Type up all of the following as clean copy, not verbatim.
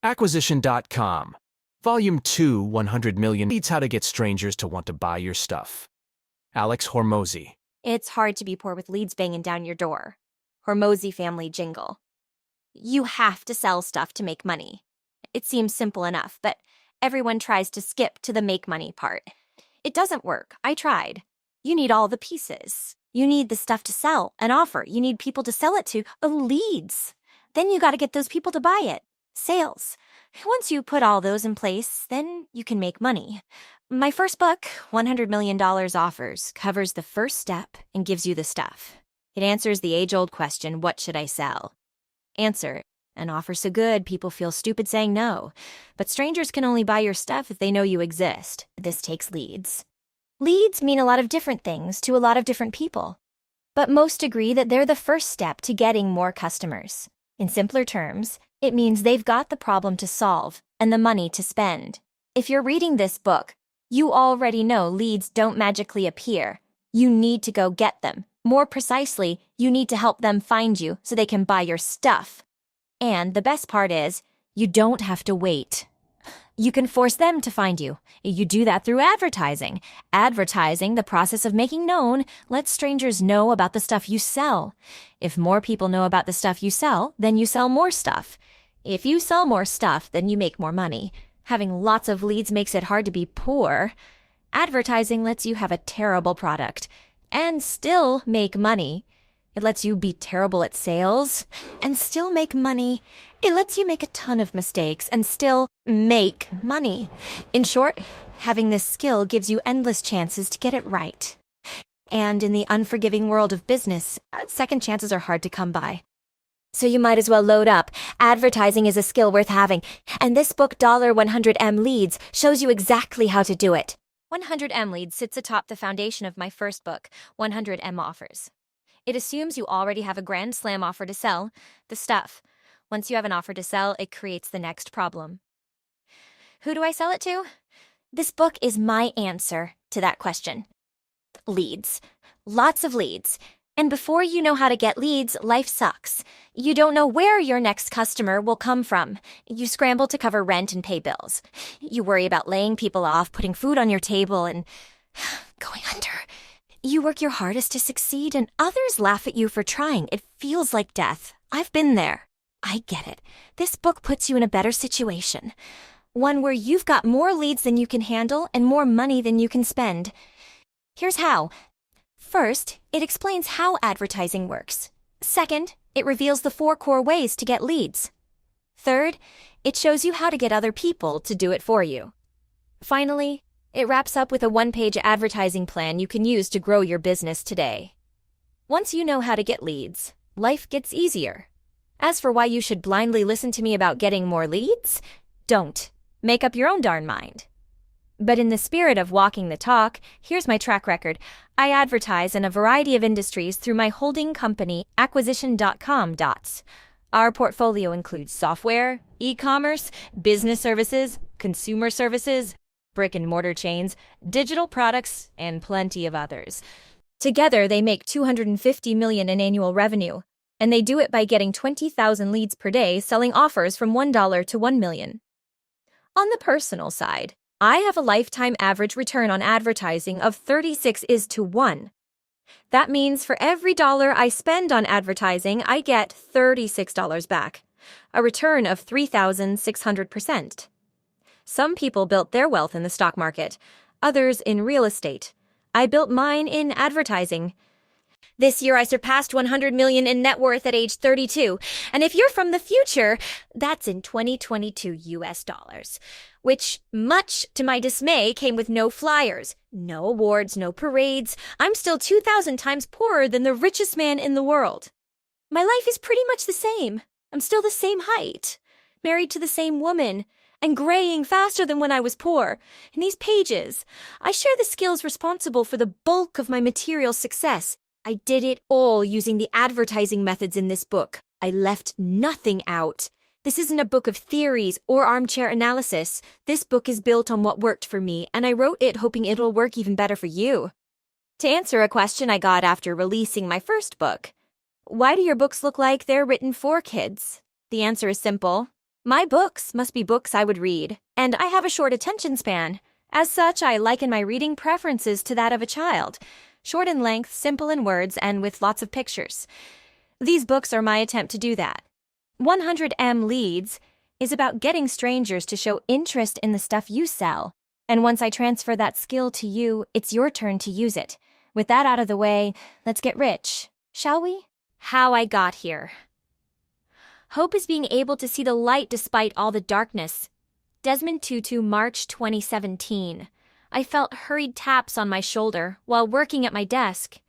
Acquisition.com. Volume 2, 100 Million Leads: How to Get Strangers to Want to Buy Your Stuff. Alex Hormozi. It's hard to be poor with leads banging down your door. Hormozi family jingle. You have to sell stuff to make money. It seems simple enough, but everyone tries to skip to the make money part. It doesn't work. I tried. You need all the pieces. You need the stuff to sell, an offer. You need people to sell it to, leads. Then you got to get those people to buy it. Sales. Once you put all those in place, then you can make money. My first book, $100 Million Offers, covers the first step and gives you the stuff. It answers the age-old question, what should I sell? Answer, an offer so good people feel stupid saying no. But strangers can only buy your stuff if they know you exist. This takes leads. Leads mean a lot of different things to a lot of different people. But most agree that they're the first step to getting more customers. In simpler terms, it means they've got the problem to solve and the money to spend. If you're reading this book, you already know leads don't magically appear. You need to go get them. More precisely, you need to help them find you so they can buy your stuff. And the best part is, you don't have to wait. You can force them to find you. You do that through advertising. Advertising, the process of making known, lets strangers know about the stuff you sell. If more people know about the stuff you sell, then you sell more stuff. If you sell more stuff, then you make more money. Having lots of leads makes it hard to be poor. Advertising lets you have a terrible product and still make money. It lets you be terrible at sales and still make money. It lets you make a ton of mistakes and still make money. In short, having this skill gives you endless chances to get it right. And in the unforgiving world of business, second chances are hard to come by. So you might as well load up. Advertising is a skill worth having, and this book, $100M Leads, shows you exactly how to do it. 100M Leads sits atop the foundation of my first book, 100M Offers. It assumes you already have a grand slam offer to sell, the stuff. Once you have an offer to sell, it creates the next problem. Who do I sell it to? This book is my answer to that question. Leads. Lots of leads. And before you know how to get leads, life sucks. You don't know where your next customer will come from. You scramble to cover rent and pay bills. You worry about laying people off, putting food on your table, and going under. You work your hardest to succeed, and others laugh at you for trying. It feels like death. I've been there. I get it. This book puts you in a better situation. One where you've got more leads than you can handle and more money than you can spend. Here's how. First, it explains how advertising works. Second, it reveals the 4 core ways to get leads. Third, it shows you how to get other people to do it for you. Finally, it wraps up with a 1-page advertising plan you can use to grow your business today. Once you know how to get leads, life gets easier. As for why you should blindly listen to me about getting more leads, don't. Make up your own darn mind. But in the spirit of walking the talk, here's my track record. I advertise in a variety of industries through my holding company, Acquisition.com. Our portfolio includes software, e-commerce, business services, consumer services, brick-and-mortar chains, digital products, and plenty of others. Together, they make $250 million in annual revenue, and they do it by getting 20,000 leads per day selling offers from $1 to $1 million. On the personal side, I have a lifetime average return on advertising of 36:1. That means for every dollar I spend on advertising, I get $36 back, a return of 3,600%. Some people built their wealth in the stock market, others in real estate. I built mine in advertising. This year I surpassed $100 million in net worth at age 32, and if you're from the future, that's in 2022 US dollars, which, much to my dismay, came with no flyers, no awards, no parades. I'm still 2,000 times poorer than the richest man in the world. My life is pretty much the same. I'm still the same height, married to the same woman, and graying faster than when I was poor. In these pages, I share the skills responsible for the bulk of my material success. I did it all using the advertising methods in this book. I left nothing out. This isn't a book of theories or armchair analysis. This book is built on what worked for me, and I wrote it hoping it'll work even better for you. To answer a question I got after releasing my first book, why do your books look like they're written for kids? The answer is simple. My books must be books I would read, and I have a short attention span. As such, I liken my reading preferences to that of a child. Short in length, simple in words, and with lots of pictures. These books are my attempt to do that. 100M Leads is about getting strangers to show interest in the stuff you sell. And once I transfer that skill to you, it's your turn to use it. With that out of the way, let's get rich, shall we? How I got here. Hope is being able to see the light despite all the darkness. Desmond Tutu, March 2017. I felt hurried taps on my shoulder while working at my desk.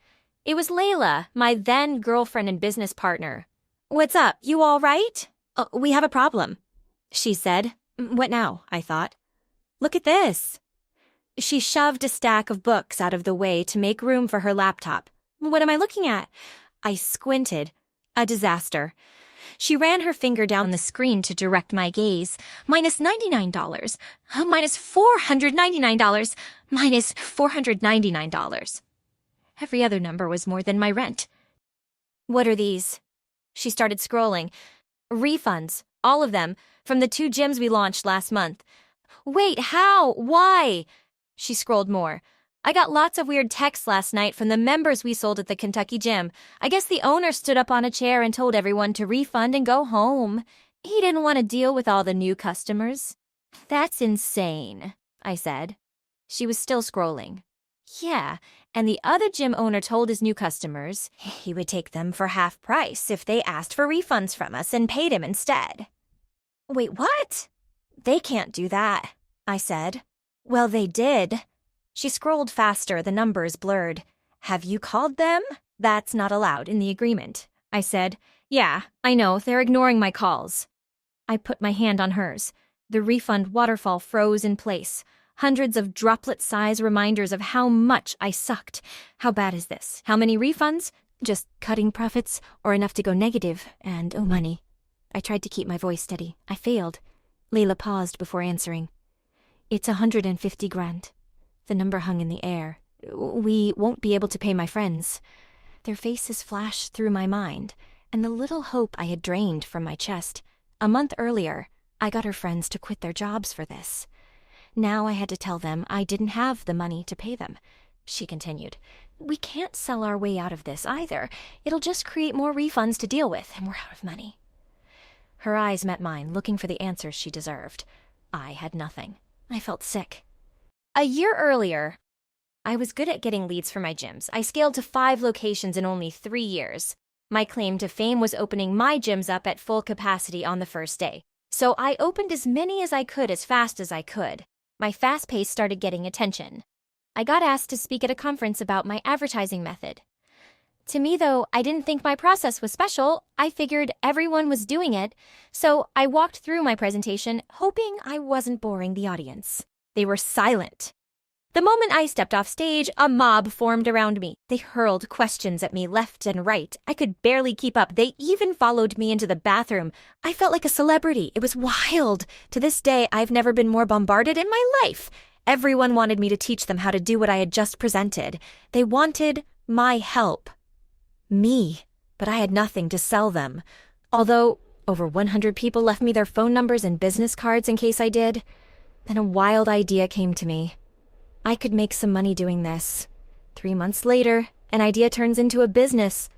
It was Layla, my then girlfriend and business partner. "What's up? You all right?" "We have a problem," she said. "What now?" I thought. "Look at this." She shoved a stack of books out of the way to make room for her laptop. "What am I looking at?" I squinted. A disaster. She ran her finger down the screen to direct my gaze. Minus $99. Minus $499. Minus $499. Every other number was more than my rent. "What are these?" She started scrolling. "Refunds. All of them. From the 2 gyms we launched last month." "Wait, how? Why?" She scrolled more. "I got lots of weird texts last night from the members we sold at the Kentucky gym. I guess the owner stood up on a chair and told everyone to refund and go home. He didn't want to deal with all the new customers." "That's insane," I said. She was still scrolling. "Yeah, and the other gym owner told his new customers he would take them for half price if they asked for refunds from us and paid him instead." "Wait, what?" "They can't do that," I said. "Well, they did." She scrolled faster, the numbers blurred. "Have you called them?" "That's not allowed in the agreement," I said. "Yeah, I know, they're ignoring my calls." I put my hand on hers. The refund waterfall froze in place. Hundreds of droplet-size reminders of how much I sucked. How bad is this? How many refunds? Just cutting profits, or enough to go negative, and oh, money. I tried to keep my voice steady. I failed. Layla paused before answering. "It's 150 grand. The number hung in the air. "We won't be able to pay my friends." Their faces flashed through my mind, and the little hope I had drained from my chest. A month earlier, I got her friends to quit their jobs for this. Now I had to tell them I didn't have the money to pay them. She continued, "We can't sell our way out of this either. It'll just create more refunds to deal with, and we're out of money." Her eyes met mine, looking for the answers she deserved. I had nothing. I felt sick. A year earlier, I was good at getting leads for my gyms. I scaled to 5 locations in only 3 years. My claim to fame was opening my gyms up at full capacity on the first day. So I opened as many as I could as fast as I could. My fast pace started getting attention. I got asked to speak at a conference about my advertising method. To me, though, I didn't think my process was special. I figured everyone was doing it. So I walked through my presentation, hoping I wasn't boring the audience. They were silent. The moment I stepped off stage, a mob formed around me. They hurled questions at me left and right. I could barely keep up. They even followed me into the bathroom. I felt like a celebrity. It was wild. To this day, I've never been more bombarded in my life. Everyone wanted me to teach them how to do what I had just presented. They wanted my help. Me. But I had nothing to sell them. Although over 100 people left me their phone numbers and business cards in case I did. Then a wild idea came to me. I could make some money doing this. 3 months later, an idea turns into a business.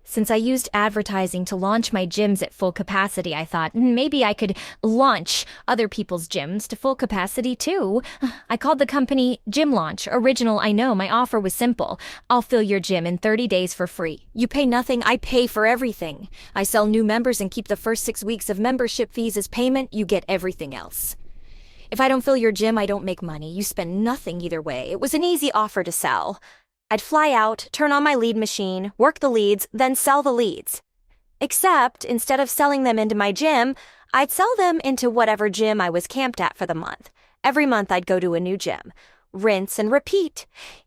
Since I used advertising to launch my gyms at full capacity, I thought maybe I could launch other people's gyms to full capacity too. I called the company Gym Launch. Original, I know. My offer was simple. I'll fill your gym in 30 days for free. You pay nothing, I pay for everything. I sell new members and keep the first 6 weeks of membership fees as payment. You get everything else. If I don't fill your gym, I don't make money. You spend nothing either way. It was an easy offer to sell. I'd fly out, turn on my lead machine, work the leads, then sell the leads. Except, instead of selling them into my gym, I'd sell them into whatever gym I was camped at for the month. Every month I'd go to a new gym. Rinse and repeat.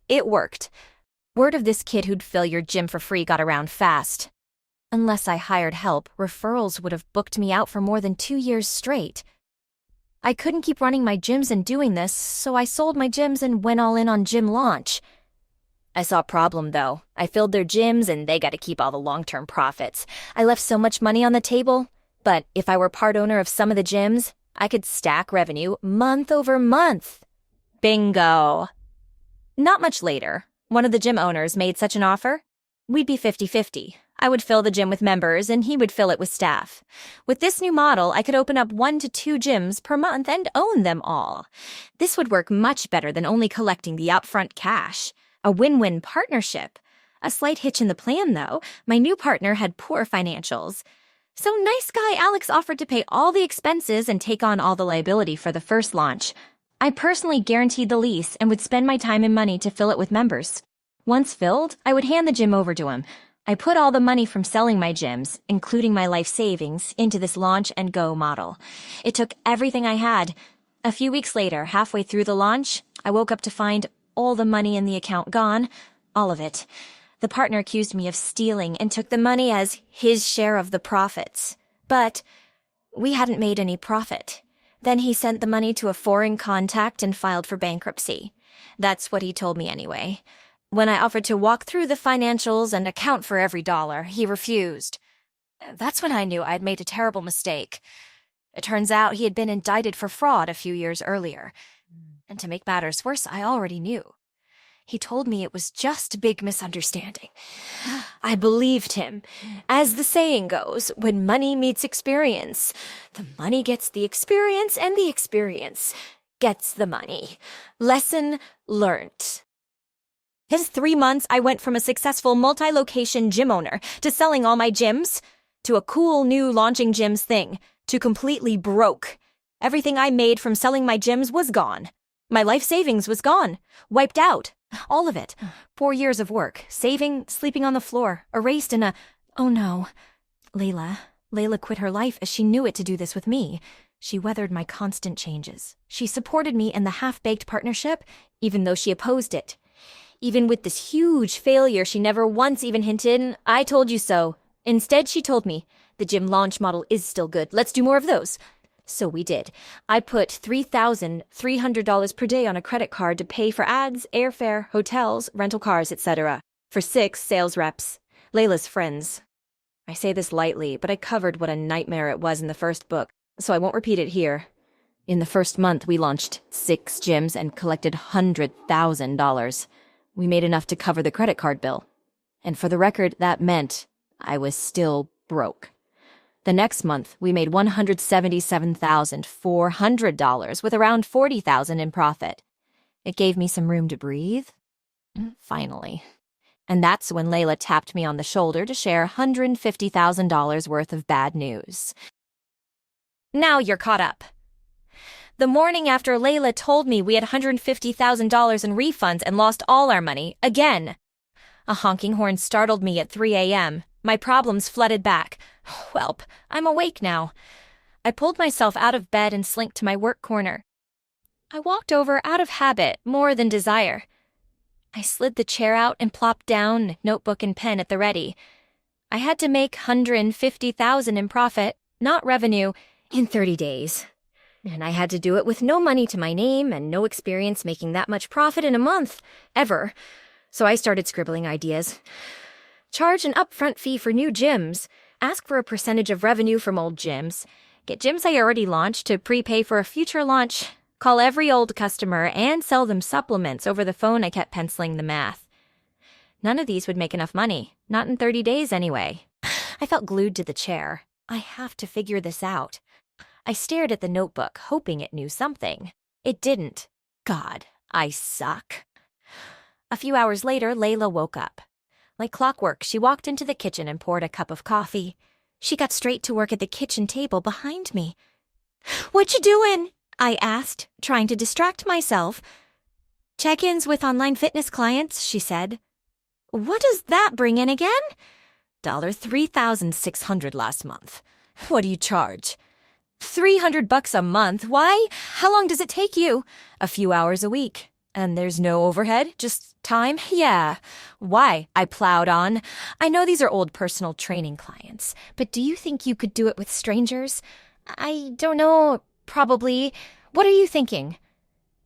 It worked. Word of this kid who'd fill your gym for free got around fast. Unless I hired help, referrals would have booked me out for more than 2 years straight. I couldn't keep running my gyms and doing this, so I sold my gyms and went all in on Gym Launch. I saw a problem, though. I filled their gyms, and they got to keep all the long-term profits. I left so much money on the table. But if I were part owner of some of the gyms, I could stack revenue month over month. Bingo. Not much later, one of the gym owners made such an offer. We'd be 50-50. I would fill the gym with members and he would fill it with staff. With this new model, I could open up 1 to 2 gyms per month and own them all. This would work much better than only collecting the upfront cash. A win-win partnership. A slight hitch in the plan, though. My new partner had poor financials. So nice guy Alex offered to pay all the expenses and take on all the liability for the first launch. I personally guaranteed the lease and would spend my time and money to fill it with members. Once filled, I would hand the gym over to him. I put all the money from selling my gyms, including my life savings, into this launch and go model. It took everything I had. A few weeks later, halfway through the launch, I woke up to find all the money in the account gone. All of it. The partner accused me of stealing and took the money as his share of the profits. But we hadn't made any profit. Then he sent the money to a foreign contact and filed for bankruptcy. That's what he told me anyway. When I offered to walk through the financials and account for every dollar, he refused. That's when I knew I'd made a terrible mistake. It turns out he had been indicted for fraud a few years earlier. And to make matters worse, I already knew. He told me it was just a big misunderstanding. I believed him. As the saying goes, when money meets experience, the money gets the experience and the experience gets the money. Lesson learnt. In 3 months, I went from a successful multi-location gym owner to selling all my gyms, to a cool new launching gyms thing, to completely broke. Everything I made from selling my gyms was gone. My life savings was gone. Wiped out. All of it. 4 years of work. Saving, sleeping on the floor. Erased in a... Oh no. Layla quit her life as she knew it to do this with me. She weathered my constant changes. She supported me in the half-baked partnership, even though she opposed it. Even with this huge failure, she never once even hinted, "I told you so." Instead, she told me, "The gym launch model is still good. Let's do more of those." So we did. I put $3,300 per day on a credit card to pay for ads, airfare, hotels, rental cars, etc. for 6 sales reps, Layla's friends. I say this lightly, but I covered what a nightmare it was in the first book, so I won't repeat it here. In the first month, we launched 6 gyms and collected $100,000. We made enough to cover the credit card bill. And for the record, that meant I was still broke. The next month, we made $177,400 with around $40,000 in profit. It gave me some room to breathe. Finally. And that's when Layla tapped me on the shoulder to share $150,000 worth of bad news. Now you're caught up. The morning after Layla told me we had $150,000 in refunds and lost all our money, again. A honking horn startled me at 3 a.m. My problems flooded back. Welp, I'm awake now. I pulled myself out of bed and slinked to my work corner. I walked over out of habit more than desire. I slid the chair out and plopped down, notebook and pen at the ready. I had to make $150,000 in profit, not revenue, in 30 days. And I had to do it with no money to my name and no experience making that much profit in a month, ever. So I started scribbling ideas. Charge an upfront fee for new gyms. Ask for a percentage of revenue from old gyms. Get gyms I already launched to prepay for a future launch. Call every old customer and sell them supplements. Over the phone, I kept penciling the math. None of these would make enough money. Not in 30 days, anyway. I felt glued to the chair. I have to figure this out. I stared at the notebook, hoping it knew something. It didn't. God, I suck. A few hours later, Layla woke up. Like clockwork, she walked into the kitchen and poured a cup of coffee. She got straight to work at the kitchen table behind me. "What you doing?" I asked, trying to distract myself. "Check-ins with online fitness clients," she said. "What does that bring in again?" $3,600 last month. "What do you charge?" $300 a month. Why? How long does it take you? "A few hours a week. And there's no overhead, just time?" "Yeah." "Why?" I plowed on. "I know these are old personal training clients, but do you think you could do it with strangers?" "I don't know. Probably. What are you thinking?"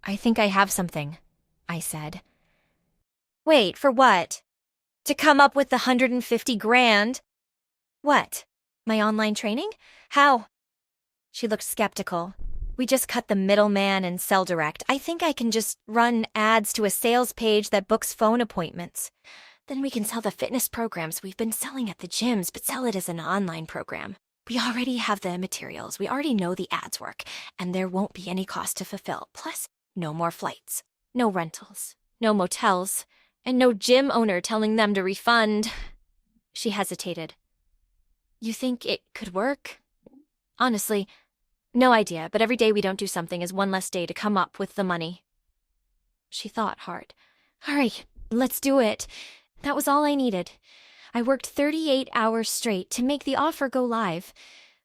"I think I have something," I said. "Wait, for what?" "To come up with the $150,000. "What?" My online training? How? She looked skeptical. We just cut the middleman and sell direct. I think I can just run ads to a sales page that books phone appointments. Then we can sell the fitness programs we've been selling at the gyms, but sell it as an online program. We already have the materials. We already know the ads work, and there won't be any cost to fulfill. Plus, no more flights, no rentals, no motels, and no gym owner telling them to refund. She hesitated. You think it could work? Honestly, no idea, but every day we don't do something is one less day to come up with the money. She thought hard. All right, let's do it. That was all I needed. I worked 38 hours straight to make the offer go live.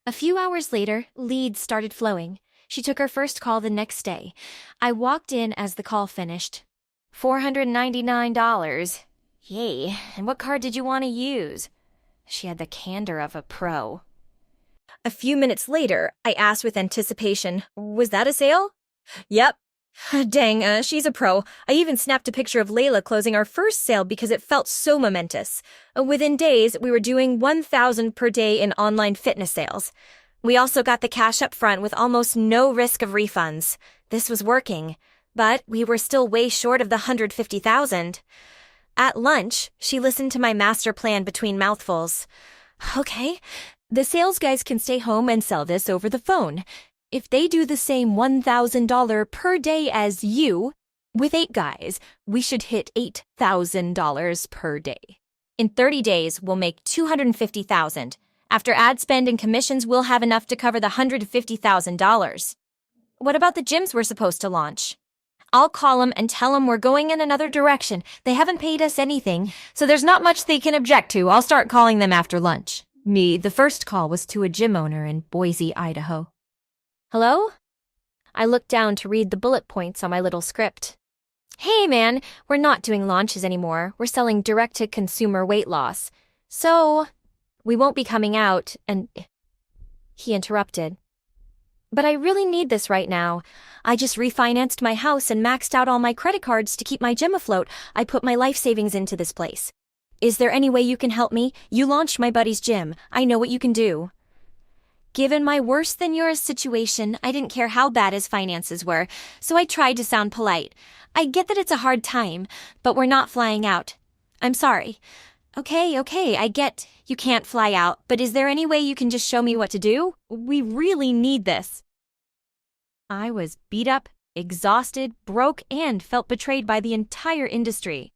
A few hours later, leads started flowing. She took her first call the next day. I walked in as the call finished. $499. Yay, and what card did you want to use? She had the candor of a pro. A few minutes later, I asked with anticipation, was that a sale? Yep. Dang, she's a pro. I even snapped a picture of Layla closing our first sale because it felt so momentous. Within days, we were doing $1,000 per day in online fitness sales. We also got the cash up front with almost no risk of refunds. This was working, but we were still way short of the $150,000. At lunch, she listened to my master plan between mouthfuls. Okay, the sales guys can stay home and sell this over the phone. If they do the same $1,000 per day as you, with 8 guys, we should hit $8,000 per day. In 30 days, we'll make $250,000. After ad spend and commissions, we'll have enough to cover the $150,000. What about the gyms we're supposed to launch? I'll call them and tell them we're going in another direction. They haven't paid us anything, so there's not much they can object to. I'll start calling them after lunch. The first call was to a gym owner in Boise, Idaho. Hello? I looked down to read the bullet points on my little script. Hey, man, we're not doing launches anymore. We're selling direct-to-consumer weight loss. So, we won't be coming out, and... He interrupted. But I really need this right now. I just refinanced my house and maxed out all my credit cards to keep my gym afloat. I put my life savings into this place. Is there any way you can help me? You launched my buddy's gym. I know what you can do. Given my worse-than-yours situation, I didn't care how bad his finances were, so I tried to sound polite. I get that it's a hard time, but we're not flying out. I'm sorry. Okay, I get you can't fly out, but is there any way you can just show me what to do? We really need this. I was beat up, exhausted, broke, and felt betrayed by the entire industry.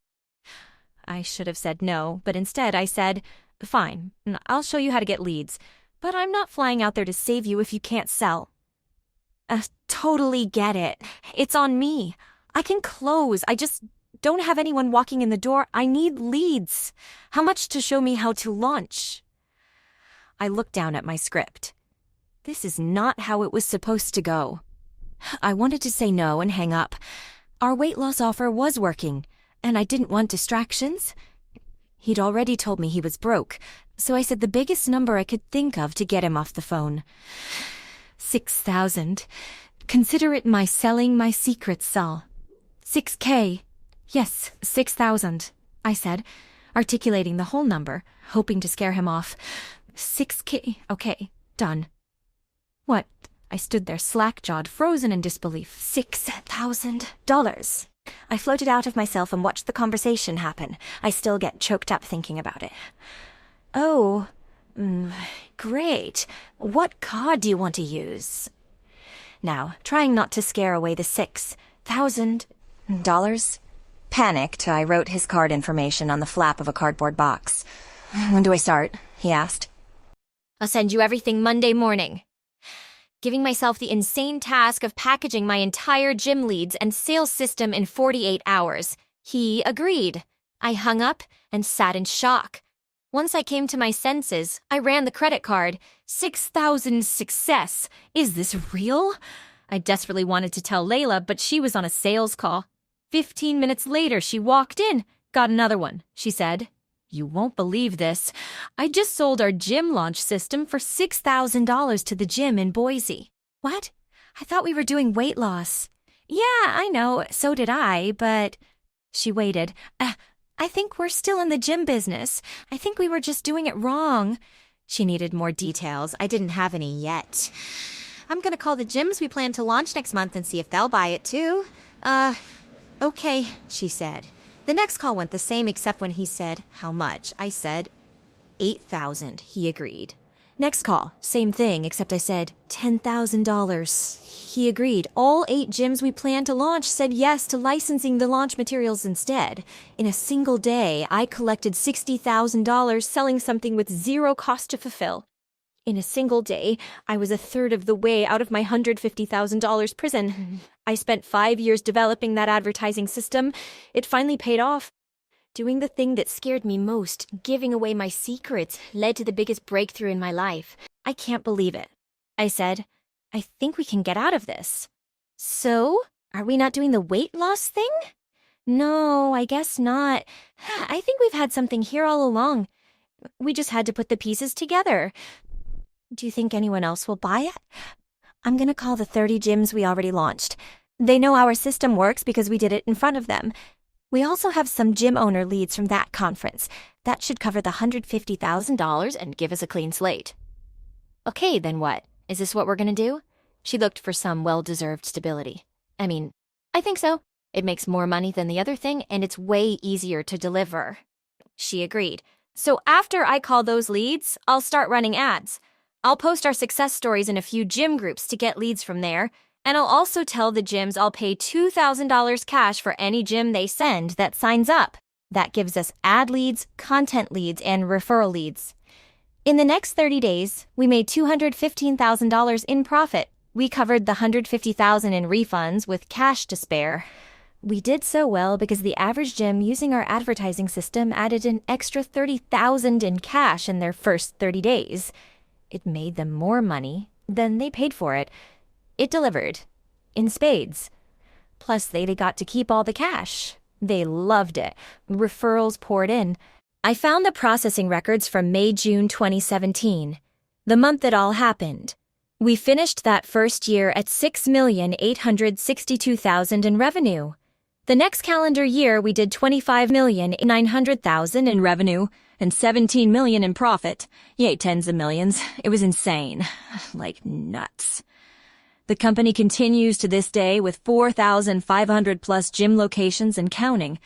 I should have said no, but instead I said, fine, I'll show you how to get leads. But I'm not flying out there to save you if you can't sell. Totally get it. It's on me. I can close. I just don't have anyone walking in the door. I need leads. How much to show me how to launch? I looked down at my script. This is not how it was supposed to go. I wanted to say no and hang up. Our weight loss offer was working, and I didn't want distractions. He'd already told me he was broke, so I said the biggest number I could think of to get him off the phone. 6,000. Consider it my selling my secret, Sal. 6K. Yes, 6,000, I said, articulating the whole number, hoping to scare him off. 6K. Okay, done. What? I stood there slack-jawed, frozen in disbelief. $6,000. I floated out of myself and watched the conversation happen. I still get choked up thinking about it. Oh, great. What card do you want to use? Now, trying not to scare away the $6,000. Panicked, I wrote his card information on the flap of a cardboard box. When do I start? He asked. I'll send you everything Monday morning. Giving myself the insane task of packaging my entire gym leads and sales system in 48 hours. He agreed. I hung up and sat in shock. Once I came to my senses, I ran the credit card. 6,000 success. Is this real? I desperately wanted to tell Layla, but she was on a sales call. 15 minutes later, she walked in. Got another one, she said. You won't believe this. I just sold our gym launch system for $6,000 to the gym in Boise. What? I thought we were doing weight loss. Yeah, I know. So did I, but... She waited. I think we're still in the gym business. I think we were just doing it wrong. She needed more details. I didn't have any yet. I'm gonna call the gyms we plan to launch next month and see if they'll buy it too. Okay, she said. The next call went the same except when he said, how much? I said, 8,000. He agreed. Next call, same thing, except I said, $10,000. He agreed. All 8 gyms we planned to launch said yes to licensing the launch materials instead. In a single day, I collected $60,000 selling something with zero cost to fulfill. In a single day, I was a third of the way out of my $150,000 prison. I spent 5 years developing that advertising system. It finally paid off. Doing the thing that scared me most, giving away my secrets, led to the biggest breakthrough in my life. I can't believe it. I said, I think we can get out of this. So, are we not doing the weight loss thing? No, I guess not. I think we've had something here all along. We just had to put the pieces together. Do you think anyone else will buy it? I'm gonna call the 30 gyms we already launched. They know our system works because we did it in front of them. We also have some gym owner leads from that conference. That should cover the $150,000 and give us a clean slate. Okay, then what? Is this what we're gonna do? She looked for some well-deserved stability. I think so. It makes more money than the other thing, and it's way easier to deliver. She agreed. So after I call those leads, I'll start running ads. I'll post our success stories in a few gym groups to get leads from there, and I'll also tell the gyms I'll pay $2,000 cash for any gym they send that signs up. That gives us ad leads, content leads, and referral leads. In the next 30 days, we made $215,000 in profit. We covered the $150,000 in refunds with cash to spare. We did so well because the average gym using our advertising system added an extra $30,000 in cash in their first 30 days. It made them more money than they paid for it. It delivered. In spades. Plus, they got to keep all the cash. They loved it. Referrals poured in. I found the processing records from May-June 2017, the month it all happened. We finished that first year at $6,862,000 in revenue. The next calendar year, we did $25,900,000 in revenue and $17 million in profit. Yay, tens of millions. It was insane. Like nuts. The company continues to this day with 4,500 plus gym locations and counting.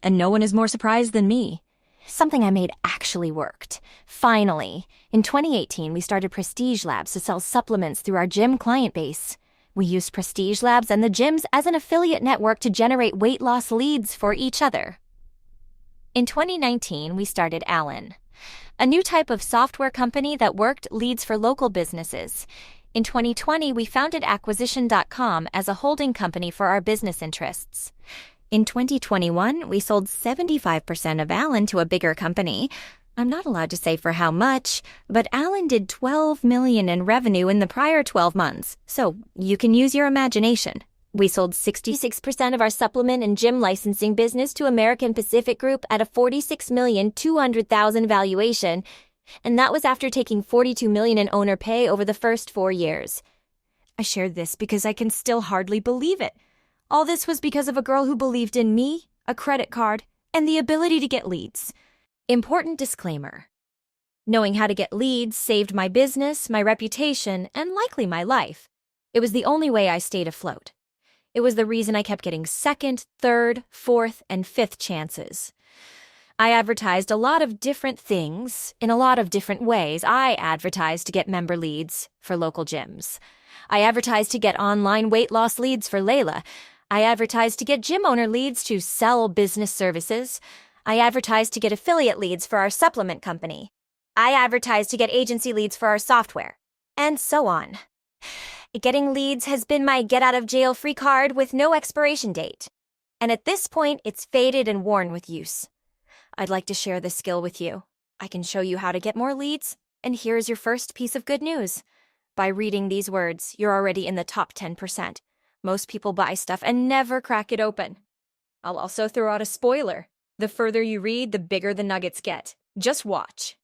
And no one is more surprised than me. Something I made actually worked. Finally, in 2018, we started Prestige Labs to sell supplements through our gym client base. We used Prestige Labs and the gyms as an affiliate network to generate weight loss leads for each other. In 2019, we started Allen, a new type of software company that worked leads for local businesses. In 2020, we founded Acquisition.com as a holding company for our business interests. In 2021, we sold 75% of Allen to a bigger company. I'm not allowed to say for how much, but Allen did $12 million in revenue in the prior 12 months, so you can use your imagination. We sold 66% of our supplement and gym licensing business to American Pacific Group at a $46,200,000 valuation, and that was after taking $42 million in owner pay over the first 4 years. I shared this because I can still hardly believe it. All this was because of a girl who believed in me, a credit card, and the ability to get leads. Important disclaimer. Knowing how to get leads saved my business, my reputation, and likely my life. It was the only way I stayed afloat. It was the reason I kept getting second, third, fourth, and fifth chances. I advertised a lot of different things in a lot of different ways. I advertised to get member leads for local gyms. I advertised to get online weight loss leads for Layla. I advertised to get gym owner leads to sell business services. I advertised to get affiliate leads for our supplement company. I advertised to get agency leads for our software. And so on. Getting leads has been my get-out-of-jail-free card with no expiration date. And at this point, it's faded and worn with use. I'd like to share this skill with you. I can show you how to get more leads, and here's your first piece of good news. By reading these words, you're already in the top 10%. Most people buy stuff and never crack it open. I'll also throw out a spoiler. The further you read, the bigger the nuggets get. Just watch.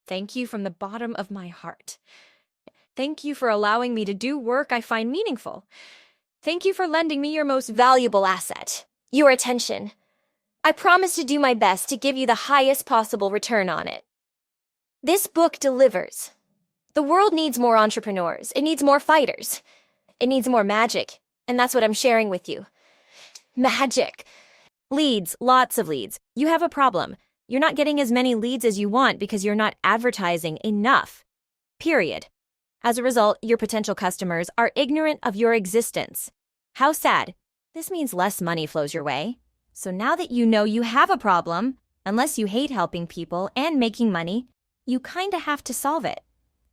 Thank you from the bottom of my heart. Thank you for allowing me to do work I find meaningful. Thank you for lending me your most valuable asset, your attention. I promise to do my best to give you the highest possible return on it. This book delivers. The world needs more entrepreneurs. It needs more fighters. It needs more magic. And that's what I'm sharing with you. Magic. Leads, lots of leads. You have a problem. You're not getting as many leads as you want because you're not advertising enough. Period. As a result, your potential customers are ignorant of your existence. How sad. This means less money flows your way. So now that you know you have a problem, unless you hate helping people and making money, you kinda have to solve it.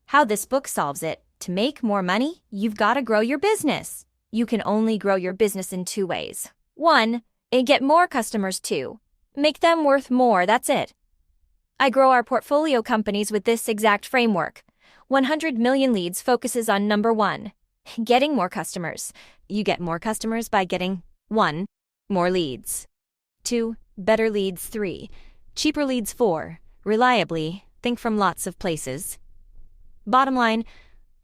How this book solves it: to make more money, you've got to grow your business. You can only grow your business in 2 ways. 1, get more customers. 2, make them worth more. That's it. I grow our portfolio companies with this exact framework. 100 million leads focuses on number 1, getting more customers. You get more customers by getting 1, more leads. 2, better leads. 3, cheaper leads. 4, reliably, think from lots of places. Bottom line,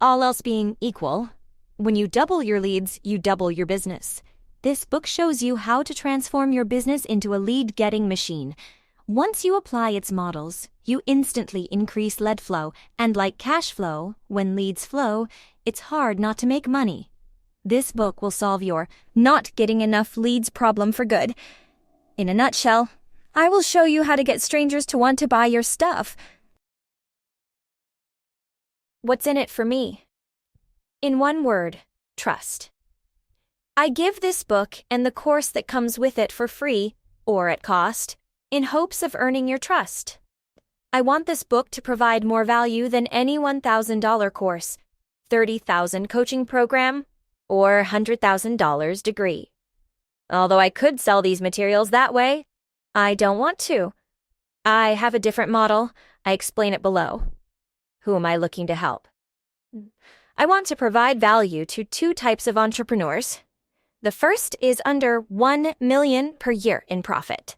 all else being equal, when you double your leads, you double your business. This book shows you how to transform your business into a lead-getting machine. Once you apply its models, you instantly increase lead flow, and like cash flow, when leads flow, it's hard not to make money. This book will solve your not getting enough leads problem for good. In a nutshell, I will show you how to get strangers to want to buy your stuff. What's in it for me? In one word, trust. I give this book and the course that comes with it for free, or at cost, in hopes of earning your trust. I want this book to provide more value than any $1,000 course, $30,000 coaching program, or $100,000 degree. Although I could sell these materials that way, I don't want to. I have a different model. I explain it below. Who am I looking to help? I want to provide value to 2 types of entrepreneurs. The first is under $1 million per year in profit.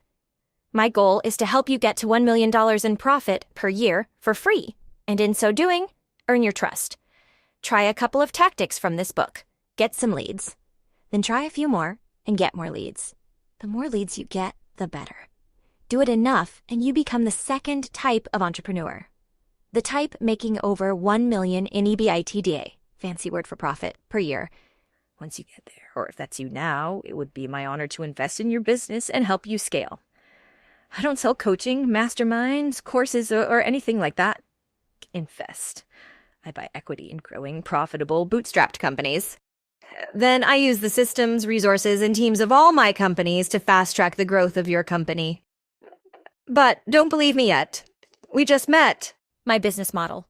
My goal is to help you get to $1 million in profit per year for free, and in so doing, earn your trust. Try a couple of tactics from this book. Get some leads. Then try a few more and get more leads. The more leads you get, the better. Do it enough and you become the second type of entrepreneur. The type making over 1 million in EBITDA, fancy word for profit, per year. Once you get there, or if that's you now, it would be my honor to invest in your business and help you scale. I don't sell coaching, masterminds, courses, or anything like that. Invest. I buy equity in growing, profitable, bootstrapped companies. Then I use the systems, resources, and teams of all my companies to fast-track the growth of your company. But don't believe me yet. We just met. My business model.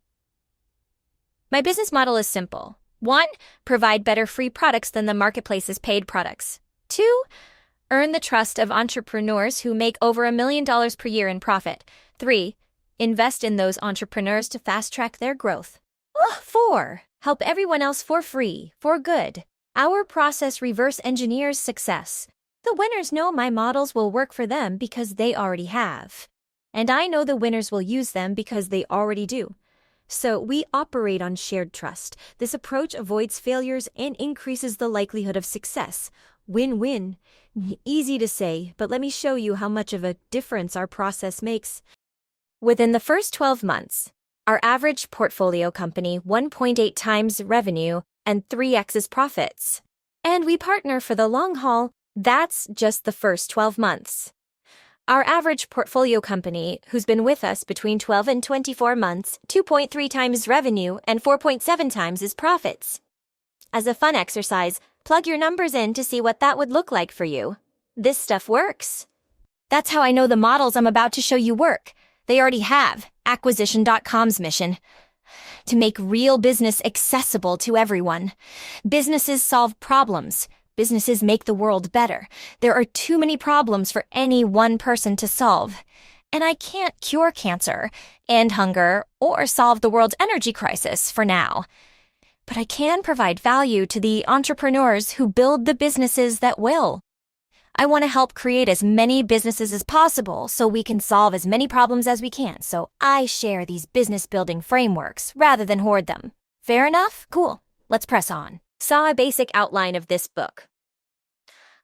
My business model is simple. 1, provide better free products than the marketplace's paid products. 2, earn the trust of entrepreneurs who make over $1 million per year in profit. 3, invest in those entrepreneurs to fast-track their growth. 4, help everyone else for free, for good. Our process reverse engineers success. The winners know my models will work for them because they already have. And I know the winners will use them because they already do. So we operate on shared trust. This approach avoids failures and increases the likelihood of success. Win-win. Easy to say, but let me show you how much of a difference our process makes. Within the first 12 months, our average portfolio company 1.8 times revenue and 3x profits. And we partner for the long haul. That's just the first 12 months. Our average portfolio company, who's been with us between 12 and 24 months, 2.3 times revenue and 4.7 times is profits. As a fun exercise, plug your numbers in to see what that would look like for you. This stuff works. That's how I know the models I'm about to show you work. They already have Acquisition.com's mission: to make real business accessible to everyone. Businesses solve problems. Businesses make the world better. There are too many problems for any one person to solve. And I can't cure cancer, end hunger, or solve the world's energy crisis for now. But I can provide value to the entrepreneurs who build the businesses that will. I want to help create as many businesses as possible so we can solve as many problems as we can. So I share these business building frameworks rather than hoard them. Fair enough? Cool. Let's press on. Saw a basic outline of this book.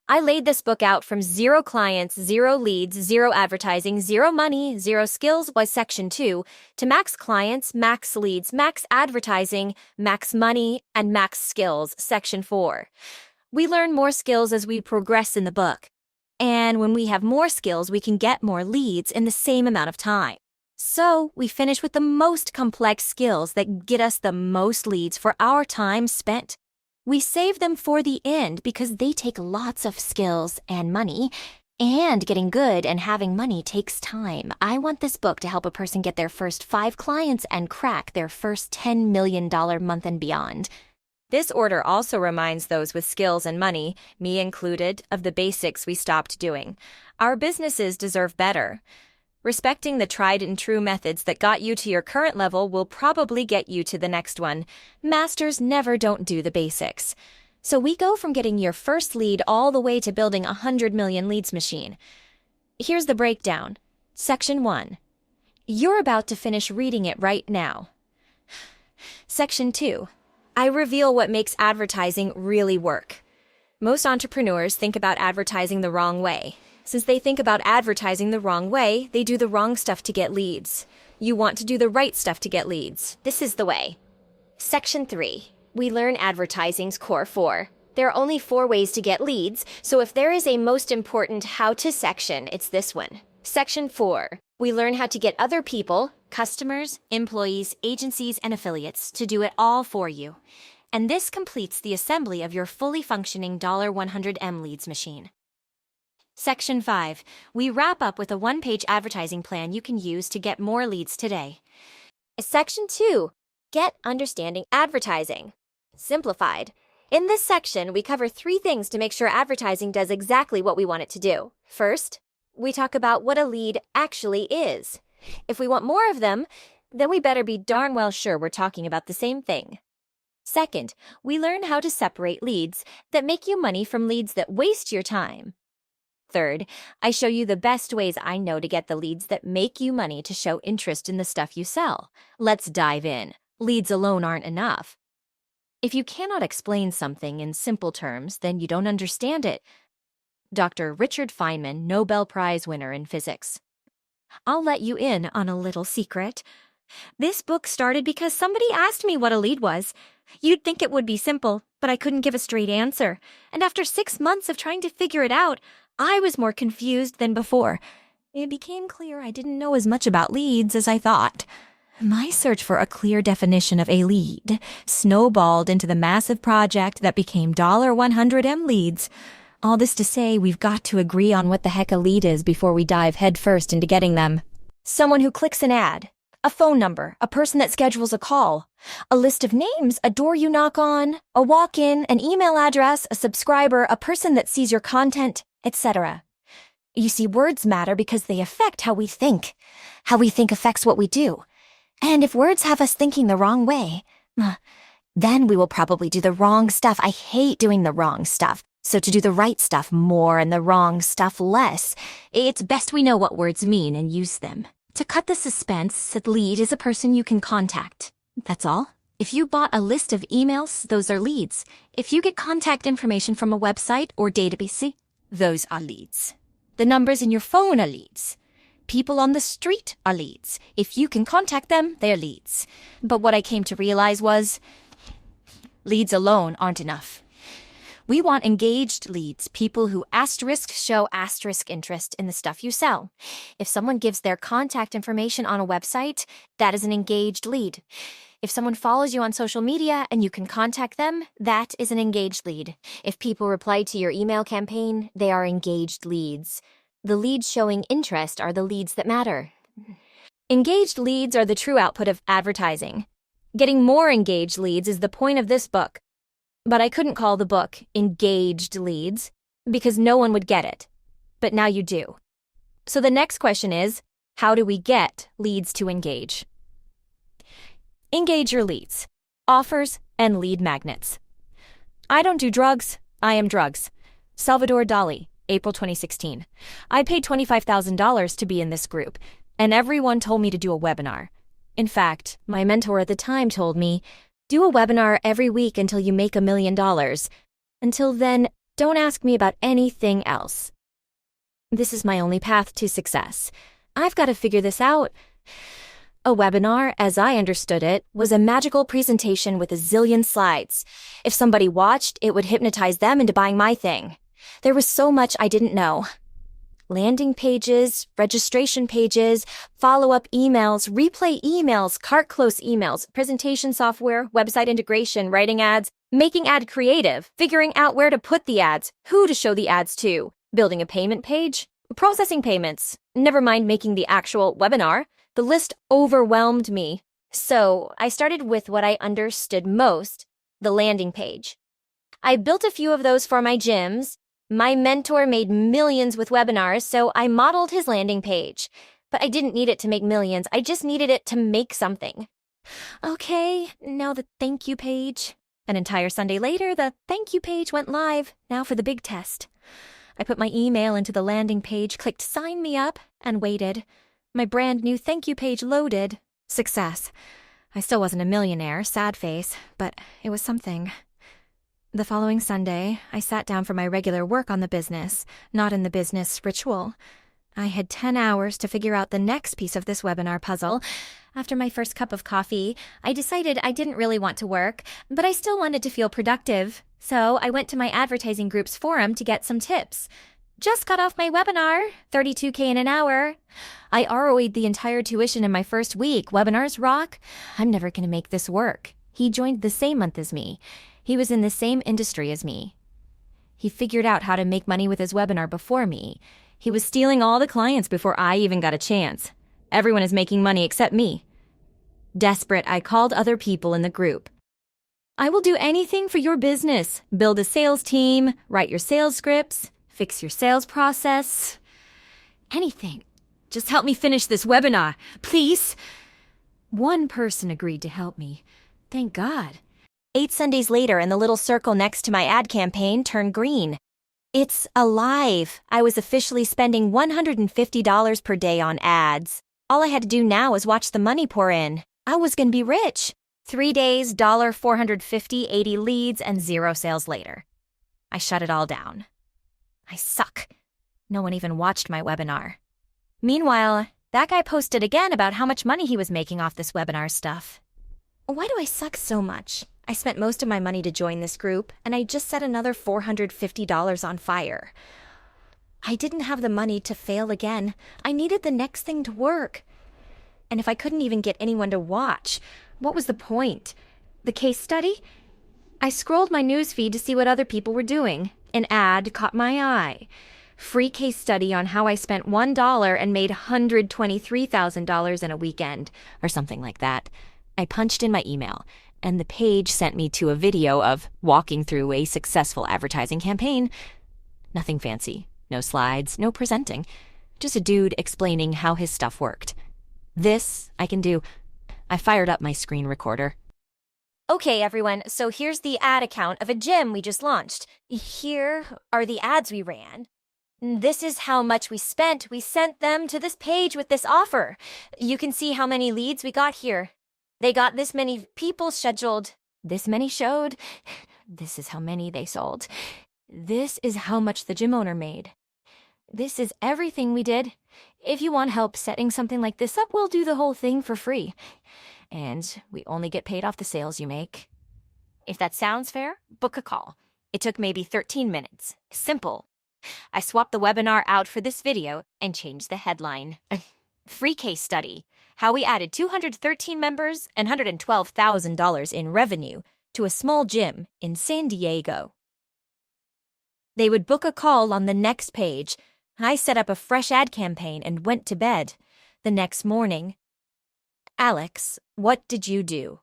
I laid this book out from 0 clients, 0 leads, 0 advertising, 0 money, 0 skills was section 2, to max clients, max leads, max advertising, max money, and max skills, section 4. We learn more skills as we progress in the book. And when we have more skills, we can get more leads in the same amount of time. So we finish with the most complex skills that get us the most leads for our time spent. We save them for the end because they take lots of skills and money, and getting good and having money takes time. I want this book to help a person get their first 5 clients and crack their first $10 million month and beyond. This order also reminds those with skills and money, me included, of the basics we stopped doing. Our businesses deserve better. Respecting the tried and true methods that got you to your current level will probably get you to the next one. Masters never don't do the basics. So we go from getting your first lead all the way to building a 100 million leads machine. Here's the breakdown. Section 1. You're about to finish reading it right now. Section 2. I reveal what makes advertising really work. Most entrepreneurs think about advertising the wrong way. Since they think about advertising the wrong way, they do the wrong stuff to get leads. You want to do the right stuff to get leads. This is the way. Section 3. We learn advertising's core 4. There are only 4 ways to get leads, so if there is a most important how-to section, it's this one. Section 4. We learn how to get other people, customers, employees, agencies, and affiliates to do it all for you. And this completes the assembly of your fully functioning $100M leads machine. Section 5. We wrap up with a 1-page advertising plan you can use to get more leads today. Section 2. Get understanding advertising. Simplified. In this section, we cover 3 things to make sure advertising does exactly what we want it to do. First, we talk about what a lead actually is. If we want more of them, then we better be darn well sure we're talking about the same thing. Second, we learn how to separate leads that make you money from leads that waste your time. Third, I show you the best ways I know to get the leads that make you money to show interest in the stuff you sell. Let's dive in. Leads alone aren't enough. If you cannot explain something in simple terms, then you don't understand it. Dr. Richard Feynman, Nobel Prize winner in physics. I'll let you in on a little secret. This book started because somebody asked me what a lead was. You'd think it would be simple, but I couldn't give a straight answer. And after 6 months of trying to figure it out, I was more confused than before. It became clear I didn't know as much about leads as I thought. My search for a clear definition of a lead snowballed into the massive project that became $100M leads. All this to say, we've got to agree on what the heck a lead is before we dive headfirst into getting them. Someone who clicks an ad, a phone number, a person that schedules a call, a list of names, a door you knock on, a walk-in, an email address, a subscriber, a person that sees your content, etc. You see, words matter because they affect how we think. How we think affects what we do. And if words have us thinking the wrong way, then we will probably do the wrong stuff. I hate doing the wrong stuff. So to do the right stuff more and the wrong stuff less, it's best we know what words mean and use them. To cut the suspense, a lead is a person you can contact. That's all. If you bought a list of emails, those are leads. If you get contact information from a website or database, those are leads. The numbers in your phone are leads. People on the street are leads. If you can contact them, they're leads. But what I came to realize was, leads alone aren't enough. We want engaged leads, people who show interest in the stuff you sell. If someone gives their contact information on a website, that is an engaged lead. If someone follows you on social media and you can contact them, that is an engaged lead. If people reply to your email campaign, they are engaged leads. The leads showing interest are the leads that matter. Engaged leads are the true output of advertising. Getting more engaged leads is the point of this book. But I couldn't call the book Engaged Leads because no one would get it. But now you do. So the next question is, how do we get leads to engage? Engage your leads. Offers and lead magnets. I don't do drugs. I am drugs. Salvador Dali, April 2016. I paid $25,000 to be in this group, and everyone told me to do a webinar. In fact, my mentor at the time told me, do a webinar every week until you make $1 million. Until then, Don't ask me about anything else. This is my only path to success. I've got to figure this out. A webinar, as I understood it, was a magical presentation with a zillion slides. If somebody watched, it would hypnotize them into buying my thing. There was so much I didn't know. Landing pages, registration pages, follow-up emails, replay emails, cart close emails, presentation software, website integration, writing ads, making ad creative, figuring out where to put the ads, who to show the ads to, building a payment page, processing payments, never mind making the actual webinar. The list overwhelmed me. So I started with what I understood most, the landing page. I built a few of those for my gyms. My mentor made millions with webinars, so I modeled his landing page. But I didn't need it to make millions. I just needed it to make something. Okay, now the thank you page. An entire Sunday later, the thank you page went live. Now for the big test. I put my email into the landing page, clicked sign me up, and waited. My brand new thank you page loaded. Success. I still wasn't a millionaire, sad face, but it was something. The following Sunday, I sat down for my regular work on the business, not in the business ritual. I had 10 hours to figure out the next piece of this webinar puzzle. After my first cup of coffee, I decided I didn't really want to work, but I still wanted to feel productive. So I went to my advertising group's forum to get some tips. Just got off my webinar, $32K in an hour. I ROI'd the entire tuition in my first week. Webinars rock. I'm never going to make this work. He joined the same month as me. He was in the same industry as me. He figured out how to make money with his webinar before me. He was stealing all the clients before I even got a chance. Everyone is making money except me. Desperate, I called other people in the group. I will do anything for your business. Build a sales team, write your sales scripts, fix your sales process. Anything. Just help me finish this webinar, please. One person agreed to help me. Thank God. 8 Sundays later, and the little circle next to my ad campaign turned green. It's alive. I was officially spending $150 per day on ads. All I had to do now was watch the money pour in. I was going to be rich. 3 days, $450, 80 leads, and 0 sales later. I shut it all down. I suck. No one even watched my webinar. Meanwhile, that guy posted again about how much money he was making off this webinar stuff. Why do I suck so much? I spent most of my money to join this group, and I just set another $450 on fire. I didn't have the money to fail again. I needed the next thing to work. And if I couldn't even get anyone to watch, what was the point? The case study? I scrolled my newsfeed to see what other people were doing. An ad caught my eye. Free case study on how I spent $1 and made $123,000 in a weekend, or something like that. I punched in my email, and the page sent me to a video of walking through a successful advertising campaign. Nothing fancy, no slides, no presenting, just a dude explaining how his stuff worked. This I can do. I fired up my screen recorder. Okay, everyone, so here's the ad account of a gym we just launched. Here are the ads we ran. This is how much we spent. We sent them to this page with this offer. You can see how many leads we got here. They got this many people scheduled. This many showed. This is how many they sold. This is how much the gym owner made. This is everything we did. If you want help setting something like this up, we'll do the whole thing for free. And we only get paid off the sales you make. If that sounds fair, book a call. It took maybe 13 minutes. Simple. I swapped the webinar out for this video and changed the headline. Free case study. How we added 213 members and $112,000 in revenue to a small gym in San Diego. They would book a call on the next page. I set up a fresh ad campaign and went to bed. The next morning, Alex, what did you do?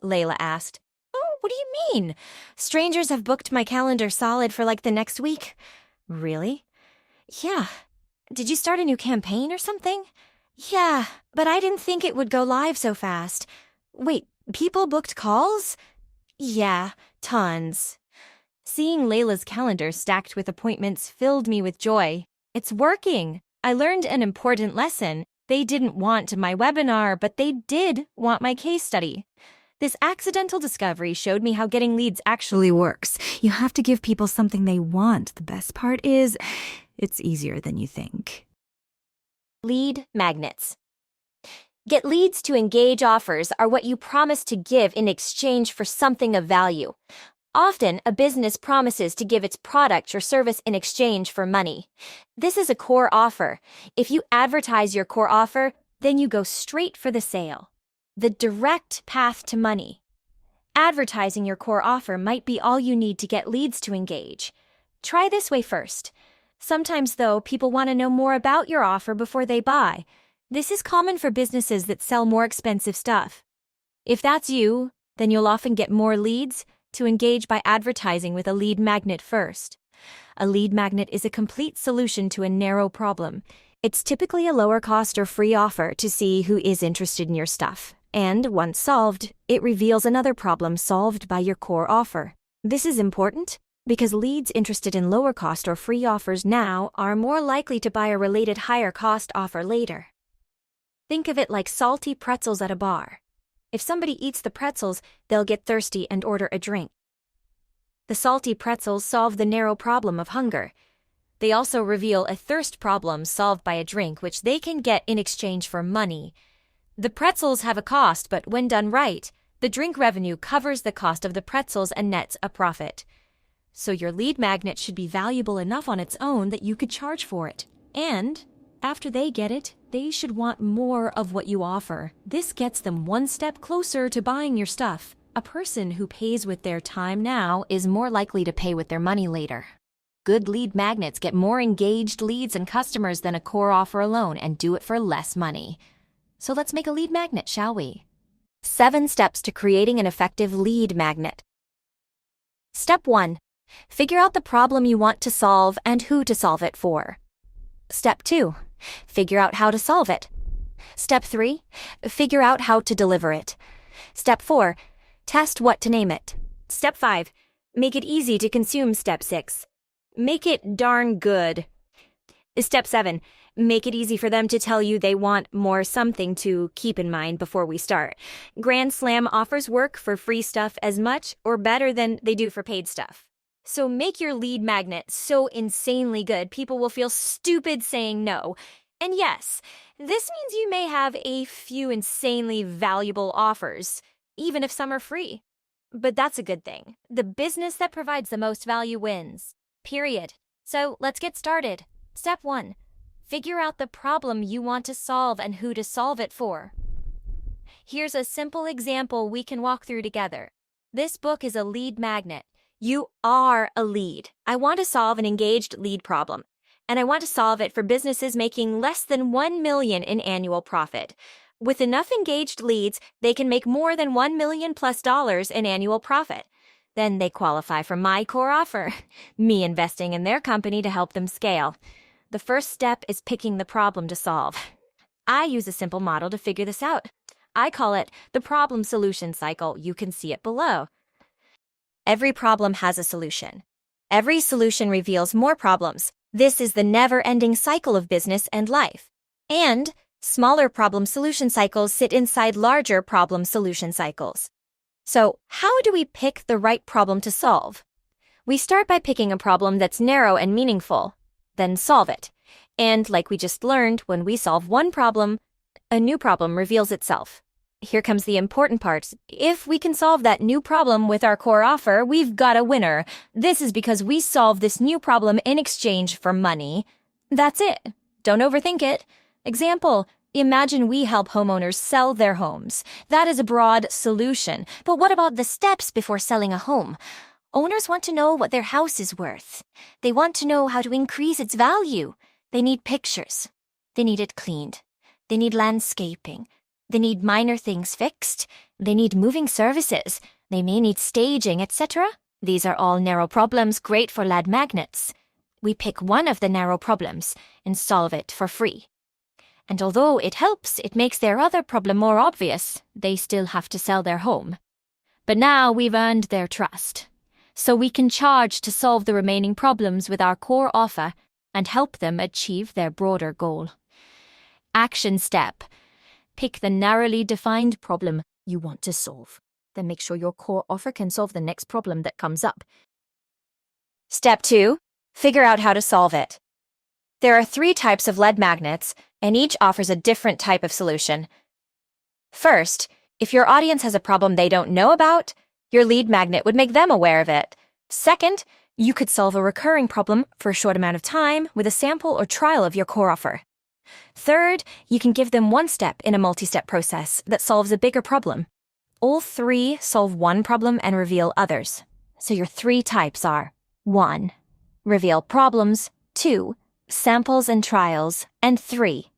Layla asked. Oh, what do you mean? Strangers have booked my calendar solid for like the next week. Really? Yeah. Did you start a new campaign or something? Yeah, but I didn't think it would go live so fast. Wait, people booked calls? Yeah, tons. Seeing Layla's calendar stacked with appointments filled me with joy. It's working. I learned an important lesson. They didn't want my webinar, but they did want my case study. This accidental discovery showed me how getting leads actually works. You have to give people something they want. The best part is, it's easier than you think. Lead magnets. Get leads to engage offers are what you promise to give in exchange for something of value. Often, a business promises to give its product or service in exchange for money. This is a core offer. If you advertise your core offer, then you go straight for the sale. The direct path to money. Advertising your core offer might be all you need to get leads to engage. Try this way first. Sometimes, though, people want to know more about your offer before they buy. This is common for businesses that sell more expensive stuff. If that's you, then you'll often get more leads to engage by advertising with a lead magnet first. A lead magnet is a complete solution to a narrow problem. It's typically a lower cost or free offer to see who is interested in your stuff. And once solved, it reveals another problem solved by your core offer. This is important because leads interested in lower cost or free offers now are more likely to buy a related higher cost offer later. Think of it like salty pretzels at a bar. If somebody eats the pretzels, they'll get thirsty and order a drink. The salty pretzels solve the narrow problem of hunger. They also reveal a thirst problem solved by a drink which they can get in exchange for money. The pretzels have a cost, but when done right, the drink revenue covers the cost of the pretzels and nets a profit. So your lead magnet should be valuable enough on its own that you could charge for it. And after they get it, they should want more of what you offer. This gets them one step closer to buying your stuff. A person who pays with their time now is more likely to pay with their money later. Good lead magnets get more engaged leads and customers than a core offer alone and do it for less money. So let's make a lead magnet, shall we? 7 steps to creating an effective lead magnet. Step 1. Figure out the problem you want to solve and who to solve it for. Step 2. Figure out how to solve it. Step 3. Figure out how to deliver it. Step 4. Test what to name it. Step 5. Make it easy to consume. Step 6. Make it darn good. Step 7. Make it easy for them to tell you they want more. Something to keep in mind before we start. Grand Slam offers work for free stuff as much or better than they do for paid stuff. So make your lead magnet so insanely good people will feel stupid saying no. And yes, this means you may have a few insanely valuable offers, even if some are free. But that's a good thing. The business that provides the most value wins. Period. So let's get started. Step 1. Figure out the problem you want to solve and who to solve it for. Here's a simple example we can walk through together. This book is a lead magnet. You are a lead. I want to solve an engaged lead problem, and I want to solve it for businesses making less than $1 million in annual profit. With enough engaged leads, they can make more than $1 million+ in annual profit. Then they qualify for my core offer, me investing in their company to help them scale. The first step is picking the problem to solve. I use a simple model to figure this out. I call it the problem-solution cycle. You can see it below. Every problem has a solution. Every solution reveals more problems. This is the never-ending cycle of business and life. And smaller problem-solution cycles sit inside larger problem-solution cycles. So, how do we pick the right problem to solve? We start by picking a problem that's narrow and meaningful, then solve it. And like we just learned, when we solve one problem, a new problem reveals itself. Here comes the important part. If we can solve that new problem with our core offer, we've got a winner. This is because we solve this new problem in exchange for money. That's it. Don't overthink it. Example, imagine we help homeowners sell their homes. That is a broad solution. But what about the steps before selling a home? Owners want to know what their house is worth. They want to know how to increase its value. They need pictures. They need it cleaned. They need landscaping. They need minor things fixed. They need moving services. They may need staging, etc. These are all narrow problems great for lead magnets. We pick one of the narrow problems and solve it for free. And although it helps, it makes their other problem more obvious. They still have to sell their home. But now we've earned their trust. So we can charge to solve the remaining problems with our core offer and help them achieve their broader goal. Action step. Pick the narrowly defined problem you want to solve. then make sure your core offer can solve the next problem that comes up. Step 2. Figure out how to solve it. There are 3 types of lead magnets, and each offers a different type of solution. First, if your audience has a problem they don't know about, your lead magnet would make them aware of it. Second, you could solve a recurring problem for a short amount of time with a sample or trial of your core offer. Third, you can give them one step in a multi-step process that solves a bigger problem. All 3 solve one problem and reveal others. So your 3 types are 1. Reveal problems, 2. Samples and trials, and 3.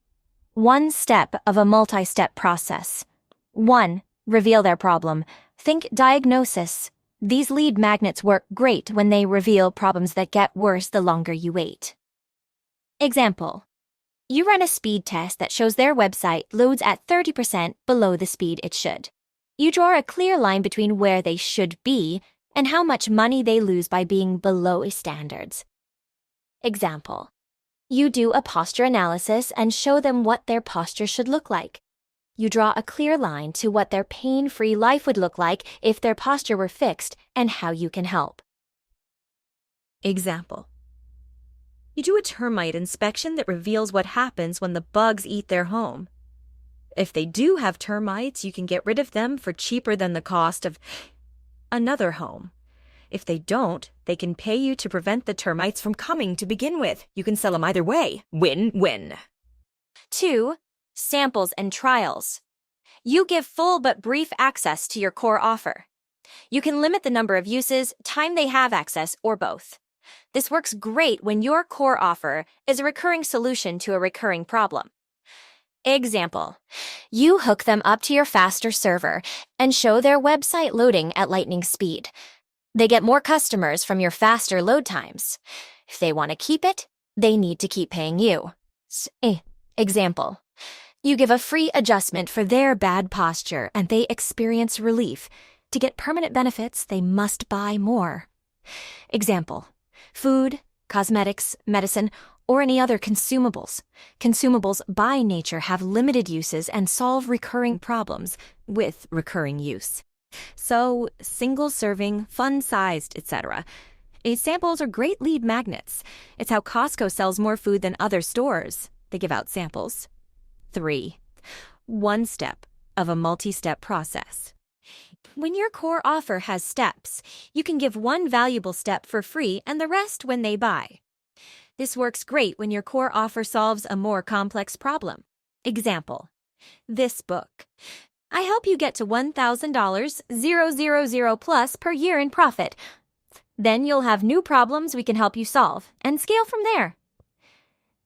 One step of a multi-step process. 1. Reveal their problem. Think diagnosis. These lead magnets work great when they reveal problems that get worse the longer you wait. Example. You run a speed test that shows their website loads at 30% below the speed it should. You draw a clear line between where they should be and how much money they lose by being below standards. Example. You do a posture analysis and show them what their posture should look like. You draw a clear line to what their pain-free life would look like if their posture were fixed and how you can help. Example. You do a termite inspection that reveals what happens when the bugs eat their home. If they do have termites, you can get rid of them for cheaper than the cost of another home. If they don't, they can pay you to prevent the termites from coming to begin with. You can sell them either way. Win-win. 2. Samples and trials. You give full but brief access to your core offer. You can limit the number of uses, time they have access, or both. This works great when your core offer is a recurring solution to a recurring problem. Example. You hook them up to your faster server and show their website loading at lightning speed. They get more customers from your faster load times. If they want to keep it, they need to keep paying you. Example. You give a free adjustment for their bad posture and they experience relief. To get permanent benefits, they must buy more. Example. Food, cosmetics, medicine, or any other consumables. Consumables by nature have limited uses and solve recurring problems with recurring use. So, single-serving, fun-sized, etc. Samples are great lead magnets. It's how Costco sells more food than other stores. They give out samples. 3. One step of a multi-step process. When your core offer has steps, you can give one valuable step for free and the rest when they buy. This works great when your core offer solves a more complex problem. Example. This book. I help you get to $1,000, 000 plus per year in profit. Then you'll have new problems we can help you solve and scale from there.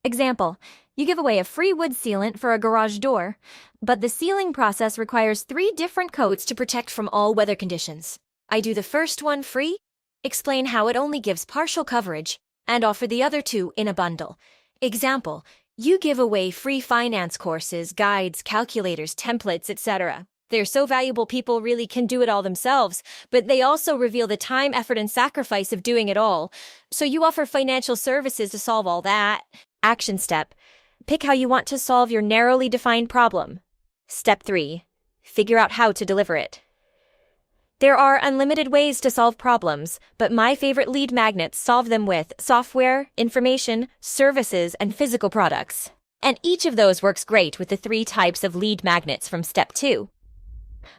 Example. You give away a free wood sealant for a garage door, but the sealing process requires 3 different coats to protect from all weather conditions. I do the first one free, explain how it only gives partial coverage, and offer the other 2 in a bundle. Example. You give away free finance courses, guides, calculators, templates, etc. They're so valuable people really can do it all themselves, but they also reveal the time, effort, and sacrifice of doing it all. So you offer financial services to solve all that. Action step. Pick how you want to solve your narrowly defined problem. Step 3. Figure out how to deliver it. There are unlimited ways to solve problems, but my favorite lead magnets solve them with software, information, services, and physical products. And each of those works great with the 3 types of lead magnets from Step 2.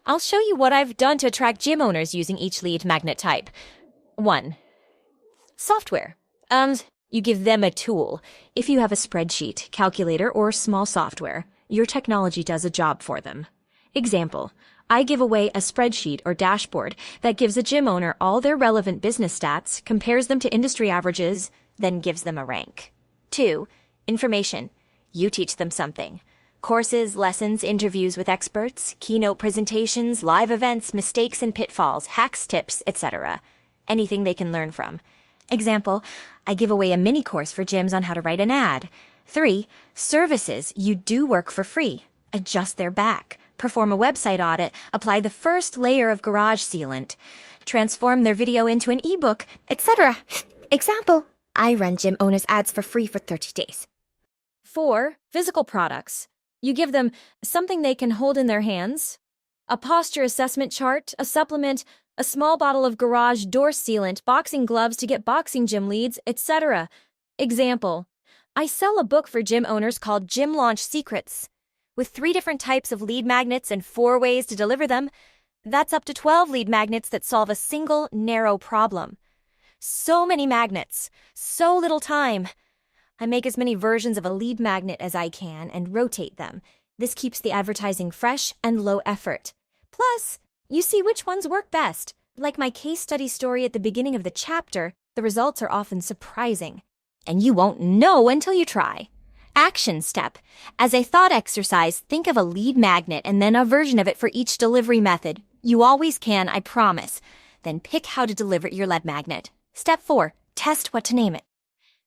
I'll show you what I've done to attract gym owners using each lead magnet type. 1. Software. You give them a tool. If you have a spreadsheet, calculator, or small software, your technology does a job for them. Example. I give away a spreadsheet or dashboard that gives a gym owner all their relevant business stats, compares them to industry averages, then gives them a rank. 2. Information. You teach them something. Courses, lessons, interviews with experts, keynote presentations, live events, mistakes and pitfalls, hacks, tips, etc. Anything they can learn from. Example, I give away a mini course for gyms on how to write an ad. 3. Services. You do work for free. Adjust their back. Perform a website audit. Apply the first layer of garage sealant. Transform their video into an ebook, etc. Example, I run gym owners' ads for free for 30 days. 4. Physical products. You give them something they can hold in their hands, a posture assessment chart, a supplement, a small bottle of garage door sealant, boxing gloves to get boxing gym leads, etc. Example: I sell a book for gym owners called Gym Launch Secrets. With 3 different types of lead magnets and 4 ways to deliver them, that's up to 12 lead magnets that solve a single, narrow problem. So many magnets, so little time. I make as many versions of a lead magnet as I can and rotate them. This keeps the advertising fresh and low effort. Plus, you see which ones work best. Like my case study story at the beginning of the chapter, the results are often surprising. And you won't know until you try. Action step. As a thought exercise, think of a lead magnet and then a version of it for each delivery method. You always can, I promise. Then pick how to deliver your lead magnet. Step 4. Test what to name it.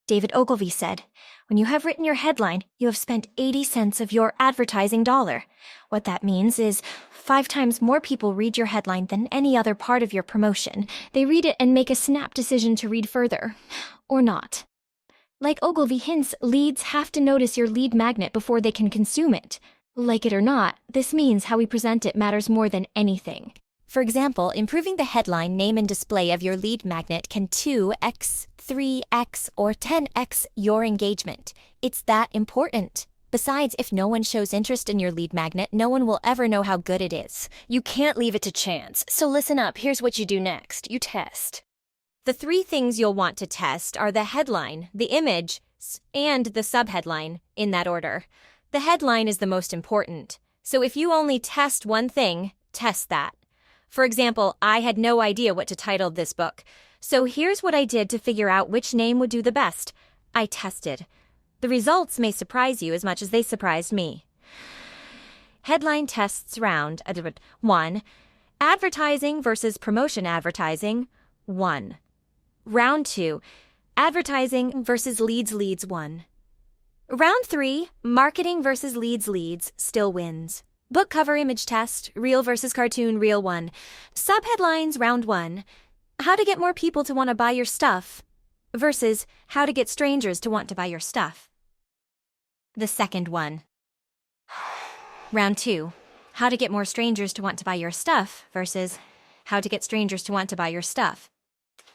David Ogilvy said, when you have written your headline, you have spent 80 cents of your advertising dollar. What that means is 5 times more people read your headline than any other part of your promotion. They read it and make a snap decision to read further. Or not. Like Ogilvy hints, leads have to notice your lead magnet before they can consume it. Like it or not, this means how we present it matters more than anything. For example, improving the headline, name, and display of your lead magnet can 2x, 3x, or 10x your engagement. It's that important. Besides, if no one shows interest in your lead magnet, no one will ever know how good it is. You can't leave it to chance. So listen up, here's what you do next. You test. The 3 things you'll want to test are the headline, the image, and the subheadline, in that order. The headline is the most important. So if you only test one thing, test that. For example, I had no idea what to title this book. So here's what I did to figure out which name would do the best. I tested. The results may surprise you as much as they surprised me. Headline tests round 1. Advertising versus promotion advertising 1. Round 2. Advertising versus leads 1. Round 3. Marketing versus leads still wins. Book cover image test, real versus cartoon, real 1. Subheadlines, round 1. How to get more people to want to buy your stuff versus how to get strangers to want to buy your stuff. The second one. Round 2. How to get more strangers to want to buy your stuff versus how to get strangers to want to buy your stuff.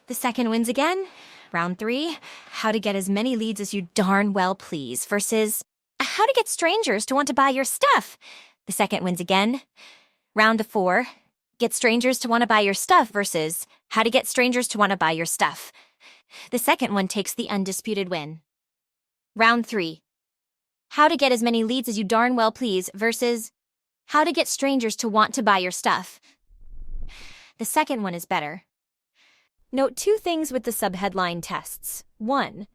The second wins again. Round 3. How to get as many leads as you darn well please versus how to get strangers to want to buy your stuff. The second wins again. Round 4. Get strangers to want to buy your stuff versus how to get strangers to want to buy your stuff. The second one takes the undisputed win. Round 3. How to get as many leads as you darn well please versus how to get strangers to want to buy your stuff. The second one is better. Note 2 things with the subheadline tests. 1.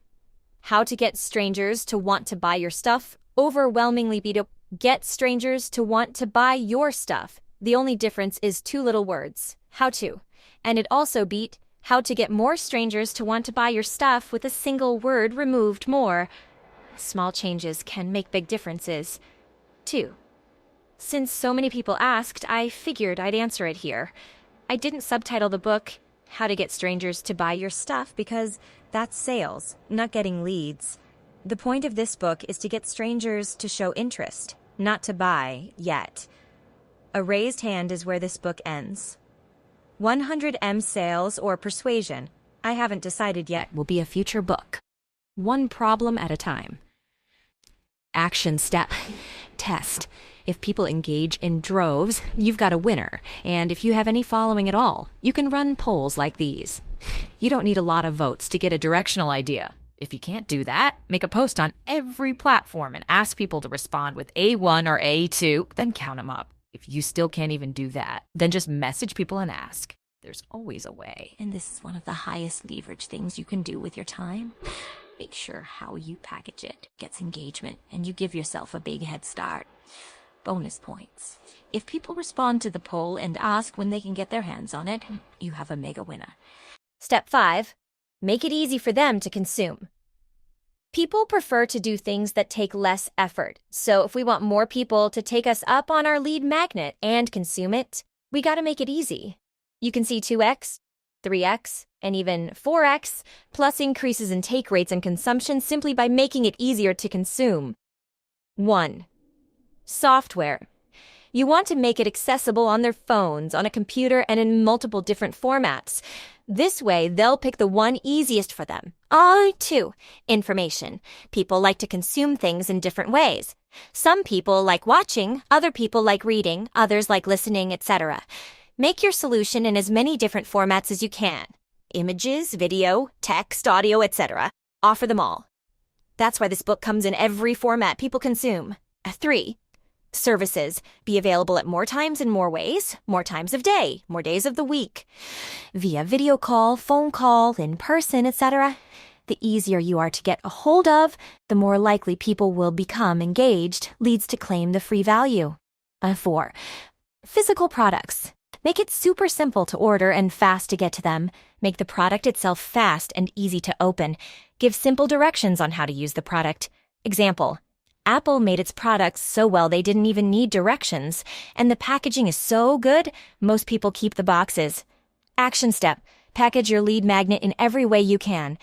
How to get strangers to want to buy your stuff overwhelmingly beat get strangers to want to buy your stuff. The only difference is 2 little words. How to. And it also beat how to get more strangers to want to buy your stuff with a single word removed more. Small changes can make big differences. 2. Since so many people asked, I figured I'd answer it here. I didn't subtitle the book How to Get Strangers to Buy Your Stuff because that's sales, not getting leads. The point of this book is to get strangers to show interest, not to buy yet. A raised hand is where this book ends. 100M sales or persuasion, I haven't decided yet, will be a future book. One problem at a time. Action step. Test. If people engage in droves, you've got a winner. And if you have any following at all, you can run polls like these. You don't need a lot of votes to get a directional idea. If you can't do that, make a post on every platform and ask people to respond with A1 or A2, then count them up. If you still can't even do that, then just message people and ask. There's always a way. And this is one of the highest leverage things you can do with your time. Make sure how you package it gets engagement, and you give yourself a big head start. Bonus points. If people respond to the poll and ask when they can get their hands on it, you have a mega winner. Step 5. Make it easy for them to consume. People prefer to do things that take less effort. So if we want more people to take us up on our lead magnet and consume it, we gotta make it easy. You can see 2x, 3x, and even 4x, plus increases in take rates and consumption simply by making it easier to consume. 1. Software. You want to make it accessible on their phones, on a computer, and in multiple different formats. This way, they'll pick the one easiest for them. 2. Information. People like to consume things in different ways. Some people like watching, other people like reading, others like listening, etc. Make your solution in as many different formats as you can. Images, video, text, audio, etc. Offer them all. That's why this book comes in every format people consume. 3. Services. Be available at more times in more ways, more times of day, more days of the week. Via video call, phone call, in person, etc. The easier you are to get a hold of, the more likely people will become engaged, leads to claim the free value. 4. Physical products. Make it super simple to order and fast to get to them. Make the product itself fast and easy to open. Give simple directions on how to use the product. Example: Apple made its products so well they didn't even need directions, and the packaging is so good, most people keep the boxes. Action step: package your lead magnet in every way you can.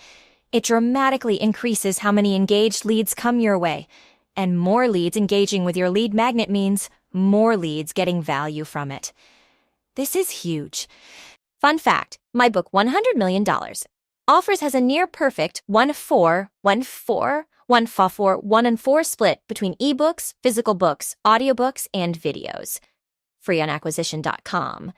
It dramatically increases how many engaged leads come your way. And more leads engaging with your lead magnet means more leads getting value from it. This is huge. Fun fact, my book $100 million offers has a near-perfect 1-4, 1-4, 1-4, 1-4 split between ebooks, physical books, audiobooks, and videos. Free on acquisition.com.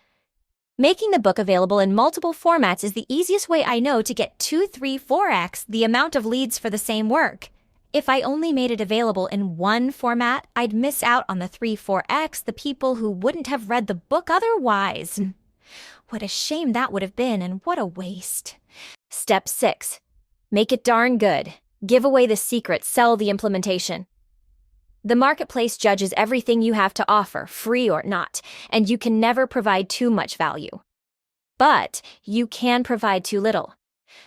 Making the book available in multiple formats is the easiest way I know to get 2, 3, 4x the amount of leads for the same work. If I only made it available in one format, I'd miss out on the 3, 4x the people who wouldn't have read the book otherwise. What a shame that would have been, and what a waste. Step 6. Make it darn good. Give away the secret, sell the implementation. The marketplace judges everything you have to offer, free or not, and you can never provide too much value. But you can provide too little.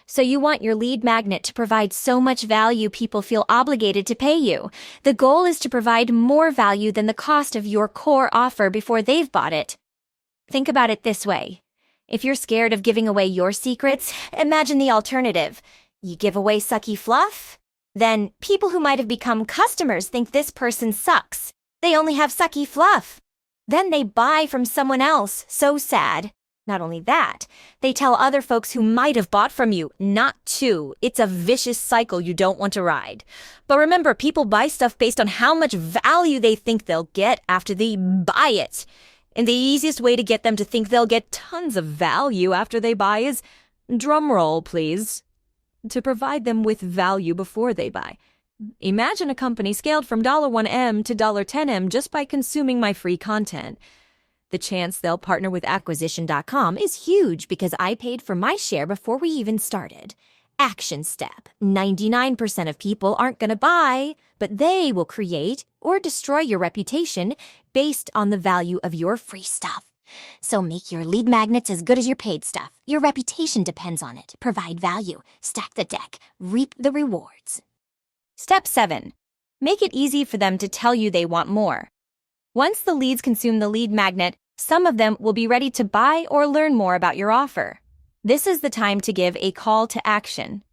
So you want your lead magnet to provide so much value people feel obligated to pay you. The goal is to provide more value than the cost of your core offer before they've bought it. Think about it this way. If you're scared of giving away your secrets, imagine the alternative. You give away sucky fluff? Then people who might have become customers think this person sucks. They only have sucky fluff. Then they buy from someone else. So sad. Not only that, they tell other folks who might have bought from you not to. It's a vicious cycle you don't want to ride. But remember, people buy stuff based on how much value they think they'll get after they buy it. And the easiest way to get them to think they'll get tons of value after they buy is, drumroll please, to provide them with value before they buy. Imagine a company scaled from $1M to $10M just by consuming my free content. The chance they'll partner with acquisition.com is huge because I paid for my share before we even started. Action step. 99% of people aren't going to buy, but they will create or destroy your reputation based on the value of your free stuff. So make your lead magnets as good as your paid stuff. Your reputation depends on it. Provide value. Stack the deck. Reap the rewards. Step 7. Make it easy for them to tell you they want more. Once the leads consume the lead magnet, some of them will be ready to buy or learn more about your offer. This is the time to give a call to action.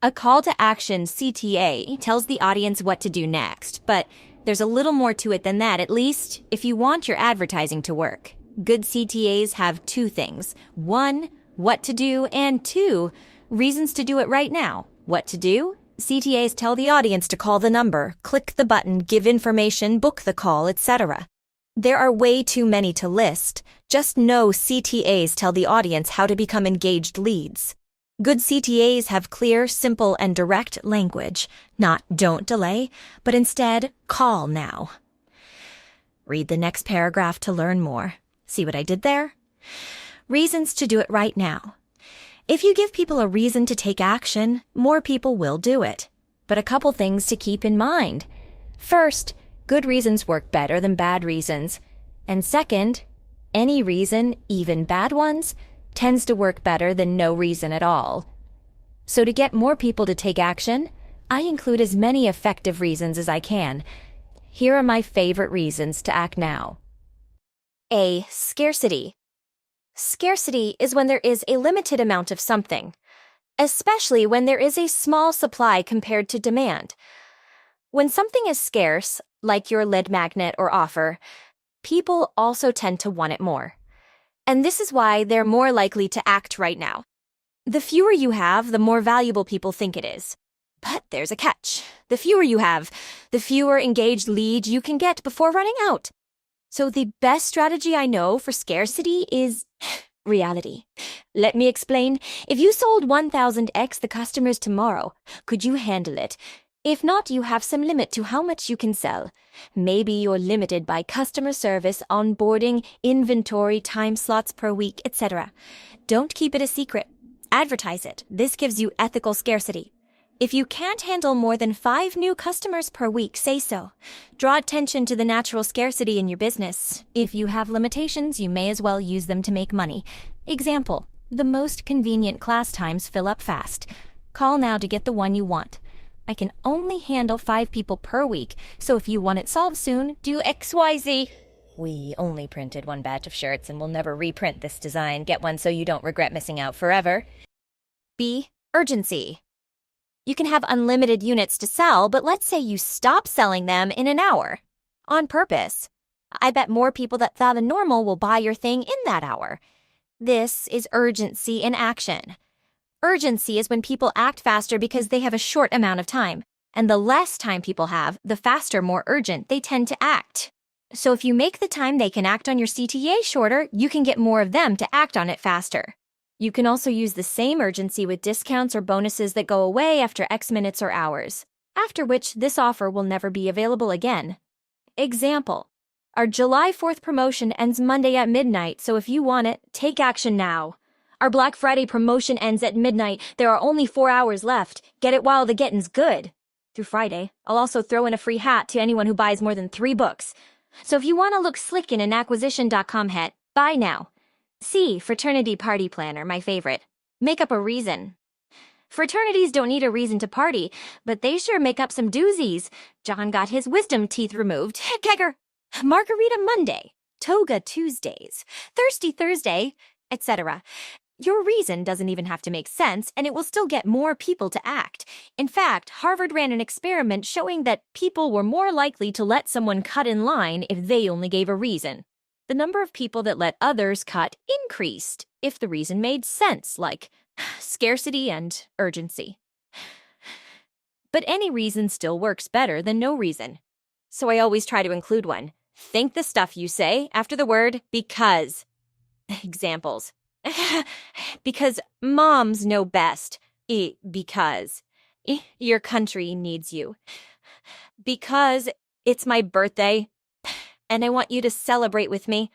A call to action CTA tells the audience what to do next, but there's a little more to it than that, at least if you want your advertising to work. Good CTAs have 2 things. 1, what to do, and 2, reasons to do it right now. What to do? CTAs tell the audience to call the number, click the button, give information, book the call, etc. There are way too many to list. Just know CTAs tell the audience how to become engaged leads. Good CTAs have clear, simple, and direct language. Not don't delay, but instead call now. Read the next paragraph to learn more. See what I did there? Reasons to do it right now. If you give people a reason to take action, more people will do it. But a couple things to keep in mind. First, good reasons work better than bad reasons. And second, any reason, even bad ones, tends to work better than no reason at all. So to get more people to take action, I include as many effective reasons as I can. Here are my favorite reasons to act now. A. Scarcity. Scarcity is when there is a limited amount of something, especially when there is a small supply compared to demand. When something is scarce, like your lead magnet or offer, people also tend to want it more. And this is why they're more likely to act right now. The fewer you have, the more valuable people think it is. But there's a catch. The fewer you have, the fewer engaged leads you can get before running out. So the best strategy I know for scarcity is reality. Let me explain. If you sold 1,000x the customers tomorrow, could you handle it? If not, you have some limit to how much you can sell. Maybe you're limited by customer service, onboarding, inventory, time slots per week, etc. Don't keep it a secret. Advertise it. This gives you ethical scarcity. If you can't handle more than 5 new customers per week, say so. Draw attention to the natural scarcity in your business. If you have limitations, you may as well use them to make money. Example, the most convenient class times fill up fast. Call now to get the one you want. I can only handle 5 people per week, so if you want it solved soon, do XYZ. We only printed 1 batch of shirts and will never reprint this design. Get one so you don't regret missing out forever. B. Urgency. You can have unlimited units to sell, but let's say you stop selling them in an hour. On purpose. I bet more people that thought a normal will buy your thing in that hour. This is urgency in action. Urgency is when people act faster because they have a short amount of time. And the less time people have, the faster, more urgent they tend to act. So if you make the time they can act on your CTA shorter, you can get more of them to act on it faster. You can also use the same urgency with discounts or bonuses that go away after X minutes or hours, after which this offer will never be available again. Example, our July 4th promotion ends Monday at midnight, so if you want it, take action now. Our Black Friday promotion ends at midnight. There are only 4 hours left. Get it while the getting's good. Through Friday, I'll also throw in a free hat to anyone who buys more than 3 books. So if you want to look slick in an acquisition.com hat, buy now. C. Fraternity party planner, my favorite. Make up a reason. Fraternities don't need a reason to party, but they sure make up some doozies. John got his wisdom teeth removed. Kegger. Margarita Monday. Toga Tuesdays. Thirsty Thursday, etc. Your reason doesn't even have to make sense, and it will still get more people to act. In fact, Harvard ran an experiment showing that people were more likely to let someone cut in line if they only gave a reason. The number of people that let others cut increased if the reason made sense, like scarcity and urgency. But any reason still works better than no reason. So I always try to include one. Think the stuff you say after the word because. Examples. Because moms know best. Because. Your country needs you. Because it's my birthday. And I want you to celebrate with me.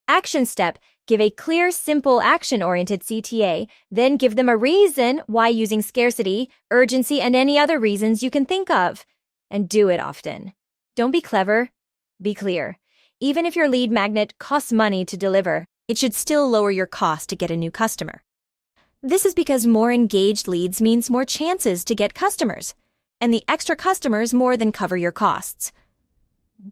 Action step. Give a clear, simple, action-oriented CTA, then give them a reason why using scarcity, urgency, and any other reasons you can think of. And do it often. Don't be clever. Be clear. Even if your lead magnet costs money to deliver, it should still lower your cost to get a new customer. This is because more engaged leads means more chances to get customers, and the extra customers more than cover your costs.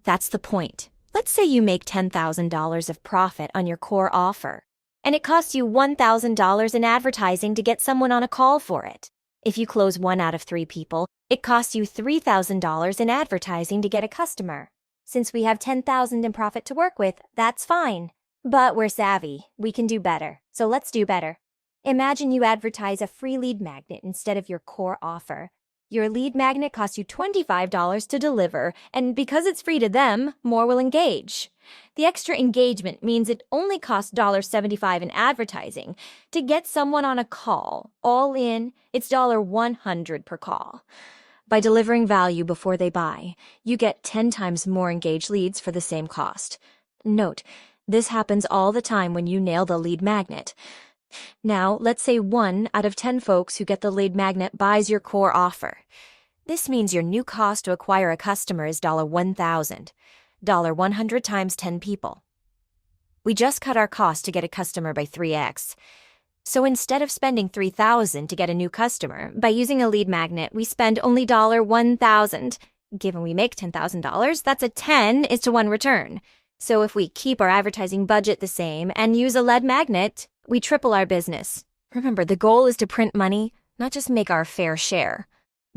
That's the point. Let's say you make $10,000 of profit on your core offer, and it costs you $1,000 in advertising to get someone on a call for it. If you close 1 out of 3 people, it costs you $3,000 in advertising to get a customer. Since we have $10,000 in profit to work with, that's fine. But we're savvy. We can do better. So let's do better. Imagine you advertise a free lead magnet instead of your core offer. Your lead magnet costs you $25 to deliver, and because it's free to them, more will engage. The extra engagement means it only costs $1.75 in advertising. To get someone on a call, all in, it's $100 per call. By delivering value before they buy, you get 10 times more engaged leads for the same cost. Note, this happens all the time when you nail the lead magnet. Now, let's say 1 out of 10 folks who get the lead magnet buys your core offer. This means your new cost to acquire a customer is $1,000. $100 times 10 people. We just cut our cost to get a customer by 3x. So instead of spending $3,000 to get a new customer, by using a lead magnet, we spend only $1,000. Given we make $10,000, that's a 10-to-1 return. So if we keep our advertising budget the same and use a lead magnet, we triple our business. Remember, the goal is to print money, not just make our fair share.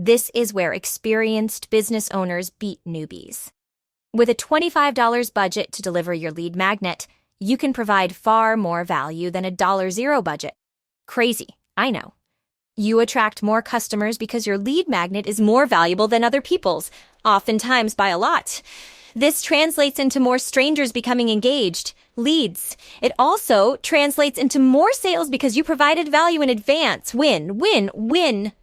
This is where experienced business owners beat newbies. With a $25 budget to deliver your lead magnet, you can provide far more value than a $0 budget. Crazy, I know. You attract more customers because your lead magnet is more valuable than other people's, oftentimes by a lot. This translates into more strangers becoming engaged, leads. It also translates into more sales because you provided value in advance. Win, win, win.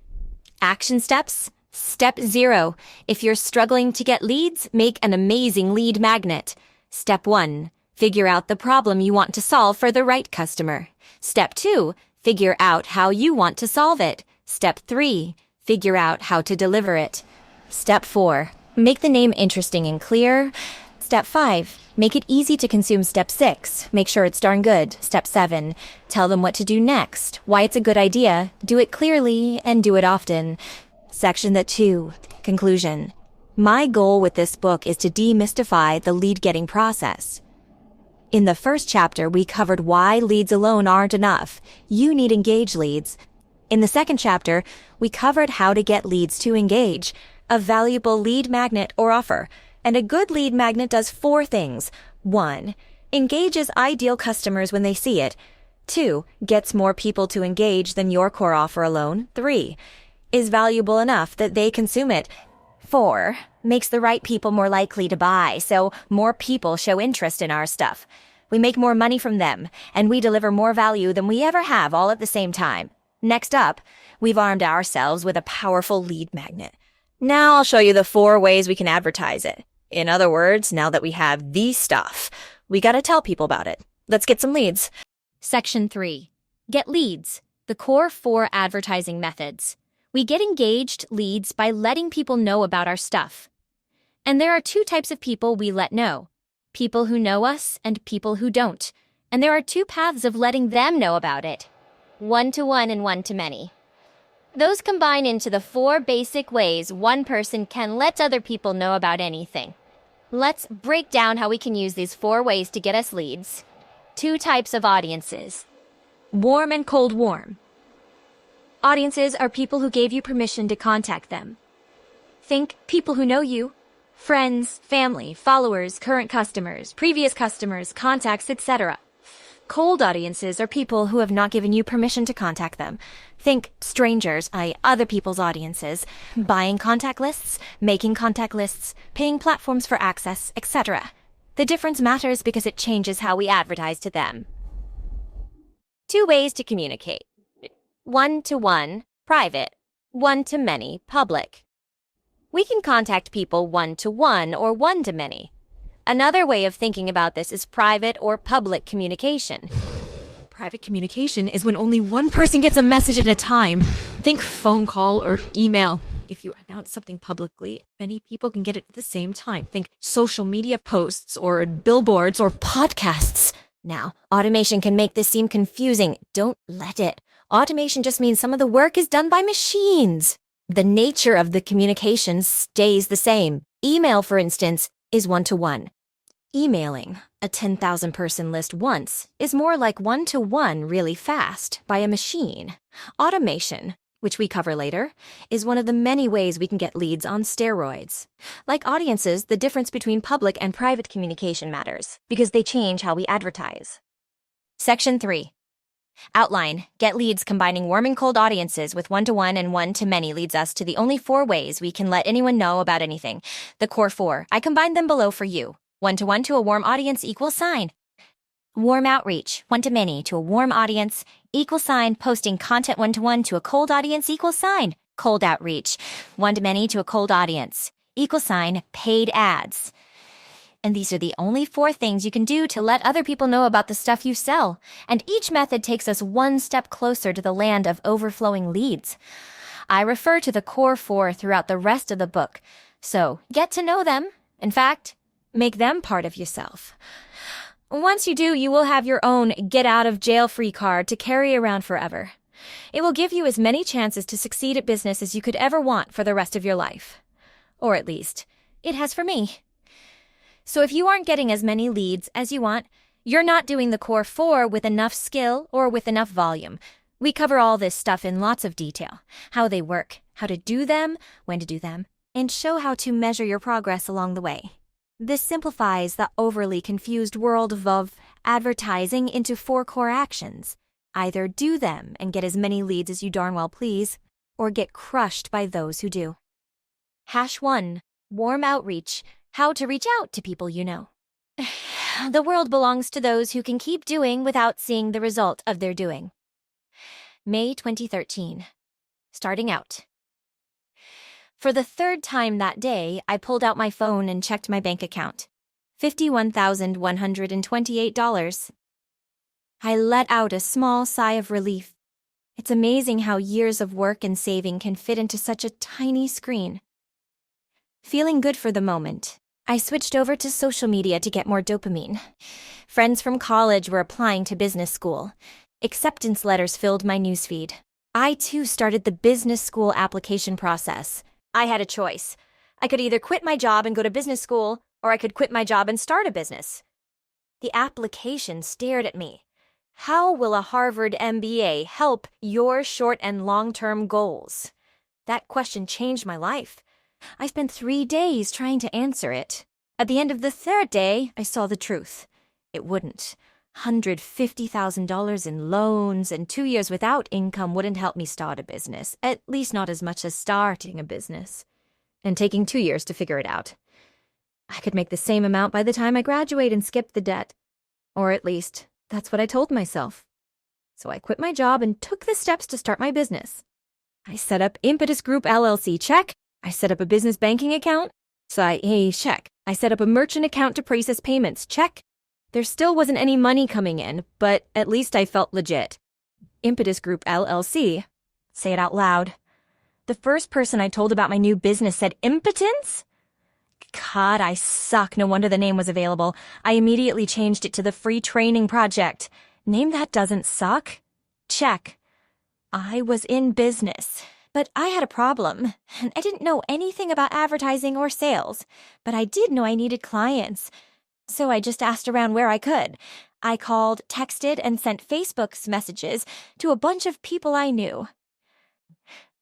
Action steps. Step 0. If you're struggling to get leads, make an amazing lead magnet. Step 1. Figure out the problem you want to solve for the right customer. Step 2. Figure out how you want to solve it. Step 3. Figure out how to deliver it. Step 4. Make the name interesting and clear. Step 5. Make it easy to consume. Step 6. Make sure it's darn good. Step 7. Tell them what to do next, why it's a good idea, do it clearly, and do it often. Section 2. Conclusion. My goal with this book is to demystify the lead-getting process. In the first chapter, we covered why leads alone aren't enough. You need engaged leads. In the second chapter, we covered how to get leads to engage, a valuable lead magnet or offer. And a good lead magnet does 4 things. 1. Engages ideal customers when they see it. 2. Gets more people to engage than your core offer alone. 3. Is valuable enough that they consume it. 4. Makes the right people more likely to buy, so more people show interest in our stuff. We make more money from them, and we deliver more value than we ever have all at the same time. Next up, we've armed ourselves with a powerful lead magnet. Now I'll show you the 4 ways we can advertise it. In other words, now that we have the stuff, we gotta tell people about it. Let's get some leads. Section 3. Get leads. The core 4 advertising methods. We get engaged leads by letting people know about our stuff. And there are 2 types of people we let know. People who know us and people who don't. And there are 2 paths of letting them know about it. One-to-one and one-to-many. Those combine into the 4 basic ways one person can let other people know about anything. Let's break down how we can use these 4 ways to get us leads. 2 types of audiences. Warm and cold warm. Audiences are people who gave you permission to contact them. Think people who know you. Friends, family, followers, current customers, previous customers, contacts, etc. Cold audiences are people who have not given you permission to contact them. Think strangers, i.e. other people's audiences, buying contact lists, making contact lists, paying platforms for access, etc. The difference matters because it changes how we advertise to them. 2 ways to communicate. One-to-one, private. One-to-many, public. We can contact people one-to-one or one-to-many. Another way of thinking about this is private or public communication. Private communication is when only one person gets a message at a time. Think phone call or email. If you announce something publicly, many people can get it at the same time. Think social media posts or billboards or podcasts. Now, automation can make this seem confusing. Don't let it. Automation just means some of the work is done by machines. The nature of the communication stays the same. Email, for instance, is one-to-one. Emailing a 10,000-person list once is more like one-to-one really fast by a machine. Automation, which we cover later, is one of the many ways we can get leads on steroids. Like audiences, the difference between public and private communication matters because they change how we advertise. Section 3. Outline. Get leads combining warm and cold audiences with one-to-one and one-to-many leads us to the only 4 ways we can let anyone know about anything. The core 4. I combined them below for you. One-to-one to a warm audience equals sign. Warm outreach. One-to-many to a warm audience equals sign. Posting content one-to-one to a cold audience equals sign. Cold outreach. One-to-many to a cold audience equals sign. Paid ads. And these are the only 4 things you can do to let other people know about the stuff you sell. And each method takes us one step closer to the land of overflowing leads. I refer to the core 4 throughout the rest of the book. So get to know them. In fact, make them part of yourself. Once you do, you will have your own get-out-of-jail-free card to carry around forever. It will give you as many chances to succeed at business as you could ever want for the rest of your life. Or at least, it has for me. So if you aren't getting as many leads as you want, you're not doing the core 4 with enough skill or with enough volume. We cover all this stuff in lots of detail: how they work, how to do them, when to do them, and show how to measure your progress along the way. This simplifies the overly confused world of advertising into 4 core actions. Either do them and get as many leads as you darn well please, or get crushed by those who do. #1. Warm outreach. How to reach out to people you know. The world belongs to those who can keep doing without seeing the result of their doing. May 2013. Starting out. For the 3rd time that day, I pulled out my phone and checked my bank account. $51,128. I let out a small sigh of relief. It's amazing how years of work and saving can fit into such a tiny screen. Feeling good for the moment, I switched over to social media to get more dopamine. Friends from college were applying to business school. Acceptance letters filled my newsfeed. I too started the business school application process. I had a choice. I could either quit my job and go to business school, or I could quit my job and start a business. The application stared at me. How will a Harvard MBA help your short and long-term goals? That question changed my life. I spent 3 days trying to answer it. At the end of the 3rd day, I saw the truth. It wouldn't. $150,000 in loans and 2 years without income wouldn't help me start a business, at least not as much as starting a business. And taking 2 years to figure it out. I could make the same amount by the time I graduate and skip the debt. Or at least, that's what I told myself. So I quit my job and took the steps to start my business. I set up Impetus Group LLC, check. I set up a business banking account, check. I set up a merchant account to process payments, check. There still wasn't any money coming in, but at least I felt legit. Impetus Group LLC. Say it out loud. The first person I told about my new business said impotence? God, I suck. No wonder the name was available. I immediately changed it to the Free Training Project. Name that doesn't suck? Check. I was in business, but I had a problem. I didn't know anything about advertising or sales, but I did know I needed clients. So I just asked around where I could. I called, texted, and sent Facebook messages to a bunch of people I knew.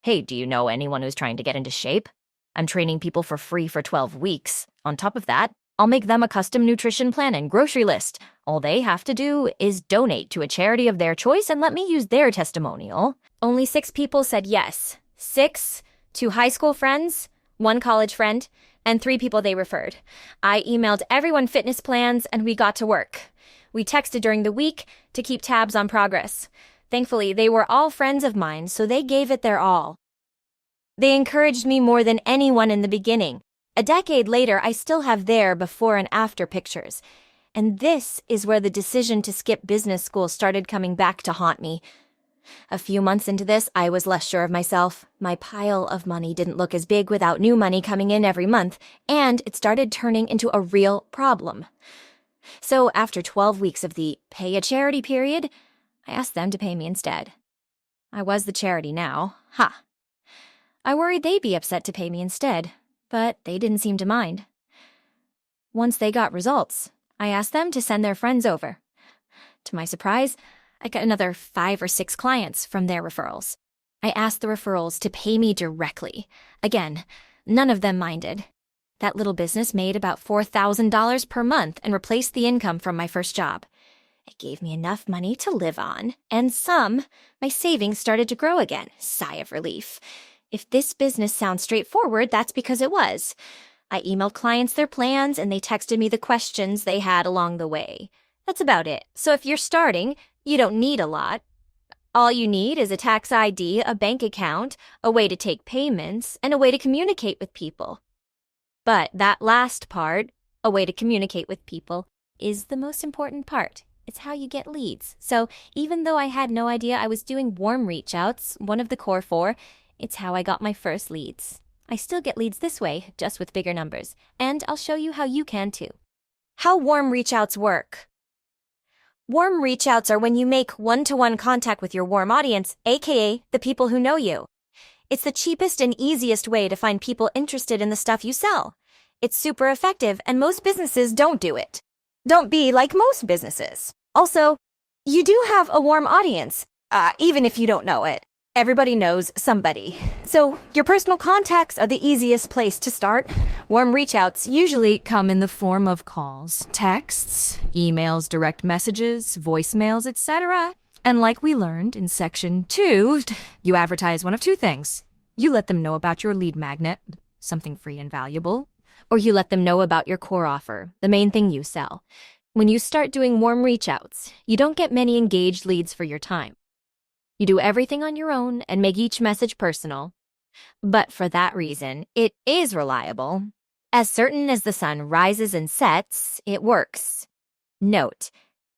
Hey, do you know anyone who's trying to get into shape? I'm training people for free for 12 weeks. On top of that, I'll make them a custom nutrition plan and grocery list. All they have to do is donate to a charity of their choice and let me use their testimonial. Only 6 people said yes. 6, 2 high school friends, 1 college friend, and 3 people they referred. I emailed everyone fitness plans and we got to work. We texted during the week to keep tabs on progress. Thankfully, they were all friends of mine, so they gave it their all. They encouraged me more than anyone in the beginning. A decade later, I still have their before and after pictures. And this is where the decision to skip business school started coming back to haunt me. A few months into this, I was less sure of myself. My pile of money didn't look as big without new money coming in every month, and it started turning into a real problem. So after 12 weeks of the pay a charity period, I asked them to pay me instead. I was the charity now. Ha! I worried they'd be upset to pay me instead, but they didn't seem to mind. Once they got results, I asked them to send their friends over. To my surprise, I got another 5 or 6 clients from their referrals. I asked the referrals to pay me directly. Again, none of them minded. That little business made about $4,000 per month and replaced the income from my first job. It gave me enough money to live on, and my savings started to grow again. Sigh of relief. If this business sounds straightforward, that's because it was. I emailed clients their plans, and they texted me the questions they had along the way. That's about it. So if you're starting, you don't need a lot. All you need is a tax ID, a bank account, a way to take payments, and a way to communicate with people. But that last part, a way to communicate with people, is the most important part. It's how you get leads. So even though I had no idea I was doing warm reach outs, one of the core 4, it's how I got my first leads. I still get leads this way, just with bigger numbers, and I'll show you how you can too. How warm reach outs work. Warm reach outs are when you make one-to-one contact with your warm audience, aka the people who know you. It's the cheapest and easiest way to find people interested in the stuff you sell. It's super effective, and most businesses don't do it. Don't be like most businesses. Also, you do have a warm audience. even if you don't know it. Everybody knows somebody. So your personal contacts are the easiest place to start. Warm reach-outs Usually come in the form of calls, texts, emails, direct messages, voicemails, etc. And like we learned in section 2, you advertise one of two things. You let them know about your lead magnet, something free and valuable, or you let them know about your core offer, the main thing you sell. When you start doing warm reach-outs, you don't get many engaged leads for your time. You do everything on your own and make each message personal. But for that reason, it is reliable. As certain as the sun rises and sets, it works. Note,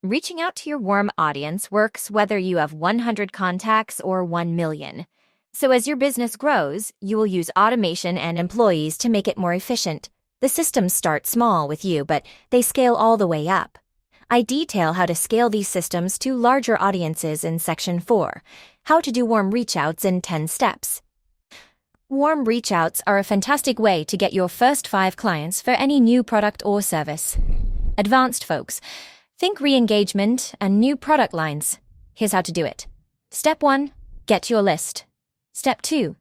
reaching out to your warm audience works whether you have 100 contacts or 1 million. So as your business grows, you will use automation and employees to make it more efficient. The systems start small with you, but they scale all the way up. I detail how to scale these systems to larger audiences in Section 4, how to do warm reach-outs in 10 steps. Warm reach-outs are a fantastic way to get your first 5 clients for any new product or service. Advanced folks, think re-engagement and new product lines. Here's how to do it. Step 1, get your list. Step 2,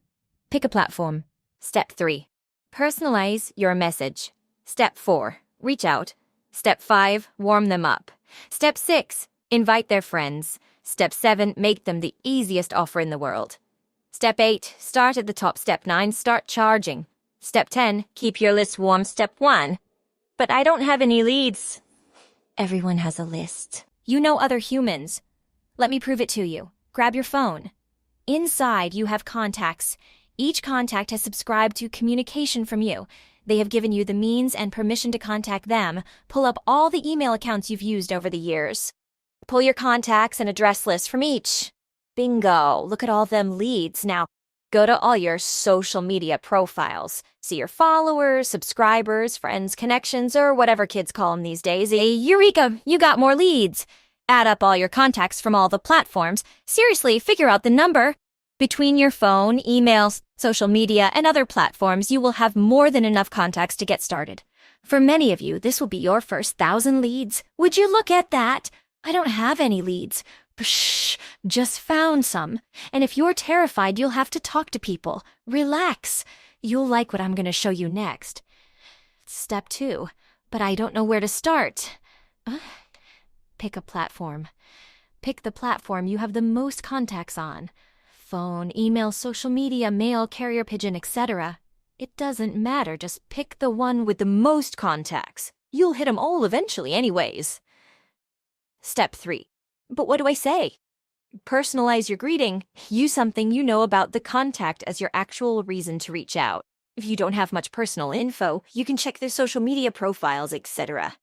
pick a platform. Step 3, personalize your message. Step 4, reach out. Step 5, warm them up. Step 6, invite their friends. Step 7, make them the easiest offer in the world. Step 8, start at the top. Step 9, start charging. Step 10, keep your list warm. Step 1, but I don't have any leads. Everyone has a list. You know other humans. Let me prove it to you. Grab your phone. Inside, you have contacts. Each contact has subscribed to communication from you. They have given you the means and permission to contact them. Pull up all the email accounts you've used over the years. Pull your contacts and address list from each. Bingo! Look at all them leads. Now, go to all your social media profiles. See your followers, subscribers, friends, connections, or whatever kids call them these days. Eureka! You got more leads! Add up all your contacts from all the platforms. Seriously, figure out the number. Between your phone, emails, social media, and other platforms, you will have more than enough contacts to get started. For many of you, this will be your first 1,000 leads. Would you look at that? I don't have any leads. Psh, just found some. And if you're terrified, you'll have to talk to people. Relax. You'll like what I'm going to show you next. Step 2. But I don't know where to start. Pick a platform. Pick the platform you have the most contacts on. Phone, email, social media, mail, carrier pigeon, etc. It doesn't matter, just pick the one with the most contacts. You'll hit them all eventually anyways. Step 3. But what do I say? Personalize your greeting. Use something you know about the contact as your actual reason to reach out. If you don't have much personal info, you can check their social media profiles, etc.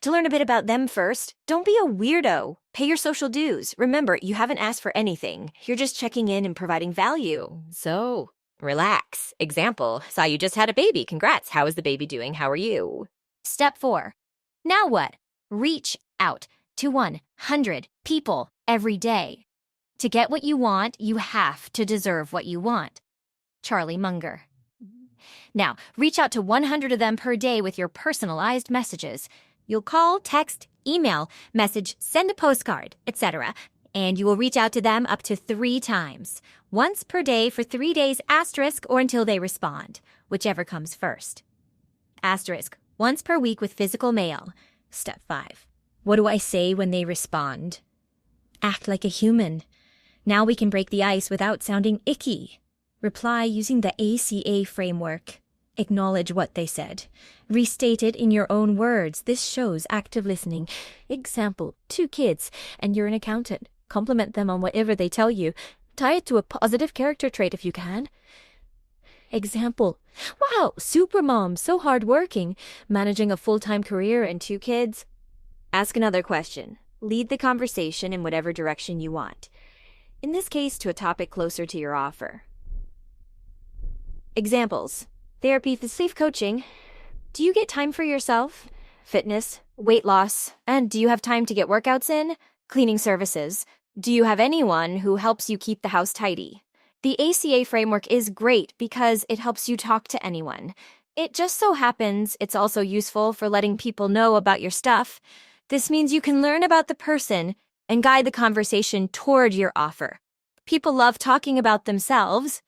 To learn a bit about them first, don't be a weirdo. Pay your social dues. Remember, you haven't asked for anything. You're just checking in and providing value. So, relax. Example, saw you just had a baby. Congrats. How is the baby doing? How are you? Step 4. Now what? Reach out to 100 people every day. To get what you want, you have to deserve what you want. Charlie Munger. Now, reach out to 100 of them per day with your personalized messages. You'll call, text, email, message, send a postcard, etc. And you will reach out to them up to 3 times. Once per day for 3 days asterisk or until they respond, whichever comes first. Asterisk, once per week with physical mail. Step 5. What do I say when they respond? Act like a human. Now we can break the ice without sounding icky. Reply using the ACA framework. Acknowledge what they said. Restate it in your own words. This shows active listening. Example, 2 kids, and you're an accountant. Compliment them on whatever they tell you. Tie it to a positive character trait if you can. Example, wow, supermom, so hardworking, managing a full-time career and 2 kids. Ask another question. Lead the conversation in whatever direction you want. In this case, to a topic closer to your offer. Examples. Therapy for safe coaching. Do you get time for yourself? Fitness, weight loss, and do you have time to get workouts in? Cleaning services. Do you have anyone who helps you keep the house tidy? The ACA framework is great because it helps you talk to anyone. It just so happens it's also useful for letting people know about your stuff. This means you can learn about the person and guide the conversation toward your offer. People love talking about themselves,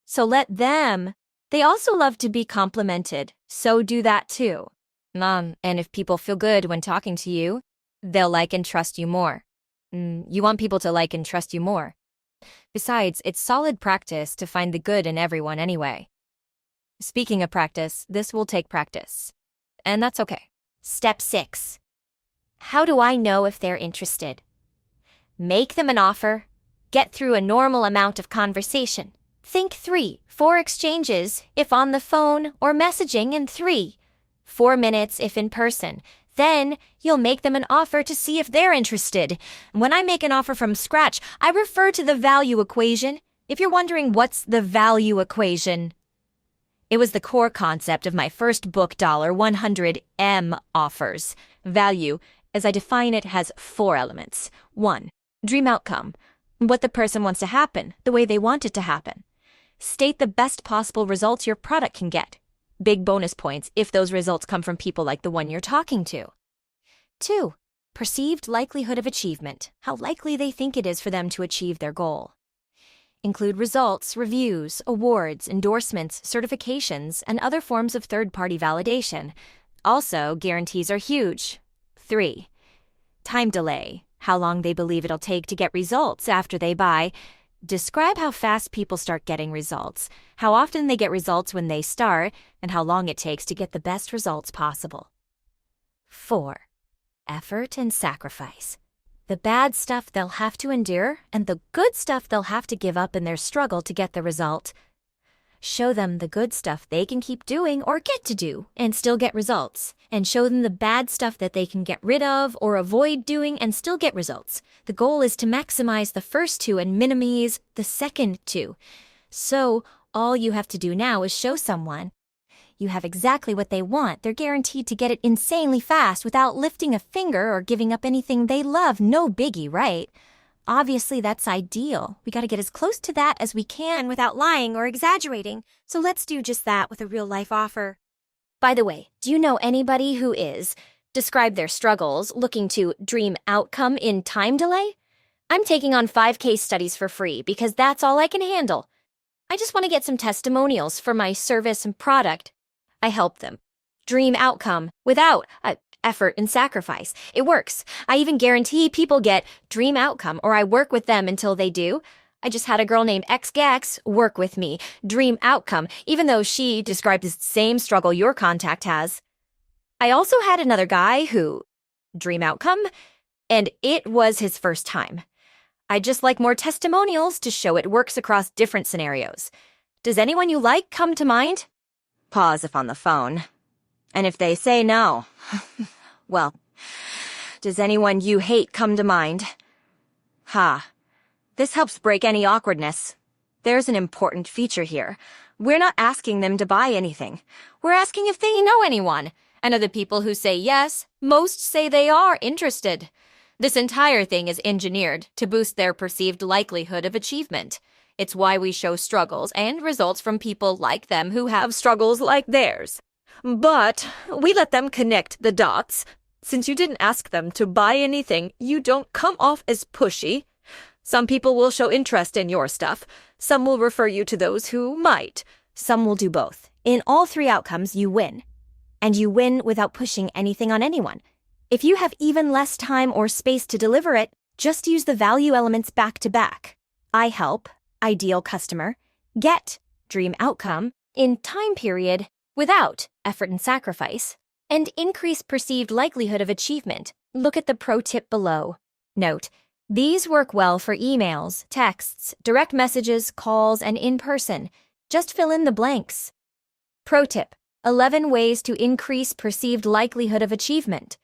so let them. They also love to be complimented, so do that too. And if people feel good when talking to you, they'll like and trust you more. You want people to like and trust you more. Besides, it's solid practice to find the good in everyone anyway. Speaking of practice, this will take practice. And that's okay. Step 6. How do I know if they're interested? Make them an offer. Get through a normal amount of conversation. Think 3, 4 exchanges if on the phone or messaging, and 3, 4 minutes if in person. Then you'll make them an offer to see if they're interested. When I make an offer from scratch, I refer to the value equation. If you're wondering what's the value equation, it was the core concept of my first book, $100M offers. Value, as I define it, has 4 elements. 1, dream outcome. What the person wants to happen, the way they want it to happen. State the best possible results your product can get. Big bonus points if those results come from people like the one you're talking to. 2, perceived likelihood of achievement, how likely they think it is for them to achieve their goal. Include results, reviews, awards, endorsements, certifications, and other forms of third-party validation. Also, guarantees are huge. 3, time delay, how long they believe it'll take to get results after they buy. Describe how fast people start getting results, how often they get results when they start, and how long it takes to get the best results possible. 4, effort and sacrifice. The bad stuff they'll have to endure, and the good stuff they'll have to give up in their struggle to get the result. Show them the good stuff they can keep doing or get to do and still get results. And show them the bad stuff that they can get rid of or avoid doing and still get results. The goal is to maximize the first 2 and minimize the second 2. So, all you have to do now is show someone you have exactly what they want. They're guaranteed to get it insanely fast without lifting a finger or giving up anything they love. No biggie, right? Obviously, that's ideal. We gotta get as close to that as we can without lying or exaggerating. So let's do just that with a real-life offer. By the way, do you know anybody who is, describe their struggles, looking to dream outcome in time delay? I'm taking on 5 case studies for free because that's all I can handle. I just want to get some testimonials for my service and product. I help them. Dream outcome without effort and sacrifice. It works. I even guarantee people get dream outcome, or I work with them until they do. I just had a girl named XGax work with me. Dream outcome, even though she described the same struggle your contact has. I also had another guy who, dream outcome, and it was his first time. I'd just like more testimonials to show it works across different scenarios. Does anyone you like come to mind? Pause if on the phone. And if they say no, well, does anyone you hate come to mind? This helps break any awkwardness. There's an important feature here. We're not asking them to buy anything. We're asking if they know anyone. And of the people who say yes, most say they are interested. This entire thing is engineered to boost their perceived likelihood of achievement. It's why we show struggles and results from people like them who have struggles like theirs. But we let them connect the dots. Since you didn't ask them to buy anything, you don't come off as pushy. Some people will show interest in your stuff. Some will refer you to those who might. Some will do both. In all 3 outcomes, you win. And you win without pushing anything on anyone. If you have even less time or space to deliver it, just use the value elements back to back. I help, ideal customer, get, dream outcome, in time period, without effort and sacrifice, and increase perceived likelihood of achievement. Look at the pro tip below. Note, these work well for emails, texts, direct messages, calls, and in person. Just fill in the blanks. Pro tip, 11 ways to increase perceived likelihood of achievement.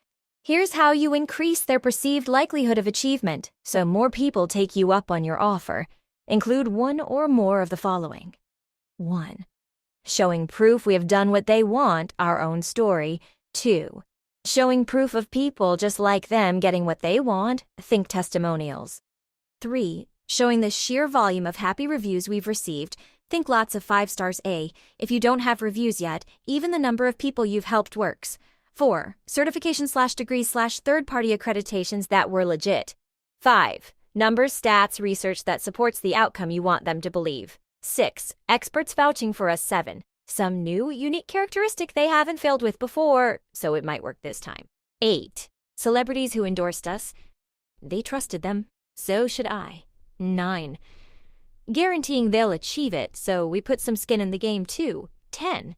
Here's how you increase their perceived likelihood of achievement so more people take you up on your offer. Include 1 or more of the following. 1. Showing proof we have done what they want, our own story. 2. Showing proof of people just like them getting what they want, think testimonials. 3. Showing the sheer volume of happy reviews we've received, think lots of 5 stars A. If you don't have reviews yet, even the number of people you've helped works. 4. Certification/degree/third-party accreditations that were legit. 5. Numbers, stats, research that supports the outcome you want them to believe. 6. Experts vouching for us. 7. Some new, unique characteristic they haven't failed with before, so it might work this time. 8. Celebrities who endorsed us. They trusted them. So should I. 9. Guaranteeing they'll achieve it, so we put some skin in the game too. 10.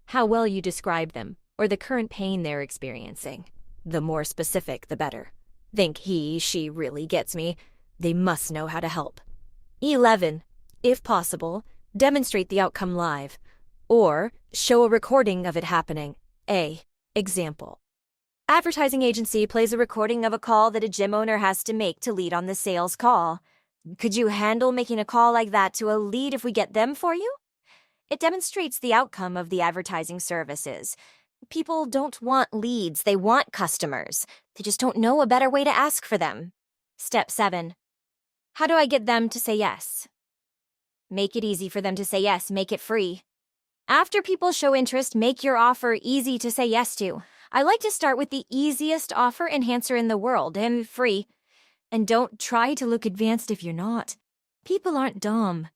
How well you describe them, or the current pain they're experiencing. The more specific, the better. Think he, she really gets me. They must know how to help. 11. If possible, demonstrate the outcome live, or show a recording of it happening. A. Example. Advertising agency plays a recording of a call that a gym owner has to make to lead on the sales call. Could you handle making a call like that to a lead if we get them for you? It demonstrates the outcome of the advertising services. People don't want leads, they want customers. They just don't know a better way to ask for them. Step 7. How do I get them to say yes? Make it easy for them to say yes, make it free. After people show interest, make your offer easy to say yes to. I like to start with the easiest offer enhancer in the world, and free. And don't try to look advanced if you're not. People aren't dumb.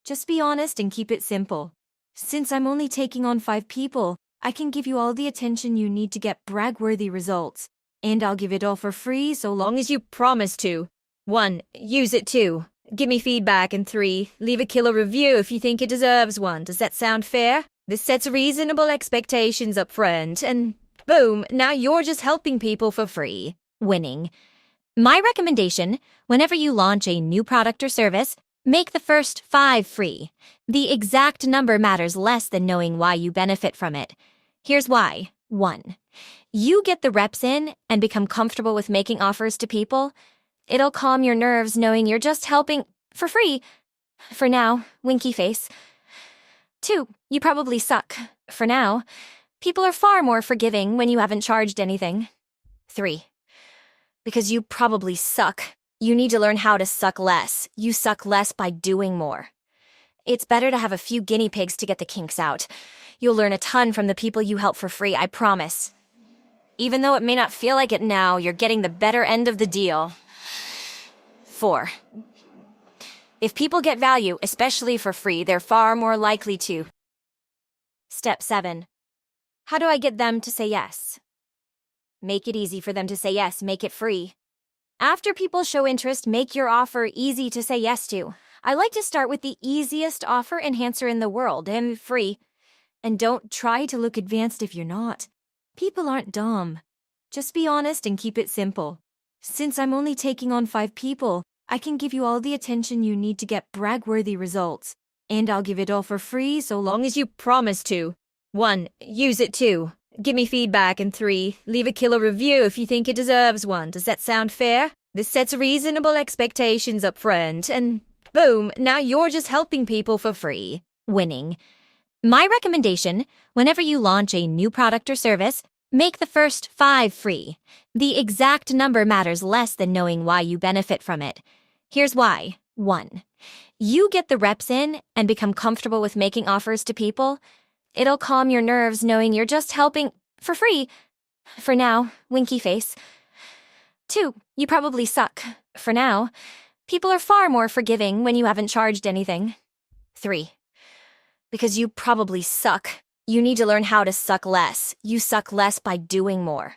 Just be honest and keep it simple. Since I'm only taking on 5 people, I can give you all the attention you need to get brag-worthy results. And I'll give it all for free so long as you promise to. 1. Use it. 2. Give me feedback. And 3. Leave a killer review if you think it deserves one. Does that sound fair? This sets reasonable expectations up front, and boom, now you're just helping people for free. Winning. My recommendation, whenever you launch a new product or service, make the first 5 free. The exact number matters less than knowing why you benefit from it. Here's why. 1. You get the reps in and become comfortable with making offers to people. It'll calm your nerves knowing you're just helping for free. For now, winky face. 2. You probably suck. For now. People are far more forgiving when you haven't charged anything. 3. Because you probably suck. You need to learn how to suck less. You suck less by doing more. It's better to have a few guinea pigs to get the kinks out. You'll learn a ton from the people you help for free, I promise. Even though it may not feel like it now, you're getting the better end of the deal. 4. If people get value, especially for free, they're far more likely to. Step 7. How do I get them to say yes? Make it easy for them to say yes, make it free. After people show interest, make your offer easy to say yes to. I like to start with the easiest offer enhancer in the world, and free. And don't try to look advanced if you're not. People aren't dumb. Just be honest and keep it simple. Since I'm only taking on 5 people, I can give you all the attention you need to get brag-worthy results. And I'll give it all for free so long as you promise to. 1. Use it. 2. Give me feedback. And 3. Leave a killer review if you think it deserves one. Does that sound fair? This sets reasonable expectations up front, and boom, now you're just helping people for free. Winning. My recommendation, whenever you launch a new product or service, make the first 5 free. The exact number matters less than knowing why you benefit from it. Here's why. 1. You get the reps in and become comfortable with making offers to people. It'll calm your nerves knowing you're just helping for free. For now, winky face. 2. You probably suck. For now. People are far more forgiving when you haven't charged anything. 3. Because you probably suck. You need to learn how to suck less. You suck less by doing more.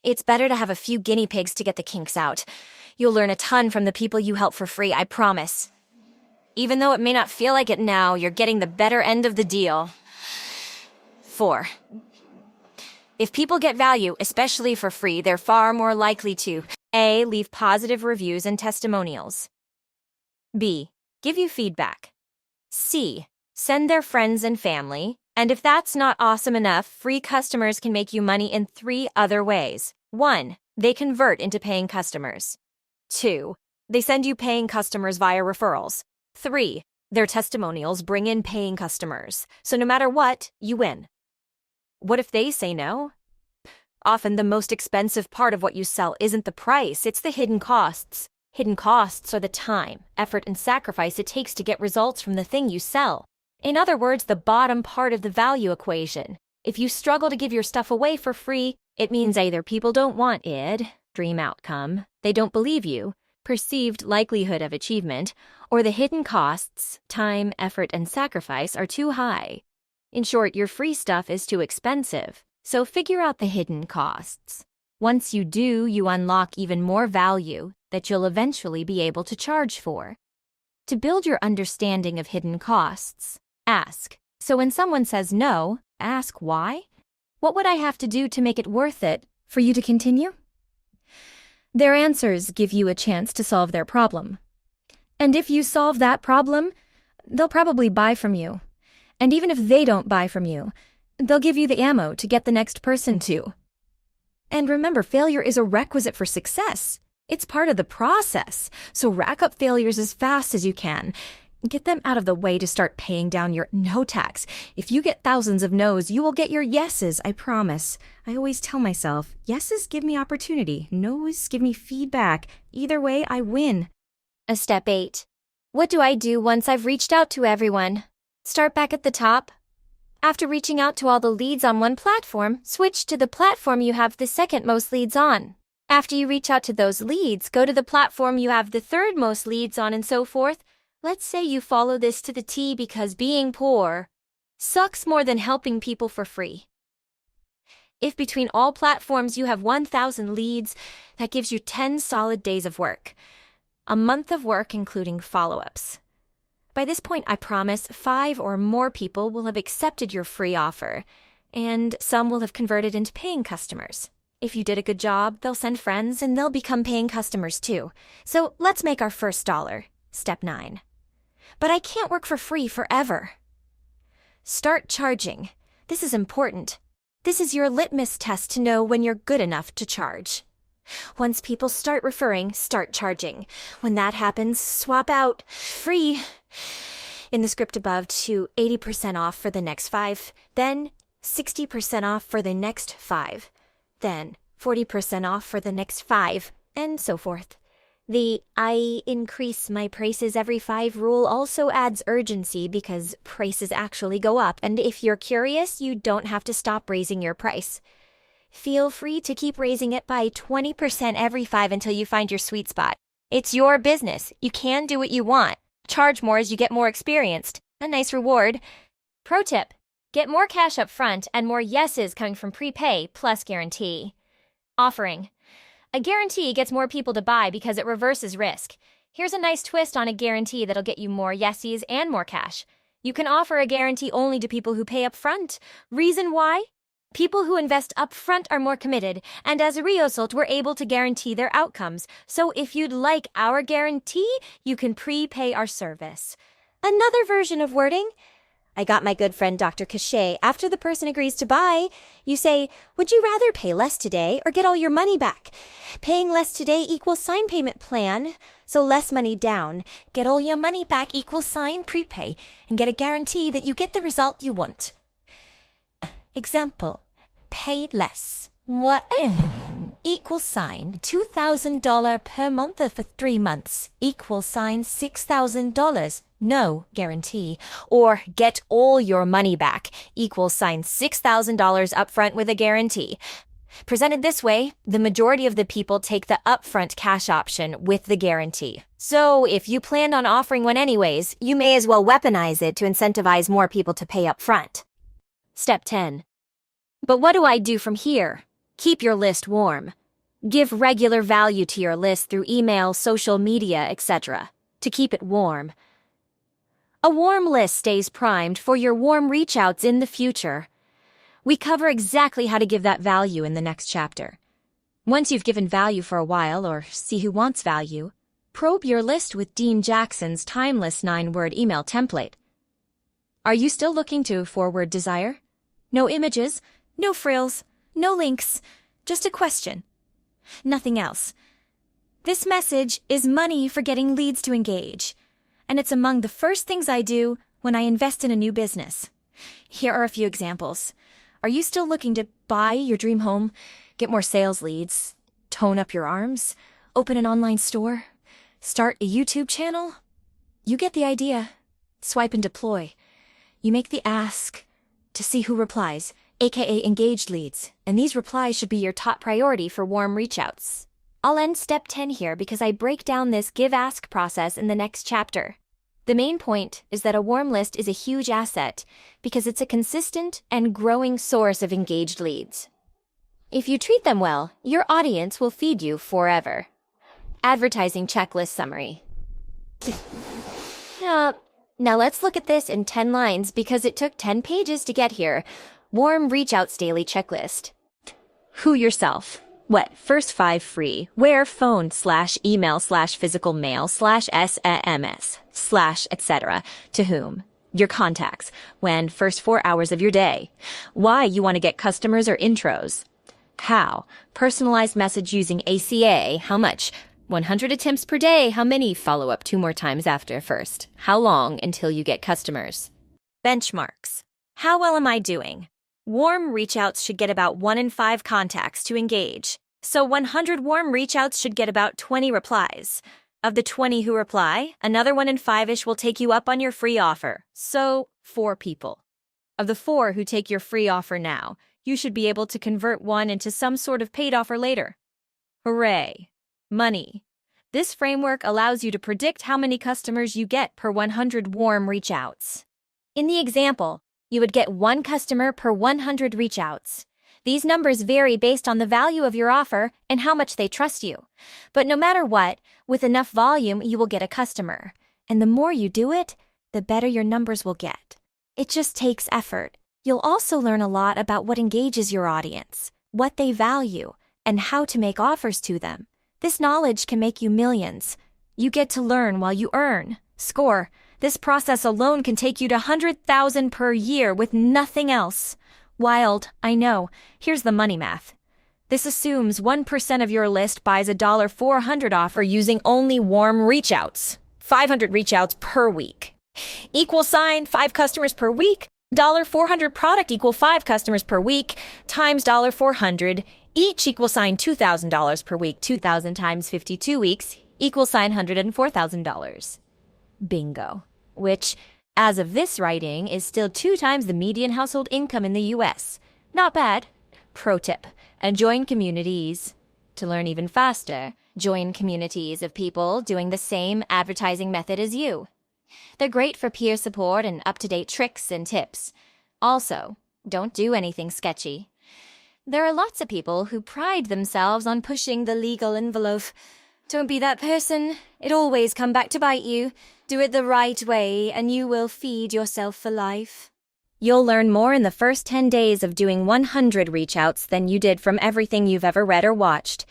It's better to have a few guinea pigs to get the kinks out. You'll learn a ton from the people you help for free, I promise. Even though it may not feel like it now, you're getting the better end of the deal. 4. If people get value, especially for free, they're far more likely to A. Leave positive reviews and testimonials. B. Give you feedback. C. Send their friends and family. And if that's not awesome enough, free customers can make you money in 3 other ways. 1. They convert into paying customers. 2. They send you paying customers via referrals. 3. Their testimonials bring in paying customers. So no matter what, you win. What if they say no? Often the most expensive part of what you sell isn't the price, it's the hidden costs. Hidden costs are the time, effort, and sacrifice it takes to get results from the thing you sell. In other words, the bottom part of the value equation. If you struggle to give your stuff away for free, it means either people don't want it, extreme outcome, they don't believe you, perceived likelihood of achievement, or the hidden costs, time, effort, and sacrifice are too high. In short, your free stuff is too expensive, so figure out the hidden costs. Once you do, you unlock even more value that you'll eventually be able to charge for. To build your understanding of hidden costs, ask. So when someone says no, ask why? What would I have to do to make it worth it for you to continue? Their answers give you a chance to solve their problem. And if you solve that problem, they'll probably buy from you. And even if they don't buy from you, they'll give you the ammo to get the next person to. And remember, failure is a requisite for success. It's part of the process, so rack up failures as fast as you can. Get them out of the way to start paying down your no tax. If you get thousands of no's, you will get your yeses, I promise. I always tell myself, yeses give me opportunity, no's give me feedback. Either way, I win. Step 8. What do I do once I've reached out to everyone? Start back at the top. After reaching out to all the leads on one platform, switch to the platform you have the second most leads on. After you reach out to those leads, go to the platform you have the third most leads on, and so forth. Let's say you follow this to the T because being poor sucks more than helping people for free. If between all platforms you have 1,000 leads, that gives you 10 solid days of work. A month of work including follow-ups. By this point, I promise 5 or more people will have accepted your free offer, and some will have converted into paying customers. If you did a good job, they'll send friends and they'll become paying customers too. So let's make our first dollar. Step 9. But I can't work for free forever. Start charging. This is important. This is your litmus test to know when you're good enough to charge. Once people start referring, start charging. When that happens, swap out free in the script above to 80% off for the next 5, then 60% off for the next 5, then 40% off for the next 5, and so forth. The I increase my prices every 5 rule also adds urgency because prices actually go up, and if you're curious, you don't have to stop raising your price. Feel free to keep raising it by 20% every 5 until you find your sweet spot. It's your business. You can do what you want. Charge more as you get more experienced. A nice reward. Pro tip: get more cash up front and more yeses coming from prepay plus guarantee. Offering: a guarantee gets more people to buy because it reverses risk. Here's a nice twist on a guarantee that'll get you more yeses and more cash. You can offer a guarantee only to people who pay up front. Reason why? People who invest up front are more committed, and as a result, we're able to guarantee their outcomes. So if you'd like our guarantee, you can prepay our service. Another version of wording: I got my good friend Dr. Cachet. After the person agrees to buy, you say, would you rather pay less today or get all your money back? Paying less today equals sign payment plan, so less money down. Get all your money back equals sign prepay, and get a guarantee that you get the result you want. Example: pay less. What? Equals sign $2,000 per month for 3 months. Equals sign $6,000. No guarantee. Or get all your money back. Equals sign $6,000 upfront with a guarantee. Presented this way, the majority of the people take the upfront cash option with the guarantee. So if you planned on offering one anyways, you may as well weaponize it to incentivize more people to pay upfront. Step 10. But what do I do from here? Keep your list warm. Give regular value to your list through email, social media, etc. to keep it warm. A warm list stays primed for your warm reach-outs in the future. We cover exactly how to give that value in the next chapter. Once you've given value for a while, or see who wants value, probe your list with Dean Jackson's timeless 9-word email template. Are you still looking to forward desire? No images, no frills, no links, just a question. Nothing else. This message is money for getting leads to engage, and it's among the first things I do when I invest in a new business. Here are a few examples. Are you still looking to buy your dream home, get more sales leads, tone up your arms, open an online store, start a YouTube channel? You get the idea. Swipe and deploy. You make the ask to see who replies, aka engaged leads, and these replies should be your top priority for warm reach-outs. I'll end step 10 here because I break down this give-ask process in the next chapter. The main point is that a warm list is a huge asset because it's a consistent and growing source of engaged leads. If you treat them well, your audience will feed you forever. Advertising checklist summary. Now let's look at this in 10 lines because it took 10 pages to get here. Warm reach outs daily checklist. Who yourself? What? First 5 free. Where? Phone / email / physical mail / SMS / etc. To whom? Your contacts. When? First 4 hours of your day. Why? You want to get customers or intros. How? Personalized message using ACA. How much? 100 attempts per day. How many? Follow up 2 more times after first. How long until you get customers? Benchmarks. How well am I doing? Warm reach outs should get about 1 in 5 contacts to engage. So 100 warm reach outs should get about 20 replies. Of the 20 who reply, another 1 in 5-ish will take you up on your free offer. So 4 people. Of the 4 who take your free offer now, you should be able to convert 1 into some sort of paid offer later. Hooray! Money. This framework allows you to predict how many customers you get per 100 warm reach outs. In the example, you would get 1 customer per 100 reach outs. These numbers vary based on the value of your offer and how much they trust you. But no matter what, with enough volume, you will get a customer. And the more you do it, the better your numbers will get. It just takes effort. You'll also learn a lot about what engages your audience, what they value, and how to make offers to them. This knowledge can make you millions. You get to learn while you earn. Score. This process alone can take you to 100,000 per year with nothing else. Wild, I know. Here's the money math. This assumes 1% of your list buys a $400 offer using only warm reach outs. 500 reach outs per week. Equal sign 5 customers per week. $400 product equal 5 customers per week times $400. Each equal sign $2,000 per week. 2,000 times 52 weeks equal sign $104,000. Bingo. Which, as of this writing, is still 2 times the median household income in the US. Not bad. Pro tip. And join communities. To learn even faster, join communities of people doing the same advertising method as you. They're great for peer support and up-to-date tricks and tips. Also, don't do anything sketchy. There are lots of people who pride themselves on pushing the legal envelope. Don't be that person. It always come back to bite you. Do it the right way, and you will feed yourself for life. You'll learn more in the first 10 days of doing 100 reach outs than you did from everything you've ever read or watched.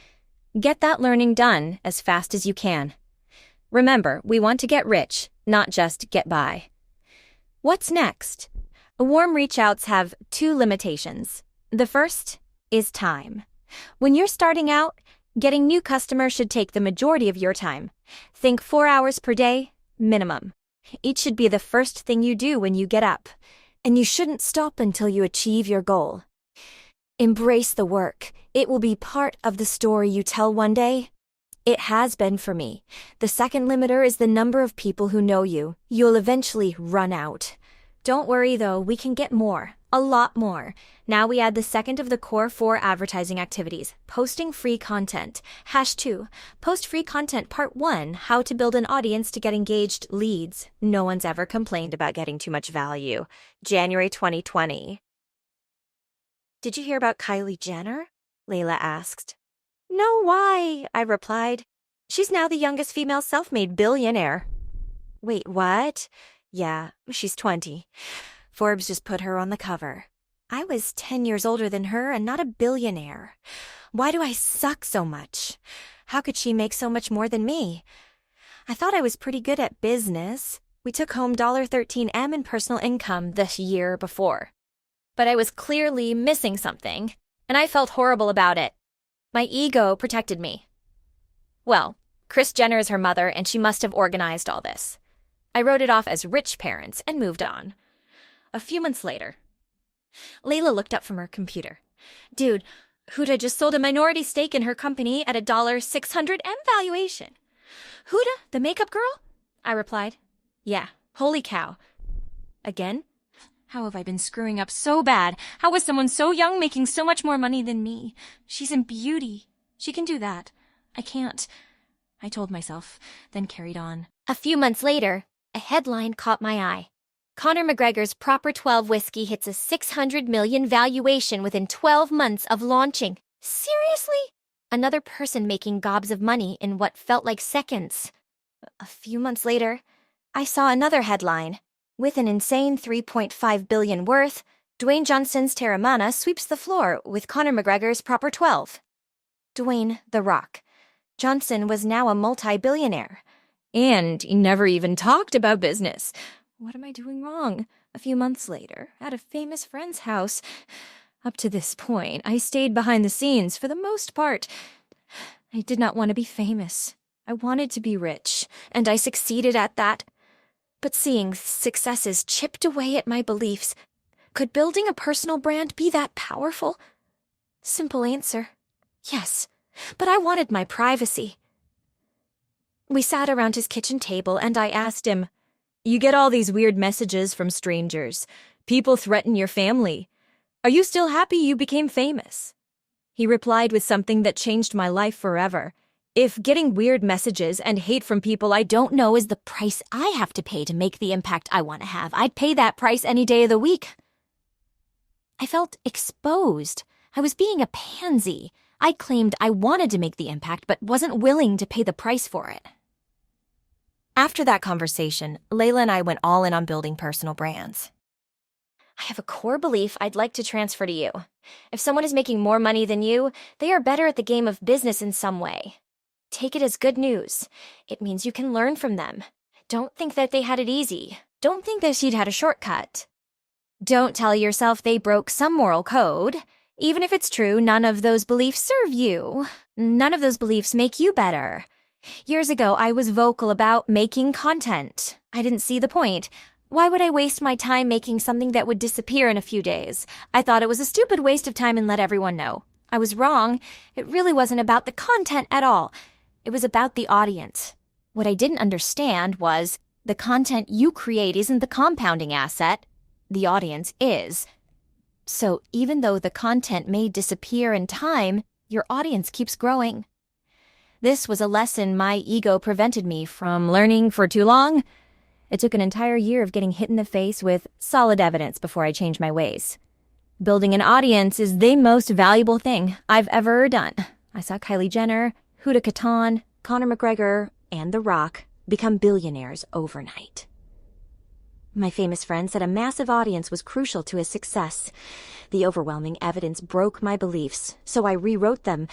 Get that learning done as fast as you can. Remember, we want to get rich, not just get by. What's next? Warm reach outs have 2 limitations. The first is time. When you're starting out, getting new customers should take the majority of your time. Think 4 hours per day, minimum. It should be the first thing you do when you get up, and you shouldn't stop until you achieve your goal. Embrace the work. It will be part of the story you tell one day. It has been for me. The second limiter is the number of people who know you. You'll eventually run out. Don't worry though, we can get more. A lot more. Now we add the second of the core 4 advertising activities, posting free content. #2, post free content part 1, how to build an audience to get engaged leads. No one's ever complained about getting too much value. January 2020. Did you hear about Kylie Jenner? Layla asked. No, why? I replied. She's now the youngest female self-made billionaire. Wait, what? Yeah, she's 20. Forbes just put her on the cover. I was 10 years older than her and not a billionaire. Why do I suck so much? How could she make so much more than me? I thought I was pretty good at business. We took home $13M in personal income the year before. But I was clearly missing something, and I felt horrible about it. My ego protected me. Well, Kris Jenner is her mother, and she must have organized all this. I wrote it off as rich parents and moved on. A few months later, Layla looked up from her computer. Dude, Huda just sold a minority stake in her company at a $600M valuation. Huda, the makeup girl? I replied. Yeah, holy cow. Again? How have I been screwing up so bad? How is someone so young making so much more money than me? She's in beauty. She can do that. I can't, I told myself, then carried on. A few months later, a headline caught my eye. Conor McGregor's Proper 12 whiskey hits a $600 million valuation within 12 months of launching. Seriously? Another person making gobs of money in what felt like seconds. A few months later, I saw another headline. With an insane $3.5 billion worth, Dwayne Johnson's Terramana sweeps the floor with Conor McGregor's Proper 12. Dwayne The Rock Johnson was now a multi-billionaire. And he never even talked about business. What am I doing wrong? A few months later, at a famous friend's house. Up to this point, I stayed behind the scenes for the most part. I did not want to be famous. I wanted to be rich, and I succeeded at that. But seeing successes chipped away at my beliefs, could building a personal brand be that powerful? Simple answer. Yes, but I wanted my privacy. We sat around his kitchen table and I asked him, "You get all these weird messages from strangers. People threaten your family. Are you still happy you became famous?" He replied with something that changed my life forever. "If getting weird messages and hate from people I don't know is the price I have to pay to make the impact I want to have, I'd pay that price any day of the week." I felt exposed. I was being a pansy. I claimed I wanted to make the impact but wasn't willing to pay the price for it. After that conversation, Layla and I went all in on building personal brands. I have a core belief I'd like to transfer to you. If someone is making more money than you, they are better at the game of business in some way. Take it as good news. It means you can learn from them. Don't think that they had it easy. Don't think that she'd had a shortcut. Don't tell yourself they broke some moral code. Even if it's true, none of those beliefs serve you. None of those beliefs make you better. Years ago, I was vocal about making content. I didn't see the point. Why would I waste my time making something that would disappear in a few days? I thought it was a stupid waste of time and let everyone know. I was wrong. It really wasn't about the content at all. It was about the audience. What I didn't understand was the content you create isn't the compounding asset. The audience is. So even though the content may disappear in time, your audience keeps growing. This was a lesson my ego prevented me from learning for too long. It took an entire year of getting hit in the face with solid evidence before I changed my ways. Building an audience is the most valuable thing I've ever done. I saw Kylie Jenner, Huda Katan, Conor McGregor, and The Rock become billionaires overnight. My famous friend said a massive audience was crucial to his success. The overwhelming evidence broke my beliefs, so I rewrote them.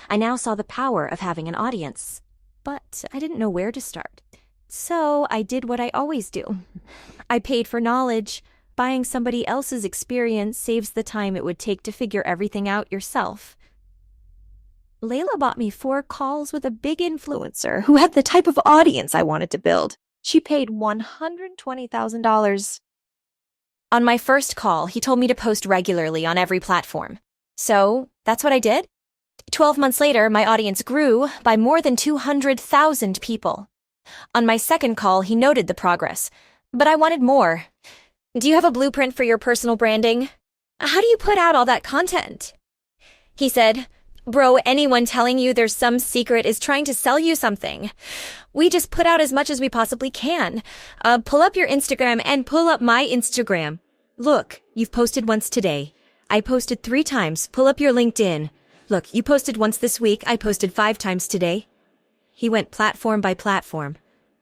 I now saw the power of having an audience. But I didn't know where to start. So I did what I always do. I paid for knowledge. Buying somebody else's experience saves the time it would take to figure everything out yourself. Layla bought me 4 calls with a big influencer who had the type of audience I wanted to build. She paid $120,000. On my first call, he told me to post regularly on every platform. So that's what I did. 12 months later, my audience grew by more than 200,000 people. On my second call, he noted the progress, but I wanted more. "Do you have a blueprint for your personal branding? How do you put out all that content?" He said, "Bro, anyone telling you there's some secret is trying to sell you something. We just put out as much as we possibly can. Pull up your Instagram and pull up my Instagram. Look, you've posted once today. I posted 3 times. Pull up your LinkedIn. Look, you posted once this week. I posted 5 times today." He went platform by platform.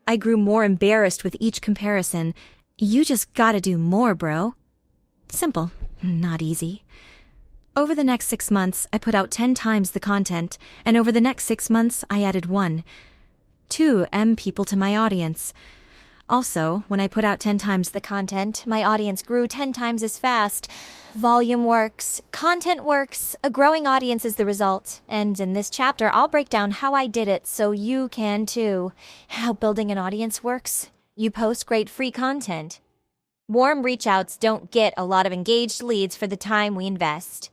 I grew more embarrassed with each comparison. You just gotta do more, bro. Simple, not easy. Over the next 6 months, I put out 10 times the content, and over the next 6 months, I added 1. 2 people to my audience. Also, when I put out 10 times the content, my audience grew 10 times as fast. Volume works, content works, a growing audience is the result. And in this chapter, I'll break down how I did it so you can too. How building an audience works. You post great free content. Warm reach-outs don't get a lot of engaged leads for the time we invest.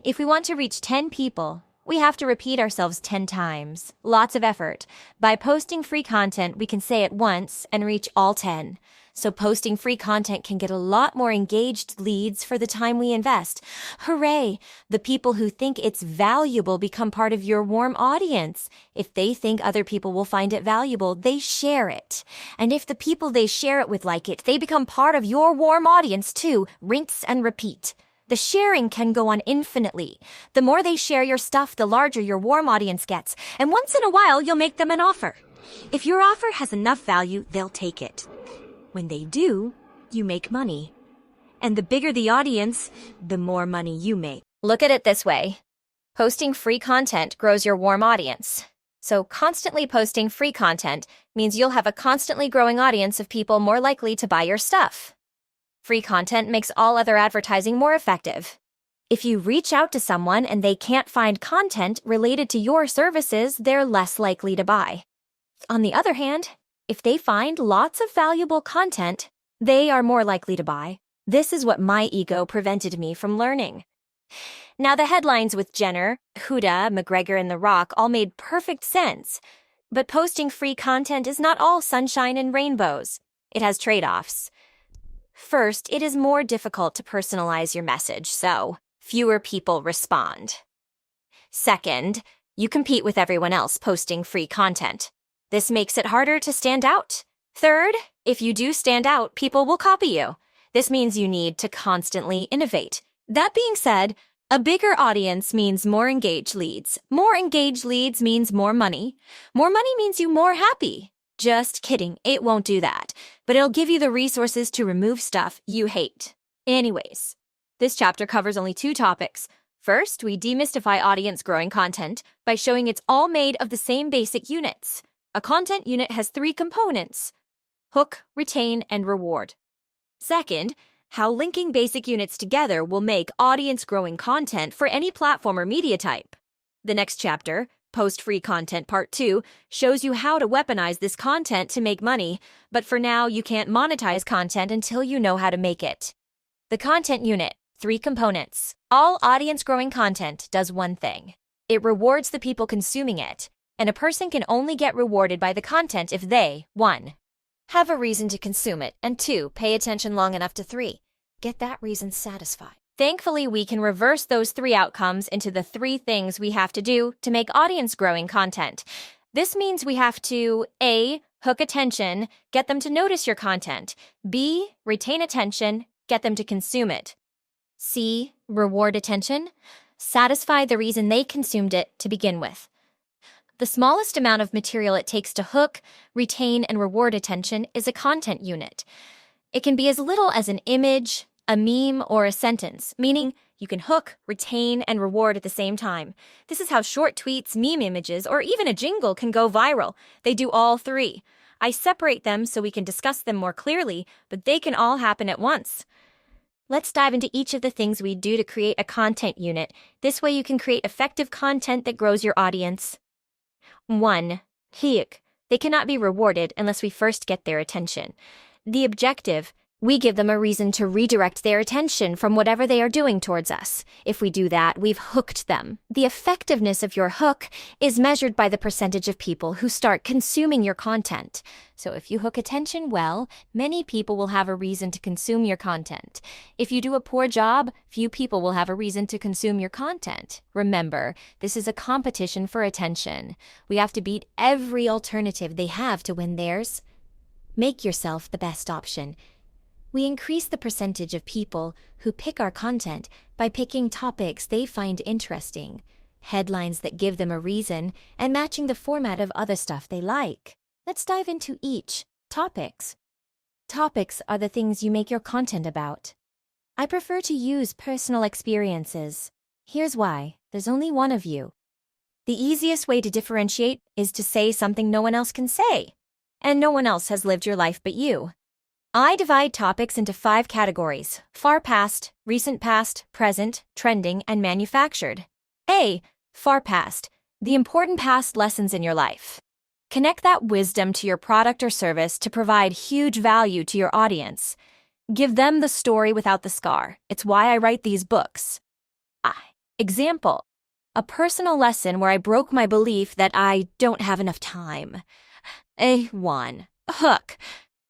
If we want to reach 10 people, we have to repeat ourselves 10 times. Lots of effort. By posting free content, we can say it once and reach all 10. so posting free content can get a lot more engaged leads for the time we invest. Hooray! The people who think it's valuable become part of your warm audience. If they think other people will find it valuable, they share it. And if the people they share it with like it, they become part of your warm audience too. Rinse and repeat. The sharing can go on infinitely. The more they share your stuff, the larger your warm audience gets. And once in a while, you'll make them an offer. If your offer has enough value, they'll take it. When they do, you make money. And the bigger the audience, the more money you make. Look at it this way. Posting free content grows your warm audience. So constantly posting free content means you'll have a constantly growing audience of people more likely to buy your stuff. Free content makes all other advertising more effective. If you reach out to someone and they can't find content related to your services, they're less likely to buy. On the other hand, if they find lots of valuable content, they are more likely to buy. This is what my ego prevented me from learning. Now, the headlines with Jenner, Huda, McGregor, and The Rock all made perfect sense. But posting free content is not all sunshine and rainbows. It has trade-offs. First, it is more difficult to personalize your message, so fewer people respond. Second, you compete with everyone else posting free content. This makes it harder to stand out. Third, if you do stand out, people will copy you. This means you need to constantly innovate. That being said, a bigger audience means more engaged leads. More engaged leads means more money. More money means you more happy. Just kidding, it won't do that, but it'll give you the resources to remove stuff you hate. Anyways, this chapter covers only 2 topics. First, we demystify audience-growing content by showing it's all made of the same basic units. A content unit has 3 components: hook, retain, and reward. Second, how linking basic units together will make audience-growing content for any platform or media type. The next chapter, Post-Free Content Part 2, shows you how to weaponize this content to make money, but for now, you can't monetize content until you know how to make it. The content unit, 3 components. All audience-growing content does one thing. It rewards the people consuming it, and a person can only get rewarded by the content if they, 1. Have a reason to consume it, and 2. Pay attention long enough to 3. Get that reason satisfied. Thankfully, we can reverse those 3 outcomes into the 3 things we have to do to make audience-growing content. This means we have to A. Hook attention, get them to notice your content. B. Retain attention, get them to consume it. C. Reward attention, satisfy the reason they consumed it to begin with. The smallest amount of material it takes to hook, retain, and reward attention is a content unit. It can be as little as an image, a meme, or a sentence, meaning you can hook, retain, and reward at the same time. This is how short tweets, meme images, or even a jingle can go viral. They do all 3. I separate them so we can discuss them more clearly, but they can all happen at once. Let's dive into each of the things we do to create a content unit. This way you can create effective content that grows your audience. 1. Hook. They cannot be rewarded unless we first get their attention. The objective: we give them a reason to redirect their attention from whatever they are doing towards us. If we do that, we've hooked them. The effectiveness of your hook is measured by the percentage of people who start consuming your content. So if you hook attention well, many people will have a reason to consume your content. If you do a poor job, few people will have a reason to consume your content. Remember, this is a competition for attention. We have to beat every alternative they have to win theirs. Make yourself the best option. We increase the percentage of people who pick our content by picking topics they find interesting, headlines that give them a reason, and matching the format of other stuff they like. Let's dive into each. Topics. Topics are the things you make your content about. I prefer to use personal experiences. Here's why. There's only one of you. The easiest way to differentiate is to say something no one else can say, and no one else has lived your life but you. I divide topics into 5 categories: far past, recent past, present, trending, and manufactured. A. Far past. The important past lessons in your life. Connect that wisdom to your product or service to provide huge value to your audience. Give them the story without the scar. It's why I write these books. Example: a personal lesson where I broke my belief that I don't have enough time. A1. Hook.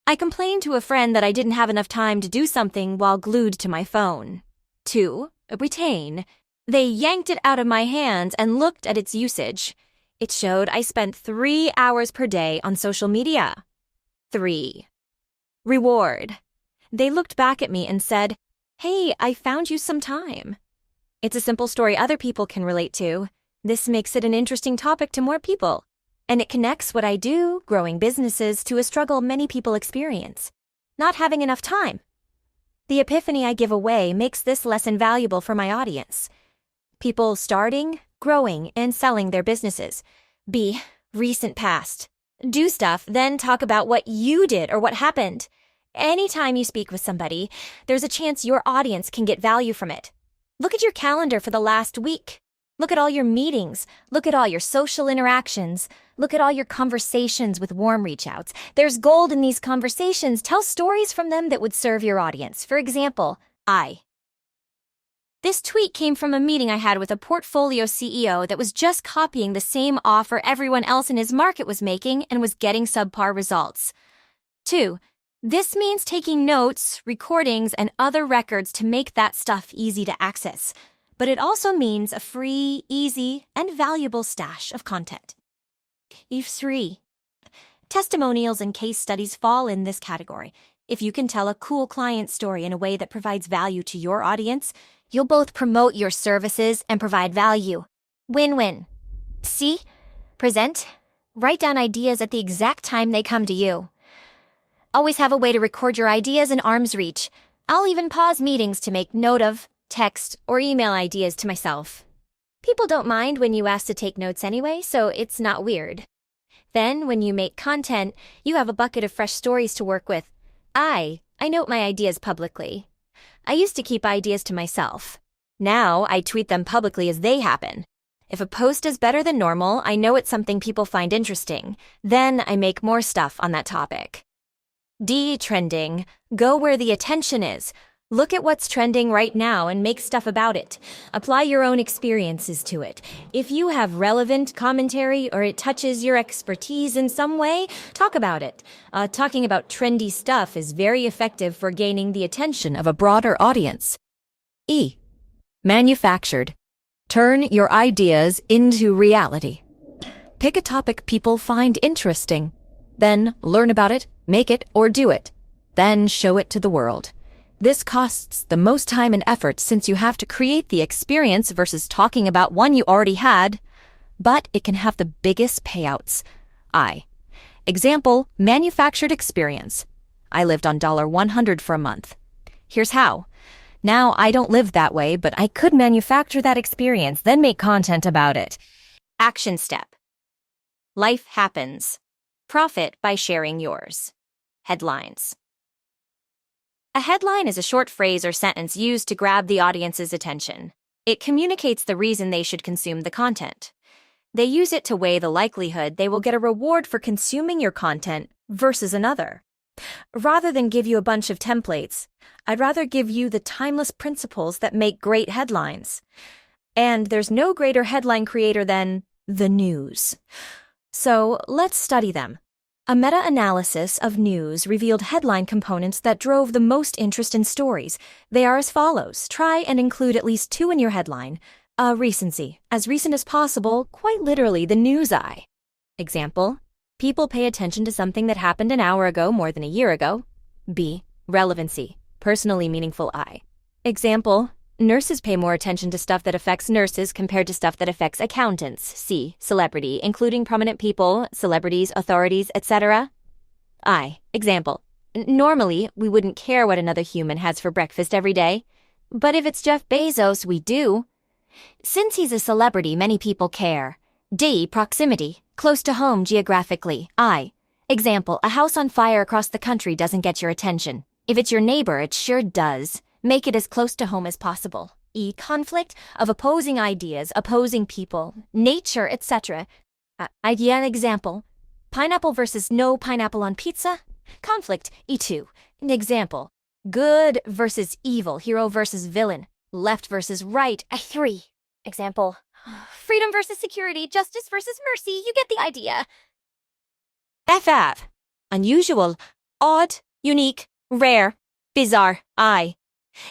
I complained to a friend that I didn't have enough time to do something while glued to my phone. 2. Retain. They yanked it out of my hands and looked at its usage. It showed I spent 3 hours per day on social media. 3. Reward. They looked back at me and said, "Hey, I found you some time." It's a simple story other people can relate to. This makes it an interesting topic to more people. And it connects what I do, growing businesses, to a struggle many people experience: not having enough time. The epiphany I give away makes this lesson valuable for my audience. People starting, growing, and selling their businesses. B. Recent past. Do stuff, then talk about what you did or what happened. Anytime you speak with somebody, there's a chance your audience can get value from it. Look at your calendar for the last week. Look at all your meetings. Look at all your social interactions. Look at all your conversations with warm reach-outs. There's gold in these conversations. Tell stories from them that would serve your audience. For example, This tweet came from a meeting I had with a portfolio CEO that was just copying the same offer everyone else in his market was making and was getting subpar results. 2. This means taking notes, recordings, and other records to make that stuff easy to access. But it also means a free, easy, and valuable stash of content. 3. Testimonials and case studies fall in this category. If you can tell a cool client story in a way that provides value to your audience, you'll both promote your services and provide value. Win-win. C. Present. Write down ideas at the exact time they come to you. Always have a way to record your ideas in arm's reach. I'll even pause meetings to make note of, text, or email ideas to myself. People don't mind when you ask to take notes anyway, so it's not weird. Then, when you make content, you have a bucket of fresh stories to work with. I note my ideas publicly. I used to keep ideas to myself. Now, I tweet them publicly as they happen. If a post is better than normal, I know it's something people find interesting. Then I make more stuff on that topic. D. Trending. Go where the attention is. Look at what's trending right now and make stuff about it. Apply your own experiences to it. If you have relevant commentary or it touches your expertise in some way, talk about it. Talking about trendy stuff is very effective for gaining the attention of a broader audience. E. Manufactured. Turn your ideas into reality. Pick a topic people find interesting. Then learn about it, make it, or do it. Then show it to the world. This costs the most time and effort since you have to create the experience versus talking about one you already had, but it can have the biggest payouts. Example, manufactured experience. I lived on $100 for a month. Here's how. Now I don't live that way, but I could manufacture that experience, then make content about it. Action step. Life happens. Profit by sharing yours. Headlines. A headline is a short phrase or sentence used to grab the audience's attention. It communicates the reason they should consume the content. They use it to weigh the likelihood they will get a reward for consuming your content versus another. Rather than give you a bunch of templates, I'd rather give you the timeless principles that make great headlines. And there's no greater headline creator than the news. So let's study them. A meta-analysis of news revealed headline components that drove the most interest in stories. They are as follows. Try and include at least 2 in your headline. Recency. As recent as possible, quite literally the news eye. Example. People pay attention to something that happened an hour ago more than a year ago. B. Relevancy. Personally meaningful I. Example. Nurses pay more attention to stuff that affects nurses compared to stuff that affects accountants. C. Celebrity, including prominent people, celebrities, authorities, etc. I. Example. Normally, we wouldn't care what another human has for breakfast every day. But if it's Jeff Bezos, we do. Since he's a celebrity, many people care. D. Proximity. Close to home geographically. I. Example. A house on fire across the country doesn't get your attention. If it's your neighbor, it sure does. Make it as close to home as possible. E. Conflict of opposing ideas, opposing people, nature, etc. Idea and example. Pineapple versus no pineapple on pizza. Conflict. E2. An example. Good versus evil, hero versus villain, left versus right. 3. Example. Freedom versus security, justice versus mercy. You get the idea. FF. Unusual. Odd, unique, rare, bizarre, I.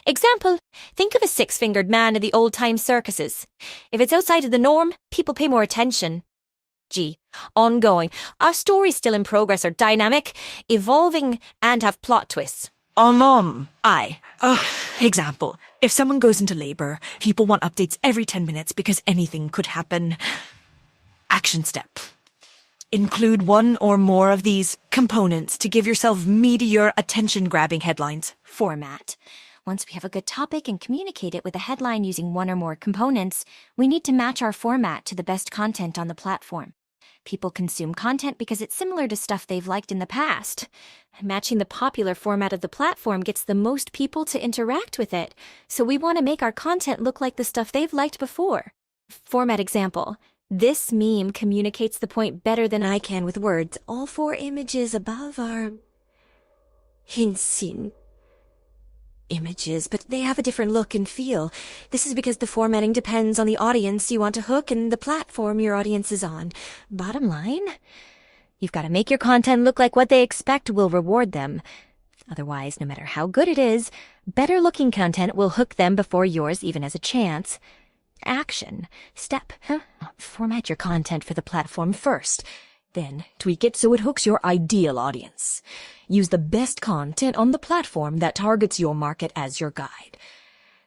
Example, think of a six-fingered man at the old-time circuses. If it's outside of the norm, people pay more attention. G. Ongoing. Our stories still in progress are dynamic, evolving, and have plot twists. I. Example. If someone goes into labor, people want updates every 10 minutes because anything could happen. Action step. Include one or more of these components to give yourself meatier, attention-grabbing headlines. Format. Once we have a good topic and communicate it with a headline using one or more components, we need to match our format to the best content on the platform. People consume content because it's similar to stuff they've liked in the past. Matching the popular format of the platform gets the most people to interact with it, so we want to make our content look like the stuff they've liked before. Format example. This meme communicates the point better than I can with words. All four images above are Hinsin images, but they have a different look and feel. This is because the formatting depends on the audience you want to hook and the platform your audience is on. Bottom line, you've got to make your content look like what they expect will reward them. Otherwise, no matter how good it is, better-looking content will hook them before yours even has a chance. Action. Step. Format your content for the platform first. Then tweak it so it hooks your ideal audience. Use the best content on the platform that targets your market as your guide.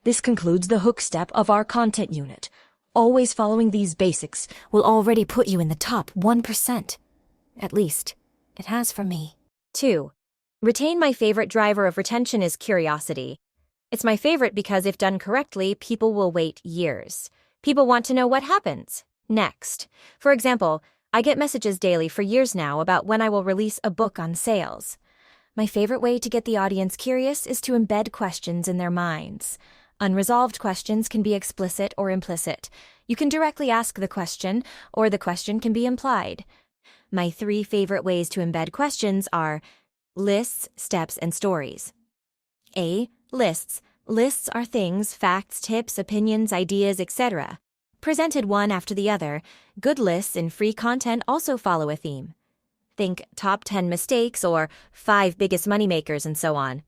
This concludes the hook step of our content unit. Always following these basics will already put you in the top 1%. At least, it has for me. 2. Retain. My favorite driver of retention is curiosity. It's my favorite because if done correctly, people will wait years. People want to know what happens next. For example, I get messages daily for years now about when I will release a book on sales. My favorite way to get the audience curious is to embed questions in their minds. Unresolved questions can be explicit or implicit. You can directly ask the question, or the question can be implied. My 3 favorite ways to embed questions are lists, steps, and stories. A. Lists. Lists are things, facts, tips, opinions, ideas, etc. Presented one after the other, good lists in free content also follow a theme. Think top 10 mistakes or 5 biggest moneymakers and so on.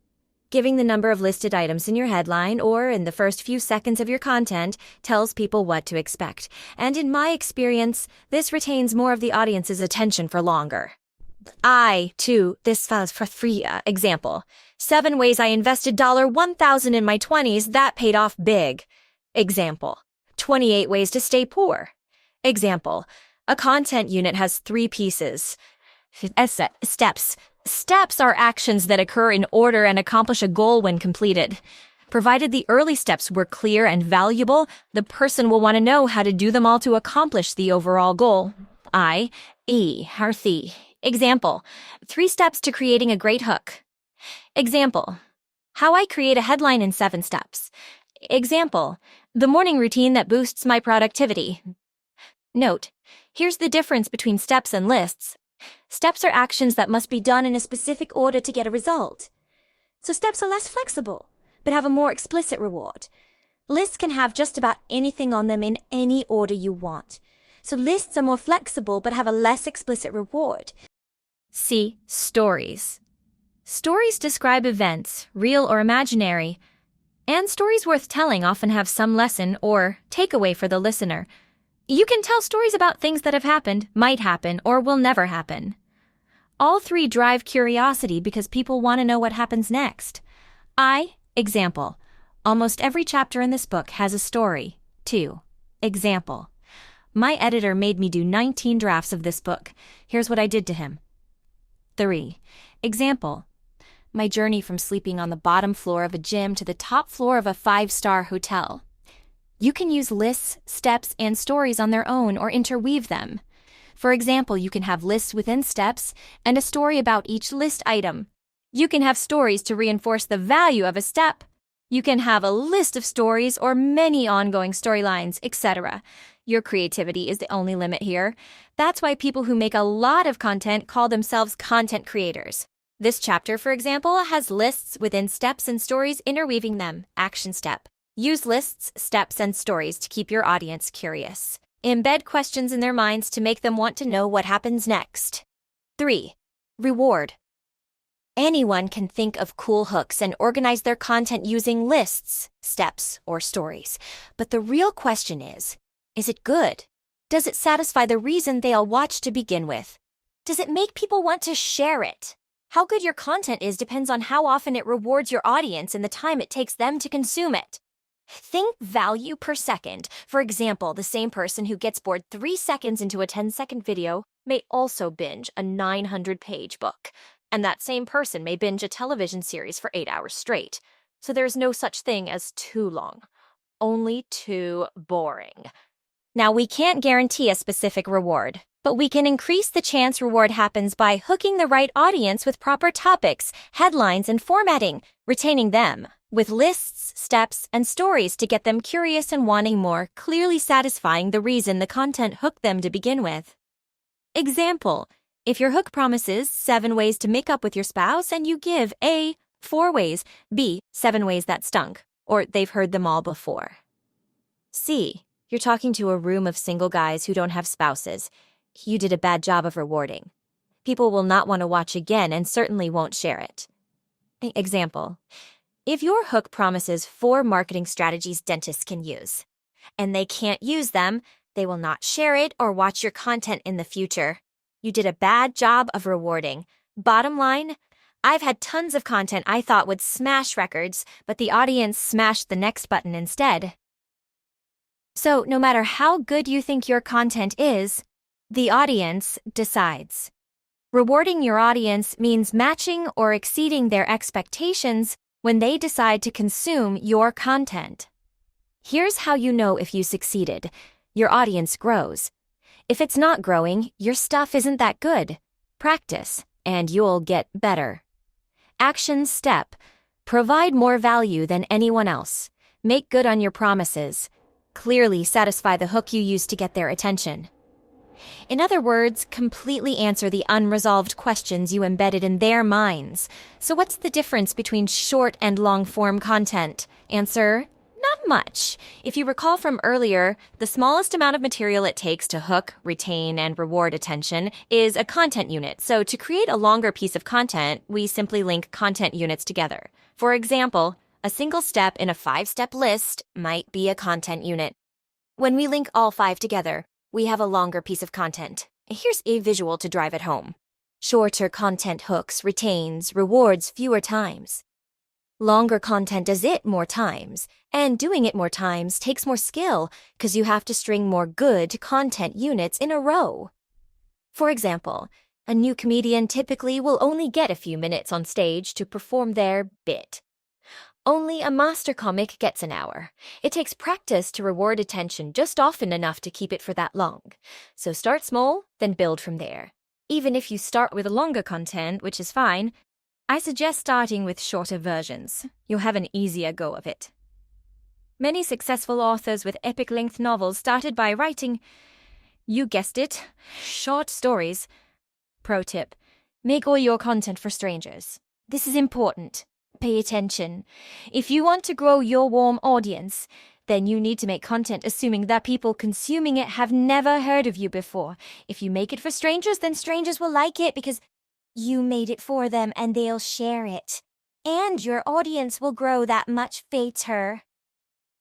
Giving the number of listed items in your headline or in the first few seconds of your content tells people what to expect. And in my experience, this retains more of the audience's attention for longer. This files for free example. 7 ways I invested $1,000 in my 20s that paid off big. Example. 28 ways to stay poor. Example. A content unit has 3 pieces. Steps. Steps are actions that occur in order and accomplish a goal when completed. Provided the early steps were clear and valuable, the person will want to know how to do them all to accomplish the overall goal. Example. 3 steps to creating a great hook. Example. How I create a headline in 7 steps. Example. The morning routine that boosts my productivity. Note. Here's the difference between steps and lists. Steps are actions that must be done in a specific order to get a result. So steps are less flexible, but have a more explicit reward. Lists can have just about anything on them in any order you want. So lists are more flexible but have a less explicit reward. C. Stories. Stories describe events, real or imaginary, and stories worth telling often have some lesson or takeaway for the listener. You can tell stories about things that have happened, might happen, or will never happen. All 3 drive curiosity because people want to know what happens next. Example. Almost every chapter in this book has a story. 2. Example. My editor made me do 19 drafts of this book. Here's what I did to him. 3. Example. My journey from sleeping on the bottom floor of a gym to the top floor of a 5-star hotel. You can use lists, steps, and stories on their own or interweave them. For example, you can have lists within steps and a story about each list item. You can have stories to reinforce the value of a step. You can have a list of stories or many ongoing storylines, etc. Your creativity is the only limit here. That's why people who make a lot of content call themselves content creators. This chapter, for example, has lists within steps and stories interweaving them. Action step. Use lists, steps, and stories to keep your audience curious. Embed questions in their minds to make them want to know what happens next. 3. Reward. Anyone can think of cool hooks and organize their content using lists, steps, or stories. But the real question is it good? Does it satisfy the reason they'll watch to begin with? Does it make people want to share it? How good your content is depends on how often it rewards your audience and the time it takes them to consume it. Think value per second. For example, the same person who gets bored 3 seconds into a 10-second video may also binge a 900-page book. And that same person may binge a television series for 8 hours straight. So there's no such thing as too long, only too boring. Now, we can't guarantee a specific reward, but we can increase the chance reward happens by hooking the right audience with proper topics, headlines, and formatting, retaining them with lists, steps, and stories to get them curious and wanting more, clearly satisfying the reason the content hooked them to begin with. Example: if your hook promises 7 ways to make up with your spouse and you give A, 4 ways, B, 7 ways that stunk, or they've heard them all before. C, you're talking to a room of single guys who don't have spouses. You did a bad job of rewarding. People will not want to watch again and certainly won't share it. Example: if your hook promises 4 marketing strategies dentists can use, and they can't use them, they will not share it or watch your content in the future. You did a bad job of rewarding. Bottom line, I've had tons of content I thought would smash records, but the audience smashed the next button instead. So no matter how good you think your content is, the audience decides. Rewarding your audience means matching or exceeding their expectations when they decide to consume your content. Here's how you know if you succeeded. Your audience grows. If it's not growing, your stuff isn't that good. Practice, and you'll get better. Action step: provide more value than anyone else. Make good on your promises. Clearly satisfy the hook you use to get their attention. In other words, completely answer the unresolved questions you embedded in their minds. So what's the difference between short and long-form content? Answer: not much. If you recall from earlier, the smallest amount of material it takes to hook, retain, and reward attention is a content unit. So to create a longer piece of content, we simply link content units together. For example, a single step in a 5-step list might be a content unit. When we link all 5 together, we have a longer piece of content. Here's a visual to drive it home. Shorter content hooks, retains, rewards fewer times. Longer content does it more times, and doing it more times takes more skill because you have to string more good content units in a row. For example, a new comedian typically will only get a few minutes on stage to perform their bit. Only a master comic gets an hour. It takes practice to reward attention just often enough to keep it for that long. So start small, then build from there. Even if you start with longer content, which is fine, I suggest starting with shorter versions. You'll have an easier go of it. Many successful authors with epic-length novels started by writing, you guessed it, short stories. Pro tip: make all your content for strangers. This is important. Pay attention. If you want to grow your warm audience, then you need to make content assuming that people consuming it have never heard of you before. If you make it for strangers, then strangers will like it because you made it for them and they'll share it. And your audience will grow that much faster.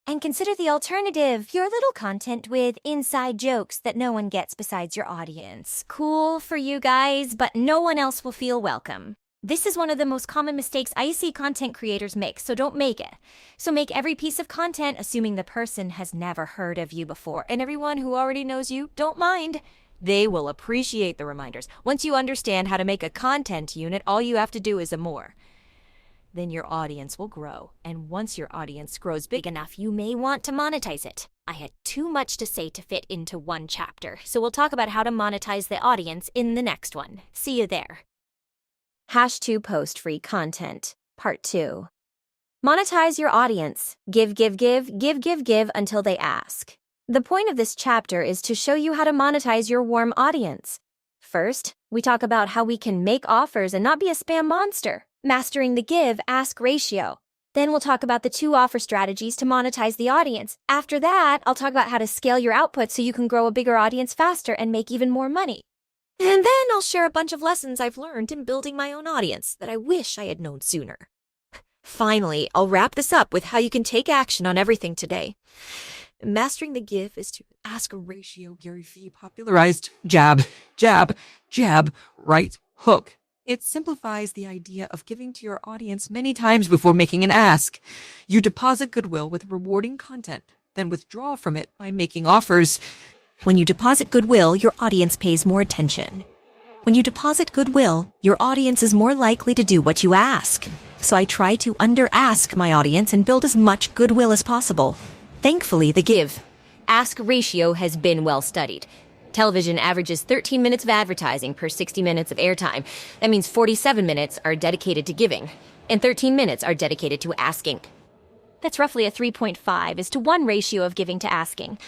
And consider the alternative, your little content with inside jokes that no one gets besides your audience. Cool for you guys, but no one else will feel welcome. This is one of the most common mistakes I see content creators make, so don't make it. So make every piece of content assuming the person has never heard of you before, and everyone who already knows you, don't mind. They will appreciate the reminders. Once you understand how to make a content unit, all you have to do is a more. Then your audience will grow, and once your audience grows big enough, you may want to monetize it. I had too much to say to fit into one chapter, so we'll talk about how to monetize the audience in the next one. See you there. #2 Post Free Content, Part 2. Monetize your audience. Give until they ask. The point of this chapter is to show you how to monetize your warm audience. First, we talk about how we can make offers and not be a spam monster, mastering the give-ask ratio. Then we'll talk about the 2 offer strategies to monetize the audience. After that, I'll talk about how to scale your output so you can grow a bigger audience faster and make even more money. And then I'll share a bunch of lessons I've learned in building my own audience that I wish I had known sooner. Finally, I'll wrap this up with how you can take action on everything today. Mastering the give is to ask a ratio Gary Vee popularized. Jab, jab, jab, right hook. It simplifies the idea of giving to your audience many times before making an ask. You deposit goodwill with rewarding content, then withdraw from it by making offers. When you deposit goodwill, your audience pays more attention. When you deposit goodwill, your audience is more likely to do what you ask. So I try to under-ask my audience and build as much goodwill as possible. Thankfully, the give-ask ratio has been well studied. Television averages 13 minutes of advertising per 60 minutes of airtime. That means 47 minutes are dedicated to giving, and 13 minutes are dedicated to asking. That's roughly a 3.5:1 ratio of giving to asking.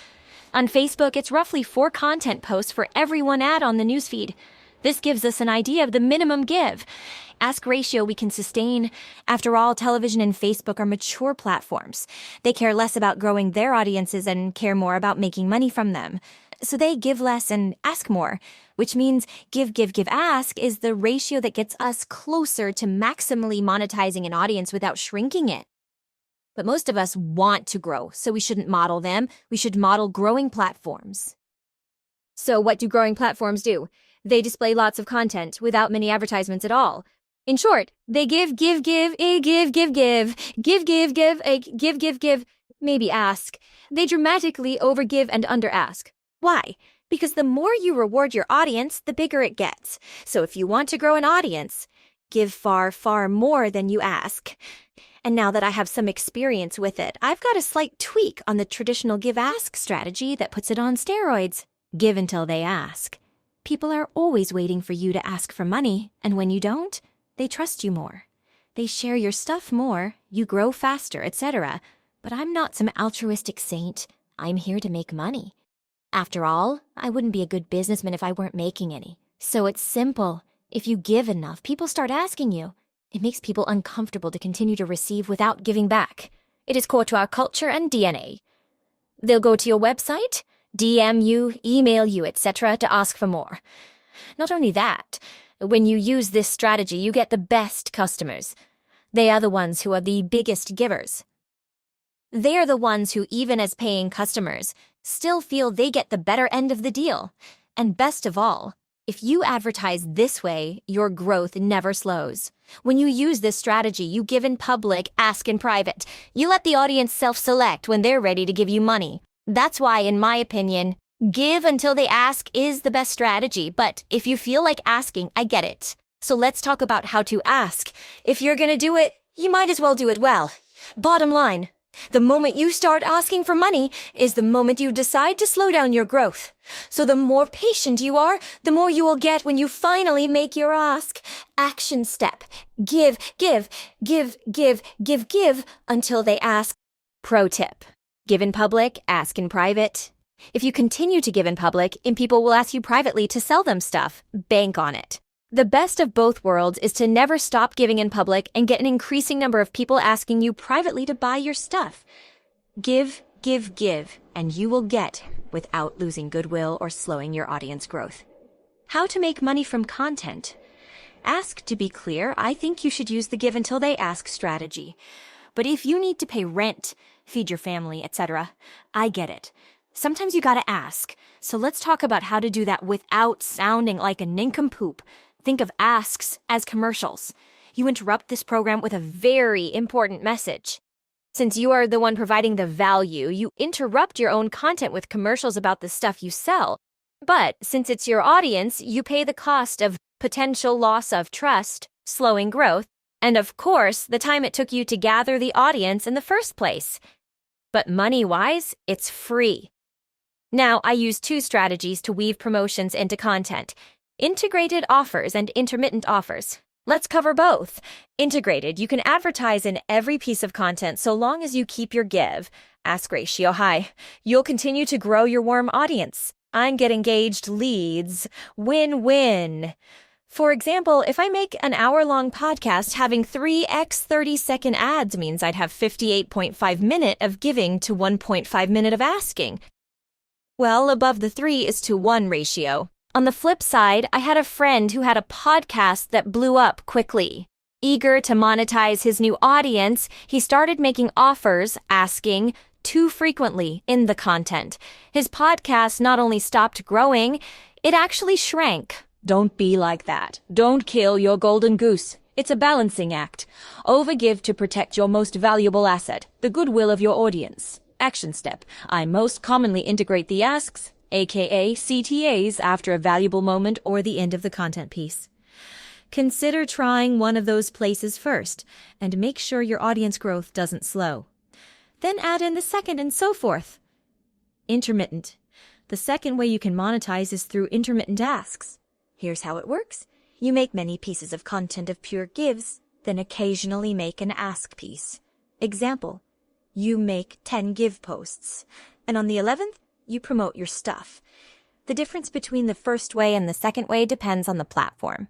On Facebook, it's roughly 4 content posts for every 1 ad on the newsfeed. This gives us an idea of the minimum give-ask ratio we can sustain. After all, television and Facebook are mature platforms. They care less about growing their audiences and care more about making money from them. So they give less and ask more, which means give, ask is the ratio that gets us closer to maximally monetizing an audience without shrinking it. But most of us want to grow, so we shouldn't model them. We should model growing platforms. So what do growing platforms do? They display lots of content without many advertisements at all. In short, they give, maybe ask. They dramatically overgive and underask. Why? Because the more you reward your audience, the bigger it gets. So if you want to grow an audience, give far, far more than you ask. And now that I have some experience with it, I've got a slight tweak on the traditional give-ask strategy that puts it on steroids. Give until they ask. People are always waiting for you to ask for money, and when you don't, they trust you more. They share your stuff more, you grow faster, etc. But I'm not some altruistic saint. I'm here to make money. After all, I wouldn't be a good businessman if I weren't making any. So it's simple. If you give enough, people start asking you. It makes people uncomfortable to continue to receive without giving back. It is core to our culture and DNA. They'll go to your website, DM you, email you, etc. to ask for more. Not only that, when you use this strategy, you get the best customers. They are the ones who are the biggest givers. They are the ones who, even as paying customers, still feel they get the better end of the deal. And best of all, if you advertise this way, your growth never slows. When you use this strategy, you give in public, ask in private. You let the audience self-select when they're ready to give you money. That's why, in my opinion, give until they ask is the best strategy. But if you feel like asking, I get it. So let's talk about how to ask. If you're gonna do it, you might as well do it well. Bottom line, the moment you start asking for money is the moment you decide to slow down your growth. So the more patient you are, the more you will get when you finally make your ask. Action step. Give until they ask. Pro tip. Give in public, ask in private. If you continue to give in public, and people will ask you privately to sell them stuff, bank on it. The best of both worlds is to never stop giving in public and get an increasing number of people asking you privately to buy your stuff. Give, and you will get without losing goodwill or slowing your audience growth. How to make money from content. Ask to be clear, I think you should use the give until they ask strategy. But if you need to pay rent, feed your family, etc., I get it. Sometimes you gotta ask. So let's talk about how to do that without sounding like a nincompoop. Think of asks as commercials. You interrupt this program with a very important message. Since you are the one providing the value, you interrupt your own content with commercials about the stuff you sell. But since it's your audience, you pay the cost of potential loss of trust, slowing growth, and of course, the time it took you to gather the audience in the first place. But money-wise, it's free. Now, I use 2 strategies to weave promotions into content. Integrated offers and intermittent offers. Let's cover both. Integrated, you can advertise in every piece of content so long as you keep your give-ask ratio high. You'll continue to grow your warm audience and get engaged leads. Win-win. For example, if I make an hour-long podcast, having 3x 30-second ads means I'd have 58.5 minutes of giving to 1.5 minutes of asking. Well, above the 3:1 ratio. On the flip side, I had a friend who had a podcast that blew up quickly. Eager to monetize his new audience, he started making offers, asking too frequently in the content. His podcast not only stopped growing, it actually shrank. Don't be like that. Don't kill your golden goose. It's a balancing act. Overgive to protect your most valuable asset, the goodwill of your audience. Action step. I most commonly integrate the asks, aka CTAs, after a valuable moment Or the end of the content piece. Consider trying one of those places first, and make sure your audience growth doesn't slow. Then add in the second and so forth. Intermittent. The second way you can monetize is through intermittent asks. Here's how it works. You make many pieces of content of pure gives, then occasionally make an ask piece. Example, you make 10 give posts, and on the 11th, you promote your stuff. The difference between the first way and the second way depends on the platform.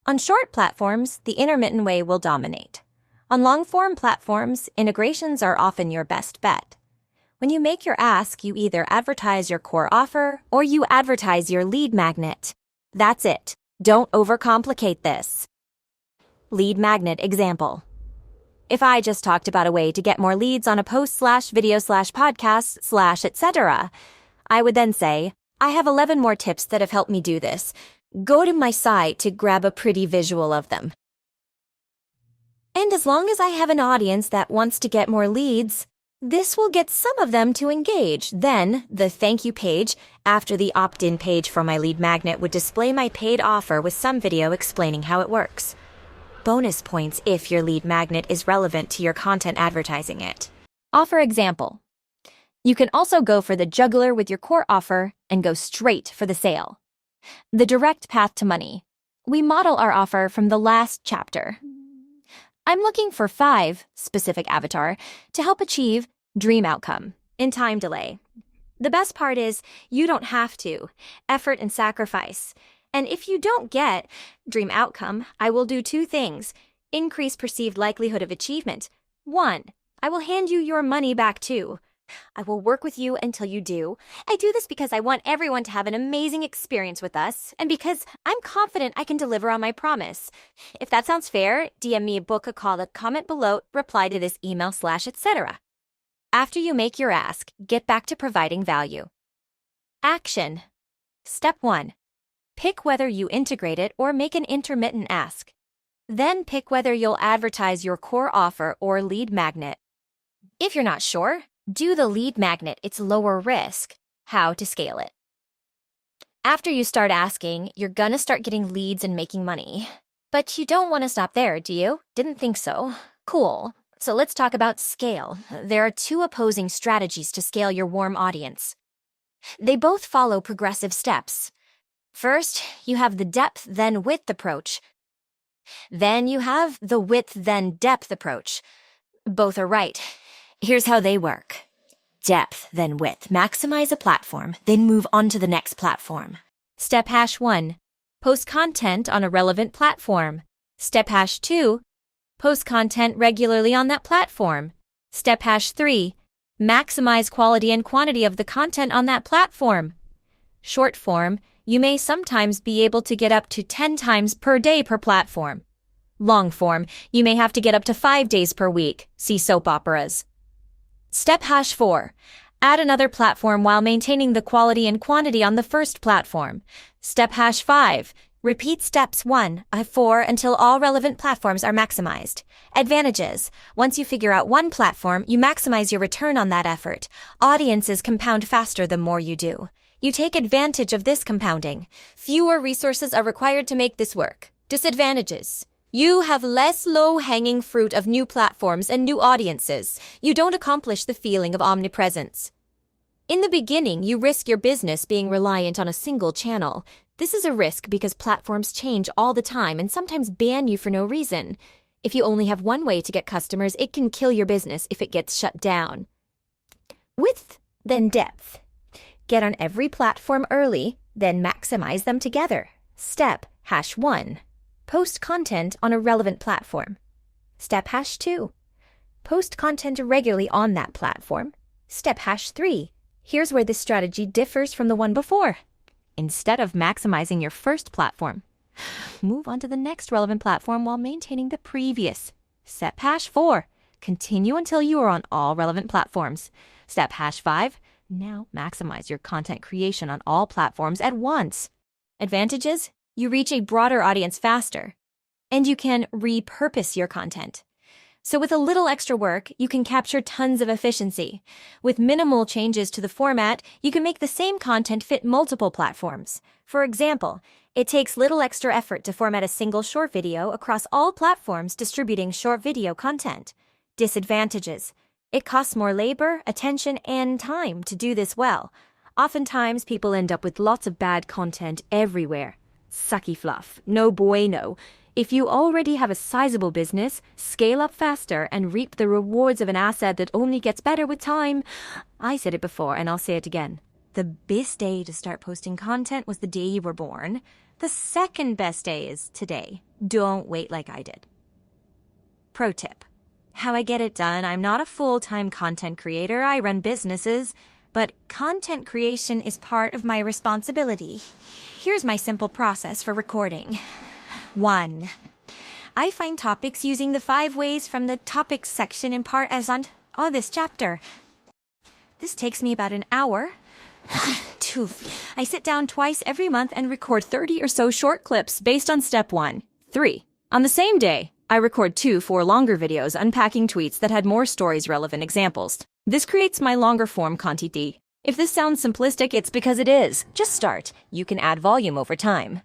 On short platforms, the intermittent way will dominate. On long-form platforms, integrations are often your best bet. When you make your ask, you either advertise your core offer or you advertise your lead magnet. That's it. Don't overcomplicate this. Lead magnet example. If I just talked about a way to get more leads on a post/video/podcast/etc., I would then say, I have 11 more tips that have helped me do this. Go to my site to grab a pretty visual of them. And as long as I have an audience that wants to get more leads, this will get some of them to engage. Then, the thank you page after the opt-in page for my lead magnet would display my paid offer with some video explaining how it works. Bonus points if your lead magnet is relevant to your content advertising it. Offer example. You can also go for the jugular with your core offer and go straight for the sale. The direct path to money. We model our offer from the last chapter. I'm looking for 5 specific avatar to help achieve dream outcome in time delay. The best part is you don't have to. Effort and sacrifice. And if you don't get dream outcome, I will do 2 things. Increase perceived likelihood of achievement. 1, I will hand you your money back too. I will work with you until you do. I do this because I want everyone to have an amazing experience with us, and because I'm confident I can deliver on my promise. If that sounds fair, DM me, book a call, comment below, reply to this email / etc. After you make your ask, get back to providing value. Action. Step 1. Pick whether you integrate it or make an intermittent ask. Then pick whether you'll advertise your core offer or lead magnet. If you're not sure, do the lead magnet, it's lower risk. How to scale it. After you start asking, you're gonna start getting leads and making money. But you don't want to stop there, do you? Didn't think so. Cool. So let's talk about scale. There are 2 opposing strategies to scale your warm audience. They both follow progressive steps. First, you have the depth then width approach. Then you have the width then depth approach. Both are right. Here's how they work. Depth, then width. Maximize a platform, then move on to the next platform. Step #1. Post content on a relevant platform. Step #2. Post content regularly on that platform. Step #3. Maximize quality and quantity of the content on that platform. Short form, you may sometimes be able to get up to 10 times per day per platform. Long form, you may have to get up to 5 days per week. See soap operas. Step #4. Add another platform while maintaining the quality and quantity on the first platform. Step #5. Repeat steps 1 of 4 until all relevant platforms are maximized. Advantages. Once you figure out one platform, you maximize your return on that effort. Audiences compound faster the more you do. You take advantage of this compounding. Fewer resources are required to make this work. Disadvantages. You have less low-hanging fruit of new platforms and new audiences. You don't accomplish the feeling of omnipresence. In the beginning, you risk your business being reliant on a single channel. This is a risk because platforms change all the time and sometimes ban you for no reason. If you only have one way to get customers, it can kill your business if it gets shut down. Width, then depth. Get on every platform early, then maximize them together. Step #1. Post content on a relevant platform. Step #2. Post content regularly on that platform. Step #3. Here's where this strategy differs from the one before. Instead of maximizing your first platform, move on to the next relevant platform while maintaining the previous. Step hash 4. Continue until you are on all relevant platforms. Step hash 5. Now maximize your content creation on all platforms at once. Advantages? You reach a broader audience faster, and you can repurpose your content. So with a little extra work, you can capture tons of efficiency. With minimal changes to the format, you can make the same content fit multiple platforms. For example, it takes little extra effort to format a single short video across all platforms distributing short video content. Disadvantages. It costs more labor, attention, and time to do this well. Oftentimes, people end up with lots of bad content everywhere. Sucky fluff. No bueno. If you already have a sizable business, scale up faster and reap the rewards of an asset that only gets better with time. I said it before and I'll say it again. The best day to start posting content was the day you were born. The second best day is today. Don't wait like I did. Pro tip. How I get it done: I'm not a full-time content creator. I run businesses, but content creation is part of my responsibility. Here's my simple process for recording. 1. I find topics using the 5 ways from the topics section in part as on this chapter. This takes me about an hour. 2. I sit down twice every month and record 30 or so short clips based on step 1. 3. On the same day, I record 2 4 longer videos unpacking tweets that had more stories relevant examples. This creates my longer form content. If this sounds simplistic, it's because it is. Just start. You can add volume over time.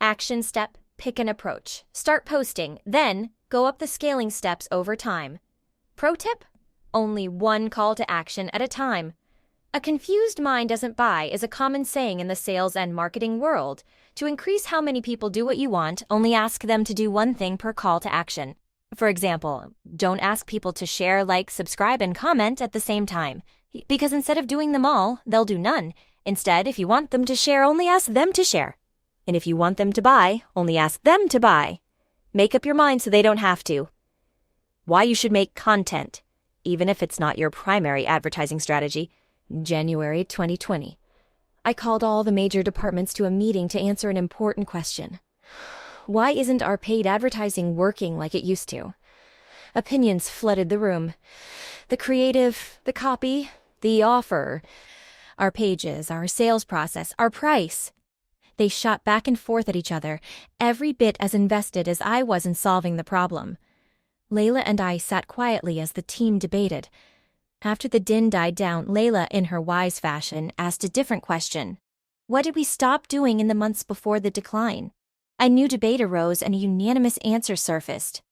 Action step: pick an approach. Start posting, then go up the scaling steps over time. Pro tip: only one call to action at a time. A confused mind doesn't buy is a common saying in the sales and marketing world. To increase how many people do what you want, only ask them to do one thing per call to action. For example, don't ask people to share, like, subscribe, and comment at the same time, because instead of doing them all, they'll do none. Instead, if you want them to share, only ask them to share. And if you want them to buy, only ask them to buy. Make up your mind so they don't have to. Why you should make content, even if it's not your primary advertising strategy. January 2020. I called all the major departments to a meeting to answer an important question. Why isn't our paid advertising working like it used to? Opinions flooded the room. The creative, the copy, the offer, our pages, our sales process, our price. They shot back and forth at each other, every bit as invested as I was in solving the problem. Layla and I sat quietly as the team debated. After the din died down, Layla, in her wise fashion, asked a different question. What did we stop doing in the months before the decline? A new debate arose and a unanimous answer surfaced.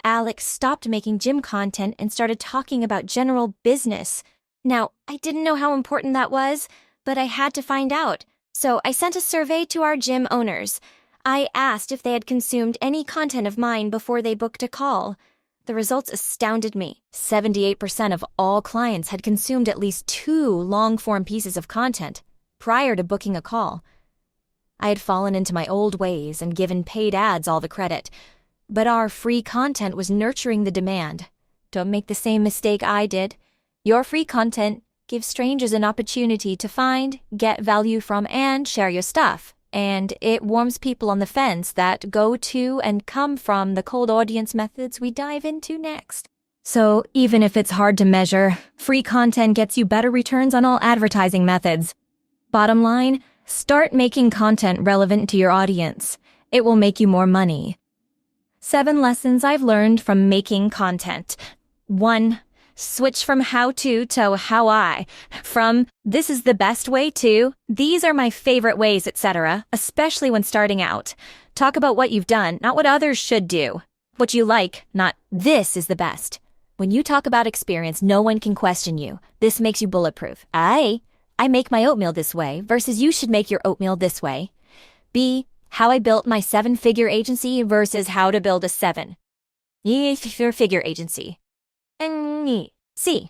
Alex stopped making gym content and started talking about general business. Now, I didn't know how important that was, but I had to find out. So I sent a survey to our gym owners. I asked if they had consumed any content of mine before they booked a call. The results astounded me. 78% of all clients had consumed at least 2 long-form pieces of content prior to booking a call. I had fallen into my old ways and given paid ads all the credit, but our free content was nurturing the demand. Don't make the same mistake I did. Your free content gives strangers an opportunity to find, get value from, and share your stuff. And it warms people on the fence that go to and come from the cold audience methods we dive into next. So even if it's hard to measure, free content gets you better returns on all advertising methods. Bottom line, start making content relevant to your audience. It will make you more money. 7 lessons I've learned from making content. 1. Switch from how-to to how-I. From this is the best way to these are my favorite ways, etc., especially when starting out. Talk about what you've done, not what others should do. What you like, not this is the best. When you talk about experience, no one can question you. This makes you bulletproof. I make my oatmeal this way versus you should make your oatmeal this way. B. How I built my 7-figure agency versus how to build a 7-figure agency. And C.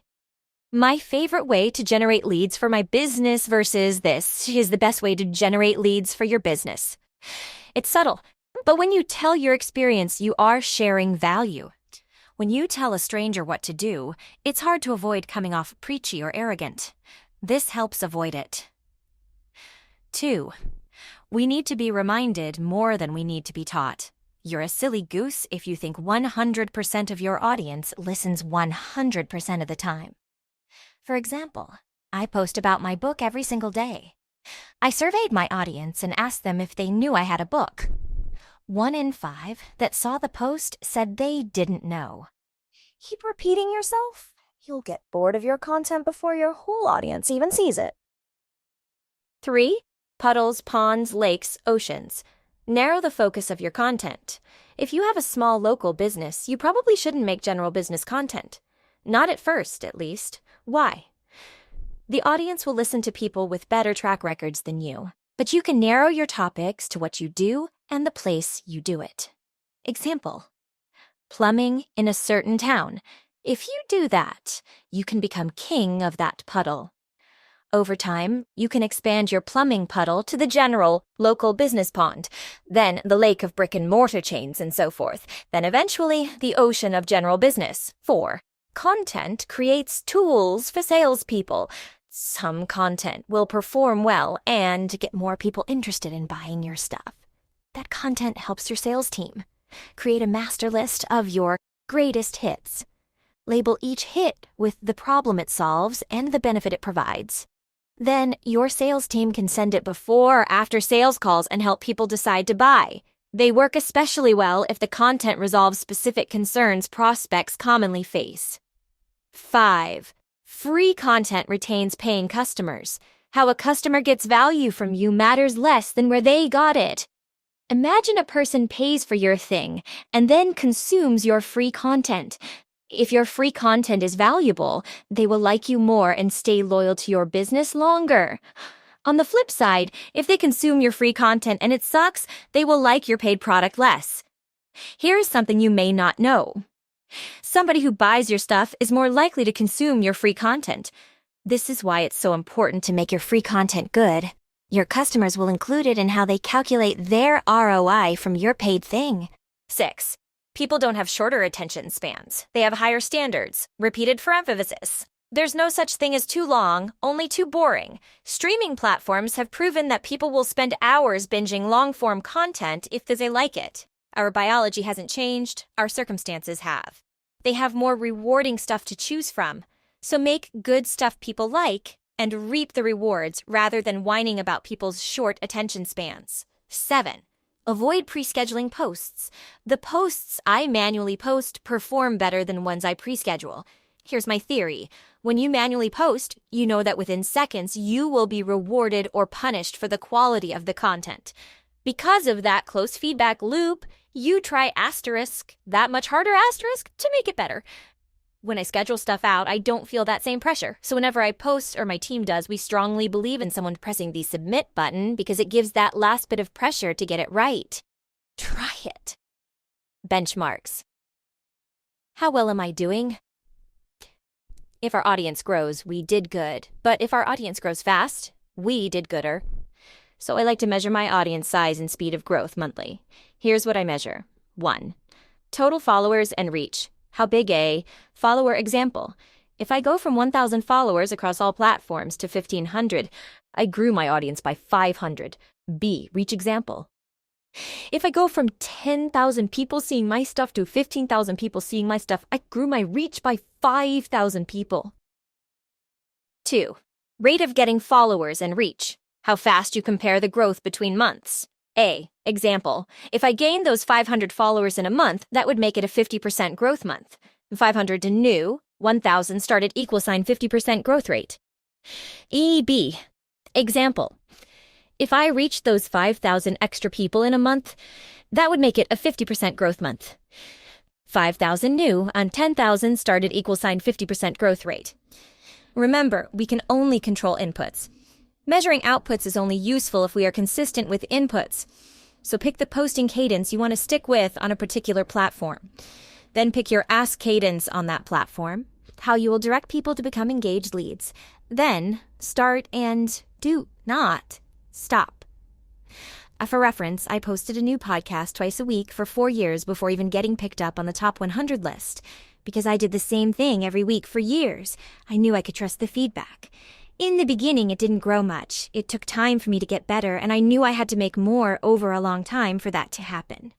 My favorite way to generate leads for my business versus this is the best way to generate leads for your business. It's subtle, but when you tell your experience, you are sharing value. When you tell a stranger what to do, it's hard to avoid coming off preachy or arrogant. This helps avoid it. 2. We need to be reminded more than we need to be taught. You're a silly goose if you think 100% of your audience listens 100% of the time. For example, I post about my book every single day. I surveyed my audience and asked them if they knew I had a book. 1 in 5 that saw the post said they didn't know. Keep repeating yourself. You'll get bored of your content before your whole audience even sees it. 3. Puddles, ponds, lakes, oceans. Narrow the focus of your content. If you have a small local business, you probably shouldn't make general business content. Not at first, at least. Why? The audience will listen to people with better track records than you, but you can narrow your topics to what you do and the place you do it. Example: plumbing in a certain town. If you do that, you can become king of that puddle. Over time, you can expand your plumbing puddle to the general, local business pond, then the lake of brick and mortar chains and so forth, then eventually the ocean of general business. 4. Content creates tools for salespeople. Some content will perform well and get more people interested in buying your stuff. That content helps your sales team. Create a master list of your greatest hits. Label each hit with the problem it solves and the benefit it provides. Then your sales team can send it before or after sales calls and help people decide to buy. They work especially well if the content resolves specific concerns prospects commonly face. 5. Free content retains paying customers. How a customer gets value from you matters less than where they got it. Imagine a person pays for your thing and then consumes your free content. If your free content is valuable, they will like you more and stay loyal to your business longer. On the flip side, if they consume your free content and it sucks, they will like your paid product less. Here is something you may not know. Somebody who buys your stuff is more likely to consume your free content. This is why it's so important to make your free content good. Your customers will include it in how they calculate their ROI from your paid thing. 6. People don't have shorter attention spans. They have higher standards. Repeated for emphasis. There's no such thing as too long, only too boring. Streaming platforms have proven that people will spend hours binging long-form content if they like it. Our biology hasn't changed, our circumstances have. They have more rewarding stuff to choose from. So make good stuff people like and reap the rewards rather than whining about people's short attention spans. 7. Avoid pre-scheduling posts. The posts I manually post perform better than ones I pre-schedule. Here's my theory. When you manually post, you know that within seconds you will be rewarded or punished for the quality of the content. Because of that close feedback loop, you try that much harder to make it better. When I schedule stuff out, I don't feel that same pressure. So whenever I post, or my team does, we strongly believe in someone pressing the submit button because it gives that last bit of pressure to get it right. Try it. Benchmarks. How well am I doing? If our audience grows, we did good. But if our audience grows fast, we did gooder. So I like to measure my audience size and speed of growth monthly. Here's what I measure. 1. Total followers and reach. How big a follower example? If I go from 1,000 followers across all platforms to 1,500, I grew my audience by 500. B. Reach example. If I go from 10,000 people seeing my stuff to 15,000 people seeing my stuff, I grew my reach by 5,000 people. 2. Rate of getting followers and reach. How fast you compare the growth between months. A. Example. If I gained those 500 followers in a month, that would make it a 50% growth month. 500 to new, 1,000 started =50% growth rate. B. Example. If I reached those 5,000 extra people in a month, that would make it a 50% growth month. 5,000 new on 10,000 started =50% growth rate. Remember, we can only control inputs. Measuring outputs is only useful if we are consistent with inputs. So pick the posting cadence you want to stick with on a particular platform. Then pick your ask cadence on that platform, how you will direct people to become engaged leads. Then start and do not stop. For reference, I posted a new podcast twice a week for 4 years before even getting picked up on the top 100 list. Because I did the same thing every week for years, I knew I could trust the feedback. In the beginning, it didn't grow much. It took time for me to get better, and I knew I had to make more over a long time for that to happen.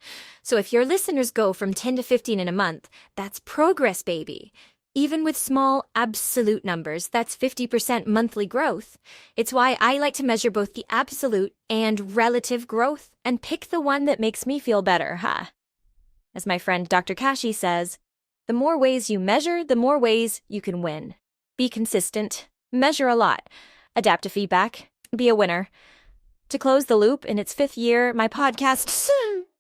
So if your listeners go from 10 to 15 in a month, that's progress, baby. Even with small, absolute numbers, that's 50% monthly growth. It's why I like to measure both the absolute and relative growth and pick the one that makes me feel better, huh? As my friend Dr. Kashi says, the more ways you measure, the more ways you can win. Be consistent. Measure a lot. Adapt to feedback. Be a winner. To close the loop, in its 5th year, my podcast,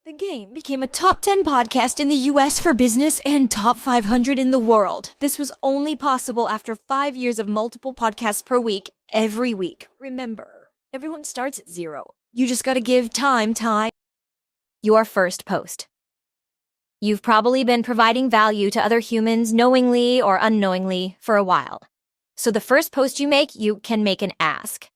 The Game, became a top 10 podcast in the US for business and top 500 in the world. This was only possible after 5 years of multiple podcasts per week, every week. Remember, everyone starts at 0. You just gotta give time. Your first post. You've probably been providing value to other humans knowingly or unknowingly for a while. So the first post you make, you can make an ask.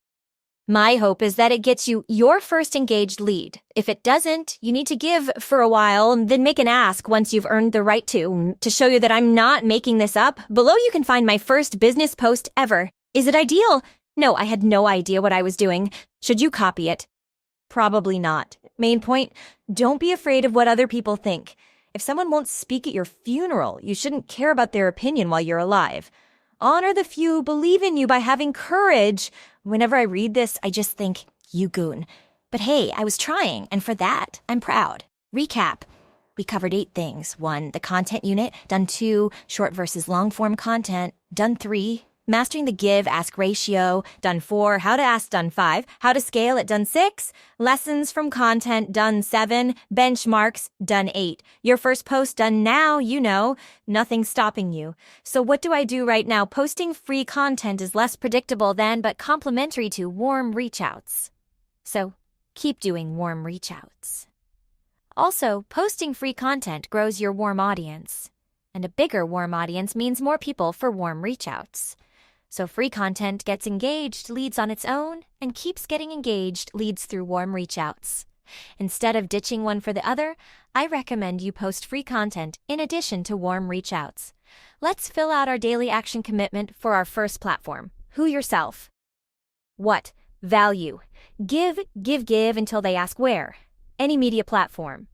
My hope is that it gets you your first engaged lead. If it doesn't, you need to give for a while and then make an ask once you've earned the right to show you that I'm not making this up. Below you can find my first business post ever. Is it ideal? No, I had no idea what I was doing. Should you copy it? Probably not. Main point, don't be afraid of what other people think. If someone won't speak at your funeral, you shouldn't care about their opinion while you're alive. Honor the few who believe in you by having courage. Whenever I read this, I just think, you goon. But hey, I was trying, and for that, I'm proud. Recap. We covered 8 things. 1, the content unit. Done 2, short versus long-form content. Done 3, mastering the give-ask ratio. Done 4, how to ask. Done 5, how to scale at. Done 6, lessons from content. Done 7, benchmarks. Done 8. Your first post done now, you know, nothing's stopping you. So what do I do right now? Posting free content is less predictable than, but complementary to, warm reach-outs. So keep doing warm reach-outs. Also, posting free content grows your warm audience. And a bigger warm audience means more people for warm reach-outs. So free content gets engaged leads on its own and keeps getting engaged leads through warm reach-outs. Instead of ditching one for the other, I recommend you post free content in addition to warm reach-outs. Let's fill out our daily action commitment for our first platform. Who yourself? What? Value. Give until they ask where. Any media platform.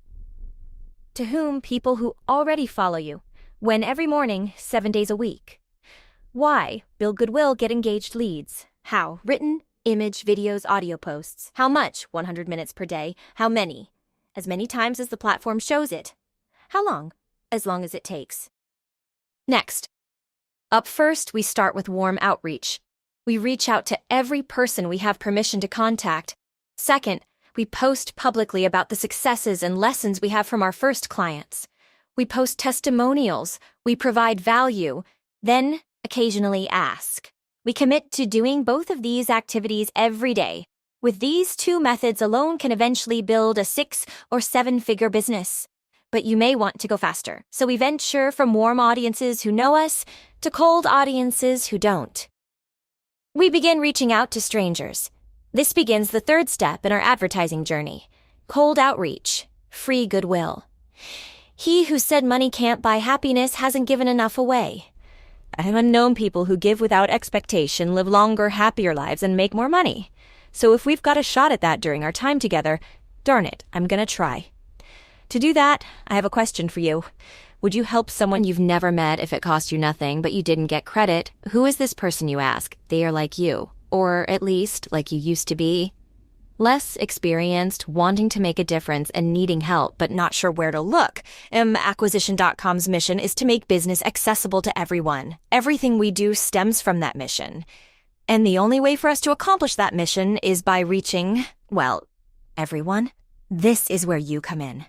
To whom? People who already follow you. When? Every morning, 7 days a week. Why? Build goodwill, get engaged leads. How? Written, image, videos, audio posts. How much? 100 minutes per day. How many? As many times as the platform shows it. How long? As long as it takes. Next. Up first, we start with warm outreach. We reach out to every person we have permission to contact. Second, we post publicly about the successes and lessons we have from our first clients. We post testimonials. We provide value. Then, occasionally ask. We commit to doing both of these activities every day. With these 2 methods alone can eventually build a 6 or 7-figure business. But you may want to go faster, so we venture from warm audiences who know us to cold audiences who don't. We begin reaching out to strangers. This begins the 3rd step in our advertising journey. Cold outreach. Free goodwill. He who said money can't buy happiness hasn't given enough away. I have known people who give without expectation, live longer, happier lives, and make more money. So if we've got a shot at that during our time together, darn it, I'm gonna try. To do that, I have a question for you. Would you help someone you've never met if it cost you nothing, but you didn't get credit? Who is this person, you ask? They are like you, or at least like you used to be. Less experienced, wanting to make a difference and needing help but not sure where to look. Acquisition.com's mission is to make business accessible to everyone. Everything we do stems from that mission. And the only way for us to accomplish that mission is by reaching, well, everyone. This is where you come in.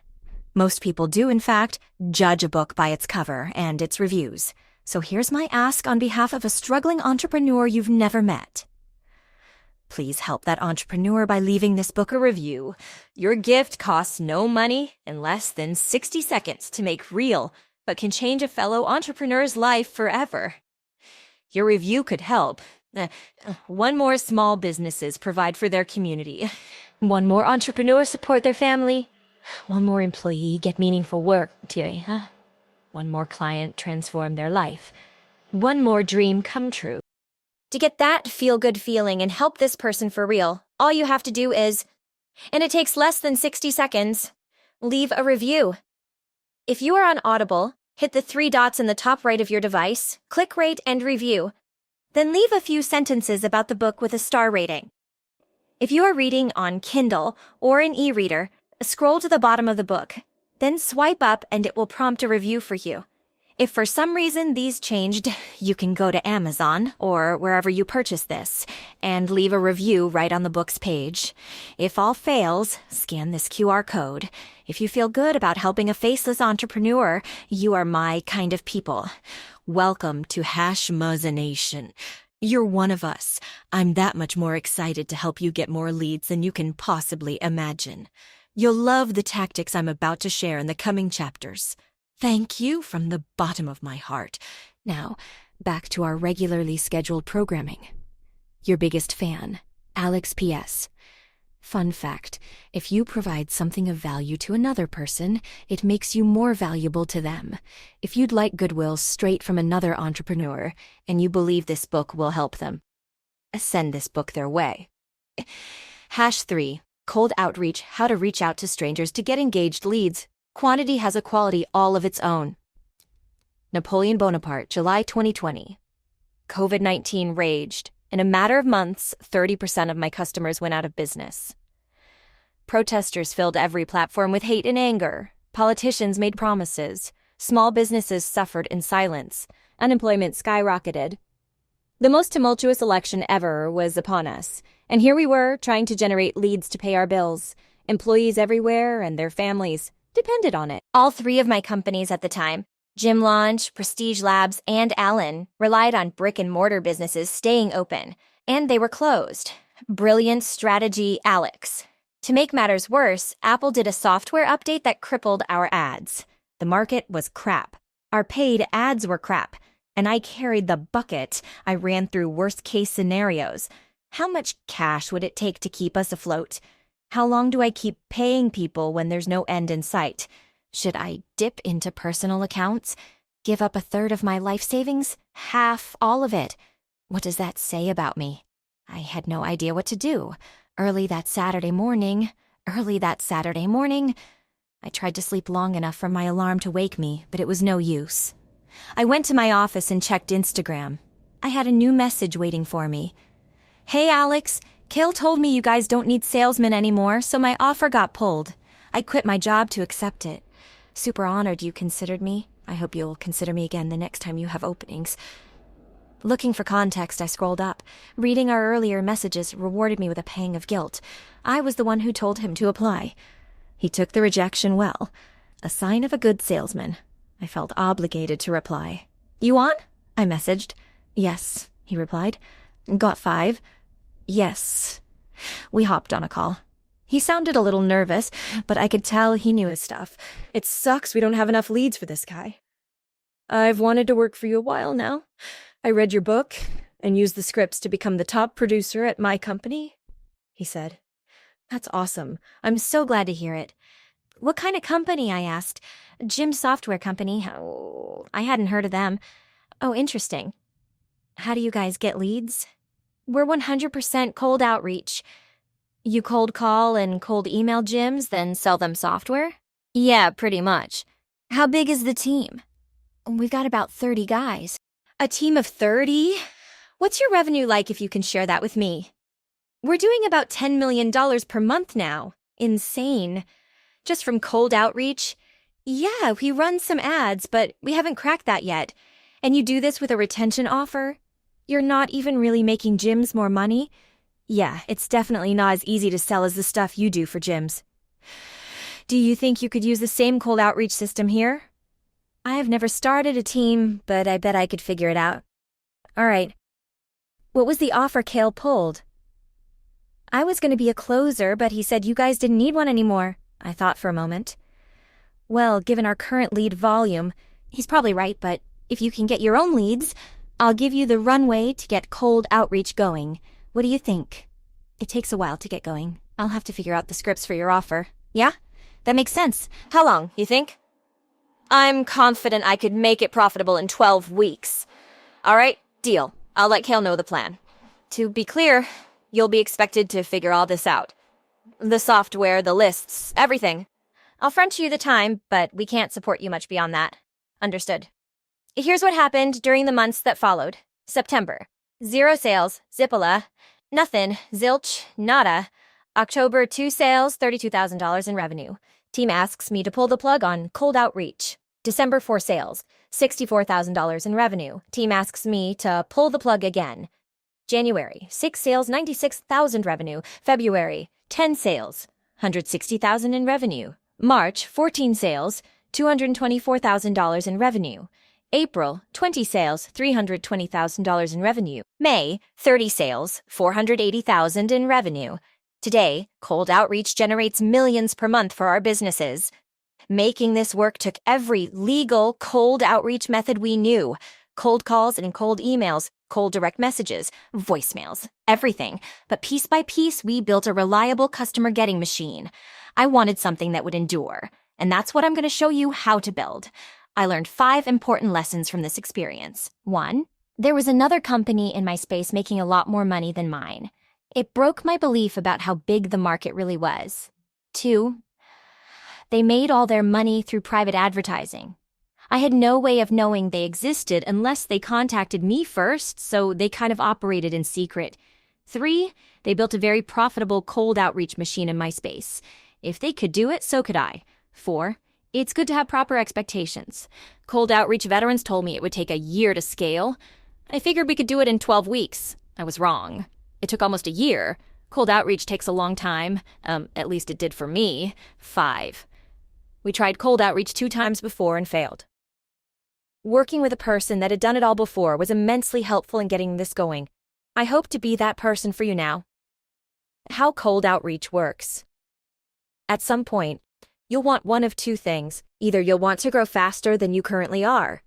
Most people do, in fact, judge a book by its cover and its reviews. So here's my ask on behalf of a struggling entrepreneur you've never met. Please help that entrepreneur by leaving this book a review. Your gift costs no money and less than 60 seconds to make real, but can change a fellow entrepreneur's life forever. Your review could help. One more small businesses provide for their community. One more entrepreneur support their family. One more employee get meaningful work. One more client transform their life. One more dream come true. To get that feel-good feeling and help this person for real, all you have to do is, and it takes less than 60 seconds, leave a review. If you are on Audible, hit the 3 dots in the top right of your device, click Rate and Review. Then leave a few sentences about the book with a star rating. If you are reading on Kindle or an e-reader, scroll to the bottom of the book, then swipe up and it will prompt a review for you. If for some reason these changed, you can go to Amazon or wherever you purchase this and leave a review right on the book's page. If all fails, scan this QR code. If you feel good about helping a faceless entrepreneur, you are my kind of people. Welcome to Hormozi Nation. You're one of us. I'm that much more excited to help you get more leads than you can possibly imagine. You'll love the tactics I'm about to share in the coming chapters. Thank you from the bottom of my heart. Now, back to our regularly scheduled programming. Your biggest fan, Alex P.S. Fun fact, if you provide something of value to another person, it makes you more valuable to them. If you'd like goodwill straight from another entrepreneur, and you believe this book will help them, send this book their way. #3, Cold Outreach, How to Reach Out to Strangers to Get Engaged Leads. Quantity has a quality all of its own. Napoleon Bonaparte, July 2020. COVID-19 raged. In a matter of months, 30% of my customers went out of business. Protesters filled every platform with hate and anger. Politicians made promises. Small businesses suffered in silence. Unemployment skyrocketed. The most tumultuous election ever was upon us, and here we were trying to generate leads to pay our bills. Employees everywhere and their families depended on it. All 3 of my companies at the time, Gym Launch, Prestige Labs, and Allen, relied on brick-and-mortar businesses staying open, and they were closed. Brilliant strategy, Alex. To make matters worse, Apple did a software update that crippled our ads. The market was crap. Our paid ads were crap. And I carried the bucket. I ran through worst-case scenarios. How much cash would it take to keep us afloat? How long do I keep paying people when there's no end in sight? Should I dip into personal accounts? Give up 1/3 of my life savings? Half, all of it? What does that say about me? I had no idea what to do. Early that Saturday morning, I tried to sleep long enough for my alarm to wake me, but it was no use. I went to my office and checked Instagram. I had a new message waiting for me. Hey Alex, Kale told me you guys don't need salesmen anymore, so my offer got pulled. I quit my job to accept it. Super honored you considered me. I hope you'll consider me again the next time you have openings. Looking for context, I scrolled up. Reading our earlier messages rewarded me with a pang of guilt. I was the one who told him to apply. He took the rejection well. A sign of a good salesman. I felt obligated to reply. You on? I messaged. Yes, he replied. Got 5? Yes. We hopped on a call. He sounded a little nervous, but I could tell he knew his stuff. It sucks we don't have enough leads for this guy. I've wanted to work for you a while now. I read your book and used the scripts to become the top producer at my company, he said. That's awesome. I'm so glad to hear it. What kind of company, I asked. Gym software company. Oh, I hadn't heard of them. Oh, interesting. How do you guys get leads? We're 100% cold outreach. You cold call and cold email gyms, then sell them software? Yeah, pretty much. How big is the team? We've got about 30 guys. A team of 30? What's your revenue like if you can share that with me? We're doing about $10 million per month now. Insane. Just from cold outreach? Yeah, we run some ads, but we haven't cracked that yet. And you do this with a retention offer? You're not even really making gyms more money? Yeah, it's definitely not as easy to sell as the stuff you do for gyms. Do you think you could use the same cold outreach system here? I have never started a team, but I bet I could figure it out. All right. What was the offer Kale pulled? I was going to be a closer, but he said you guys didn't need one anymore. I thought for a moment. Well, given our current lead volume, he's probably right, but if you can get your own leads, I'll give you the runway to get cold outreach going. What do you think? It takes a while to get going. I'll have to figure out the scripts for your offer. Yeah? That makes sense. How long, you think? I'm confident I could make it profitable in 12 weeks. All right, deal. I'll let Kale know the plan. To be clear, you'll be expected to figure all this out. The software, the lists, everything. I'll front you the time, but we can't support you much beyond that. Understood. Here's what happened during the months that followed. September. 0 sales, Zippala. Nothing, zilch, nada. October, 2 sales, $32,000 in revenue. Team asks me to pull the plug on cold outreach. December, 4 sales, $64,000 in revenue. Team asks me to pull the plug again. January, 6 sales, $96,000 revenue. February, 10 sales, $160,000 in revenue. March, 14 sales, $224,000 in revenue. April, 20 sales, $320,000 in revenue. May, 30 sales, $480,000 in revenue. Today, cold outreach generates millions per month for our businesses. Making this work took every legal cold outreach method we knew. Cold calls and cold emails, cold direct messages, voicemails, everything. But piece by piece, we built a reliable customer getting machine. I wanted something that would endure, and that's what I'm going to show you how to build. I learned 5 important lessons from this experience. 1, there was another company in my space making a lot more money than mine. It broke my belief about how big the market really was. 2, they made all their money through private advertising. I had no way of knowing they existed unless they contacted me first, so they kind of operated in secret. 3, they built a very profitable cold outreach machine in my space. If they could do it, so could I. 4, it's good to have proper expectations. Cold outreach veterans told me it would take a year to scale. I figured we could do it in 12 weeks. I was wrong. It took almost a year. Cold outreach takes a long time. At least it did for me. 5. We tried cold outreach 2 times before and failed. Working with a person that had done it all before was immensely helpful in getting this going. I hope to be that person for you now. How cold outreach works. At some point, you'll want one of 2 things. Either you'll want to grow faster than you currently are,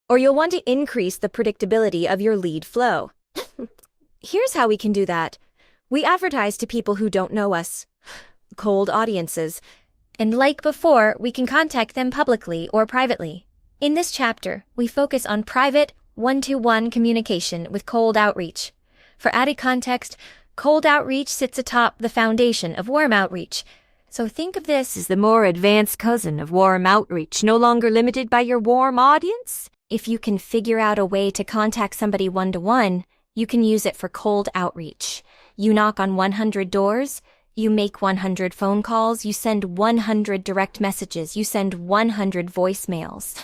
or you'll want to increase the predictability of your lead flow. Here's how we can do that. We advertise to people who don't know us, cold audiences, and like before, we can contact them publicly or privately. In this chapter, we focus on private, one-to-one communication with cold outreach. For added context, cold outreach sits atop the foundation of warm outreach. So think of this as the more advanced cousin of warm outreach, no longer limited by your warm audience. If you can figure out a way to contact somebody one-to-one, you can use it for cold outreach. You knock on 100 doors, you make 100 phone calls, you send 100 direct messages, you send 100 voicemails.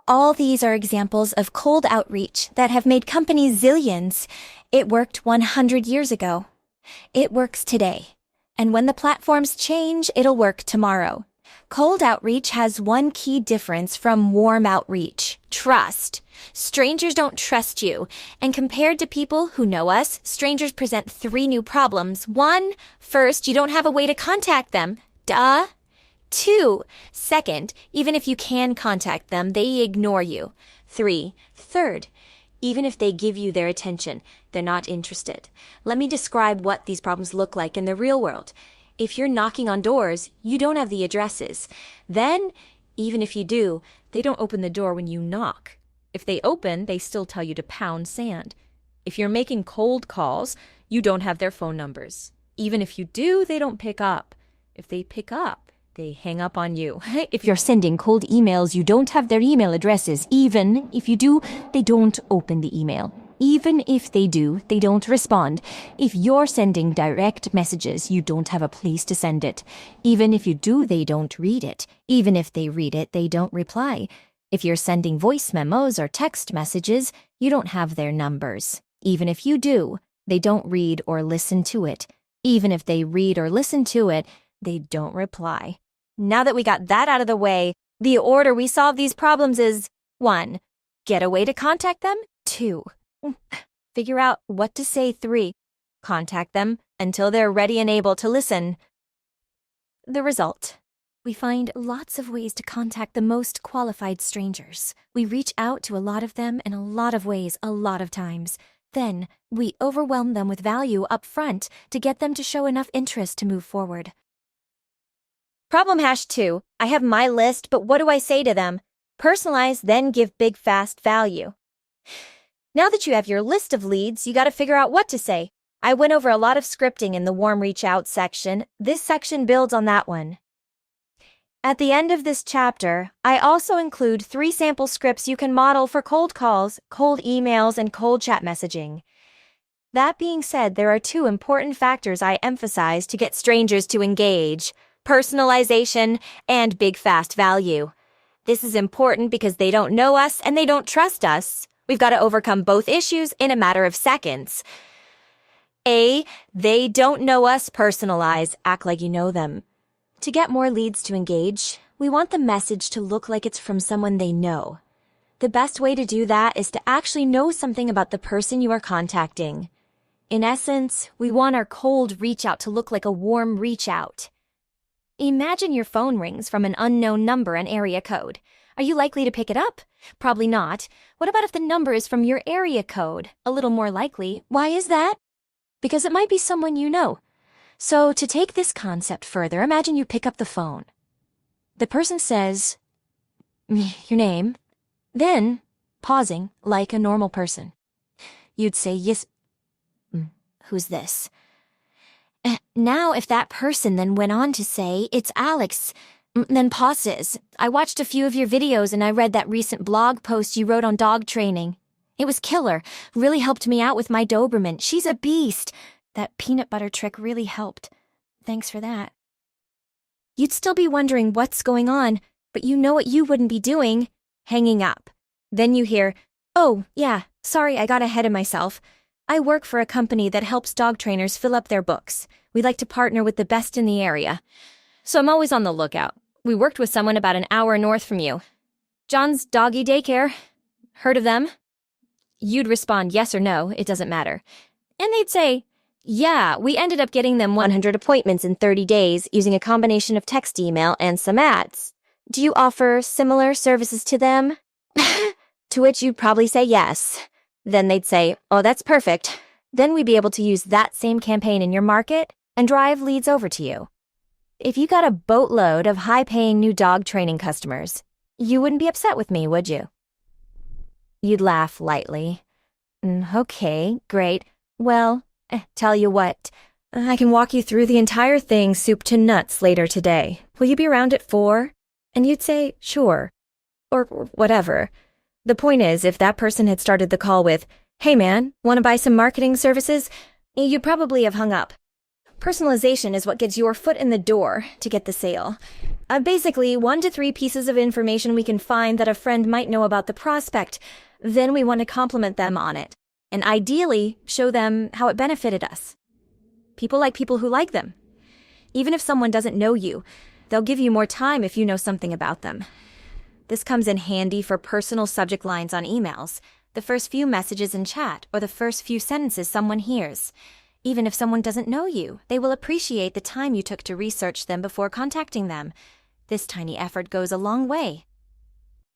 All these are examples of cold outreach that have made companies zillions. It worked 100 years ago. It works today. And when the platforms change, it'll work tomorrow. Cold outreach has one key difference from warm outreach: trust. Strangers don't trust you. And compared to people who know us, strangers present 3 new problems. 1, first, you don't have a way to contact them. Duh. 2, second, even if you can contact them, they ignore you. 3, third, even if they give you their attention, they're not interested. Let me describe what these problems look like in the real world. If you're knocking on doors, you don't have the addresses. Then, even if you do, they don't open the door when you knock. If they open, they still tell you to pound sand. If you're making cold calls, you don't have their phone numbers. Even if you do, they don't pick up. If they pick up, they hang up on you. If you're sending cold emails, you don't have their email addresses. Even if you do, they don't open the email. Even if they do, they don't respond. If you're sending direct messages, you don't have a place to send it. Even if you do, they don't read it. Even if they read it, they don't reply. If you're sending voice memos or text messages, you don't have their numbers. Even if you do, they don't read or listen to it. Even if they read or listen to it, they don't reply. Now that we got that out of the way, the order we solve these problems is 1, get a way to contact them. 2, figure out what to say. 3, contact them until they're ready and able to listen. The result: we find lots of ways to contact the most qualified strangers. We reach out to a lot of them in a lot of ways, a lot of times. Then, we overwhelm them with value up front to get them to show enough interest to move forward. Problem #2. I have my list, but what do I say to them? Personalize, then give big, fast value. Now that you have your list of leads, you gotta figure out what to say. I went over a lot of scripting in the warm reach out section. This section builds on that one. At the end of this chapter, I also include 3 sample scripts you can model for cold calls, cold emails, and cold chat messaging. That being said, there are 2 important factors I emphasize to get strangers to engage: personalization and big fast value. This is important because they don't know us and they don't trust us. We've got to overcome both issues in a matter of seconds. A, they don't know us. Personalize, act like you know them. To get more leads to engage, we want the message to look like it's from someone they know. The best way to do that is to actually know something about the person you are contacting. In essence, we want our cold reach out to look like a warm reach out. Imagine your phone rings from an unknown number and area code. Are you likely to pick it up? Probably not. What about if the number is from your area code? A little more likely. Why is that? Because it might be someone you know. So to take this concept further, imagine you pick up the phone. The person says, your name, then, pausing like a normal person, you'd say, yes. Who's this? Now, if that person then went on to say, it's Alex, then pauses. I watched a few of your videos and I read that recent blog post you wrote on dog training. It was killer. Really helped me out with my Doberman. She's a beast. That peanut butter trick really helped. Thanks for that. You'd still be wondering what's going on, but you know what you wouldn't be doing? Hanging up. Then you hear, oh, yeah, sorry, I got ahead of myself. I work for a company that helps dog trainers fill up their books. We like to partner with the best in the area. So I'm always on the lookout. We worked with someone about an hour north from you. John's Doggy Daycare. Heard of them? You'd respond yes or no, it doesn't matter. And they'd say, yeah, we ended up getting them 100 appointments in 30 days using a combination of text, email, and some ads. Do you offer similar services to them? To which you'd probably say yes. Then they'd say, oh, that's perfect. Then we'd be able to use that same campaign in your market and drive leads over to you. If you got a boatload of high-paying new dog training customers, you wouldn't be upset with me, would you? You'd laugh lightly. Okay, great. Well, tell you what, I can walk you through the entire thing soup to nuts later today. Will you be around at 4? And you'd say, sure, or whatever. The point is, if that person had started the call with, hey man, want to buy some marketing services? You'd probably have hung up. Personalization is what gets your foot in the door to get the sale. Basically, 1 to 3 pieces of information we can find that a friend might know about the prospect. Then we want to compliment them on it. And ideally, show them how it benefited us. People like people who like them. Even if someone doesn't know you, they'll give you more time if you know something about them. This comes in handy for personal subject lines on emails, the first few messages in chat, or the first few sentences someone hears. Even if someone doesn't know you, they will appreciate the time you took to research them before contacting them. This tiny effort goes a long way.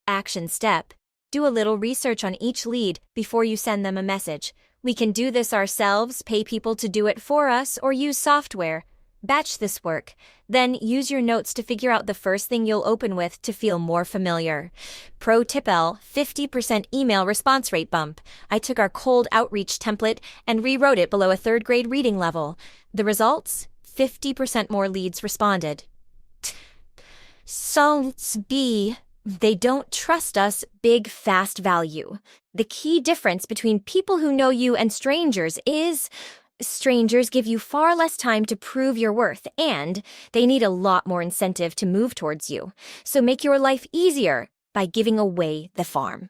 Action step. Do a little research on each lead before you send them a message. We can do this ourselves, pay people to do it for us, or use software. Batch this work. Then use your notes to figure out the first thing you'll open with to feel more familiar. Pro tip L, 50% email response rate bump. I took our cold outreach template and rewrote it below a 3rd grade reading level. The results? 50% more leads responded. Salts B. They don't trust us. Big, fast value. The key difference between people who know you and strangers is strangers give you far less time to prove your worth, and they need a lot more incentive to move towards you. So make your life easier by giving away the farm.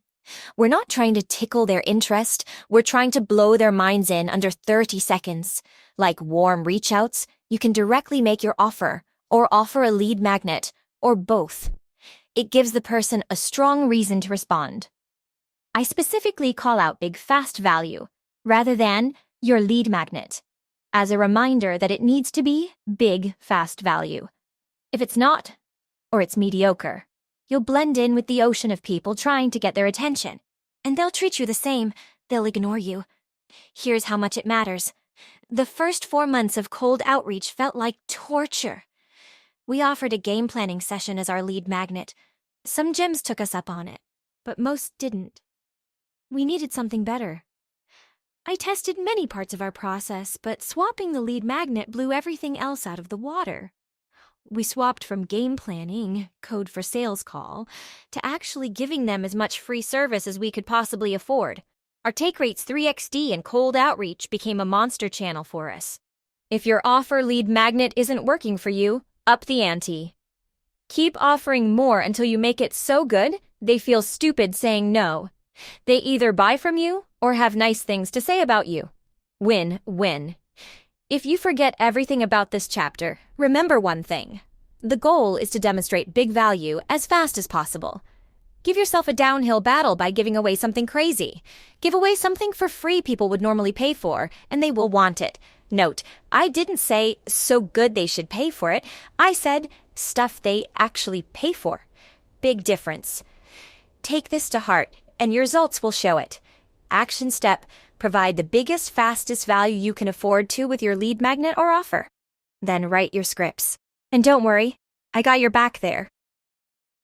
We're not trying to tickle their interest. We're trying to blow their minds in under 30 seconds. Like warm reach outs, you can directly make your offer, or offer a lead magnet, or both. It gives the person a strong reason to respond. I specifically call out big fast value, rather than your lead magnet, as a reminder that it needs to be big fast value. If it's not, or it's mediocre, you'll blend in with the ocean of people trying to get their attention, and they'll treat you the same. They'll ignore you. Here's how much it matters. The first 4 months of cold outreach felt like torture. We offered a game planning session as our lead magnet. Some gyms took us up on it, but most didn't. We needed something better. I tested many parts of our process, but swapping the lead magnet blew everything else out of the water. We swapped from game planning, code for sales call, to actually giving them as much free service as we could possibly afford. Our take rates 3xd and cold outreach became a monster channel for us. If your offer lead magnet isn't working for you, up the ante. Keep offering more until you make it so good they feel stupid saying no. They either buy from you or have nice things to say about you. Win-win. If you forget everything about this chapter, remember one thing. The goal is to demonstrate big value as fast as possible. Give yourself a downhill battle by giving away something crazy. Give away something for free people would normally pay for, and they will want it. Note, I didn't say so good they should pay for it. I said stuff they actually pay for. Big difference. Take this to heart, and your results will show it. Action step, provide the biggest, fastest value you can afford to with your lead magnet or offer. Then write your scripts. And don't worry, I got your back there.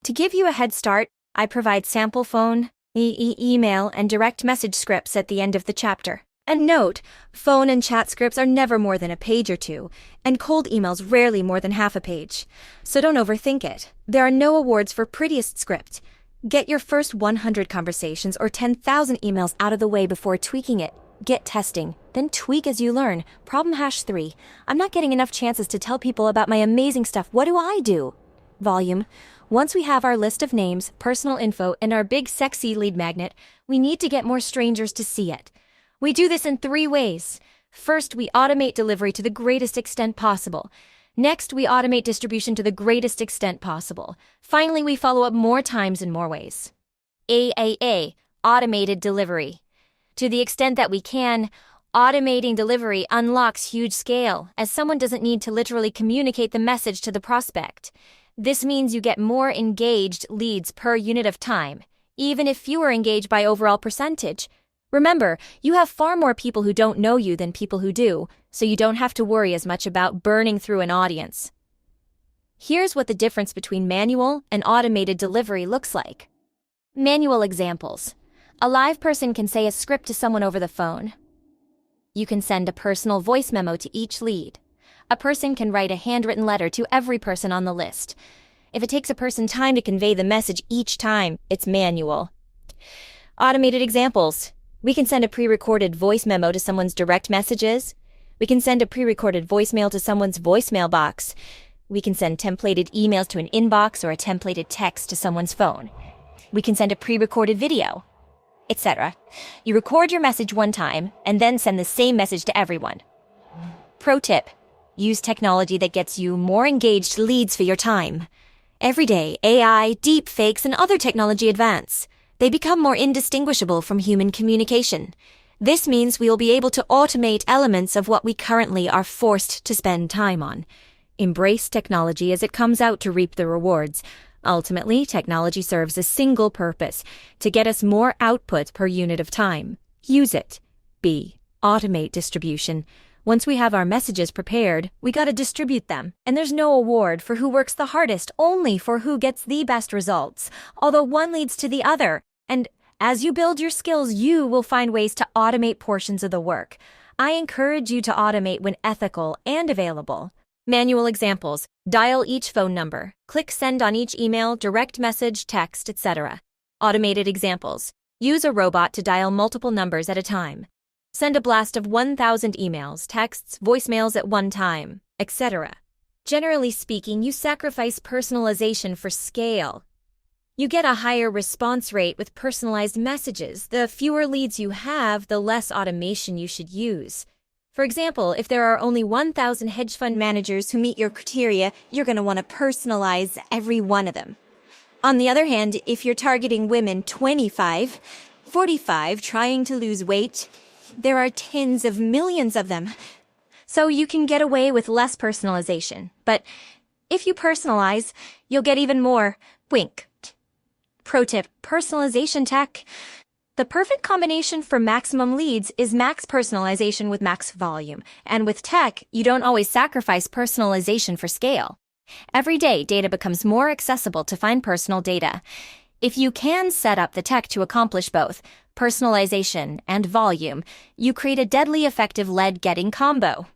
To give you a head start, I provide sample phone, email, and direct message scripts at the end of the chapter. And note, phone and chat scripts are never more than a page or two, and cold emails rarely more than half a page. So don't overthink it. There are no awards for prettiest script. Get your first 100 conversations or 10,000 emails out of the way before tweaking it. Get testing, then tweak as you learn. Problem #3. I'm not getting enough chances to tell people about my amazing stuff. What do I do? Volume. Once we have our list of names, personal info, and our big sexy lead magnet, we need to get more strangers to see it. We do this in 3 ways. First, we automate delivery to the greatest extent possible. Next, we automate distribution to the greatest extent possible. Finally, we follow up more times in more ways. AAA, automated delivery. To the extent that we can, automating delivery unlocks huge scale, as someone doesn't need to literally communicate the message to the prospect. This means you get more engaged leads per unit of time, even if fewer engage by overall percentage. Remember, you have far more people who don't know you than people who do, so you don't have to worry as much about burning through an audience. Here's what the difference between manual and automated delivery looks like. Manual examples. A live person can say a script to someone over the phone. You can send a personal voice memo to each lead. A person can write a handwritten letter to every person on the list. If it takes a person time to convey the message each time, it's manual. Automated examples. We can send a pre-recorded voice memo to someone's direct messages. We can send a pre-recorded voicemail to someone's voicemail box. We can send templated emails to an inbox or a templated text to someone's phone. We can send a pre-recorded video, etc. You record your message one time and then send the same message to everyone. Pro tip: use technology that gets you more engaged leads for your time. Every day, AI, deepfakes, and other technology advance. They become more indistinguishable from human communication. This means we will be able to automate elements of what we currently are forced to spend time on. Embrace technology as it comes out to reap the rewards. Ultimately, technology serves a single purpose: to get us more output per unit of time. Use it. B. Automate distribution. Once we have our messages prepared, we gotta distribute them. And there's no award for who works the hardest, only for who gets the best results. Although one leads to the other. And as you build your skills, you will find ways to automate portions of the work. I encourage you to automate when ethical and available. Manual examples. Dial each phone number. Click send on each email, direct message, text, etc. Automated examples. Use a robot to dial multiple numbers at a time. Send a blast of 1,000 emails, texts, voicemails at one time, etc. Generally speaking, you sacrifice personalization for scale. You get a higher response rate with personalized messages. The fewer leads you have, the less automation you should use. For example, if there are only 1,000 hedge fund managers who meet your criteria, you're going to want to personalize every one of them. On the other hand, if you're targeting women 25, 45 trying to lose weight, there are tens of millions of them. So you can get away with less personalization. But if you personalize, you'll get even more. Wink. Pro tip: personalization tech. The perfect combination for maximum leads is max personalization with max volume. And with tech, you don't always sacrifice personalization for scale. Every day, data becomes more accessible to find personal data. If you can set up the tech to accomplish both, personalization, and volume, you create a deadly effective lead-getting combo.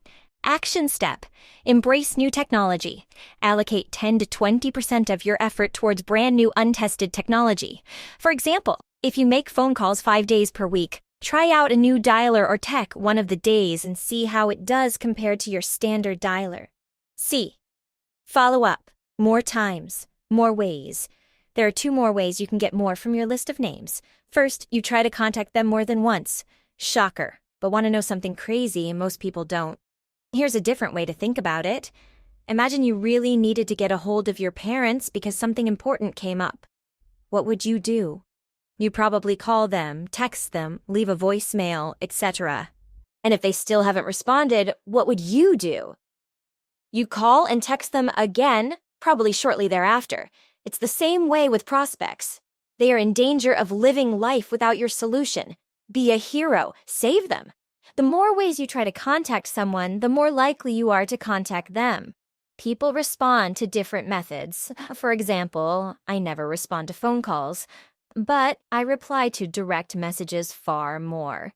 Action step. Embrace new technology. Allocate 10 to 20% of your effort towards brand new untested technology. For example, if you make phone calls 5 days per week, try out a new dialer or tech one of the days and see how it does compared to your standard dialer. C. Follow up. More times. More ways. There are 2 more ways you can get more from your list of names. First, you try to contact them more than once. Shocker, but want to know something crazy and most people don't. Here's a different way to think about it. Imagine you really needed to get a hold of your parents because something important came up. What would you do? You probably call them, text them, leave a voicemail, etc. And if they still haven't responded, what would you do? You call and text them again, probably shortly thereafter. It's the same way with prospects. They are in danger of living life without your solution. Be a hero. Save them. The more ways you try to contact someone, the more likely you are to contact them. People respond to different methods. For example, I never respond to phone calls, but I reply to direct messages far more.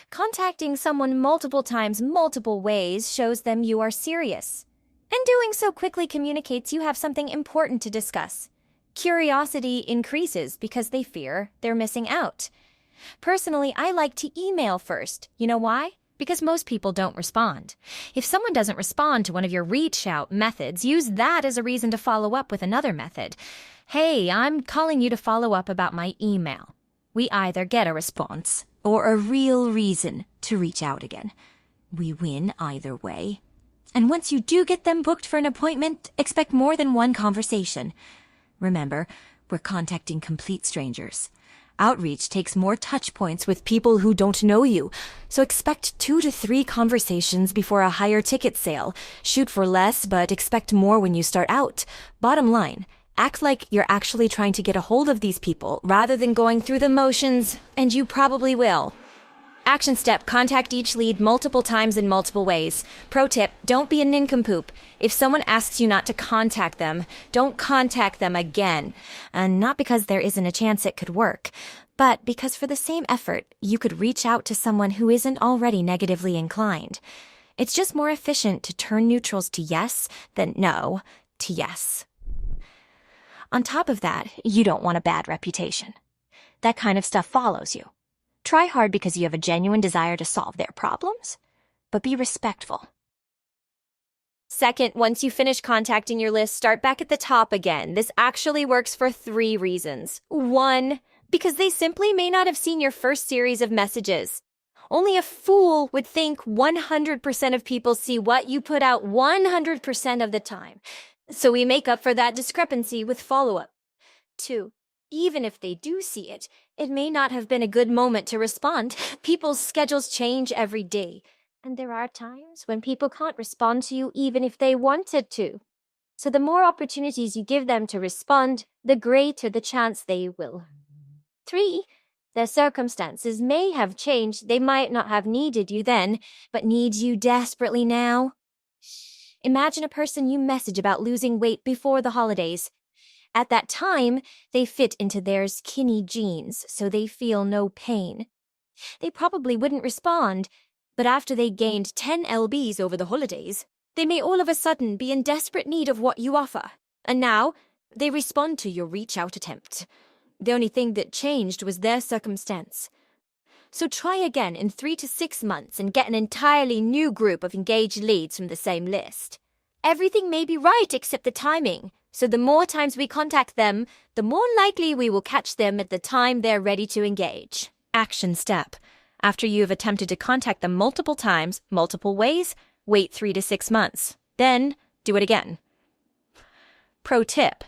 Contacting someone multiple times, multiple ways shows them you are serious. And doing so quickly communicates you have something important to discuss. Curiosity increases because they fear they're missing out. Personally, I like to email first. You know why? Because most people don't respond. If someone doesn't respond to one of your reach-out methods, use that as a reason to follow up with another method. Hey, I'm calling you to follow up about my email. We either get a response or a real reason to reach out again. We win either way. And once you do get them booked for an appointment, expect more than one conversation. Remember, we're contacting complete strangers. Outreach takes more touch points with people who don't know you, so expect 2 to 3 conversations before a higher ticket sale. Shoot for less, but expect more when you start out. Bottom line, act like you're actually trying to get a hold of these people rather than going through the motions, and you probably will. Action step, contact each lead multiple times in multiple ways. Pro tip, don't be a nincompoop. If someone asks you not to contact them, don't contact them again. And not because there isn't a chance it could work, but because for the same effort, you could reach out to someone who isn't already negatively inclined. It's just more efficient to turn neutrals to yes than no to yes. On top of that, you don't want a bad reputation. That kind of stuff follows you. Try hard because you have a genuine desire to solve their problems, but be respectful. Second, once you finish contacting your list, start back at the top again. This actually works for 3 reasons. 1, because they simply may not have seen your first series of messages. Only a fool would think 100% of people see what you put out 100% of the time. So we make up for that discrepancy with follow-up. 2, even if they do see it, it may not have been a good moment to respond. People's schedules change every day. And there are times when people can't respond to you even if they wanted to. So the more opportunities you give them to respond, the greater the chance they will. 3, their circumstances may have changed. They might not have needed you then, but need you desperately now. Imagine a person you message about losing weight before the holidays. At that time, they fit into their skinny jeans, so they feel no pain. They probably wouldn't respond, but after they gained 10 lbs over the holidays, they may all of a sudden be in desperate need of what you offer. And now, they respond to your reach-out attempt. The only thing that changed was their circumstance. So try again in 3 to 6 months and get an entirely new group of engaged leads from the same list. Everything may be right except the timing. So the more times we contact them, the more likely we will catch them at the time they're ready to engage. Action step. After you have attempted to contact them multiple times, multiple ways, wait 3 to 6 months. Then, do it again. Pro tip.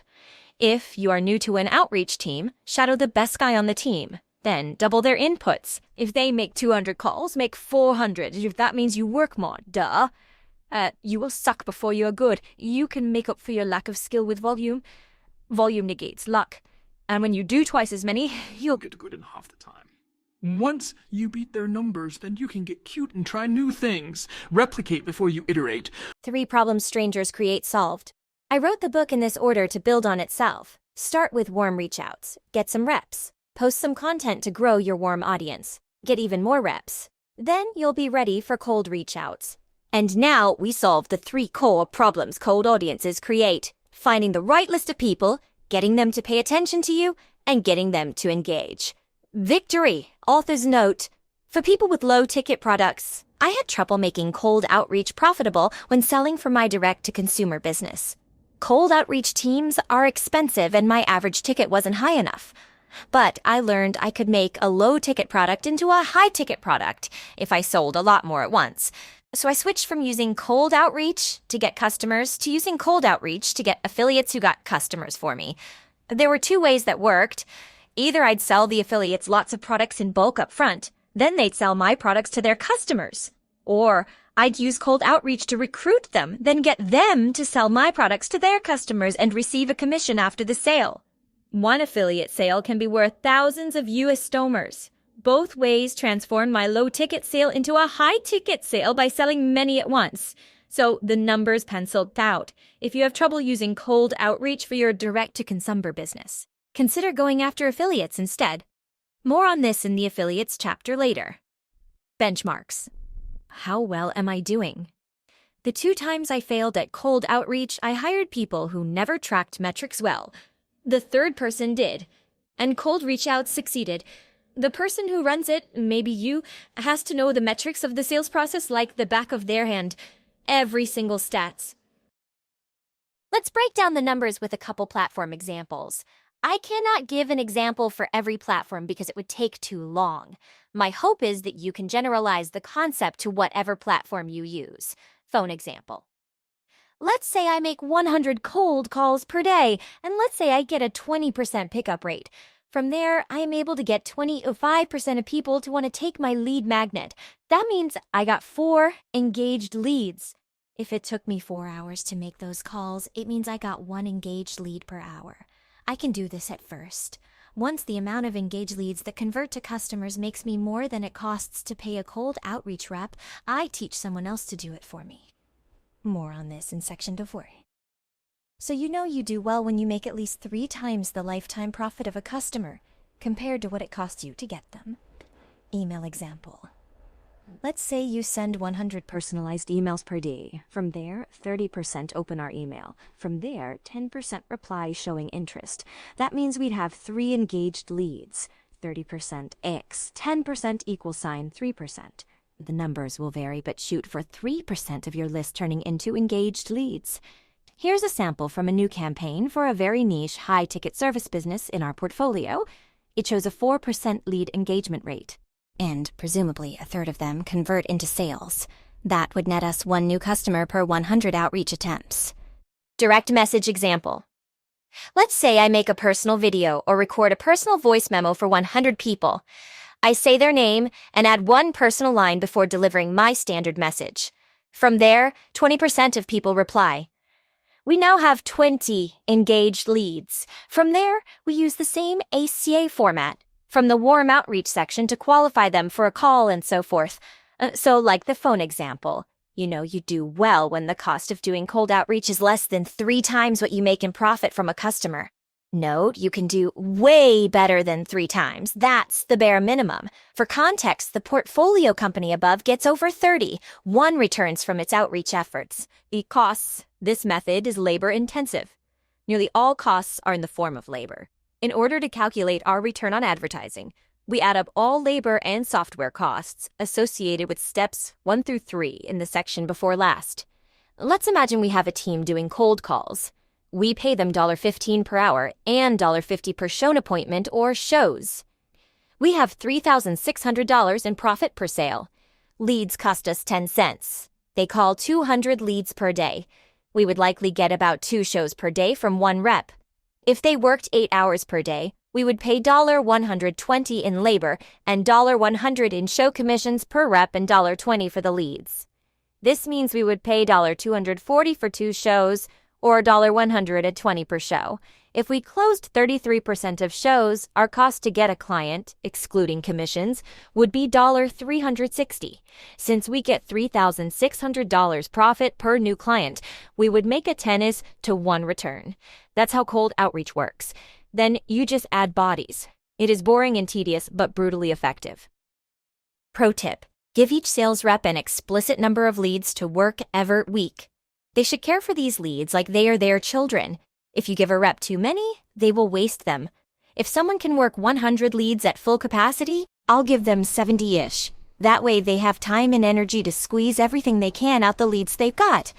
If you are new to an outreach team, shadow the best guy on the team. Then, double their inputs. If they make 200 calls, make 400. If that means you work more, duh. You will suck before you are good. You can make up for your lack of skill with volume. Volume negates luck. And when you do twice as many, you'll get good in half the time. Once you beat their numbers, then you can get cute and try new things. Replicate before you iterate. 3 problems strangers create solved. I wrote the book in this order to build on itself. Start with warm reach-outs. Get some reps. Post some content to grow your warm audience. Get even more reps. Then you'll be ready for cold reach outs. And now we solve the 3 core problems cold audiences create: finding the right list of people, getting them to pay attention to you, and getting them to engage. Victory! Author's note. For people with low-ticket products, I had trouble making cold outreach profitable when selling for my direct-to-consumer business. Cold outreach teams are expensive and my average ticket wasn't high enough. But I learned I could make a low-ticket product into a high-ticket product if I sold a lot more at once. So I switched from using cold outreach to get customers to using cold outreach to get affiliates who got customers for me. There were 2 ways that worked. Either I'd sell the affiliates lots of products in bulk up front, then they'd sell my products to their customers. Or I'd use cold outreach to recruit them, then get them to sell my products to their customers and receive a commission after the sale. One affiliate sale can be worth thousands of US dollars. Both ways transformed my low-ticket sale into a high-ticket sale by selling many at once. So the numbers penciled out. If you have trouble using cold outreach for your direct-to-consumer business, consider going after affiliates instead. More on this in the affiliates chapter later. Benchmarks. How well am I doing? The 2 times I failed at cold outreach, I hired people who never tracked metrics well. The 3rd person did, and cold reach outs succeeded. The person who runs it, maybe you, has to know the metrics of the sales process like the back of their hand. Every single stats. Let's break down the numbers with a couple platform examples. I cannot give an example for every platform because it would take too long. My hope is that you can generalize the concept to whatever platform you use. Phone example. Let's say I make 100 cold calls per day, and let's say I get a 20% pickup rate. From there, I am able to get 25% of people to want to take my lead magnet. That means I got 4 engaged leads. If it took me 4 hours to make those calls, it means I got 1 engaged lead per hour. I can do this at first. Once the amount of engaged leads that convert to customers makes me more than it costs to pay a cold outreach rep, I teach someone else to do it for me. More on this in section 4. So you know you do well when you make at least 3 times the lifetime profit of a customer, compared to what it costs you to get them. Email example. Let's say you send 100 personalized emails per day. From there, 30% open our email. From there, 10% reply showing interest. That means we'd have 3 engaged leads. 30% X, 10% equals sign 3%. The numbers will vary, but shoot for 3% of your list turning into engaged leads. Here's a sample from a new campaign for a very niche high-ticket service business in our portfolio. It shows a 4% lead engagement rate. And presumably a third of them convert into sales. That would net us 1 new customer per 100 outreach attempts. Direct message example. Let's say I make a personal video or record a personal voice memo for 100 people. I say their name and add 1 personal line before delivering my standard message. From there, 20% of people reply. We now have 20 engaged leads. From there, we use the same ACA format from the warm outreach section to qualify them for a call and so forth. So like the phone example, you know you do well when the cost of doing cold outreach is less than 3 times what you make in profit from a customer. Note, you can do way better than 3 times. That's the bare minimum. For context, the portfolio company above gets over 30. 1 returns from its outreach efforts. The costs. This method is labor intensive. Nearly all costs are in the form of labor. In order to calculate our return on advertising, we add up all labor and software costs associated with steps 1 through 3 in the section before last. Let's imagine we have a team doing cold calls. We pay them $15 per hour and $50 per shown appointment or shows. We have $3,600 in profit per sale. Leads cost us 10 cents. They call 200 leads per day. We would likely get about 2 shows per day from 1 rep. If they worked 8 hours per day, we would pay $120 in labor and $100 in show commissions per rep and $20 for the leads. This means we would pay $240 for 2 shows or $120 per show. If we closed 33% of shows, our cost to get a client, excluding commissions, would be $360. Since we get $3,600 profit per new client, we would make a 10-1 return. That's how cold outreach works. Then you just add bodies. It is boring and tedious, but brutally effective. Pro tip: give each sales rep an explicit number of leads to work every week. They should care for these leads like they are their children. If you give a rep too many, they will waste them. If someone can work 100 leads at full capacity, I'll give them 70-ish. That way they have time and energy to squeeze everything they can out the leads they've got.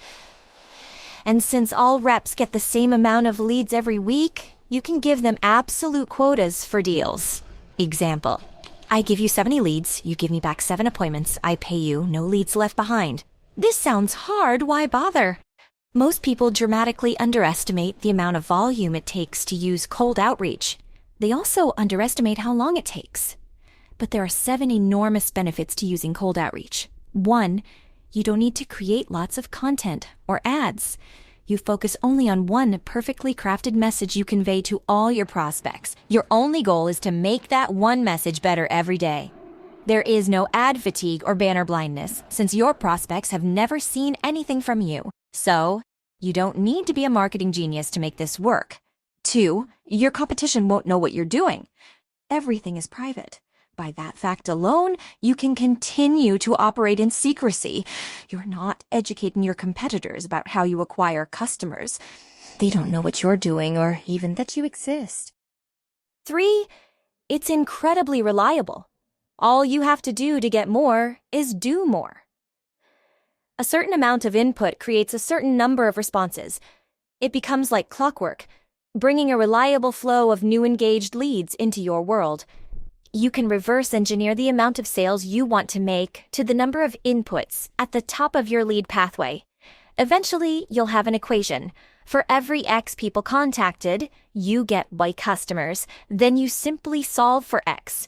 And since all reps get the same amount of leads every week, you can give them absolute quotas for deals. Example: I give you 70 leads, you give me back 7 appointments, I pay you, no leads left behind. This sounds hard, why bother? Most people dramatically underestimate the amount of volume it takes to use cold outreach. They also underestimate how long it takes. But there are 7 enormous benefits to using cold outreach. 1, you don't need to create lots of content or ads. You focus only on one perfectly crafted message you convey to all your prospects. Your only goal is to make that one message better every day. There is no ad fatigue or banner blindness, since your prospects have never seen anything from you. So, you don't need to be a marketing genius to make this work. 2, your competition won't know what you're doing. Everything is private. By that fact alone, you can continue to operate in secrecy. You're not educating your competitors about how you acquire customers. They don't know what you're doing or even that you exist. 3, it's incredibly reliable. All you have to do to get more is do more. A certain amount of input creates a certain number of responses. It becomes like clockwork, bringing a reliable flow of new engaged leads into your world. You can reverse engineer the amount of sales you want to make to the number of inputs at the top of your lead pathway. Eventually, you'll have an equation. For every X people contacted, you get Y customers. Then you simply solve for X.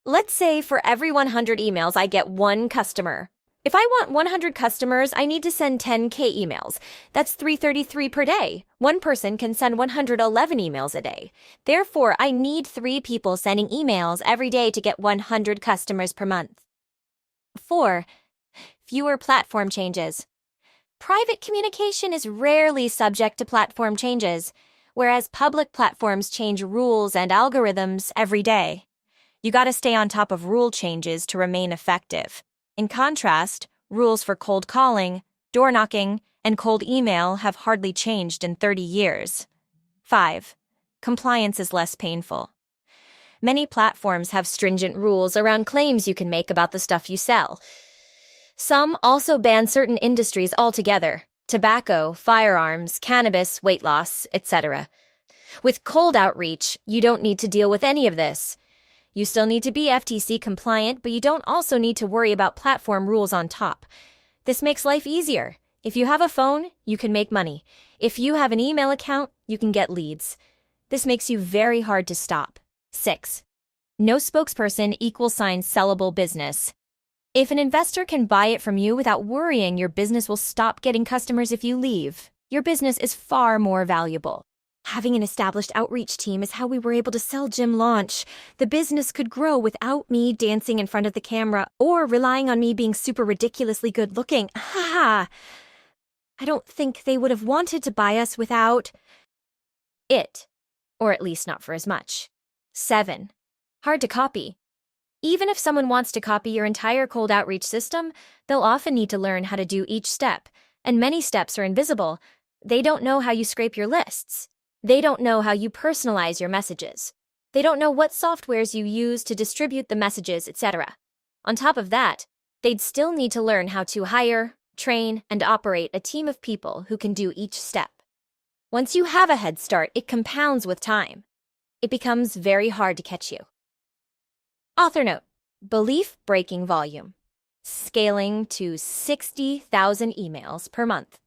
Let's say for every 100 emails, I get 1 customer. If I want 100 customers, I need to send 10K emails. That's 333 per day. One person can send 111 emails a day. Therefore, I need 3 people sending emails every day to get 100 customers per month. 4, fewer platform changes. Private communication is rarely subject to platform changes, whereas public platforms change rules and algorithms every day. You gotta stay on top of rule changes to remain effective. In contrast, rules for cold calling, door knocking, and cold email have hardly changed in 30 years. 5, compliance is less painful. Many platforms have stringent rules around claims you can make about the stuff you sell. Some also ban certain industries altogether: tobacco, firearms, cannabis, weight loss, etc. With cold outreach, you don't need to deal with any of this. You still need to be FTC compliant, but you don't also need to worry about platform rules on top. This makes life easier. If you have a phone, you can make money. If you have an email account, you can get leads. This makes you very hard to stop. 6, no spokesperson = sellable business. If an investor can buy it from you without worrying your business will stop getting customers if you leave, your business is far more valuable. Having an established outreach team is how we were able to sell Gym Launch. The business could grow without me dancing in front of the camera or relying on me being super ridiculously good looking. I don't think they would have wanted to buy us without it, or at least not for as much. 7, hard to copy. Even if someone wants to copy your entire cold outreach system, they'll often need to learn how to do each step, and many steps are invisible. They don't know how you scrape your lists. They don't know how you personalize your messages. They don't know what softwares you use to distribute the messages, etc. On top of that, they'd still need to learn how to hire, train, and operate a team of people who can do each step. Once you have a head start, it compounds with time. It becomes very hard to catch you. Author note: belief-breaking volume. Scaling to 60,000 emails per month.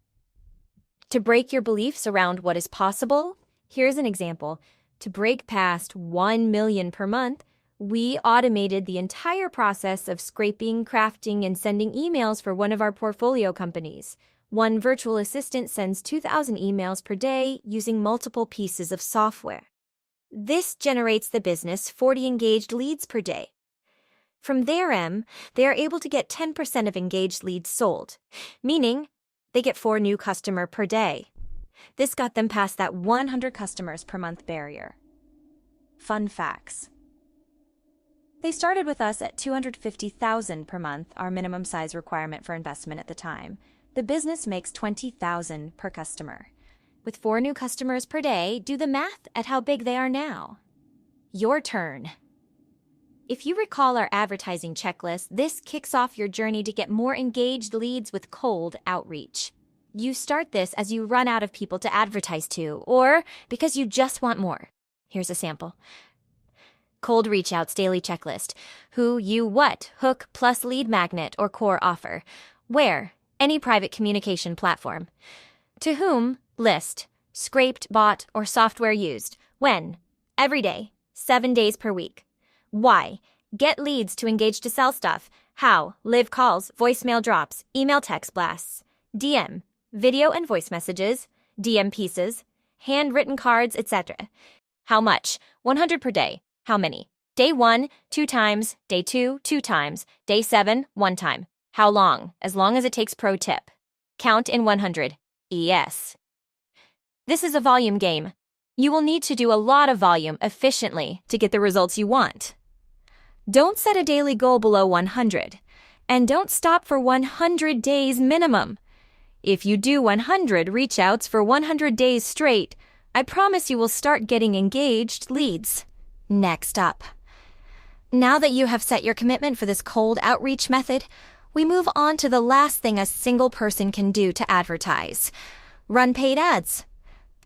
To break your beliefs around what is possible, here's an example. To break past 1 million per month, we automated the entire process of scraping, crafting, and sending emails for one of our portfolio companies. One virtual assistant sends 2,000 emails per day using multiple pieces of software. This generates the business 40 engaged leads per day. From there, they are able to get 10% of engaged leads sold, meaning they get 4 new customers per day. This got them past that 100 customers per month barrier. Fun facts. They started with us at $250,000 per month, our minimum size requirement for investment at the time. The business makes $20,000 per customer. With 4 new customers per day, do the math at how big they are now. Your turn. If you recall our advertising checklist, this kicks off your journey to get more engaged leads with cold outreach. You start this as you run out of people to advertise to, or because you just want more. Here's a sample. Cold reach outs daily checklist. Who, you, what, hook plus lead magnet or core offer. Where, any private communication platform. To whom, list. Scraped, bought, or software used. When, every day, 7 days per week. Why, get leads to engage to sell stuff. How, live calls, voicemail drops, email text blasts. DM, video and voice messages, DM pieces, handwritten cards, etc. How much? 100 per day. How many? Day 1, 2 times. Day 2, 2 times. Day 7, 1 time. How long? As long as it takes. Pro tip. Count in 100. Yes. This is a volume game. You will need to do a lot of volume efficiently to get the results you want. Don't set a daily goal below 100. And don't stop for 100 days minimum. If you do 100 reach outs for 100 days straight, I promise you will start getting engaged leads. Next up. Now that you have set your commitment for this cold outreach method, we move on to the last thing a single person can do to advertise. Run paid ads.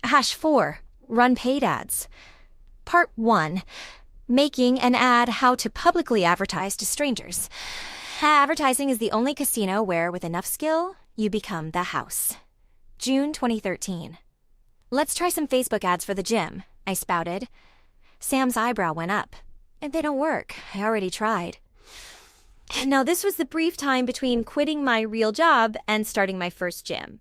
#4. Run paid ads. Part 1. Making an ad: how to publicly advertise to strangers. Advertising is the only casino where, with enough skill, you become the house. June 2013. Let's try some Facebook ads for the gym, I spouted. Sam's eyebrow went up. They don't work. I already tried. Now, this was the brief time between quitting my real job and starting my first gym.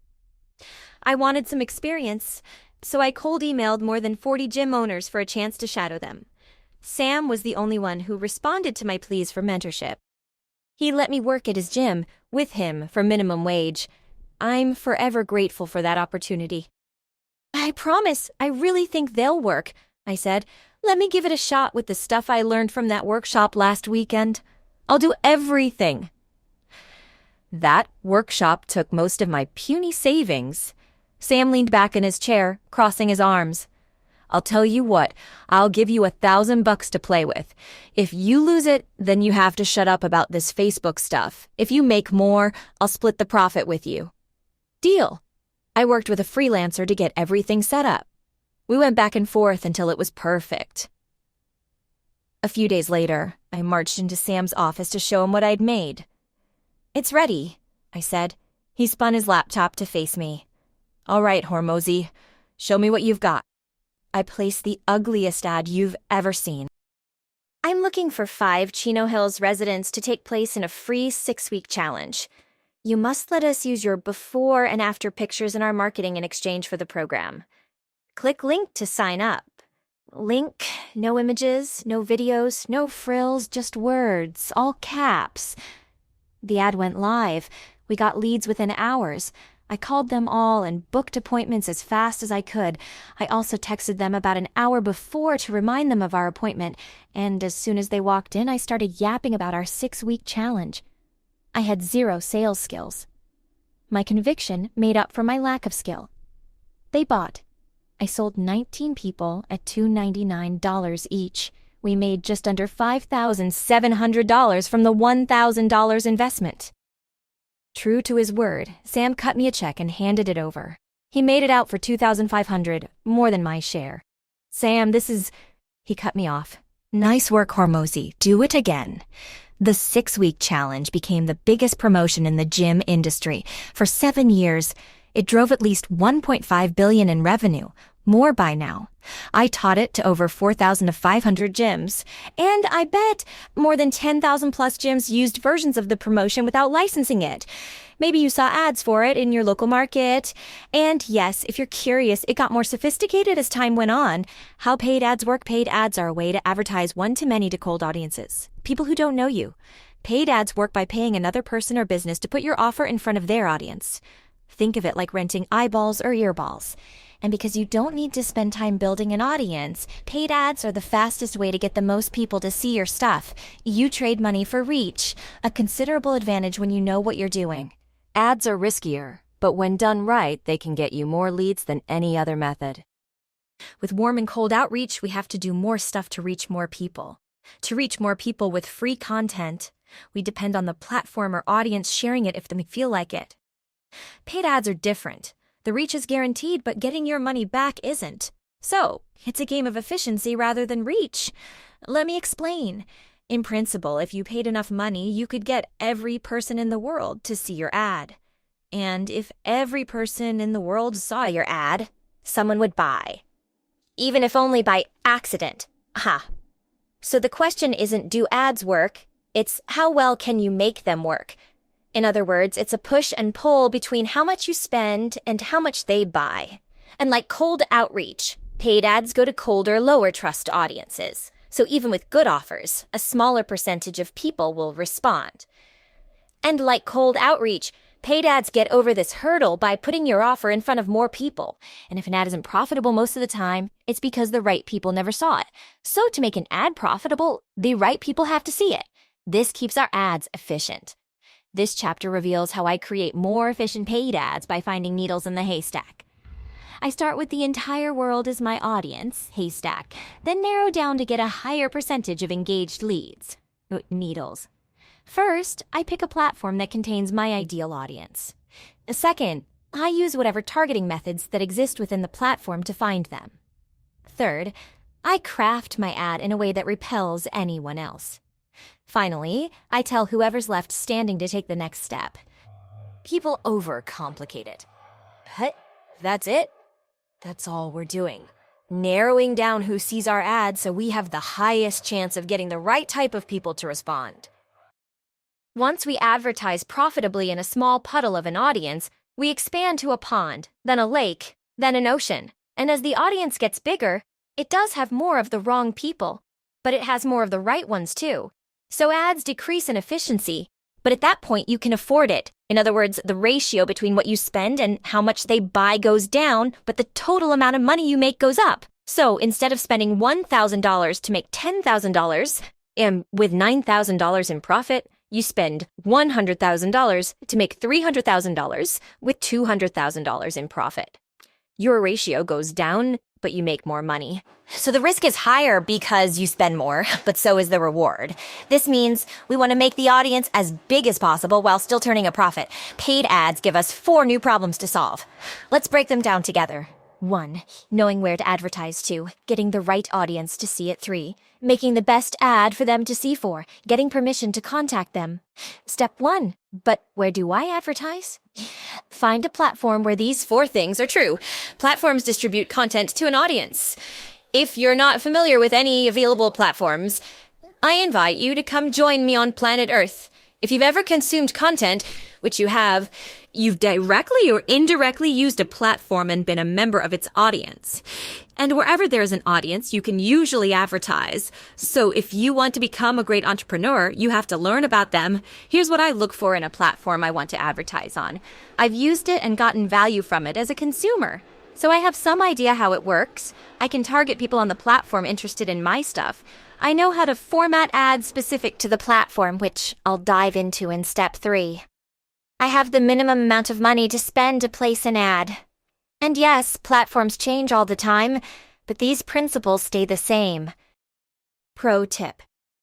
I wanted some experience, so I cold emailed more than 40 gym owners for a chance to shadow them. Sam was the only one who responded to my pleas for mentorship. He let me work at his gym with him for minimum wage. I'm forever grateful for that opportunity. I promise, I really think they'll work, I said. Let me give it a shot with the stuff I learned from that workshop last weekend. I'll do everything. That workshop took most of my puny savings. Sam leaned back in his chair, crossing his arms. I'll tell you what, I'll give you $1,000 to play with. If you lose it, then you have to shut up about this Facebook stuff. If you make more, I'll split the profit with you. Deal. I worked with a freelancer to get everything set up. We went back and forth until it was perfect. A few days later, I marched into Sam's office to show him what I'd made. It's ready, I said. He spun his laptop to face me. All right, Hormozi, show me what you've got. I placed the ugliest ad you've ever seen. I'm looking for 5 Chino Hills residents to take place in a free 6-week challenge. You must let us use your before and after pictures in our marketing in exchange for the program. Click link to sign up. Link, no images, no videos, no frills, just words, all caps. The ad went live. We got leads within hours. I called them all and booked appointments as fast as I could. I also texted them about an hour before to remind them of our appointment, and as soon as they walked in, I started yapping about our 6-week challenge. I had 0 sales skills. My conviction made up for my lack of skill. They bought. I sold 19 people at $299 each. We made just under $5,700 from the $1,000 investment. True to his word, Sam cut me a check and handed it over. He made it out for $2,500, more than my share. Sam, this is... He cut me off. Nice work, Hormozi. Do it again. The 6-week challenge became the biggest promotion in the gym industry. For 7 years, it drove at least $1.5 billion in revenue, more by now. I taught it to over 4,500 gyms, and I bet more than 10,000 plus gyms used versions of the promotion without licensing it. Maybe you saw ads for it in your local market. And yes, if you're curious, it got more sophisticated as time went on. How paid ads work? Paid ads are a way to advertise one-to-many to cold audiences, people who don't know you. Paid ads work by paying another person or business to put your offer in front of their audience. Think of it like renting eyeballs or earballs. And because you don't need to spend time building an audience, paid ads are the fastest way to get the most people to see your stuff. You trade money for reach, a considerable advantage when you know what you're doing. Ads are riskier, but when done right, they can get you more leads than any other method. With warm and cold outreach, we have to do more stuff to reach more people. To reach more people with free content, we depend on the platform or audience sharing it if they feel like it. Paid ads are different. The reach is guaranteed, but getting your money back isn't. So, it's a game of efficiency rather than reach. Let me explain. In principle, if you paid enough money, you could get every person in the world to see your ad. And if every person in the world saw your ad, Someone would buy. Even if only by accident. So the question isn't do ads work, it's how well can you make them work. In other words, it's a push and pull between how much you spend and how much they buy. And like cold outreach, paid ads go to colder, lower trust audiences. So even with good offers, a smaller percentage of people will respond. And like cold outreach, paid ads get over this hurdle by putting your offer in front of more people. And if an ad isn't profitable most of the time, it's because the right people never saw it. So to make an ad profitable, the right people have to see it. This keeps our ads efficient. This chapter reveals how I create more efficient paid ads by finding needles in the haystack. I start with the entire world as my audience, haystack, then narrow down to get a higher percentage of engaged leads, needles. First, I pick a platform that contains my ideal audience. Second, I use whatever targeting methods that exist within the platform to find them. Third, I craft my ad in a way that repels anyone else. Finally, I tell whoever's left standing to take the next step. People overcomplicate it. But that's it. That's all we're doing. Narrowing down who sees our ad so we have the highest chance of getting the right type of people to respond. Once we advertise profitably in a small puddle of an audience, we expand to a pond, then a lake, then an ocean. And as the audience gets bigger, it does have more of the wrong people, but it has more of the right ones too. So ads decrease in efficiency, but at that point you can afford it. In other words, the ratio between what you spend and how much they buy goes down, but the total amount of money you make goes up. So instead of spending $1,000 to make $10,000, and with $9,000 in profit, you spend $100,000 to make $300,000 with $200,000 in profit. Your ratio goes down, but you make more money. So the risk is higher because you spend more, but so is the reward. This means we want to make the audience as big as possible while still turning a profit. Paid ads give us 4 new problems to solve. Let's break them down together. 1. Knowing where to advertise. 2. Getting the right audience to see it. 3. Making the best ad for them to see. 4. Getting permission to contact them. Step 1. But where do I advertise? Find a platform where these 4 things are true. Platforms distribute content to an audience. If you're not familiar with any available platforms, I invite you to come join me on planet Earth. If you've ever consumed content, which you have, you've directly or indirectly used a platform and been a member of its audience. And wherever there's an audience, you can usually advertise. So if you want to become a great entrepreneur, you have to learn about them. Here's what I look for in a platform I want to advertise on. I've used it and gotten value from it as a consumer. So I have some idea how it works. I can target people on the platform interested in my stuff. I know how to format ads specific to the platform, which I'll dive into in step 3. I have the minimum amount of money to spend to place an ad. And yes, platforms change all the time, but these principles stay the same. Pro tip: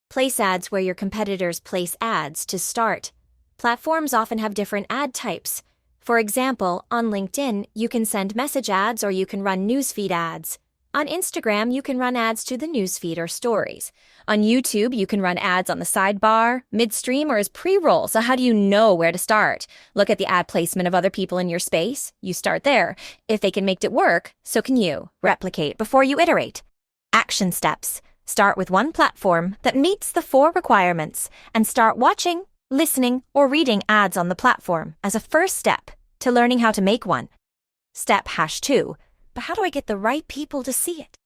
place ads where your competitors place ads to start. Platforms often have different ad types. For example, on LinkedIn, you can send message ads or you can run newsfeed ads. On Instagram, you can run ads to the newsfeed or stories. On YouTube, you can run ads on the sidebar, midstream, or as pre-roll. So how do you know where to start? Look at the ad placement of other people in your space. You start there. If they can make it work, so can you. Replicate before you iterate. Action steps. Start with one platform that meets the 4 requirements and start watching, listening, or reading ads on the platform as a first step to learning how to make one. Step #2. But how do I get the right people to see it?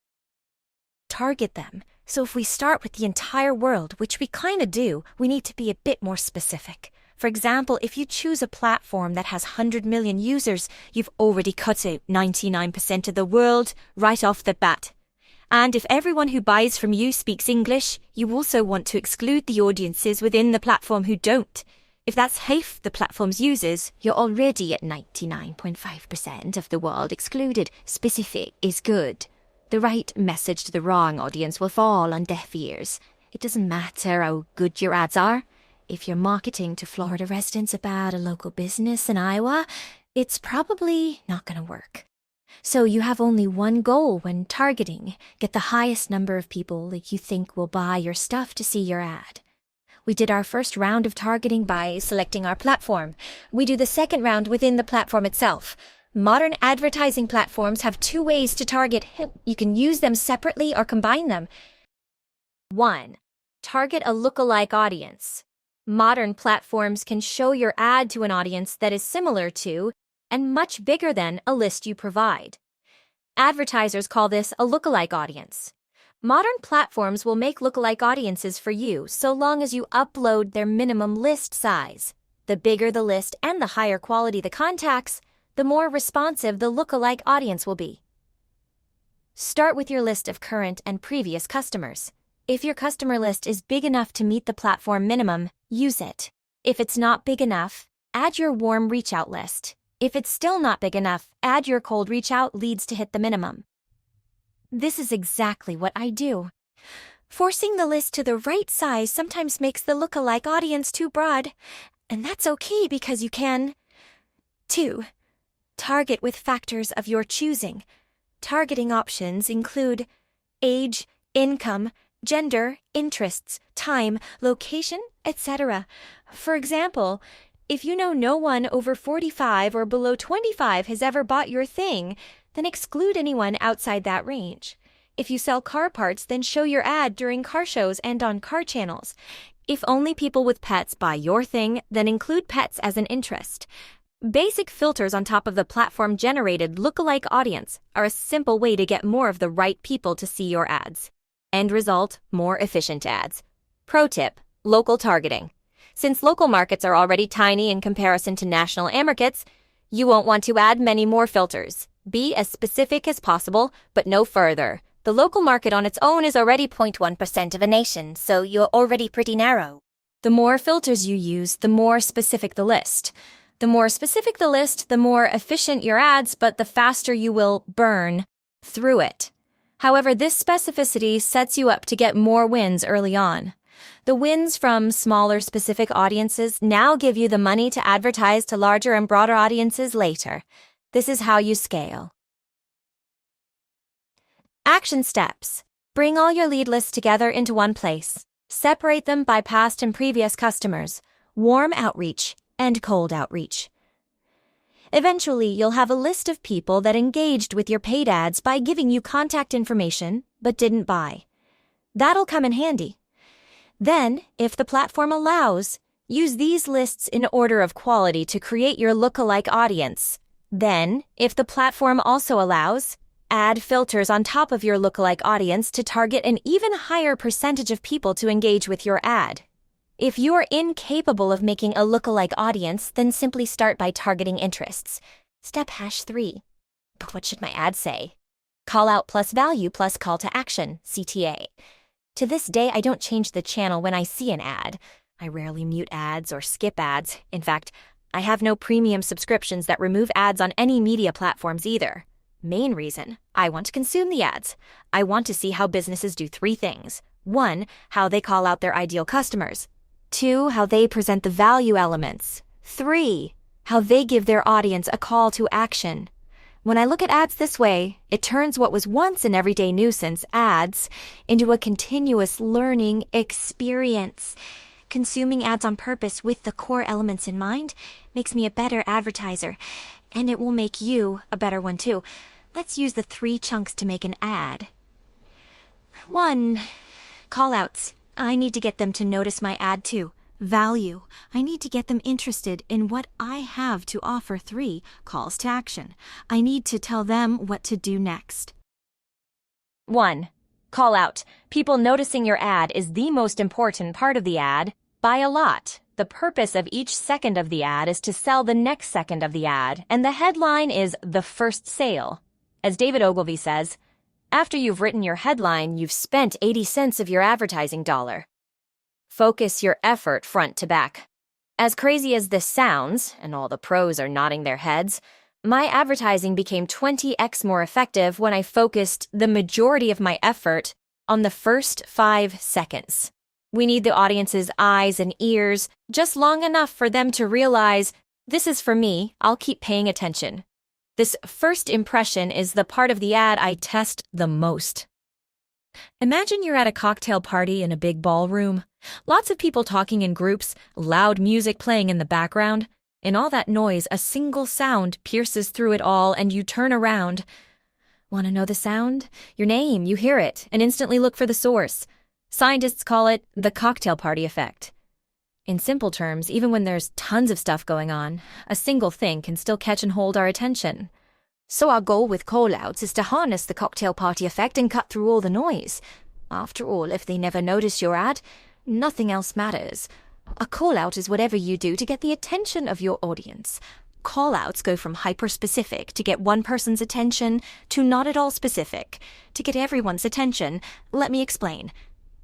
Target them. So if we start with the entire world, which we kind of do, we need to be a bit more specific. For example, if you choose a platform that has 100 million users, you've already cut out 99% of the world right off the bat. And if everyone who buys from you speaks English, you also want to exclude the audiences within the platform who don't. If that's half the platform's users, You're already at 99.5% of the world excluded. Specific is good. The right message to the wrong audience will fall on deaf ears. It doesn't matter how good your ads are. If you're marketing to Florida residents about a local business in Iowa, it's probably not going to work. So you have only one goal when targeting. Get the highest number of people that you think will buy your stuff to see your ad. We did our first round of targeting by selecting our platform. We do the second round within the platform itself. Modern advertising platforms have two ways to target. You can use them separately or combine them. 1. Target a lookalike audience. Modern platforms can show your ad to an audience that is similar to and much bigger than a list you provide. Advertisers call this a lookalike audience. Modern platforms will make lookalike audiences for you so long as you upload their minimum list size. The bigger the list and the higher quality the contacts, the more responsive the lookalike audience will be. Start with your list of current and previous customers. If your customer list is big enough to meet the platform minimum, use it. If it's not big enough, add your warm reach-out list. If it's still not big enough, add your cold reach-out leads to hit the minimum. This is exactly what I do. Forcing the list to the right size sometimes makes the lookalike audience too broad, and that's okay because you can. 2. Target with factors of your choosing. Targeting options include age, income, gender, interests, time, location, etc. For example, if you know no one over 45 or below 25 has ever bought your thing, then exclude anyone outside that range. If you sell car parts, then show your ad during car shows and on car channels. If only people with pets buy your thing, then include pets as an interest. Basic filters on top of the platform-generated lookalike audience are a simple way to get more of the right people to see your ads. End result, more efficient ads. Pro tip, local targeting. Since local markets are already tiny in comparison to national markets, you won't want to add many more filters. Be as specific as possible, but no further. The local market on its own is already 0.1% of a nation, so you're already pretty narrow. The more filters you use, the more specific the list. The more specific the list, the more efficient your ads, but the faster you will burn through it. However, this specificity sets you up to get more wins early on. The wins from smaller specific audiences now give you the money to advertise to larger and broader audiences later. This is how you scale. Action steps. Bring all your lead lists together into one place. Separate them by past and previous customers, warm outreach, and cold outreach. Eventually, you'll have a list of people that engaged with your paid ads by giving you contact information but didn't buy. That'll come in handy. Then, if the platform allows, use these lists in order of quality to create your lookalike audience. Then, if the platform also allows, add filters on top of your lookalike audience to target an even higher percentage of people to engage with your ad. If you're incapable of making a lookalike audience, then simply start by targeting interests. Step #3. But what should my ad say? Call out plus value plus call to action, CTA. To this day, I don't change the channel when I see an ad. I rarely mute ads or skip ads. In fact, I have no premium subscriptions that remove ads on any media platforms either. Main reason, I want to consume the ads. I want to see how businesses do 3 things. 1, how they call out their ideal customers. 2, how they present the value elements. 3, how they give their audience a call to action. When I look at ads this way, it turns what was once an everyday nuisance, ads, into a continuous learning experience. Consuming ads on purpose with the core elements in mind makes me a better advertiser, and it will make you a better one too. Let's use the 3 chunks to make an ad. 1, callouts. I need to get them to notice my ad too. Value. I need to get them interested in what I have to offer. 3, calls to action. I need to tell them what to do next. 1. Call out. People noticing your ad is the most important part of the ad by a lot. The purpose of each second of the ad is to sell the next second of the ad, and the headline is the first sale. As David Ogilvy says, after you've written your headline, you've spent 80 cents of your advertising dollar. Focus your effort front to back. As crazy as this sounds, and all the pros are nodding their heads, my advertising became 20x more effective when I focused the majority of my effort on the first 5 seconds. We need the audience's eyes and ears just long enough for them to realize, this is for me, I'll keep paying attention. This first impression is the part of the ad I test the most. Imagine you're at a cocktail party in a big ballroom. Lots of people talking in groups, loud music playing in the background. In all that noise, a single sound pierces through it all, and you turn around. Want to know the sound? Your name, you hear it, and instantly look for the source. Scientists call it the cocktail party effect. In simple terms, even when there's tons of stuff going on, a single thing can still catch and hold our attention. So our goal with call-outs is to harness the cocktail party effect and cut through all the noise. After all, if they never notice your ad, nothing else matters. A call-out is whatever you do to get the attention of your audience. Call-outs go from hyper-specific to get one person's attention to not at all specific to get everyone's attention. Let me explain.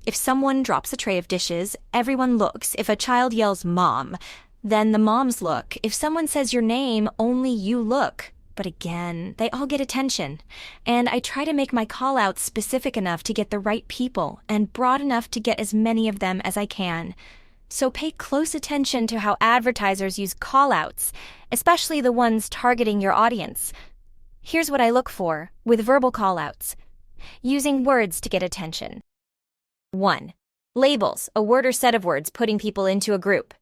If someone drops a tray of dishes, everyone looks. If a child yells mom, then the moms look. If someone says your name, only you look. But again, they all get attention. And I try to make my call-outs specific enough to get the right people and broad enough to get as many of them as I can. So pay close attention to how advertisers use call-outs, especially the ones targeting your audience. Here's what I look for with verbal call-outs. Using words to get attention. 1. Labels, a word or set of words putting people into a group.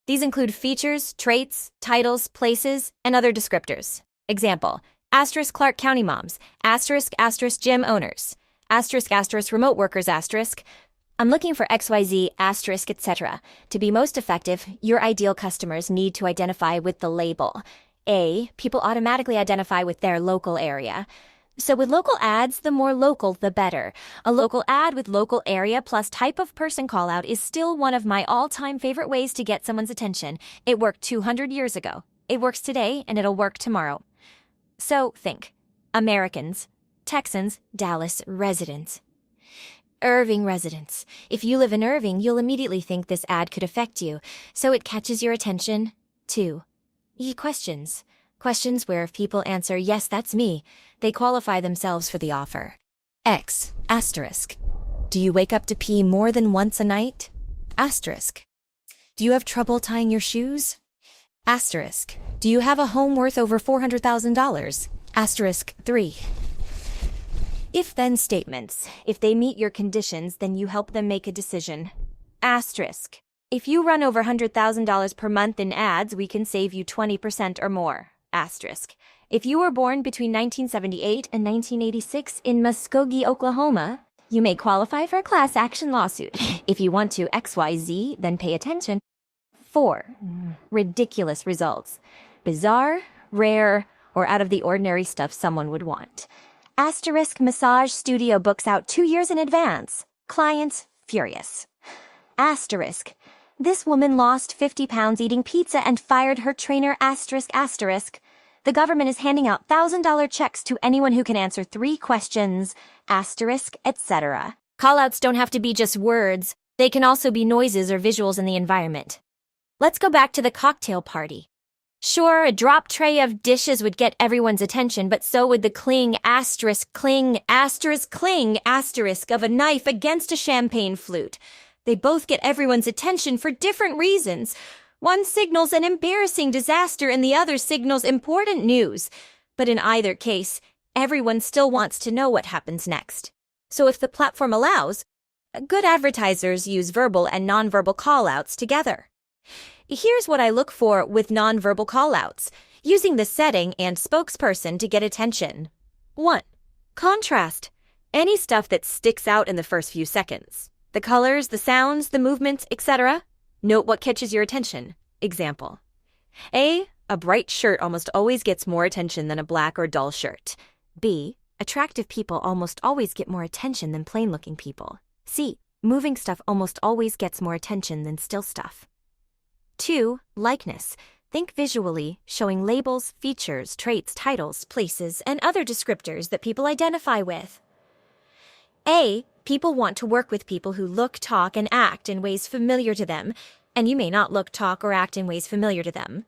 These include features, traits, titles, places, and other descriptors. Example, asterisk Clark County moms, asterisk gym owners, asterisk remote workers, asterisk. I'm looking for XYZ, asterisk, etc. To be most effective, your ideal customers need to identify with the label. A, people automatically identify with their local area. So with local ads, the more local, the better. A local ad with local area plus type of person call-out is still one of my all-time favorite ways to get someone's attention. It worked 200 years ago. It works today, and it'll work tomorrow. So think. Americans, Texans, Dallas residents. Irving residents. If you live in Irving, you'll immediately think this ad could affect you, so it catches your attention. 2. Questions. Questions where if people answer, yes, that's me, they qualify themselves for the offer. X, asterisk. Do you wake up to pee more than once a night? Asterisk. Do you have trouble tying your shoes? Asterisk. Do you have a home worth over $400,000? Asterisk 3. If-then statements. If they meet your conditions, then you help them make a decision. Asterisk. If you run over $100,000 per month in ads, we can save you 20% or more. Asterisk. If you were born between 1978 and 1986 in Muskogee, Oklahoma, you may qualify for a class action lawsuit. If you want to XYZ, then pay attention. 4. Ridiculous results. Bizarre, rare, or out of the ordinary stuff someone would want. Asterisk massage studio books out 2 years in advance. Clients furious. Asterisk. This woman lost 50 pounds eating pizza and fired her trainer. Asterisk. The government is handing out $1,000 checks to anyone who can answer 3 questions. Asterisk, etc. Callouts don't have to be just words. They can also be noises or visuals in the environment. Let's go back to the cocktail party. Sure, a drop tray of dishes would get everyone's attention, but so would the cling asterisk of a knife against a champagne flute. They both get everyone's attention for different reasons. One signals an embarrassing disaster and the other signals important news. But in either case, everyone still wants to know what happens next. So if the platform allows, good advertisers use verbal and nonverbal callouts together. Here's what I look for with nonverbal callouts, using the setting and spokesperson to get attention. 1. Contrast. Any stuff that sticks out in the first few seconds. The colors, the sounds, the movements, etc. Note what catches your attention. Example. A bright shirt almost always gets more attention than a black or dull shirt. B. Attractive people almost always get more attention than plain-looking people. C. Moving stuff almost always gets more attention than still stuff. 2. Likeness. Think visually, showing labels, features, traits, titles, places, and other descriptors that people identify with. A. People want to work with people who look, talk, and act in ways familiar to them, and you may not look, talk, or act in ways familiar to them.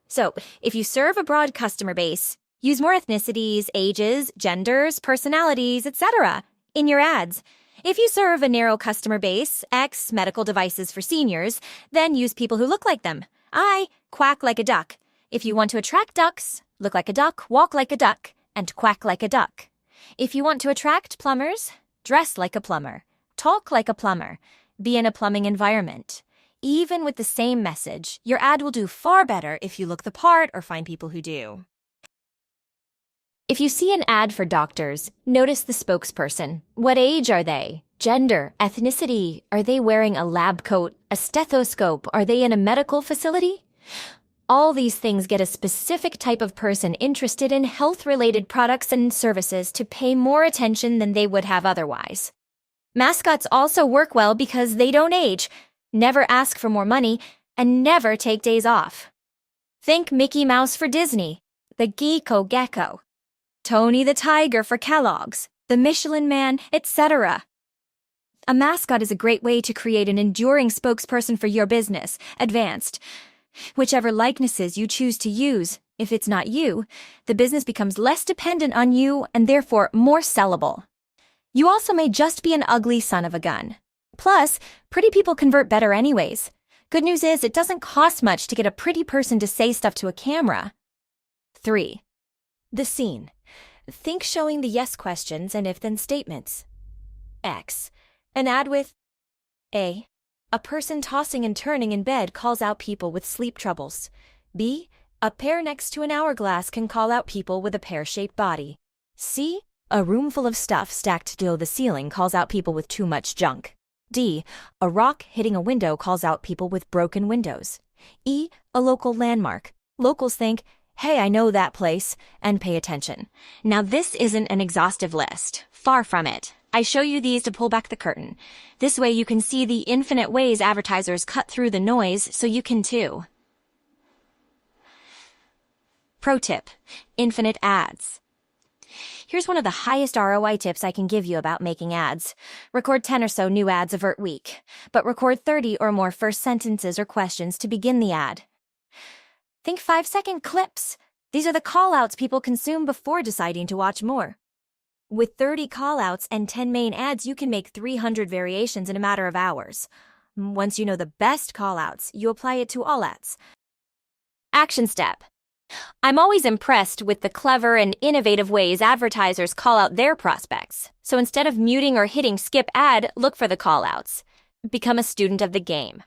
So, if you serve a broad customer base, use more ethnicities, ages, genders, personalities, etc. in your ads. If you serve a narrow customer base, X medical devices for seniors, then use people who look like them. I quack like a duck. If you want to attract ducks, look like a duck, walk like a duck, and quack like a duck. If you want to attract plumbers, dress like a plumber, talk like a plumber, be in a plumbing environment. Even with the same message, your ad will do far better if you look the part or find people who do. If you see an ad for doctors, notice the spokesperson. What age are they? Gender, ethnicity, are they wearing a lab coat, a stethoscope, are they in a medical facility? All these things get a specific type of person interested in health-related products and services to pay more attention than they would have otherwise. Mascots also work well because they don't age, never ask for more money, and never take days off. Think Mickey Mouse for Disney, the Geeko Gecko, Tony the Tiger for Kellogg's, the Michelin Man, etc. A mascot is a great way to create an enduring spokesperson for your business, advanced. Whichever likenesses you choose to use, if it's not you, the business becomes less dependent on you and therefore more sellable. You also may just be an ugly son of a gun. Plus, pretty people convert better anyways. Good news is it doesn't cost much to get a pretty person to say stuff to a camera. 3. The scene. Think showing the yes questions and if-then statements. X. An ad with A. A person tossing and turning in bed calls out people with sleep troubles. B. A pear next to an hourglass can call out people with a pear-shaped body. C. A room full of stuff stacked to the ceiling calls out people with too much junk. D. A rock hitting a window calls out people with broken windows. E. A local landmark. Locals think, hey, I know that place, and pay attention. Now this isn't an exhaustive list. Far from it. I show you these to pull back the curtain. This way you can see the infinite ways advertisers cut through the noise, so you can too. Pro tip: infinite ads. Here's one of the highest ROI tips I can give you about making ads. Record 10 or so new ads a week, but record 30 or more first sentences or questions to begin the ad. Think 5-second clips. These are the callouts people consume before deciding to watch more. With 30 callouts and 10 main ads, you can make 300 variations in a matter of hours. Once you know the best callouts, you apply it to all ads. Action step. I'm always impressed with the clever and innovative ways advertisers call out their prospects. So instead of muting or hitting skip ad, look for the callouts. Become a student of the game.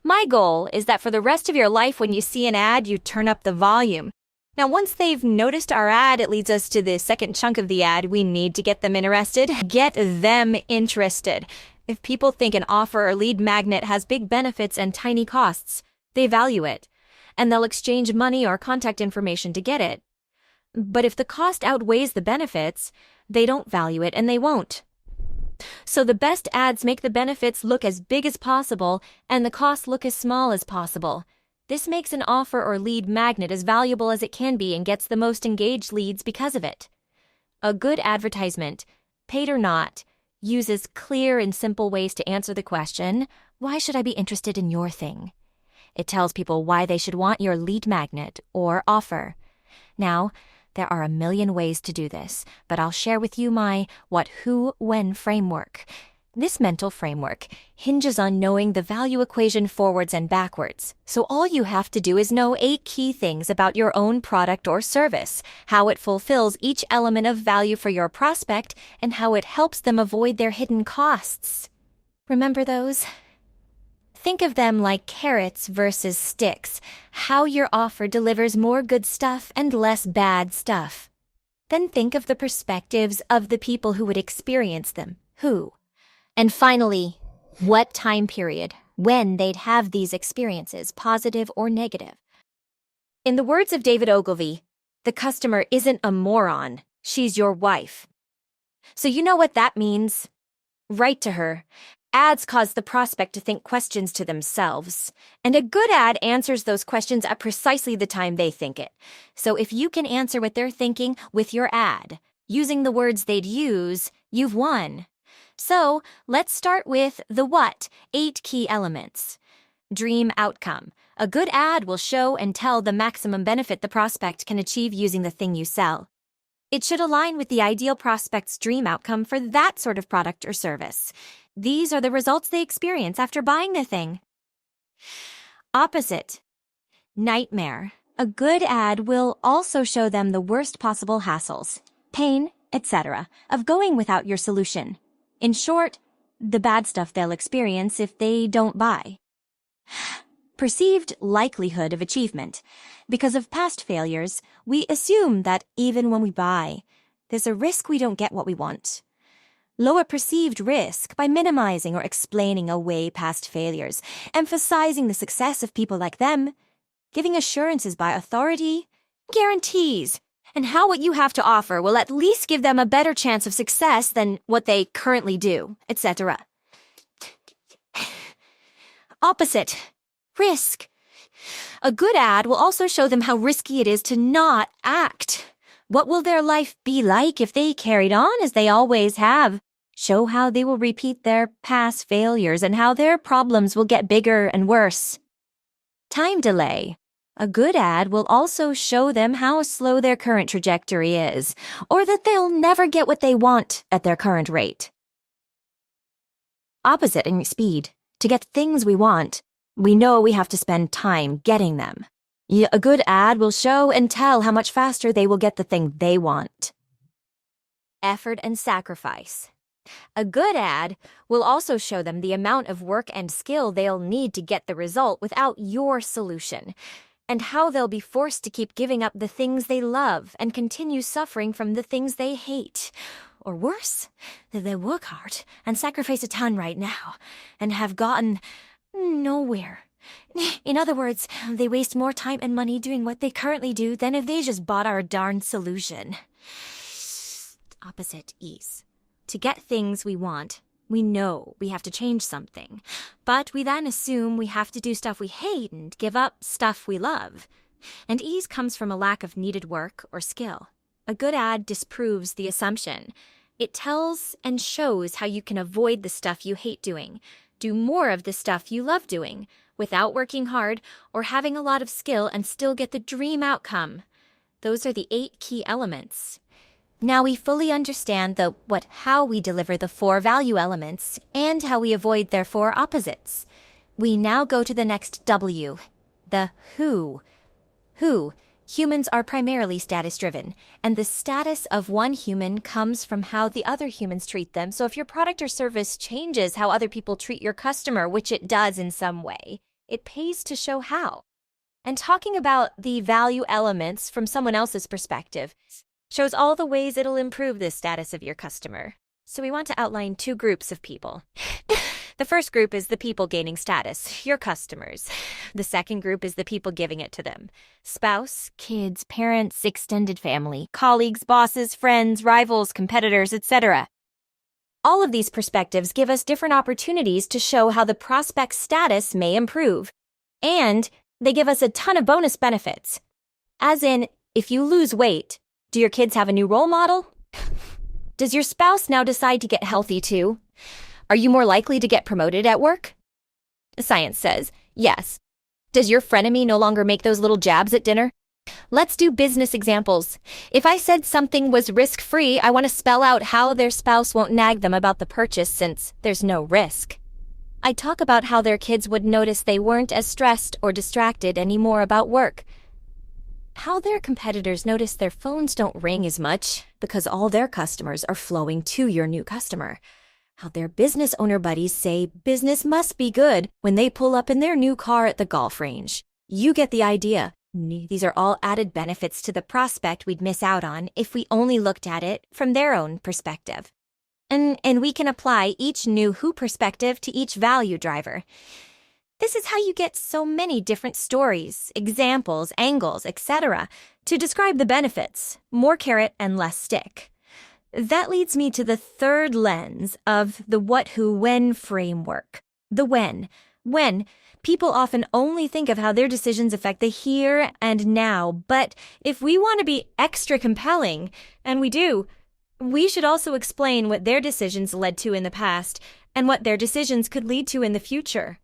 My goal is that for the rest of your life, when you see an ad, you turn up the volume. Now, once they've noticed our ad, it leads us to the second chunk of the ad. We need to get them interested. Get them interested. If people think an offer or lead magnet has big benefits and tiny costs, they value it, and they'll exchange money or contact information to get it. But if the cost outweighs the benefits, they don't value it and they won't. So the best ads make the benefits look as big as possible and the costs look as small as possible. This makes an offer or lead magnet as valuable as it can be and gets the most engaged leads because of it. A good advertisement, paid or not, uses clear and simple ways to answer the question, why should I be interested in your thing? It tells people why they should want your lead magnet or offer. Now, there are a million ways to do this, but I'll share with you my what, who, when framework. This mental framework hinges on knowing the value equation forwards and backwards. So all you have to do is know 8 key things about your own product or service, how it fulfills each element of value for your prospect, and how it helps them avoid their hidden costs. Remember those? Think of them like carrots versus sticks, how your offer delivers more good stuff and less bad stuff. Then think of the perspectives of the people who would experience them, who. And finally, what time period, when they'd have these experiences, positive or negative. In the words of David Ogilvy, the customer isn't a moron, she's your wife. So you know what that means? Write to her. Ads cause the prospect to think questions to themselves, and a good ad answers those questions at precisely the time they think it. So if you can answer what they're thinking with your ad, using the words they'd use, you've won. So let's start with the what, 8 key elements. Dream outcome. A good ad will show and tell the maximum benefit the prospect can achieve using the thing you sell. It should align with the ideal prospect's dream outcome for that sort of product or service. These are the results they experience after buying the thing. Opposite. Nightmare. A good ad will also show them the worst possible hassles, pain, etc., of going without your solution. In short, the bad stuff they'll experience if they don't buy. Perceived likelihood of achievement. Because of past failures, we assume that even when we buy, there's a risk we don't get what we want. Lower perceived risk by minimizing or explaining away past failures, emphasizing the success of people like them, giving assurances by authority, guarantees, and how what you have to offer will at least give them a better chance of success than what they currently do, etc. Opposite. Risk. A good ad will also show them how risky it is to not act. What will their life be like if they carried on as they always have? Show how they will repeat their past failures and how their problems will get bigger and worse. Time delay. A good ad will also show them how slow their current trajectory is, or that they'll never get what they want at their current rate. Opposite in speed. To get things we want, we know we have to spend time getting them. A good ad will show and tell how much faster they will get the thing they want. Effort and sacrifice. A good ad will also show them the amount of work and skill they'll need to get the result without your solution, and how they'll be forced to keep giving up the things they love and continue suffering from the things they hate. Or worse, that they work hard and sacrifice a ton right now and have gotten nowhere. In other words, they waste more time and money doing what they currently do than if they just bought our darn solution. Opposite ease. To get things we want, we know we have to change something, but we then assume we have to do stuff we hate and give up stuff we love. And ease comes from a lack of needed work or skill. A good ad disproves the assumption. It tells and shows how you can avoid the stuff you hate doing, do more of the stuff you love doing, without working hard or having a lot of skill and still get the dream outcome. Those are the 8 key elements. Now we fully understand the how we deliver the 4 value elements and how we avoid their 4 opposites. We now go to the next W, the who. Who. Humans are primarily status-driven, and the status of one human comes from how the other humans treat them. So if your product or service changes how other people treat your customer, which it does in some way, it pays to show how. And talking about the value elements from someone else's perspective shows all the ways it'll improve the status of your customer. So we want to outline 2 groups of people. The first group is the people gaining status, your customers. The second group is the people giving it to them. Spouse, kids, parents, extended family, colleagues, bosses, friends, rivals, competitors, etc. All of these perspectives give us different opportunities to show how the prospect's status may improve. And they give us a ton of bonus benefits. As in, if you lose weight, do your kids have a new role model? Does your spouse now decide to get healthy too? Are you more likely to get promoted at work? Science says, yes. Does your frenemy no longer make those little jabs at dinner? Let's do business examples. If I said something was risk-free, I want to spell out how their spouse won't nag them about the purchase since there's no risk. I talk about how their kids would notice they weren't as stressed or distracted anymore about work. How their competitors notice their phones don't ring as much because all their customers are flowing to your new customer. How their business owner buddies say business must be good when they pull up in their new car at the golf range. You get the idea. These are all added benefits to the prospect we'd miss out on if we only looked at it from their own perspective. And we can apply each new who perspective to each value driver. This is how you get so many different stories, examples, angles, etc. to describe the benefits, more carrot and less stick. That leads me to the third lens of the what, who, when framework. The when. When. People often only think of how their decisions affect the here and now, but if we want to be extra compelling, and we do, we should also explain what their decisions led to in the past and what their decisions could lead to in the future.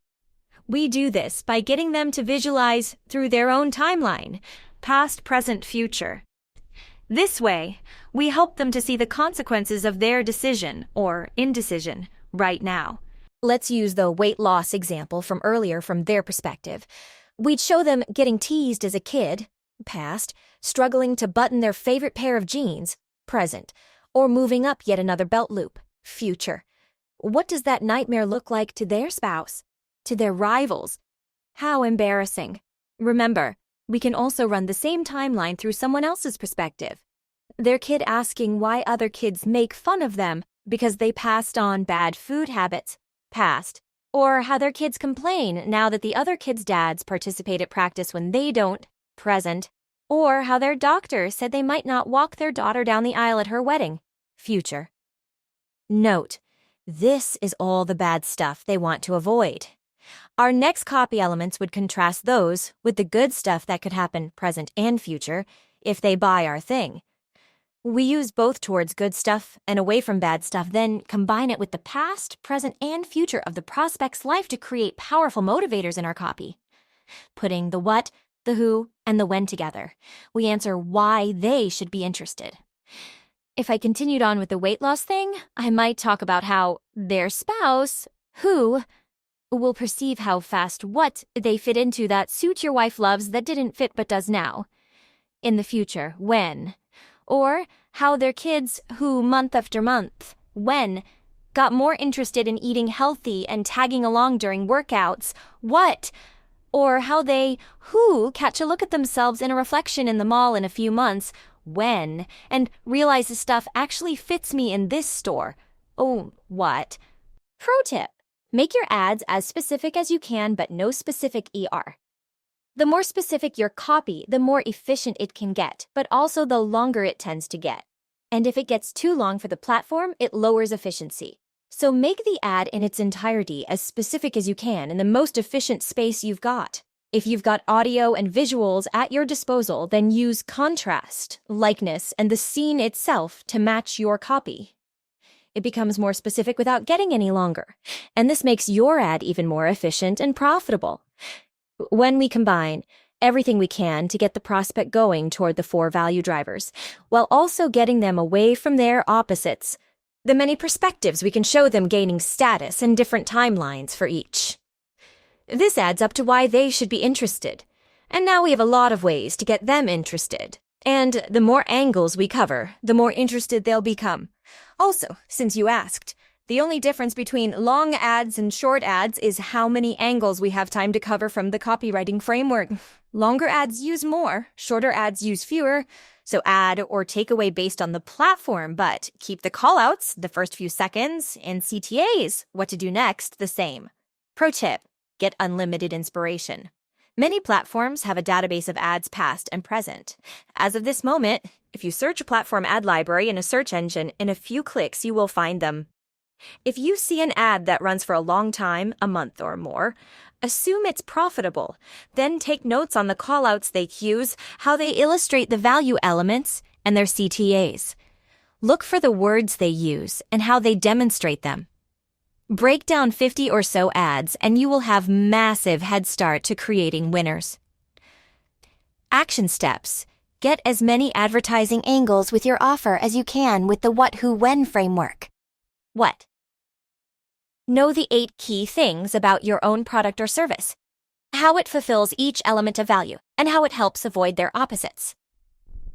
We do this by getting them to visualize through their own timeline, past, present, future. This way, we help them to see the consequences of their decision or indecision right now. Let's use the weight loss example from earlier from their perspective. We'd show them getting teased as a kid, past, struggling to button their favorite pair of jeans, present, or moving up yet another belt loop, future. What does that nightmare look like to their spouse, to their rivals? How embarrassing. Remember, we can also run the same timeline through someone else's perspective. Their kid asking why other kids make fun of them because they passed on bad food habits, past, or how their kids complain now that the other kids' dads participate at practice when they don't, present, or how their doctor said they might not walk their daughter down the aisle at her wedding, future. Note, this is all the bad stuff they want to avoid. Our next copy elements would contrast those with the good stuff that could happen present and future if they buy our thing. We use both towards good stuff and away from bad stuff, then combine it with the past, present, and future of the prospect's life to create powerful motivators in our copy. Putting the what, the who, and the when together, we answer why they should be interested. If I continued on with the weight loss thing, I might talk about how their spouse, who, will perceive how fast what they fit into that suit your wife loves that didn't fit but does now. In the future, when. Or how their kids, who month after month, when, got more interested in eating healthy and tagging along during workouts, what. Or how they, who, catch a look at themselves in a reflection in the mall in a few months, when, and realize the stuff actually fits me in this store. Oh, what? Pro tip. Make your ads as specific as you can, but no specific ER. The more specific your copy, the more efficient it can get, but also the longer it tends to get. And if it gets too long for the platform, it lowers efficiency. So make the ad in its entirety as specific as you can in the most efficient space you've got. If you've got audio and visuals at your disposal, then use contrast, likeness, and the scene itself to match your copy. It becomes more specific without getting any longer, and this makes your ad even more efficient and profitable. When we combine everything we can to get the prospect going toward the 4 value drivers, while also getting them away from their opposites, the many perspectives we can show them gaining status and different timelines for each. This adds up to why they should be interested. And now we have a lot of ways to get them interested. And the more angles we cover, the more interested they'll become. Also, since you asked, the only difference between long ads and short ads is how many angles we have time to cover from the copywriting framework. Longer ads use more, shorter ads use fewer. So add or take away based on the platform, but keep the callouts, the first few seconds, and CTAs, what to do next, the same. Pro tip, get unlimited inspiration. Many platforms have a database of ads past and present. As of this moment, if you search a platform ad library in a search engine, in a few clicks you will find them. If you see an ad that runs for a long time, a month or more, assume it's profitable. Then take notes on the callouts they use, how they illustrate the value elements, and their CTAs. Look for the words they use and how they demonstrate them. Break down 50 or so ads and you will have massive head start to creating winners. Action steps. Get as many advertising angles with your offer as you can with the what, who, when framework. What? Know the 8 key things about your own product or service, how it fulfills each element of value, and how it helps avoid their opposites.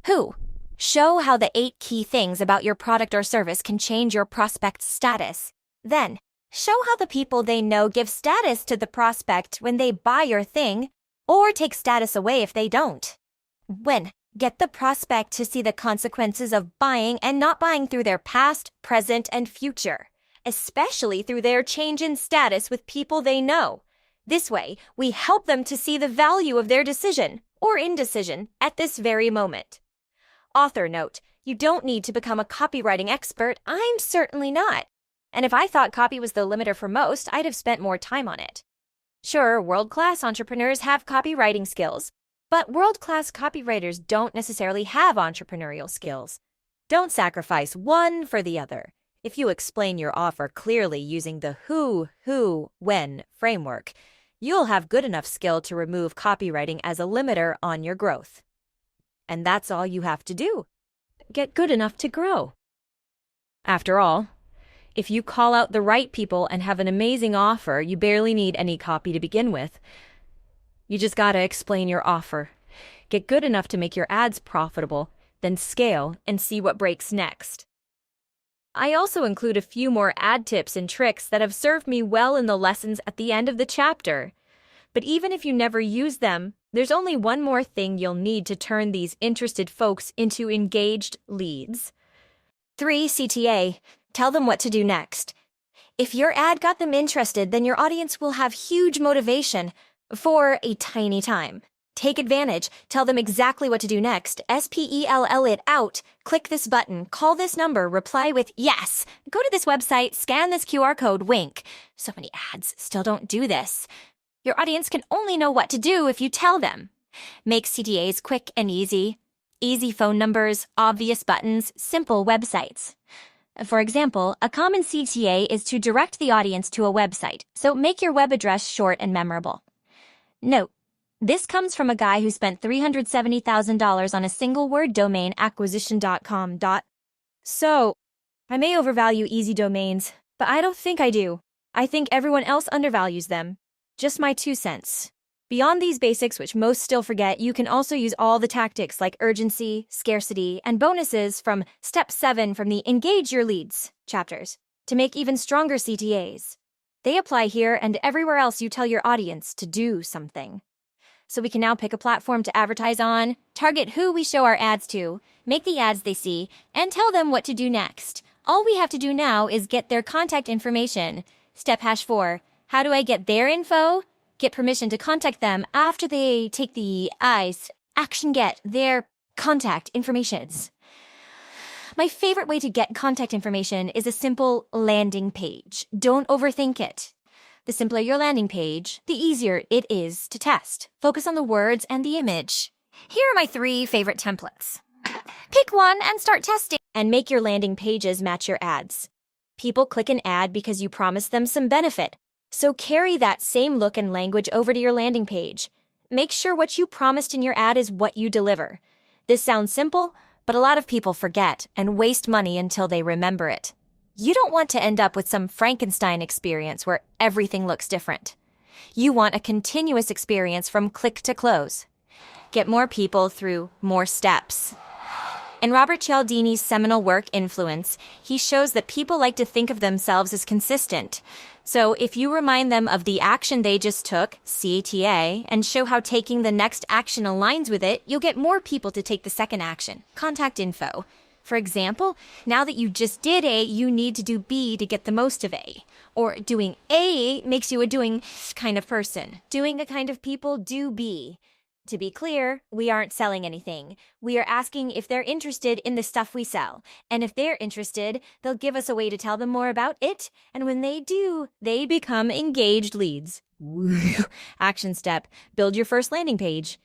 Who? Show how the 8 key things about your product or service can change your prospect's status. Then, show how the people they know give status to the prospect when they buy your thing, or take status away if they don't. When? Get the prospect to see the consequences of buying and not buying through their past, present, and future, especially through their change in status with people they know. This way, we help them to see the value of their decision or indecision at this very moment. Author note, You don't need to become a copywriting expert. I'm certainly not. And if I thought copy was the limiter for most, I'd have spent more time on it. Sure, world-class entrepreneurs have copywriting skills, but world-class copywriters don't necessarily have entrepreneurial skills. Don't sacrifice one for the other. If you explain your offer clearly using the who, when framework, you'll have good enough skill to remove copywriting as a limiter on your growth. And that's all you have to do. Get good enough to grow. After all, if you call out the right people and have an amazing offer, you barely need any copy to begin with. You just gotta explain your offer. Get good enough to make your ads profitable, then scale and see what breaks next. I also include a few more ad tips and tricks that have served me well in the lessons at the end of the chapter. But even if you never use them, there's only one more thing you'll need to turn these interested folks into engaged leads. 3. CTA. Tell them what to do next. If your ad got them interested, then your audience will have huge motivation for a tiny time. Take advantage. Tell them exactly what to do next. SPELL it out. Click this button. Call this number. Reply with yes. Go to this website. Scan this QR code. Wink. So many ads still don't do this. Your audience can only know what to do if you tell them. Make CTAs quick and easy. Easy phone numbers, obvious buttons, simple websites. For example, a common CTA is to direct the audience to a website, so make your web address short and memorable. Note, this comes from a guy who spent $370,000 on a single-word domain acquisition.com. So, I may overvalue easy domains, but I don't think I do. I think everyone else undervalues them. Just my 2 cents. Beyond these basics, which most still forget, you can also use all the tactics like urgency, scarcity, and bonuses from Step 7 from the Engage Your Leads chapters to make even stronger CTAs. They apply here and everywhere else you tell your audience to do something. So we can now pick a platform to advertise on, target who we show our ads to, make the ads they see, and tell them what to do next. All we have to do now is get their contact information. Step #4. How do I get their info? Get permission to contact them after they take the action get their contact informations. My favorite way to get contact information is a simple landing page. Don't overthink it. The simpler your landing page, the easier it is to test. Focus on the words and the image. Here are my 3 favorite templates. Pick one and start testing. And make your landing pages match your ads. People click an ad because you promised them some benefit. So carry that same look and language over to your landing page. Make sure what you promised in your ad is what you deliver. This sounds simple, but a lot of people forget and waste money until they remember it. You don't want to end up with some Frankenstein experience where everything looks different. You want a continuous experience from click to close. Get more people through more steps. In Robert Cialdini's seminal work, Influence, he shows that people like to think of themselves as consistent. So if you remind them of the action they just took, CTA, and show how taking the next action aligns with it, you'll get more people to take the second action, contact info. For example, now that you just did A, you need to do B to get the most of A. Or doing A makes you a doing kind of person. Doing a kind of people do B. To be clear, we aren't selling anything. We are asking if they're interested in the stuff we sell. And if they're interested, they'll give us a way to tell them more about it. And when they do, they become engaged leads. Action step, build your first landing page.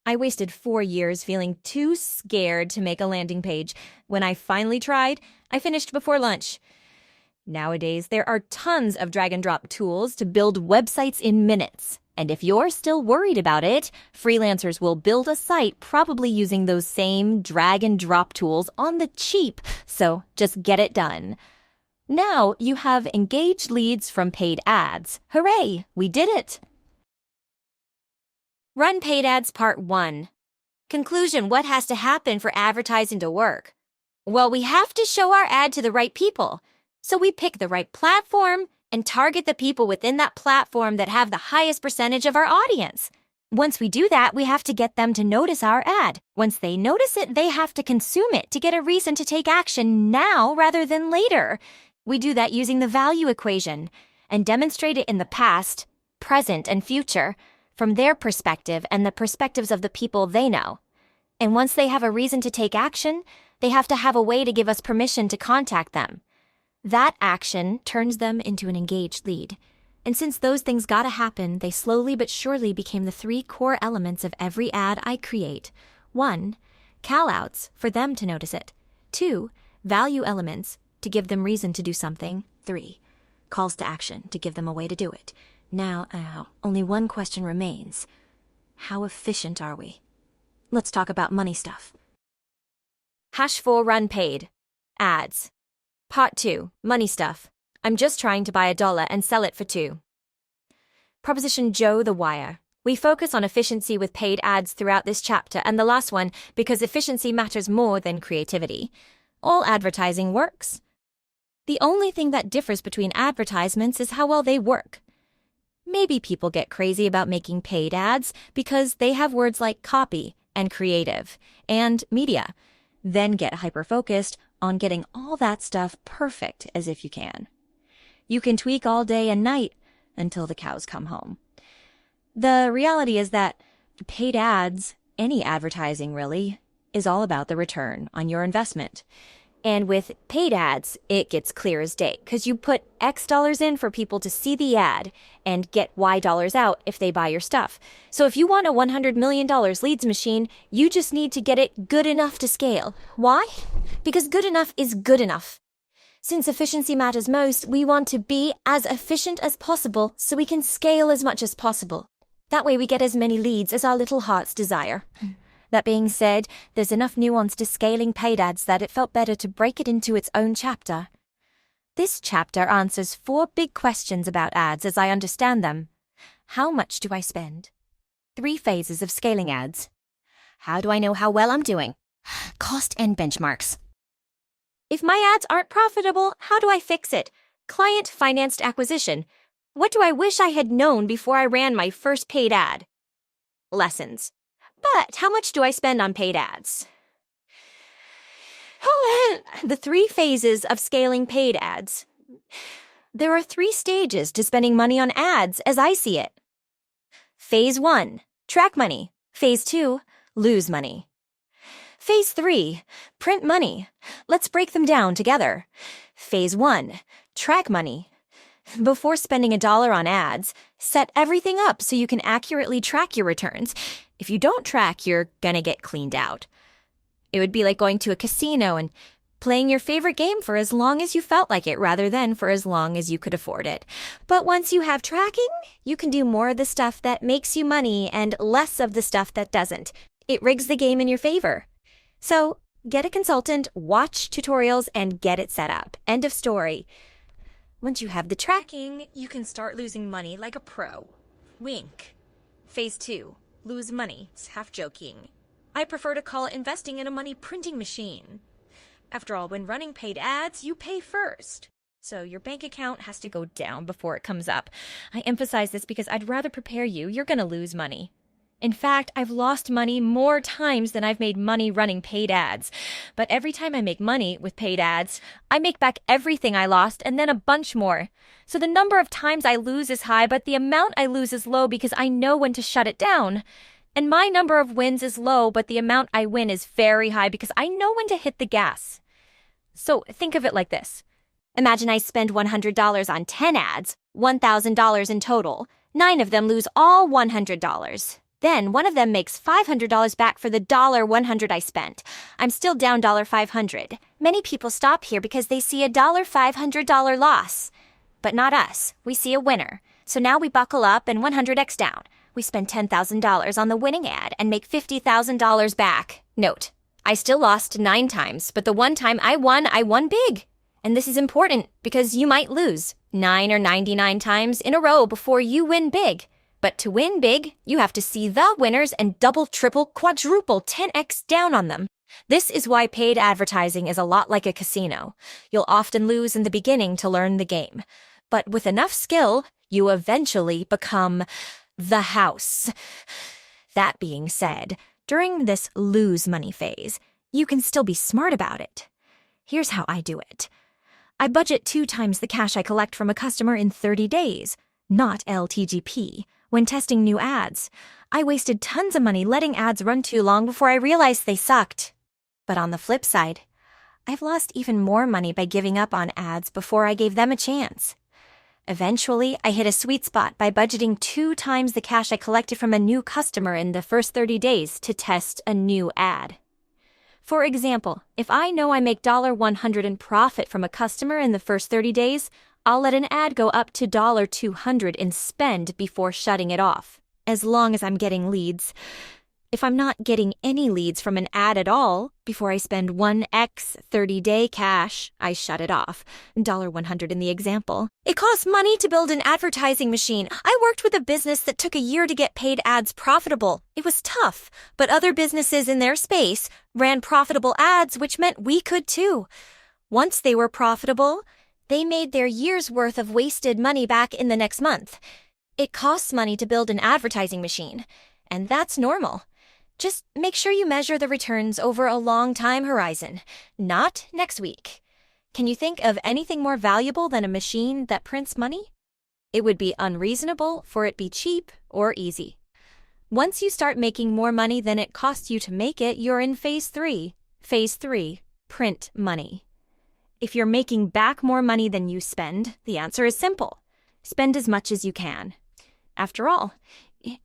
I wasted 4 years feeling too scared to make a landing page. When I finally tried, I finished before lunch. Nowadays, there are tons of drag and drop tools to build websites in minutes. And if you're still worried about it, freelancers will build a site probably using those same drag and drop tools on the cheap, so just get it done. Now you have engaged leads from paid ads. Hooray, we did it! Run paid ads part 1. Conclusion: what has to happen for advertising to work? Well, we have to show our ad to the right people. So we pick the right platform and target the people within that platform that have the highest percentage of our audience. Once we do that, we have to get them to notice our ad. Once they notice it, they have to consume it to get a reason to take action now rather than later. We do that using the value equation and demonstrate it in the past, present, and future from their perspective and the perspectives of the people they know. And once they have a reason to take action, They have to have a way to give us permission to contact them. That action turns them into an engaged lead. And since those things gotta happen, they slowly but surely became the 3 core elements of every ad I create. 1. Call-outs, for them to notice it. 2. Value elements, to give them reason to do something. 3. Calls to action, to give them a way to do it. Now, only one question remains. How efficient are we? Let's talk about money stuff. #4 Run paid. Ads. Part 2. Money stuff. I'm just trying to buy $1 and sell it for $2. Proposition Joe the Wire. We focus on efficiency with paid ads throughout this chapter and the last one because efficiency matters more than creativity. All advertising works. The only thing that differs between advertisements is how well they work. Maybe people get crazy about making paid ads because they have words like copy and creative and media, then get hyper-focused on getting all that stuff perfect as if you can. You can tweak all day and night until the cows come home. The reality is that paid ads, any advertising really, is all about the return on your investment. And with paid ads, it gets clear as day, because you put X dollars in for people to see the ad and get Y dollars out if they buy your stuff. So if you want a $100 million leads machine, you just need to get it good enough to scale. Why? Because good enough is good enough. Since efficiency matters most, we want to be as efficient as possible so we can scale as much as possible. That way we get as many leads as our little hearts desire. That being said, there's enough nuance to scaling paid ads that it felt better to break it into its own chapter. This chapter answers 4 big questions about ads as I understand them. How much do I spend? 3 phases of scaling ads. How do I know how well I'm doing? Cost and benchmarks. If my ads aren't profitable, how do I fix it? Client-financed acquisition. What do I wish I had known before I ran my first paid ad? Lessons. But how much do I spend on paid ads? The 3 phases of scaling paid ads. There are 3 stages to spending money on ads as I see it. Phase 1, track money. Phase 2, lose money. Phase 3, print money. Let's break them down together. Phase 1, track money. Before spending $1 on ads, set everything up so you can accurately track your returns. If you don't track, you're gonna get cleaned out. It would be like going to a casino and playing your favorite game for as long as you felt like it rather than for as long as you could afford it. But once you have tracking, you can do more of the stuff that makes you money and less of the stuff that doesn't. It rigs the game in your favor. So, get a consultant, watch tutorials, and get it set up. End of story. Once you have the tracking, you can start losing money like a pro. Wink. Phase 2. Lose money. It's half joking. I prefer to call it investing in a money printing machine. After all, when running paid ads, you pay first. So your bank account has to go down before it comes up. I emphasize this because I'd rather prepare you. You're gonna lose money. In fact, I've lost money more times than I've made money running paid ads. But every time I make money with paid ads, I make back everything I lost and then a bunch more. So the number of times I lose is high, but the amount I lose is low because I know when to shut it down. And my number of wins is low, but the amount I win is very high because I know when to hit the gas. So think of it like this. Imagine I spend $100 on 10 ads, $1,000 in total. 9 of them lose all $100. Then one of them makes $500 back for the $100 I spent. I'm still down $500. Many people stop here because they see a $500 loss. But not us. We see a winner. So now we buckle up and 100x down. We spend $10,000 on the winning ad and make $50,000 back. Note, I still lost 9 times, but the one time I won big. And this is important because you might lose 9 or 99 times in a row before you win big. But to win big, you have to see the winners and double, triple, quadruple, 10x down on them. This is why paid advertising is a lot like a casino. You'll often lose in the beginning to learn the game. But with enough skill, you eventually become the house. That being said, during this lose money phase, you can still be smart about it. Here's how I do it. I budget 2 times the cash I collect from a customer in 30 days, not LTGP. When testing new ads, I wasted tons of money letting ads run too long before I realized they sucked. But on the flip side, I've lost even more money by giving up on ads before I gave them a chance. Eventually, I hit a sweet spot by budgeting 2 times the cash I collected from a new customer in the first 30 days to test a new ad. For example, if I know I make $100 in profit from a customer in the first 30 days, I'll let an ad go up to $200 in spend before shutting it off, as long as I'm getting leads. If I'm not getting any leads from an ad at all, before I spend 1x 30-day cash, I shut it off. $100 in the example. It costs money to build an advertising machine. I worked with a business that took a year to get paid ads profitable. It was tough, but other businesses in their space ran profitable ads, which meant we could too. Once they were profitable, they made their year's worth of wasted money back in the next month. It costs money to build an advertising machine, and that's normal. Just make sure you measure the returns over a long time horizon, not next week. Can you think of anything more valuable than a machine that prints money? It would be unreasonable for it be cheap or easy. Once you start making more money than it costs you to make it, you're in phase 3. Phase 3, print money. If you're making back more money than you spend, the answer is simple. Spend as much as you can. After all,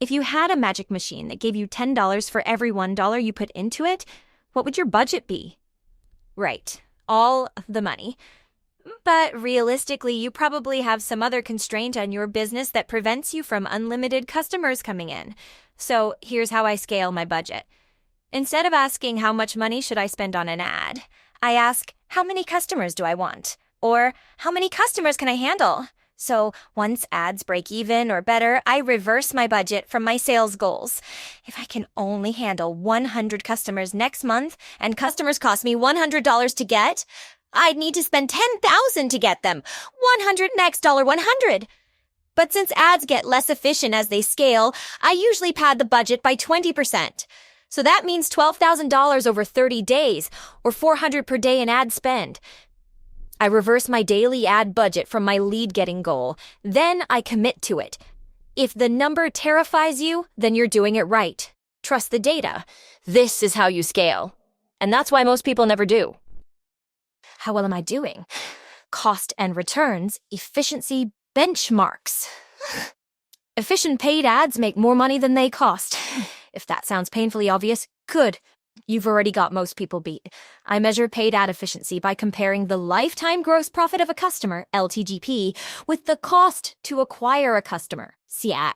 if you had a magic machine that gave you $10 for every $1 you put into it, what would your budget be? Right, all the money. But realistically, you probably have some other constraint on your business that prevents you from unlimited customers coming in. So here's how I scale my budget. Instead of asking how much money should I spend on an ad, I ask, how many customers do I want? Or how many customers can I handle? So once ads break even or better, I reverse my budget from my sales goals. If I can only handle 100 customers next month and customers cost me $100 to get, I'd need to spend $10,000 to get them. 100 next $100. But since ads get less efficient as they scale, I usually pad the budget by 20%. So that means $12,000 over 30 days or $400 per day in ad spend. I reverse my daily ad budget from my lead getting goal. Then I commit to it. If the number terrifies you, then you're doing it right. Trust the data. This is how you scale. And that's why most people never do. How well am I doing? Cost and returns, efficiency benchmarks. Efficient paid ads make more money than they cost. If that sounds painfully obvious, good. You've already got most people beat. I measure paid ad efficiency by comparing the lifetime gross profit of a customer, LTGP, with the cost to acquire a customer, CAC.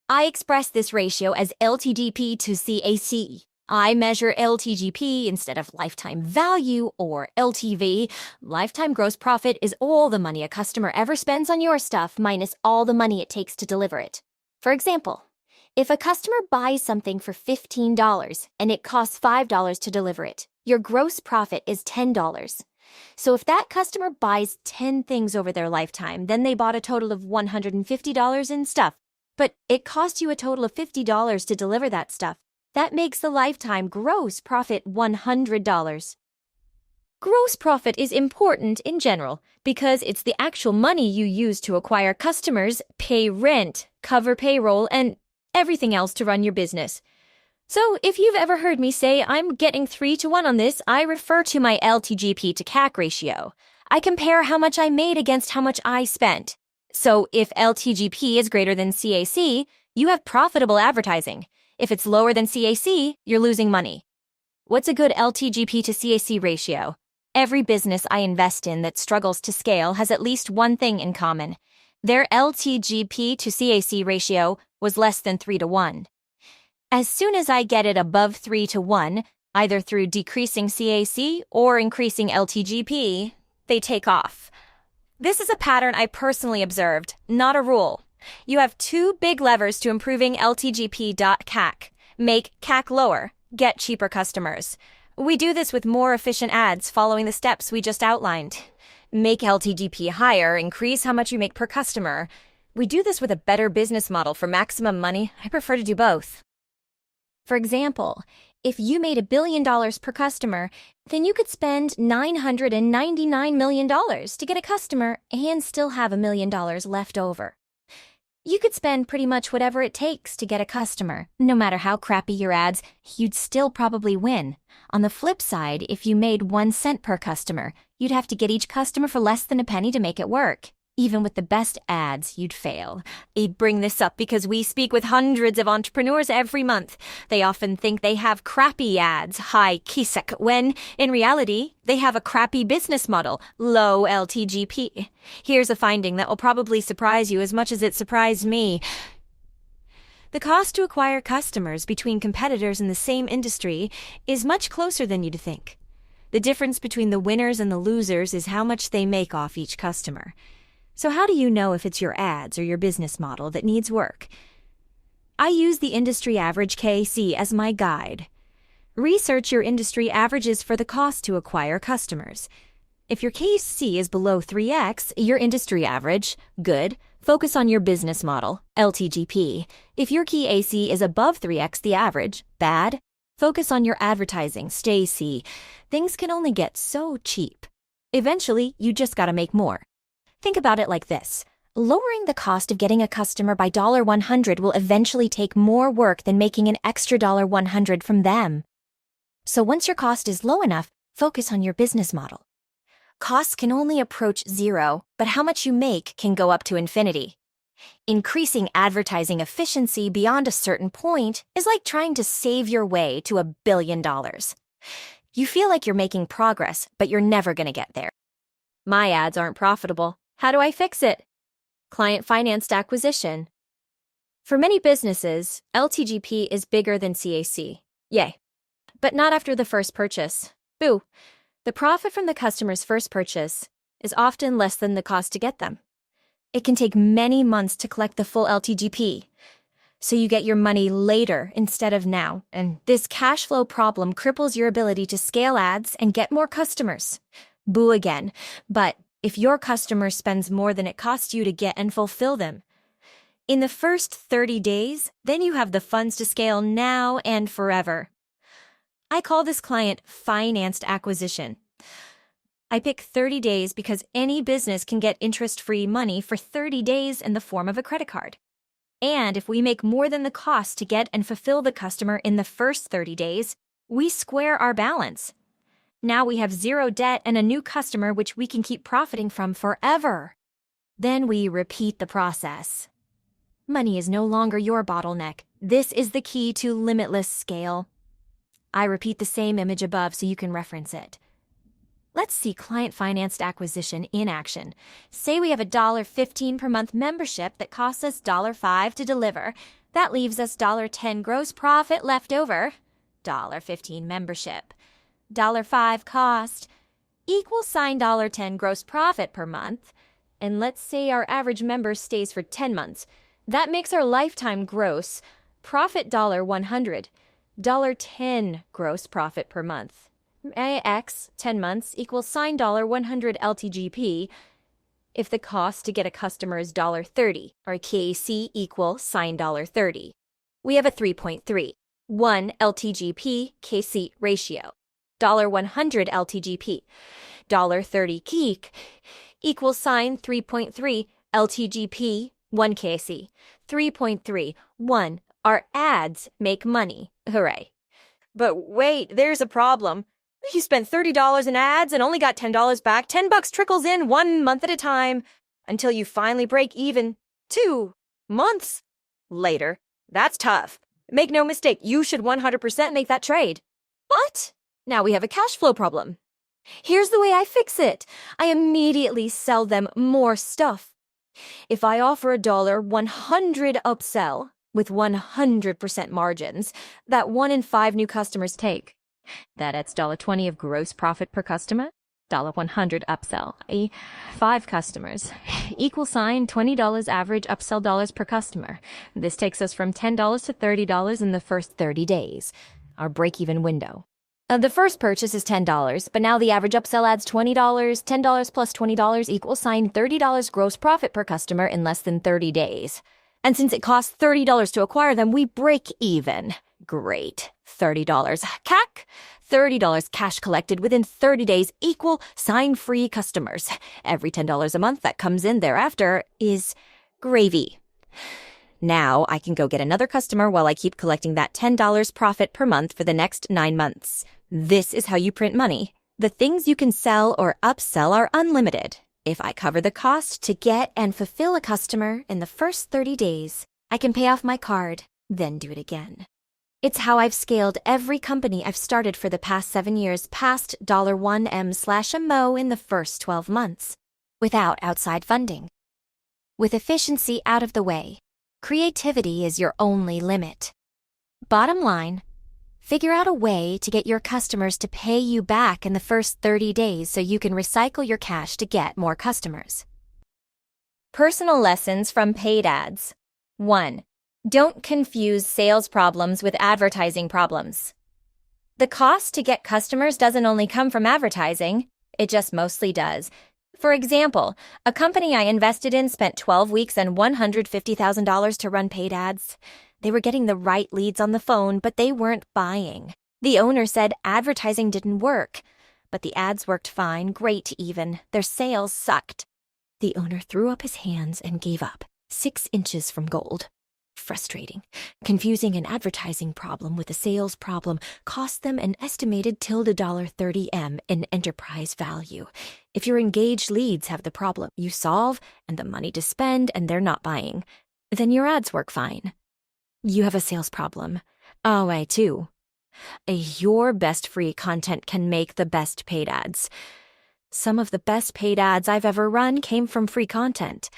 I express this ratio as LTGP to CAC. I measure LTGP instead of lifetime value, or LTV. Lifetime gross profit is all the money a customer ever spends on your stuff minus all the money it takes to deliver it. For example, if a customer buys something for $15 and it costs $5 to deliver it, your gross profit is $10. So if that customer buys 10 things over their lifetime, then they bought a total of $150 in stuff. But it cost you a total of $50 to deliver that stuff. That makes the lifetime gross profit $100. Gross profit is important in general because it's the actual money you use to acquire customers, pay rent, cover payroll, and everything else to run your business. So if you've ever heard me say I'm getting 3-to-1 on this, I refer to my LTGP to CAC ratio. I compare how much I made against how much I spent. So if LTGP is greater than CAC, you have profitable advertising. If it's lower than CAC, you're losing money. What's a good LTGP to CAC ratio? Every business I invest in that struggles to scale has at least one thing in common. Their LTGP to CAC ratio was less than 3-to-1. As soon as I get it above 3-to-1, either through decreasing CAC or increasing LTGP, they take off. This is a pattern I personally observed, not a rule. You have 2 big levers to improving LTGP.CAC. Make CAC lower, get cheaper customers. We do this with more efficient ads following the steps we just outlined. Make LTGP higher, increase how much you make per customer. We do this with a better business model for maximum money. I prefer to do both. For example, if you made $1 billion per customer, then you could spend $999 million to get a customer and still have $1 million left over. You could spend pretty much whatever it takes to get a customer. No matter how crappy your ads, you'd still probably win. On the flip side, if you made 1 cent per customer, you'd have to get each customer for less than a penny to make it work. Even with the best ads, you'd fail. I bring this up because we speak with hundreds of entrepreneurs every month. They often think they have crappy ads, high KISAC, when, in reality, they have a crappy business model, low LTGP. Here's a finding that will probably surprise you as much as it surprised me. The cost to acquire customers between competitors in the same industry is much closer than you'd think. The difference between the winners and the losers is how much they make off each customer. So how do you know if it's your ads or your business model that needs work? I use the industry average KC as my guide. Research your industry averages for the cost to acquire customers. If your KC is below 3x, your industry average, good, focus on your business model, LTGP. If your key AC is above 3x the average, bad, focus on your advertising, stay C. Things can only get so cheap. Eventually, you just gotta make more. Think about it like this. Lowering the cost of getting a customer by $100 will eventually take more work than making an extra $100 from them. So once your cost is low enough, focus on your business model. Costs can only approach zero, but how much you make can go up to infinity. Increasing advertising efficiency beyond a certain point is like trying to save your way to $1 billion. You feel like you're making progress, but you're never going to get there. My ads aren't profitable. How do I fix it? Client-financed acquisition. For many businesses, LTGP is bigger than CAC. Yay. But not after the first purchase. Boo. The profit from the customer's first purchase is often less than the cost to get them. It can take many months to collect the full LTGP, so you get your money later instead of now, and this cash flow problem cripples your ability to scale ads and get more customers. Boo again, but if your customer spends more than it costs you to get and fulfill them, in the first 30 days, then you have the funds to scale now and forever. I call this client financed acquisition. I pick 30 days because any business can get interest-free money for 30 days in the form of a credit card. And if we make more than the cost to get and fulfill the customer in the first 30 days, we square our balance. Now we have zero debt and a new customer which we can keep profiting from forever. Then we repeat the process. Money is no longer your bottleneck. This is the key to limitless scale. I repeat the same image above so you can reference it. Let's see client-financed acquisition in action. Say we have a $15 per month membership that costs us $5 to deliver. That leaves us $10 gross profit left over. $15 membership. $5 cost equals $10 gross profit per month. And let's say our average member stays for 10 months. That makes our lifetime gross profit $100. $10 gross profit per month. X 10 months equals $100 LTGP if the cost to get a customer is $30, or KC equal $30. We have a 3.3, 1 LTGP KC ratio. $100 LTGP, $30 KEEK equals 3.3 LTGP 1 KC. 3.3, 1. Our ads make money. Hooray. But wait, there's a problem. You spent $30 in ads and only got $10 back. $10 trickles in 1 month at a time until you finally break even 2 months later. That's tough. Make no mistake, you should 100% make that trade. But now we have a cash flow problem. Here's the way I fix it. I immediately sell them more stuff. If I offer a $100 upsell with 100% margins, that 1 in 5 new customers take. That adds $20 of gross profit per customer. $100 upsell, i.e. 5 customers, equal $20 average upsell dollars per customer. This takes us from $10 to $30 in the first 30 days, our break-even window. The first purchase is $10, but now the average upsell adds $20. $10 plus $20 equals $30 gross profit per customer in less than 30 days. And since it costs $30 to acquire them, we break even. Great. $30 CAC. $30 cash collected within 30 days equal sign-free customers. Every $10 a month that comes in thereafter is gravy. Now I can go get another customer while I keep collecting that $10 profit per month for the next 9 months. This is how you print money. The things you can sell or upsell are unlimited. If I cover the cost to get and fulfill a customer in the first 30 days, I can pay off my card, then do it again. It's how I've scaled every company I've started for the past 7 years past $1M/mo in the first 12 months, without outside funding. With efficiency out of the way, creativity is your only limit. Bottom line, figure out a way to get your customers to pay you back in the first 30 days so you can recycle your cash to get more customers. Personal lessons from paid ads. 1. Don't confuse sales problems with advertising problems. The cost to get customers doesn't only come from advertising, it just mostly does. For example, a company I invested in spent 12 weeks and $150,000 to run paid ads. They were getting the right leads on the phone, but they weren't buying. The owner said advertising didn't work, but the ads worked fine, great even. Their sales sucked. The owner threw up his hands and gave up, 6 inches from gold. Frustrating. Confusing an advertising problem with a sales problem cost them an estimated $30M in enterprise value. If your engaged leads have the problem you solve and the money to spend and they're not buying, then your ads work fine. You have a sales problem. Oh, I too. Your best free content can make the best paid ads. Some of the best paid ads I've ever run came from free content.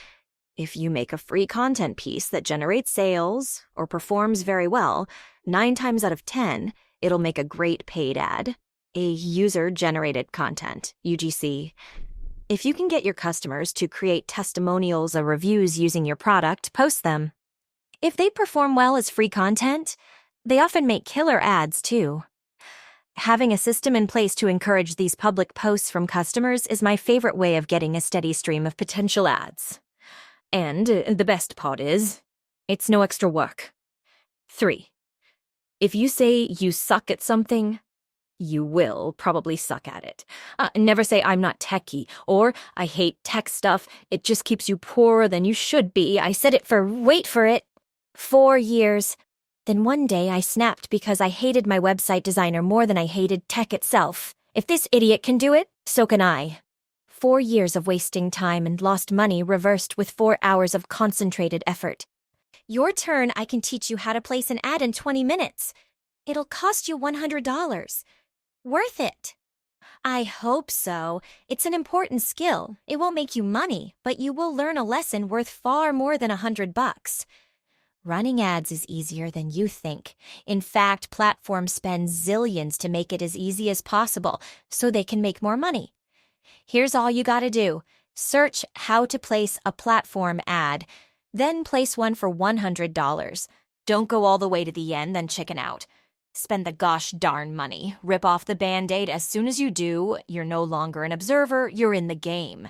If you make a free content piece that generates sales or performs very well, 9 times out of 10, it'll make a great paid ad. A user-generated content, UGC. If you can get your customers to create testimonials or reviews using your product, post them. If they perform well as free content, they often make killer ads too. Having a system in place to encourage these public posts from customers is my favorite way of getting a steady stream of potential ads. And the best part is, it's no extra work. 3. If you say you suck at something, you will probably suck at it. Never say I'm not techie, or I hate tech stuff, it just keeps you poorer than you should be. I said it for, wait for it, 4 years. Then one day I snapped because I hated my website designer more than I hated tech itself. If this idiot can do it, so can I. 4 years of wasting time and lost money reversed with 4 hours of concentrated effort. Your turn, I can teach you how to place an ad in 20 minutes. It'll cost you $100. Worth it. I hope so. It's an important skill. It won't make you money, but you will learn a lesson worth far more than $100. Running ads is easier than you think. In fact, platforms spend zillions to make it as easy as possible so they can make more money. Here's all you gotta do. Search how to place a platform ad, then place one for $100. Don't go all the way to the end, then chicken out. Spend the gosh darn money. Rip off the Band-Aid. As soon as you do, you're no longer an observer, you're in the game.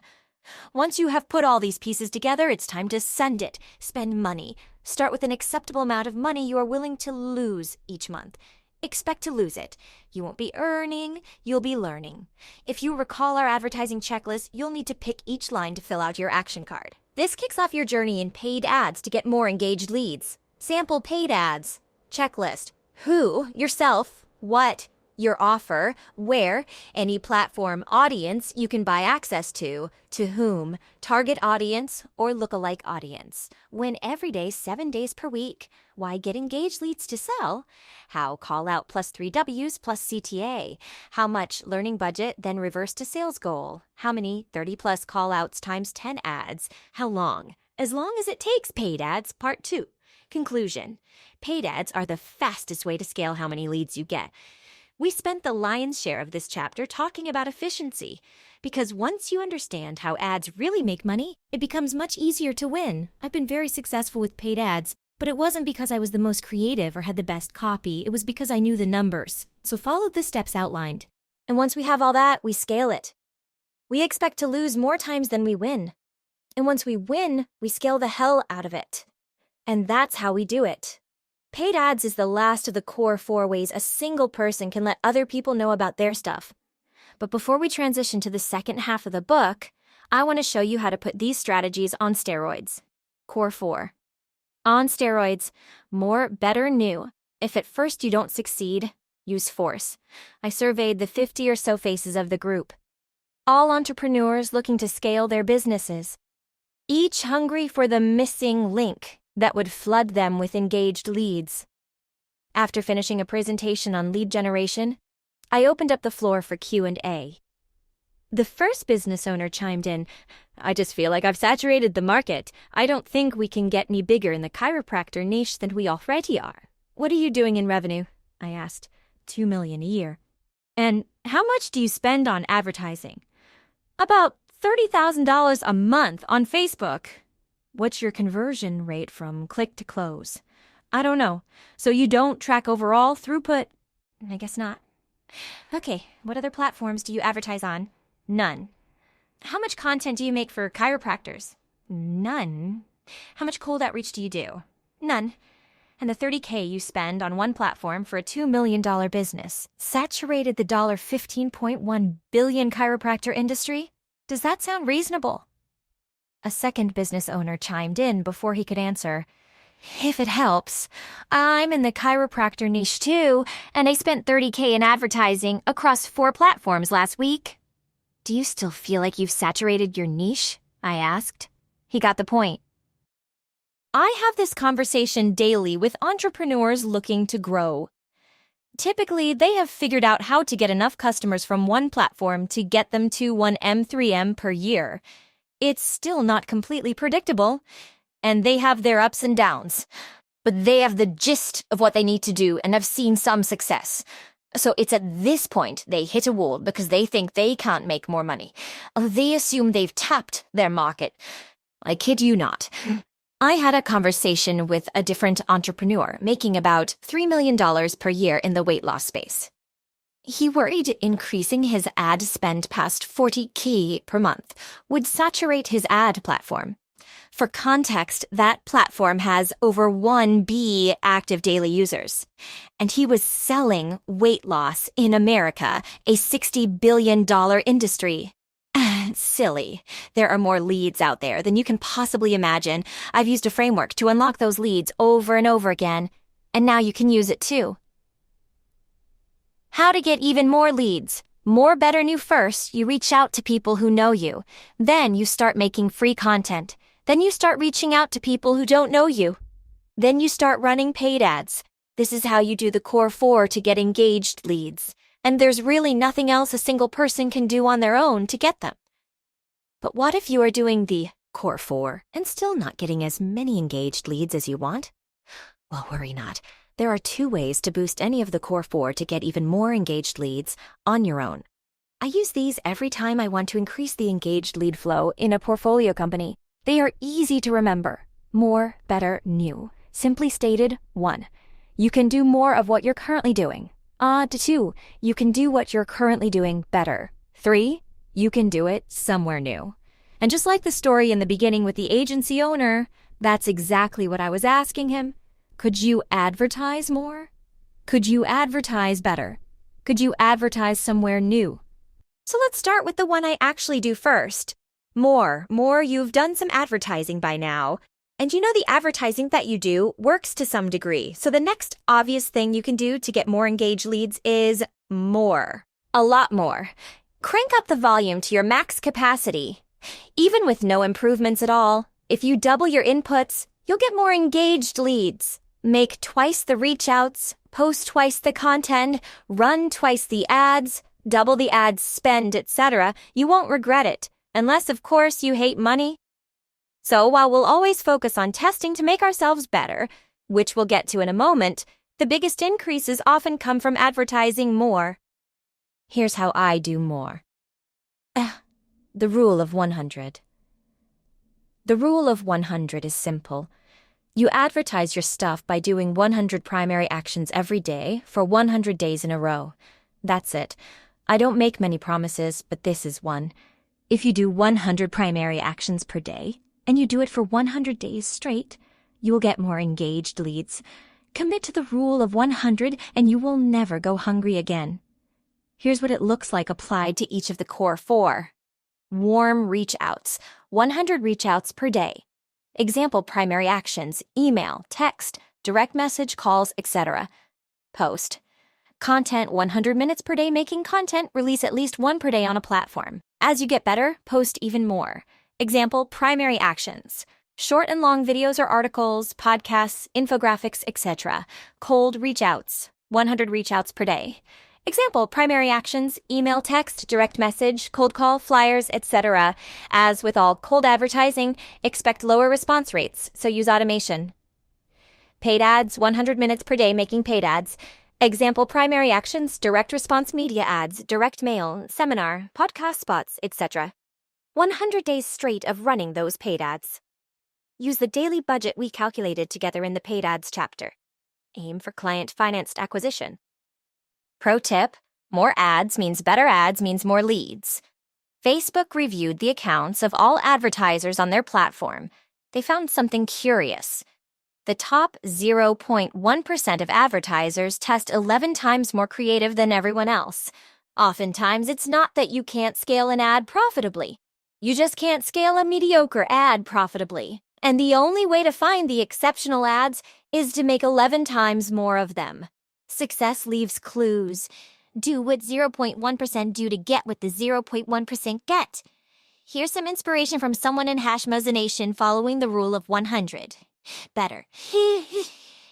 Once you have put all these pieces together, it's time to send it. Spend money. Start with an acceptable amount of money you are willing to lose each month. Expect to lose it. You won't be earning, you'll be learning. If you recall our advertising checklist, you'll need to pick each line to fill out your action card. This kicks off your journey in paid ads to get more engaged leads. Sample paid ads. Checklist. Who, yourself, what, your offer, where, any platform audience you can buy access to whom, target audience, or lookalike audience. When every day, 7 days per week. Why get engaged leads to sell? How call out plus 3 Ws plus CTA? How much learning budget, then reverse to sales goal? How many 30 plus call outs times 10 ads? How long? As long as it takes. Paid ads, part 2. Conclusion. Paid ads are the fastest way to scale how many leads you get. We spent the lion's share of this chapter talking about efficiency, because once you understand how ads really make money, it becomes much easier to win. I've been very successful with paid ads, but it wasn't because I was the most creative or had the best copy. It was because I knew the numbers. So follow the steps outlined. And once we have all that, we scale it. We expect to lose more times than we win. And once we win, we scale the hell out of it. And that's how we do it. Paid ads is the last of the core 4 ways a single person can let other people know about their stuff. But before we transition to the second half of the book, I want to show you how to put these strategies on steroids. Core 4. On steroids. More, better, new. If at first you don't succeed, use force. I surveyed the 50 or so faces of the group. All entrepreneurs looking to scale their businesses. Each hungry for the missing link that would flood them with engaged leads. After finishing a presentation on lead generation, I opened up the floor for Q&A. The first business owner chimed in, "I just feel like I've saturated the market. I don't think we can get any bigger in the chiropractor niche than we already are." "What are you doing in revenue?" I asked. $2 million a year. "And how much do you spend on advertising?" "About $30,000 a month on Facebook." "What's your conversion rate from click to close?" "I don't know. So you don't track overall throughput?" "I guess not." "Okay, what other platforms do you advertise on?" "None." "How much content do you make for chiropractors?" "None." "How much cold outreach do you do?" "None." And the $30K you spend on one platform for a $2 million business saturated the $15.1 billion chiropractor industry? Does that sound reasonable? A second business owner chimed in before he could answer. "If it helps, I'm in the chiropractor niche too, and I spent $30K in advertising across 4 platforms last week." "Do you still feel like you've saturated your niche?" I asked. He got the point. I have this conversation daily with entrepreneurs looking to grow. Typically, they have figured out how to get enough customers from one platform to get them to 1M3M per year. It's still not completely predictable, and they have their ups and downs. But they have the gist of what they need to do and have seen some success. So it's at this point they hit a wall because they think they can't make more money. They assume they've tapped their market. I kid you not. I had a conversation with a different entrepreneur making about $3 million per year in the weight loss space. He worried increasing his ad spend past $40K per month would saturate his ad platform. For context, that platform has over 1B active daily users. And he was selling weight loss in America, a $60 billion industry. Silly. There are more leads out there than you can possibly imagine. I've used a framework to unlock those leads over and over again, and now you can use it too. How to get even more leads. More, better, new. First, you reach out to people who know you. Then you start making free content. Then you start reaching out to people who don't know you. Then you start running paid ads. This is how you do the core 4 to get engaged leads. And there's really nothing else a single person can do on their own to get them. But what if you are doing the core 4 and still not getting as many engaged leads as you want? Well, worry not. There are 2 ways to boost any of the core 4 to get even more engaged leads on your own. I use these every time I want to increase the engaged lead flow in a portfolio company. They are easy to remember. More, better, new. Simply stated, 1. You can do more of what you're currently doing. 2. You can do what you're currently doing better. 3. You can do it somewhere new. And just like the story in the beginning with the agency owner, that's exactly what I was asking him. Could you advertise more? Could you advertise better? Could you advertise somewhere new? So let's start with the one I actually do first. More, you've done some advertising by now. And you know the advertising that you do works to some degree. So the next obvious thing you can do to get more engaged leads is more. A lot more. Crank up the volume to your max capacity. Even with no improvements at all, if you double your inputs, you'll get more engaged leads. Make twice the reach outs, post twice the content, run twice the ads, double the ad spend, etc. You won't regret it, unless of course you hate money. So while we'll always focus on testing to make ourselves better, which we'll get to in a moment, the biggest increases often come from advertising more. Here's how I do more. The rule of 100. The rule of 100 is simple. You advertise your stuff by doing 100 primary actions every day for 100 days in a row. That's it. I don't make many promises, but this is one. If you do 100 primary actions per day, and you do it for 100 days straight, you will get more engaged leads. Commit to the rule of 100 and you will never go hungry again. Here's what it looks like applied to each of the core 4. Warm reach outs. 100 reach outs per day. Example primary actions: email, text, direct message, calls, etc. Post. Content: 100 minutes per day making content, release at least one per day on a platform. As you get better, post even more. Example primary actions: short and long videos or articles, podcasts, infographics, etc. Cold reach outs: 100 reach outs per day. Example primary actions: email, text, direct message, cold call, flyers, etc. As with all cold advertising, expect lower response rates, so use automation. Paid ads: 100 minutes per day making paid ads. Example primary actions: direct response media ads, direct mail, seminar, podcast spots, etc. 100 days straight of running those paid ads. Use the daily budget we calculated together in the paid ads chapter. Aim for client-financed acquisition. Pro tip: more ads means more leads. Facebook reviewed the accounts of all advertisers on their platform. They found something curious. The top 0.1% of advertisers test 11 times more creative than everyone else. Oftentimes, it's not that you can't scale an ad profitably. You just can't scale a mediocre ad profitably. And the only way to find the exceptional ads is to make 11 times more of them. Success leaves clues. Do what 0.1% do to get what the 0.1% get. Here's some inspiration from someone in Hashmoza Nation following the rule of 100. Better.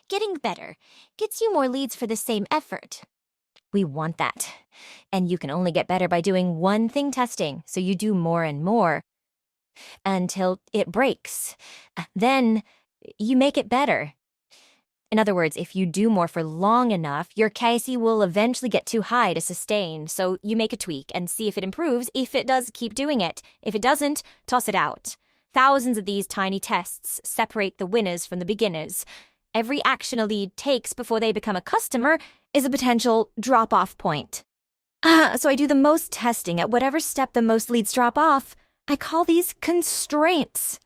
Getting better gets you more leads for the same effort. We want that. And you can only get better by doing one thing testing, so you do more and more until it breaks. Then you make it better. In other words, if you do more for long enough, your KC will eventually get too high to sustain, so you make a tweak and see if it improves. If it does, keep doing it. If it doesn't, toss it out. Thousands of these tiny tests separate the winners from the beginners. Every action a lead takes before they become a customer is a potential drop-off point. So I do the most testing at whatever step the most leads drop off. I call these constraints.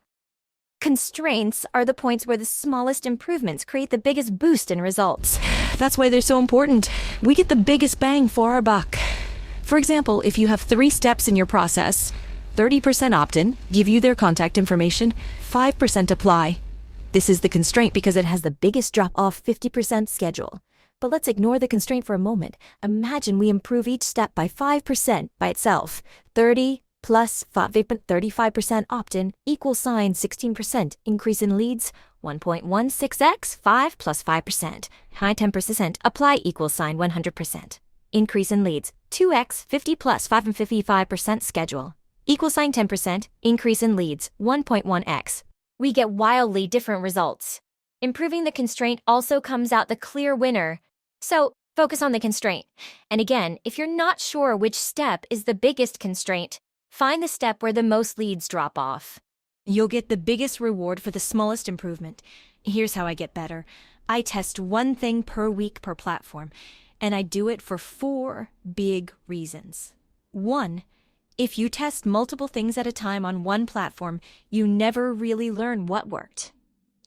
Constraints are the points where the smallest improvements create the biggest boost in results. That's why they're so important. We get the biggest bang for our buck. For example, if you have 3 steps in your process, 30% opt-in, give you their contact information, 5% apply. This is the constraint because it has the biggest drop-off 50% schedule. But let's ignore the constraint for a moment. Imagine we improve each step by 5% by itself. 30 plus 35% opt-in equals 16% increase in leads, 1.16x, 5 plus 5%. High 10% apply equals 100%. Increase in leads, 2x, 50 plus 5 and 55% schedule. Equals 10%, increase in leads, 1.1x. We get wildly different results. Improving the constraint also comes out the clear winner. So, focus on the constraint. And again, if you're not sure which step is the biggest constraint, find the step where the most leads drop off. You'll get the biggest reward for the smallest improvement. Here's how I get better. I test one thing per week per platform, and I do it for 4 big reasons. 1, if you test multiple things at a time on one platform, you never really learn what worked.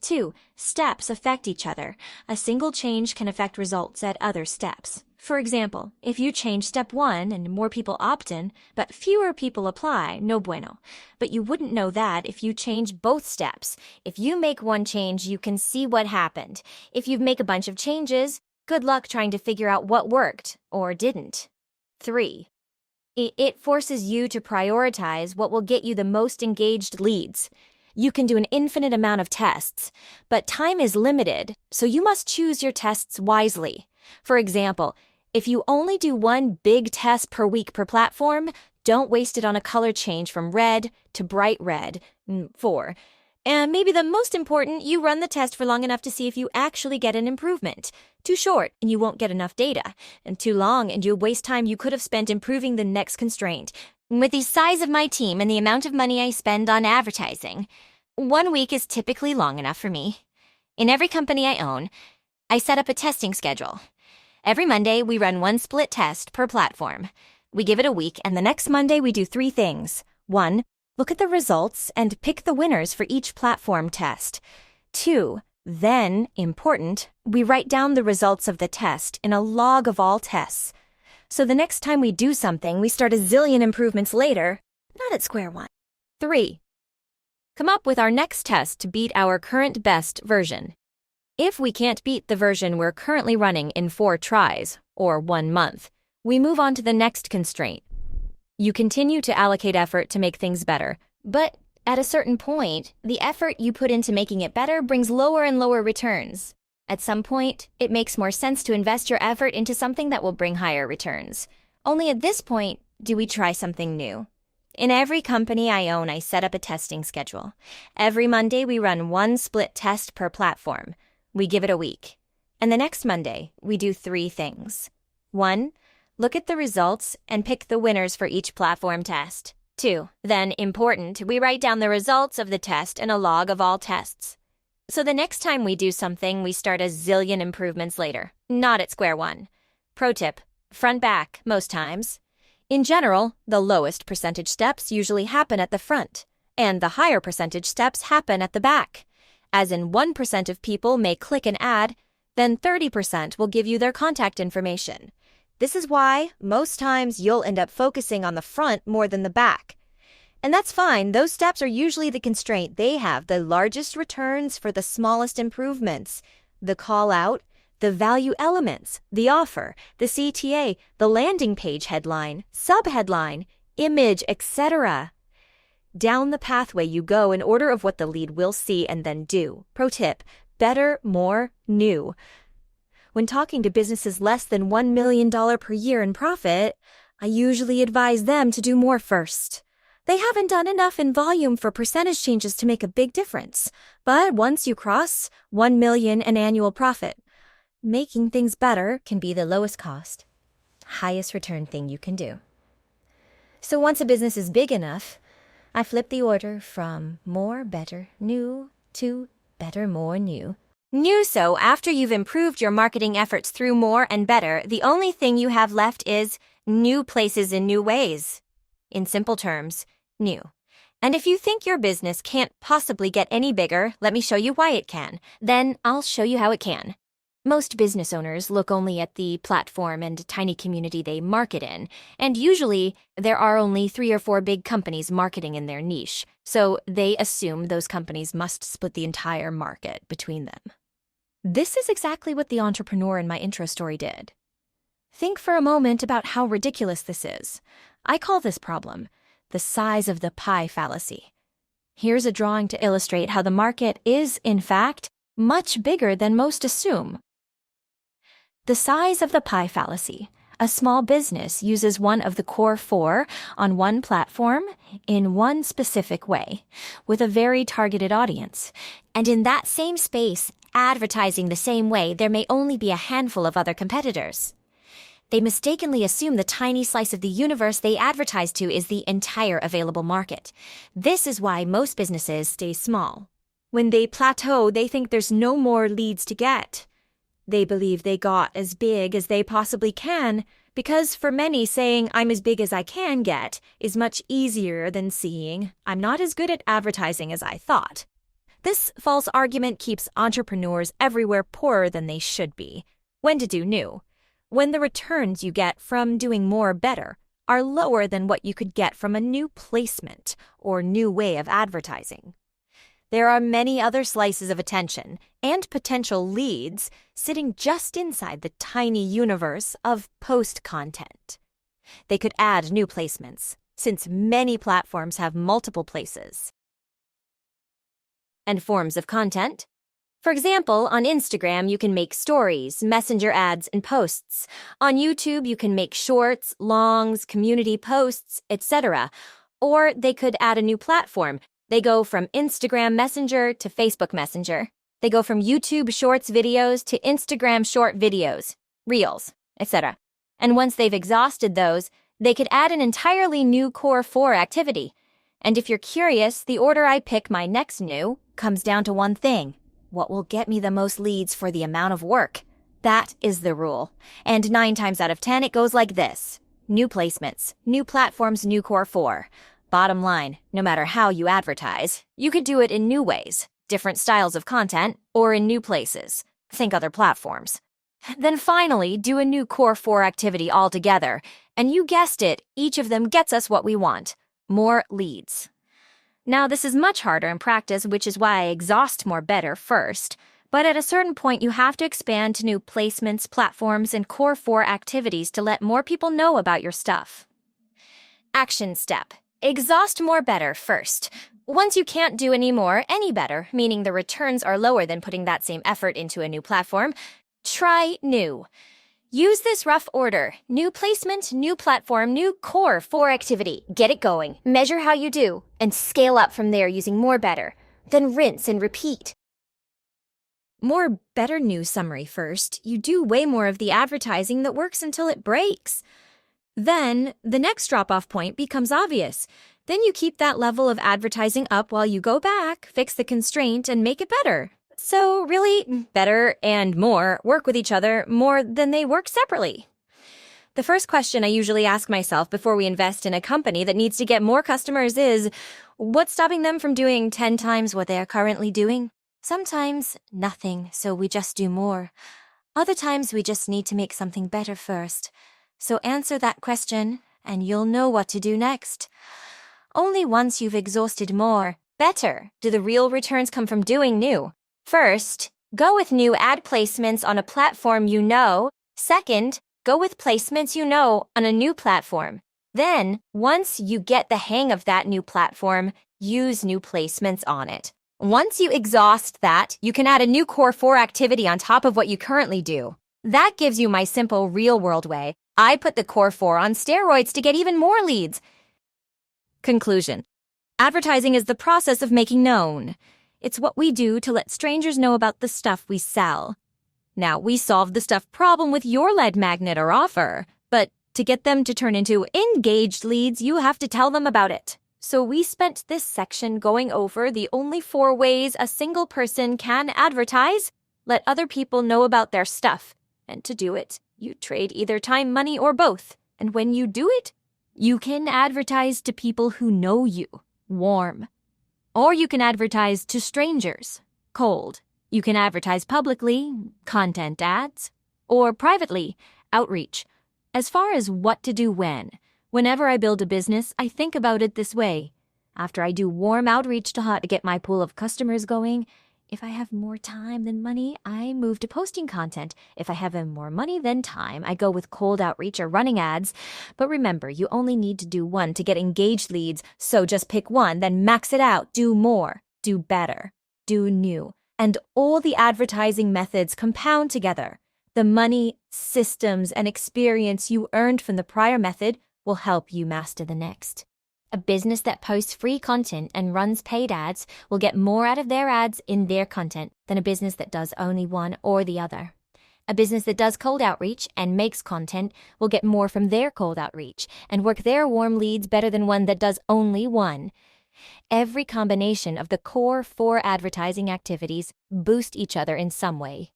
2, steps affect each other. A single change can affect results at other steps. For example, if you change step 1 and more people opt in, but fewer people apply, no bueno. But you wouldn't know that if you change both steps. If you make one change, you can see what happened. If you make a bunch of changes, good luck trying to figure out what worked or didn't. 3, it forces you to prioritize what will get you the most engaged leads. You can do an infinite amount of tests, but time is limited, so you must choose your tests wisely. For example, if you only do one big test per week per platform, don't waste it on a color change from red to bright red. 4. And maybe the most important, you run the test for long enough to see if you actually get an improvement. Too short, and you won't get enough data. And too long, and you'll waste time you could have spent improving the next constraint. With the size of my team and the amount of money I spend on advertising, 1 week is typically long enough for me. In every company I own, I set up a testing schedule. Every Monday, we run 1 split test per platform. We give it a week, and the next Monday we do 3 things. 1, look at the results and pick the winners for each platform test. 2, then, important, we write down the results of the test in a log of all tests. So the next time we do something, we start a zillion improvements later, not at square one. 3, Come up with our next test to beat our current best version. If we can't beat the version we're currently running in 4 tries, or 1 month, we move on to the next constraint. You continue to allocate effort to make things better, but at a certain point, the effort you put into making it better brings lower and lower returns. At some point, it makes more sense to invest your effort into something that will bring higher returns. Only at this point do we try something new. In every company I own, I set up a testing schedule. Every Monday, we run 1 split test per platform. We give it a week. And the next Monday, we do 3 things. 1, look at the results and pick the winners for each platform test. 2, then, important, we write down the results of the test and a log of all tests. So the next time we do something, we start a zillion improvements later, not at square one. Pro tip, front back, most times. In general, the lowest percentage steps usually happen at the front, and the higher percentage steps happen at the back. As in 1% of people may click an ad, then 30% will give you their contact information. This is why, most times, you'll end up focusing on the front more than the back. And that's fine, those steps are usually the constraint. They have the largest returns for the smallest improvements. The call out, the value elements, the offer, the CTA, the landing page headline, subheadline, image, etc. Down the pathway you go in order of what the lead will see and then do. Pro tip, better, more, new. When talking to businesses less than $1 million per year in profit, I usually advise them to do more first. They haven't done enough in volume for percentage changes to make a big difference. But once you cross 1 million in annual profit, making things better can be the lowest cost, highest return thing you can do. So once a business is big enough, I flip the order from more, better, new to better, more, new. New, so after you've improved your marketing efforts through more and better, the only thing you have left is new places in new ways. In simple terms, new. And if you think your business can't possibly get any bigger, let me show you why it can. Then I'll show you how it can. Most business owners look only at the platform and tiny community they market in, and usually there are only 3 or 4 big companies marketing in their niche, so they assume those companies must split the entire market between them. This is exactly what the entrepreneur in my intro story did. Think for a moment about how ridiculous this is. I call this problem the size of the pie fallacy. Here's a drawing to illustrate how the market is, in fact, much bigger than most assume. The size of the pie fallacy. A small business uses one of the core 4 on one platform in one specific way, with a very targeted audience. And in that same space, advertising the same way, there may only be a handful of other competitors. They mistakenly assume the tiny slice of the universe they advertise to is the entire available market. This is why most businesses stay small. When they plateau, they think there's no more leads to get. They believe they got as big as they possibly can, because for many, saying I'm as big as I can get is much easier than seeing I'm not as good at advertising as I thought. This false argument keeps entrepreneurs everywhere poorer than they should be. When to do new? When the returns you get from doing more better are lower than what you could get from a new placement or new way of advertising. There are many other slices of attention and potential leads sitting just inside the tiny universe of post content. They could add new placements, since many platforms have multiple places and forms of content. For example, on Instagram, you can make stories, messenger ads, and posts. On YouTube, you can make shorts, longs, community posts, etc. Or they could add a new platform. They go from Instagram Messenger to Facebook Messenger. They go from YouTube Shorts videos to Instagram Short videos, Reels, etc. And once they've exhausted those, they could add an entirely new Core 4 activity. And if you're curious, the order I pick my next new comes down to one thing. What will get me the most leads for the amount of work? That is the rule. And 9 times out of 10, it goes like this. New placements, new platforms, new Core 4. Bottom line, no matter how you advertise, you could do it in new ways, different styles of content, or in new places. Think other platforms. Then finally, do a new Core 4 activity altogether, and you guessed it, each of them gets us what we want. More leads. Now, this is much harder in practice, which is why I exhaust more better first. But at a certain point, you have to expand to new placements, platforms, and core 4 activities to let more people know about your stuff. Action step. Exhaust more better first. Once you can't do any more, any better, meaning the returns are lower than putting that same effort into a new platform, try new. Use this rough order. New placement, new platform, new core 4 activity. Get it going. Measure how you do, and scale up from there using more better. Then rinse and repeat. More better news summary first. You do way more of the advertising that works until it breaks. Then, the next drop-off point becomes obvious. Then you keep that level of advertising up while you go back, fix the constraint, and make it better. So really, better and more work with each other more than they work separately. The first question I usually ask myself before we invest in a company that needs to get more customers is, what's stopping them from doing 10 times what they are currently doing? Sometimes, nothing, so we just do more. Other times, we just need to make something better first. So answer that question, and you'll know what to do next. Only once you've exhausted more, better, do the real returns come from doing new. First, go with new ad placements on a platform you know. Second, go with placements you know on a new platform. Then, once you get the hang of that new platform, use new placements on it. Once you exhaust that, you can add a new core 4 activity on top of what you currently do. That gives you my simple real-world way. I put the core 4 on steroids to get even more leads. Conclusion. Advertising is the process of making known. It's what we do to let strangers know about the stuff we sell. Now, we solved the stuff problem with your lead magnet or offer, but to get them to turn into engaged leads, you have to tell them about it. So we spent this section going over the only 4 ways a single person can advertise, let other people know about their stuff. And to do it, you trade either time, money, or both. And when you do it, you can advertise to people who know you, warm. Or you can advertise to strangers, cold. You can advertise publicly, content ads, or privately, outreach. As far as what to do whenever I build a business, I think about it this way. After I do warm outreach to get my pool of customers going, if I have more time than money, I move to posting content. If I have more money than time, I go with cold outreach or running ads. But remember, you only need to do one to get engaged leads, so just pick one, then max it out. Do more, do better, do new. And all the advertising methods compound together. The money, systems, and experience you earned from the prior method will help you master the next. A business that posts free content and runs paid ads will get more out of their ads in their content than a business that does only one or the other. A business that does cold outreach and makes content will get more from their cold outreach and work their warm leads better than one that does only one. Every combination of the core 4 advertising activities boost each other in some way.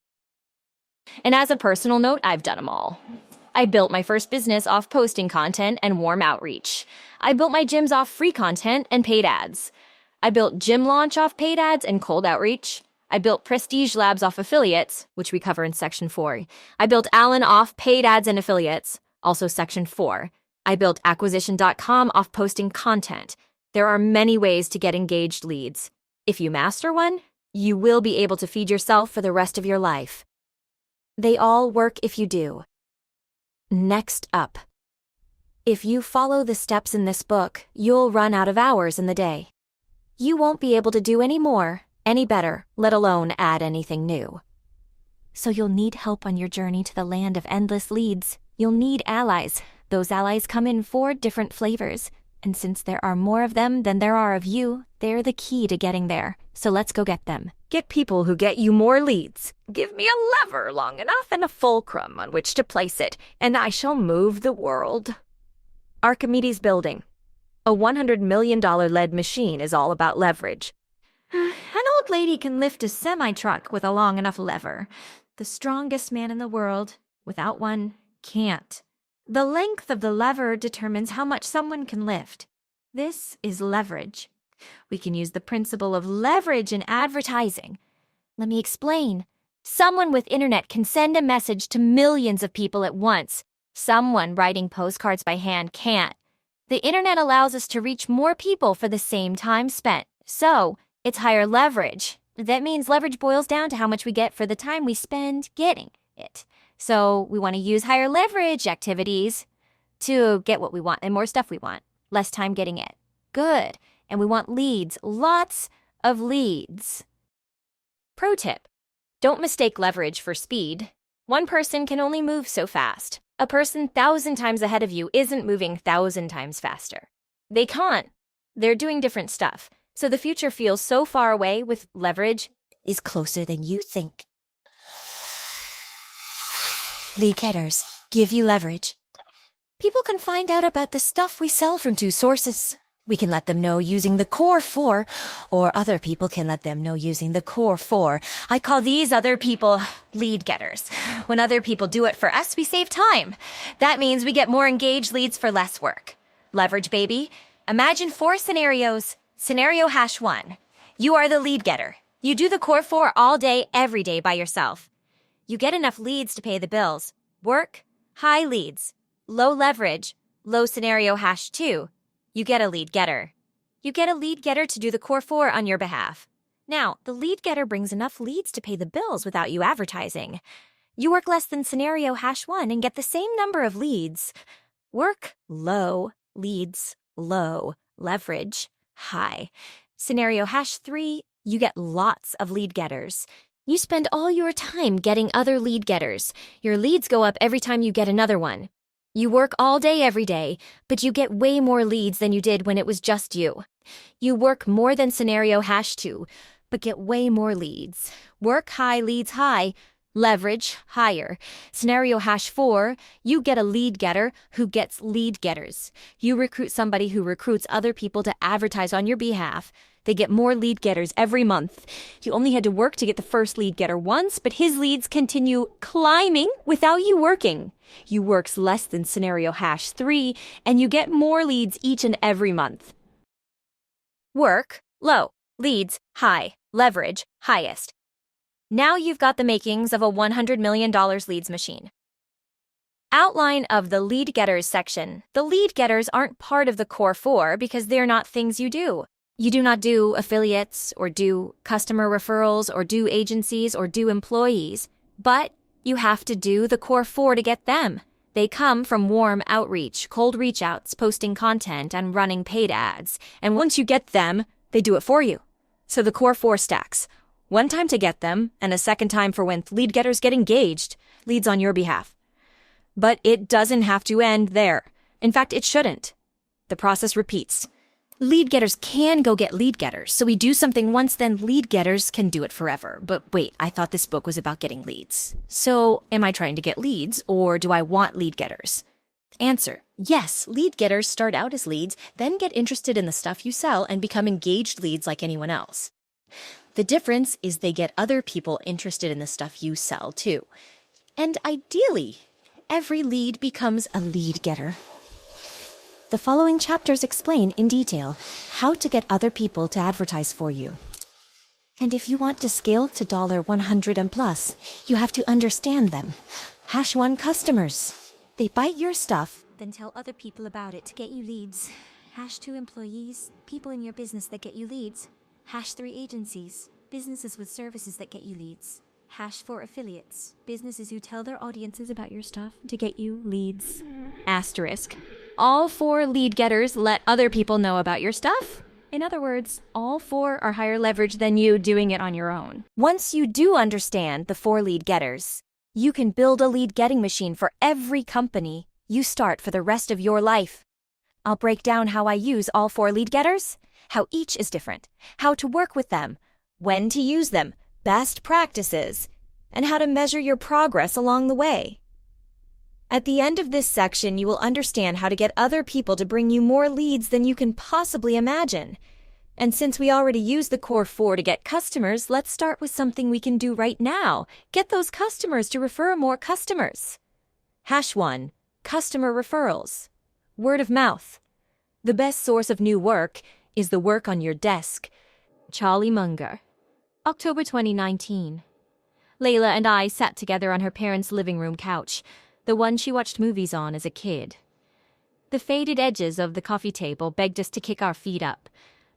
And as a personal note, I've done them all. I built my first business off posting content and warm outreach. I built my gyms off free content and paid ads. I built Gym Launch off paid ads and cold outreach. I built Prestige Labs off affiliates, which we cover in Section 4. I built Allen off paid ads and affiliates, also Section 4. I built Acquisition.com off posting content. There are many ways to get engaged leads. If you master one, you will be able to feed yourself for the rest of your life. They all work if you do. Next up. If you follow the steps in this book, you'll run out of hours in the day. You won't be able to do any more, any better, let alone add anything new. So you'll need help on your journey to the land of endless leads. You'll need allies. Those allies come in 4 different flavors. And since there are more of them than there are of you, they're the key to getting there. So let's go get them. Get people who get you more leads. Give me a lever long enough and a fulcrum on which to place it, and I shall move the world. Archimedes Building. A $100 million lead machine is all about leverage. An old lady can lift a semi-truck with a long enough lever. The strongest man in the world, without one, can't. The length of the lever determines how much someone can lift. This is leverage. We can use the principle of leverage in advertising. Let me explain. Someone with internet can send a message to millions of people at once. Someone writing postcards by hand can't. The internet allows us to reach more people for the same time spent. So, it's higher leverage. That means leverage boils down to how much we get for the time we spend getting it. So, we want to use higher leverage activities to get what we want and more stuff we want. Less time getting it. Good. And we want leads. Lots of leads. Pro tip. Don't mistake leverage for speed. One person can only move so fast. A person 1,000 times ahead of you isn't moving 1,000 times faster. They can't. They're doing different stuff. So the future feels so far away with leverage Is closer than you think. Lead getters give you leverage. People can find out about the stuff we sell from 2 sources. We can let them know using the core 4, or other people can let them know using the core 4. I call these other people lead getters. When other people do it for us, we save time. That means we get more engaged leads for less work. Leverage, baby. Imagine 4 scenarios. Scenario hash 1. You are the lead getter. You do the core 4 all day, every day by yourself. You get enough leads to pay the bills. Work, high leads. Low leverage, low scenario hash 2. You get a lead getter. You get a lead getter to do the core 4 on your behalf. Now, the lead getter brings enough leads to pay the bills without you advertising. You work less than scenario hash 1 and get the same number of leads. Work low, leads low, leverage high. Scenario hash 3, you get lots of lead getters. You spend all your time getting other lead getters. Your leads go up every time you get another one. You work all day every day, but you get way more leads than you did when it was just you. You work more than scenario hash 2, but get way more leads. Work high leads high, leverage higher. Scenario hash 4, you get a lead getter who gets lead getters. You recruit somebody who recruits other people to advertise on your behalf. They get more lead getters every month. You only had to work to get the first lead getter once, but his leads continue climbing without you working. You works less than scenario hash 3, and you get more leads each and every month. Work, low. Leads, high. Leverage, highest. Now you've got the makings of a $100 million leads machine. Outline of the lead getters section. The lead getters aren't part of the core 4 because they're not things you do. You do not do affiliates, or do customer referrals, or do agencies, or do employees. But you have to do the core 4 to get them. They come from warm outreach, cold reach outs, posting content, and running paid ads. And once you get them, they do it for you. So the core 4 stacks. One time to get them, and a second time for when lead getters get engaged, leads on your behalf. But it doesn't have to end there. In fact, it shouldn't. The process repeats. Lead getters can go get lead getters, so we do something once, then lead getters can do it forever. But wait, I thought this book was about getting leads. So, am I trying to get leads, or do I want lead getters? Answer: yes, lead getters start out as leads, then get interested in the stuff you sell and become engaged leads like anyone else. The difference is they get other people interested in the stuff you sell, too. And ideally, every lead becomes a lead getter. The following chapters explain in detail how to get other people to advertise for you. And if you want to scale to $100 and plus, you have to understand them. Hash 1 customers. They buy your stuff, then tell other people about it to get you leads. Hash 2 employees, people in your business that get you leads. Hash 3 agencies, businesses with services that get you leads. Hash 4 affiliates, businesses who tell their audiences about your stuff to get you leads. Asterisk. All 4 lead getters let other people know about your stuff. In other words, all 4 are higher leverage than you doing it on your own. Once you do understand the 4 lead getters, you can build a lead getting machine for every company you start for the rest of your life. I'll break down how I use all 4 lead getters, how each is different, how to work with them, when to use them, best practices, and how to measure your progress along the way. At the end of this section, you will understand how to get other people to bring you more leads than you can possibly imagine. And since we already used the core 4 to get customers, let's start with something we can do right now. Get those customers to refer more customers. Hash 1, customer referrals. Word of mouth. The best source of new work is the work on your desk. Charlie Munger. October 2019. Layla and I sat together on her parents' living room couch, the one she watched movies on as a kid. The faded edges of the coffee table begged us to kick our feet up.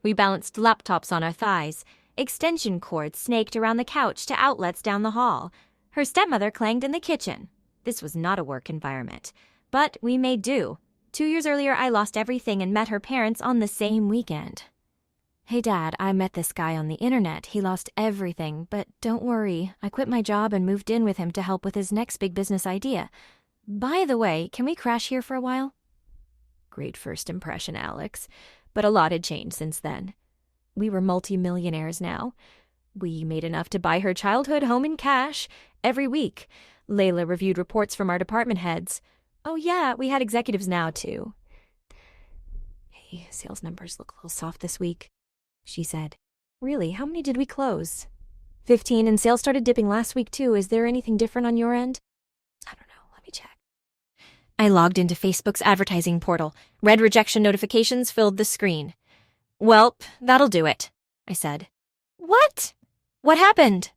We balanced laptops on our thighs. Extension cords snaked around the couch to outlets down the hall. Her stepmother clanged in the kitchen. This was not a work environment. But we made do. 2 years earlier, I lost everything and met her parents on the same weekend. Hey, Dad, I met this guy on the internet. He lost everything, but don't worry. I quit my job and moved in with him to help with his next big business idea. By the way, can we crash here for a while? Great first impression, Alex. But a lot had changed since then. We were multi-millionaires now. We made enough to buy her childhood home in cash every week. Layla reviewed reports from our department heads. Oh yeah, we had executives now too. Hey, sales numbers look a little soft this week, she said. Really, how many did we close? 15, and sales started dipping last week too. Is there anything different on your end? I don't know, let me check. I logged into Facebook's advertising portal. Red rejection notifications filled the screen. Welp, that'll do it, I said. What? What happened?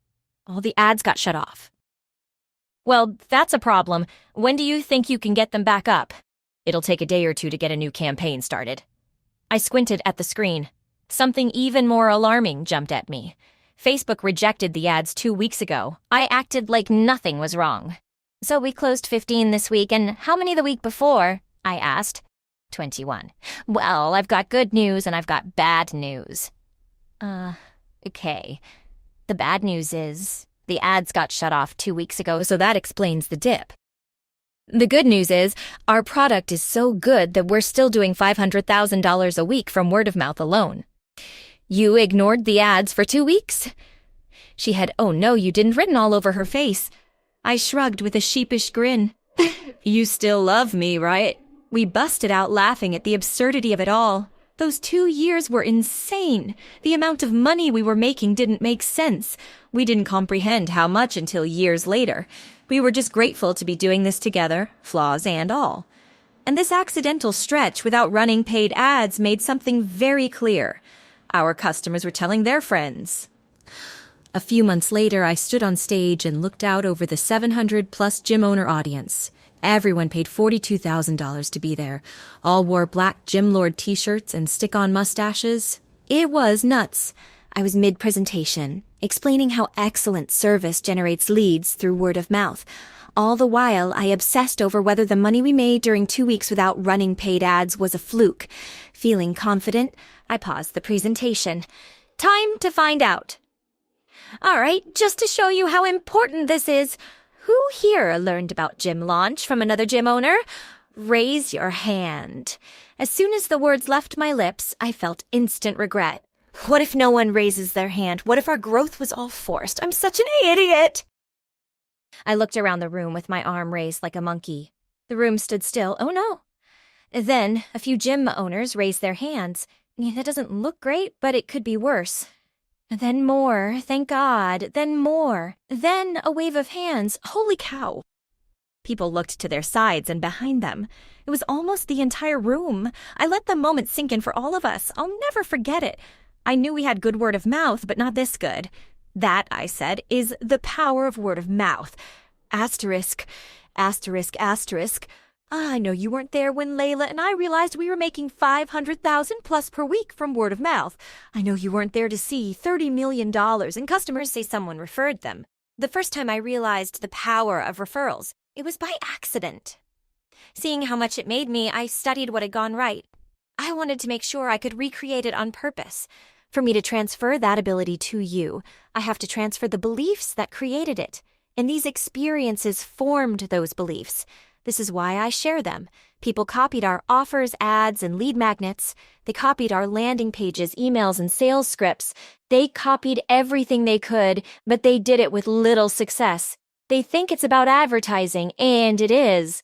All the ads got shut off. Well, that's a problem. When do you think you can get them back up? It'll take a day or two to get a new campaign started. I squinted at the screen. Something even more alarming jumped at me. Facebook rejected the ads 2 weeks ago. I acted like nothing was wrong. So we closed 15 this week, and how many the week before? I asked. 21. Well, I've got good news and I've got bad news. Okay. The bad news is the ads got shut off 2 weeks ago, so that explains the dip. The good news is our product is so good that we're still doing $500,000 a week from word of mouth alone. You ignored the ads for 2 weeks? She had "oh no, you didn't" written all over her face. I shrugged with a sheepish grin. You still love me, right? We busted out laughing at the absurdity of it all. Those 2 years were insane. The amount of money we were making didn't make sense. We didn't comprehend how much until years later. We were just grateful to be doing this together, flaws and all. And this accidental stretch without running paid ads made something very clear. Our customers were telling their friends. A few months later, I stood on stage and looked out over the 700-plus gym owner audience. Everyone paid $42,000 to be there. All wore black Gym Lord t-shirts and stick-on mustaches. It was nuts. I was mid-presentation, explaining how excellent service generates leads through word of mouth. All the while, I obsessed over whether the money we made during 2 weeks without running paid ads was a fluke. Feeling confident, I paused the presentation. Time to find out. All right, just to show you how important this is, who here learned about Gym Launch from another gym owner? Raise your hand. As soon as the words left my lips, I felt instant regret. What if no one raises their hand? What if our growth was all forced? I'm such an idiot! I looked around the room with my arm raised like a monkey. The room stood still. Oh no. Then a few gym owners raised their hands. That doesn't look great, but it could be worse. Then more, thank God. Then more. Then a wave of hands. Holy cow. People looked to their sides and behind them. It was almost the entire room. I let the moment sink in for all of us. I'll never forget it. I knew we had good word of mouth, but not this good. That, I said, is the power of word of mouth. Asterisk, asterisk, asterisk. I know you weren't there when Layla and I realized we were making $500,000 plus per week from word of mouth. I know you weren't there to see $30 million and customers say someone referred them. The first time I realized the power of referrals, it was by accident. Seeing how much it made me, I studied what had gone right. I wanted to make sure I could recreate it on purpose. For me to transfer that ability to you, I have to transfer the beliefs that created it. And these experiences formed those beliefs. This is why I share them. People copied our offers, ads, and lead magnets. They copied our landing pages, emails, and sales scripts. They copied everything they could, but they did it with little success. They think it's about advertising, and it is.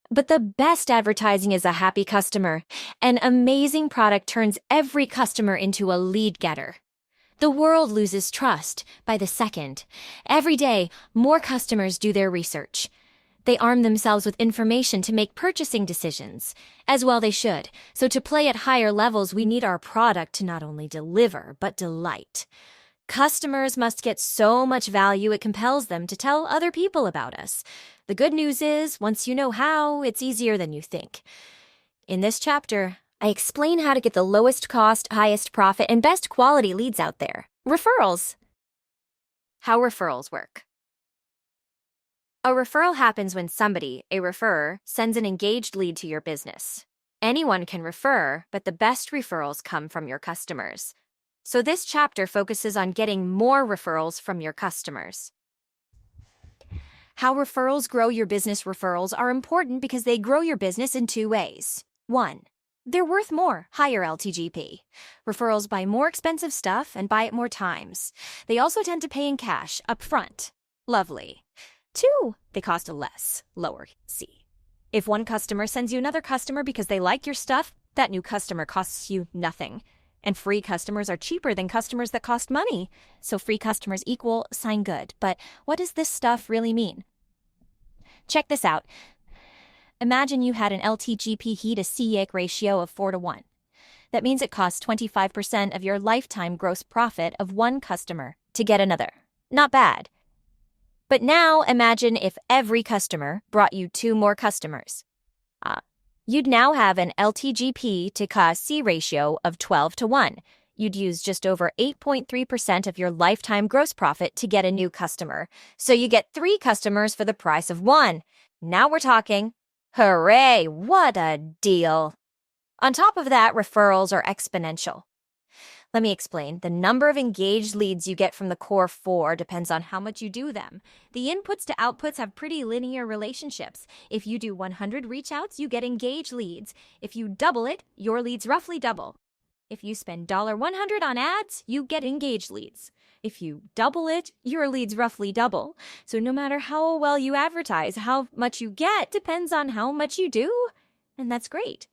But the best advertising is a happy customer. An amazing product turns every customer into a lead getter. The world loses trust by the second. Every day, more customers do their research. They arm themselves with information to make purchasing decisions. As well they should. So to play at higher levels, we need our product to not only deliver, but delight. Customers must get so much value it compels them to tell other people about us. The good news is, once you know how, it's easier than you think. In this chapter, I explain how to get the lowest cost, highest profit, and best quality leads out there. Referrals. How referrals work. A referral happens when somebody, a referrer, sends an engaged lead to your business. Anyone can refer, but the best referrals come from your customers. So this chapter focuses on getting more referrals from your customers. How referrals grow your business. Referrals are important because they grow your business in two ways. 1. They're worth more, higher LTGP. Referrals buy more expensive stuff and buy it more times. They also tend to pay in cash, up front. Lovely. 2. They cost less, lower C. If one customer sends you another customer because they like your stuff, that new customer costs you nothing. And free customers are cheaper than customers that cost money. So free customers equal sign good. But what does this stuff really mean? Check this out. Imagine you had an LTGP to CAC ratio of 4:1. That means it costs 25% of your lifetime gross profit of one customer to get another. Not bad. But now imagine if every customer brought you 2 more customers. You'd now have an LTGP to CAC ratio of 12:1. You'd use just over 8.3% of your lifetime gross profit to get a new customer. So you get 3 customers for the price of 1. Now we're talking. Hooray, what a deal. On top of that, referrals are exponential. Let me explain. The number of engaged leads you get from the core 4 depends on how much you do them. The inputs to outputs have pretty linear relationships. If you do 100 reach outs, you get engaged leads. If you double it, your leads roughly double. If you spend $100 on ads, you get engaged leads. If you double it, your leads roughly double. So no matter how well you advertise, how much you get depends on how much you do. And that's great.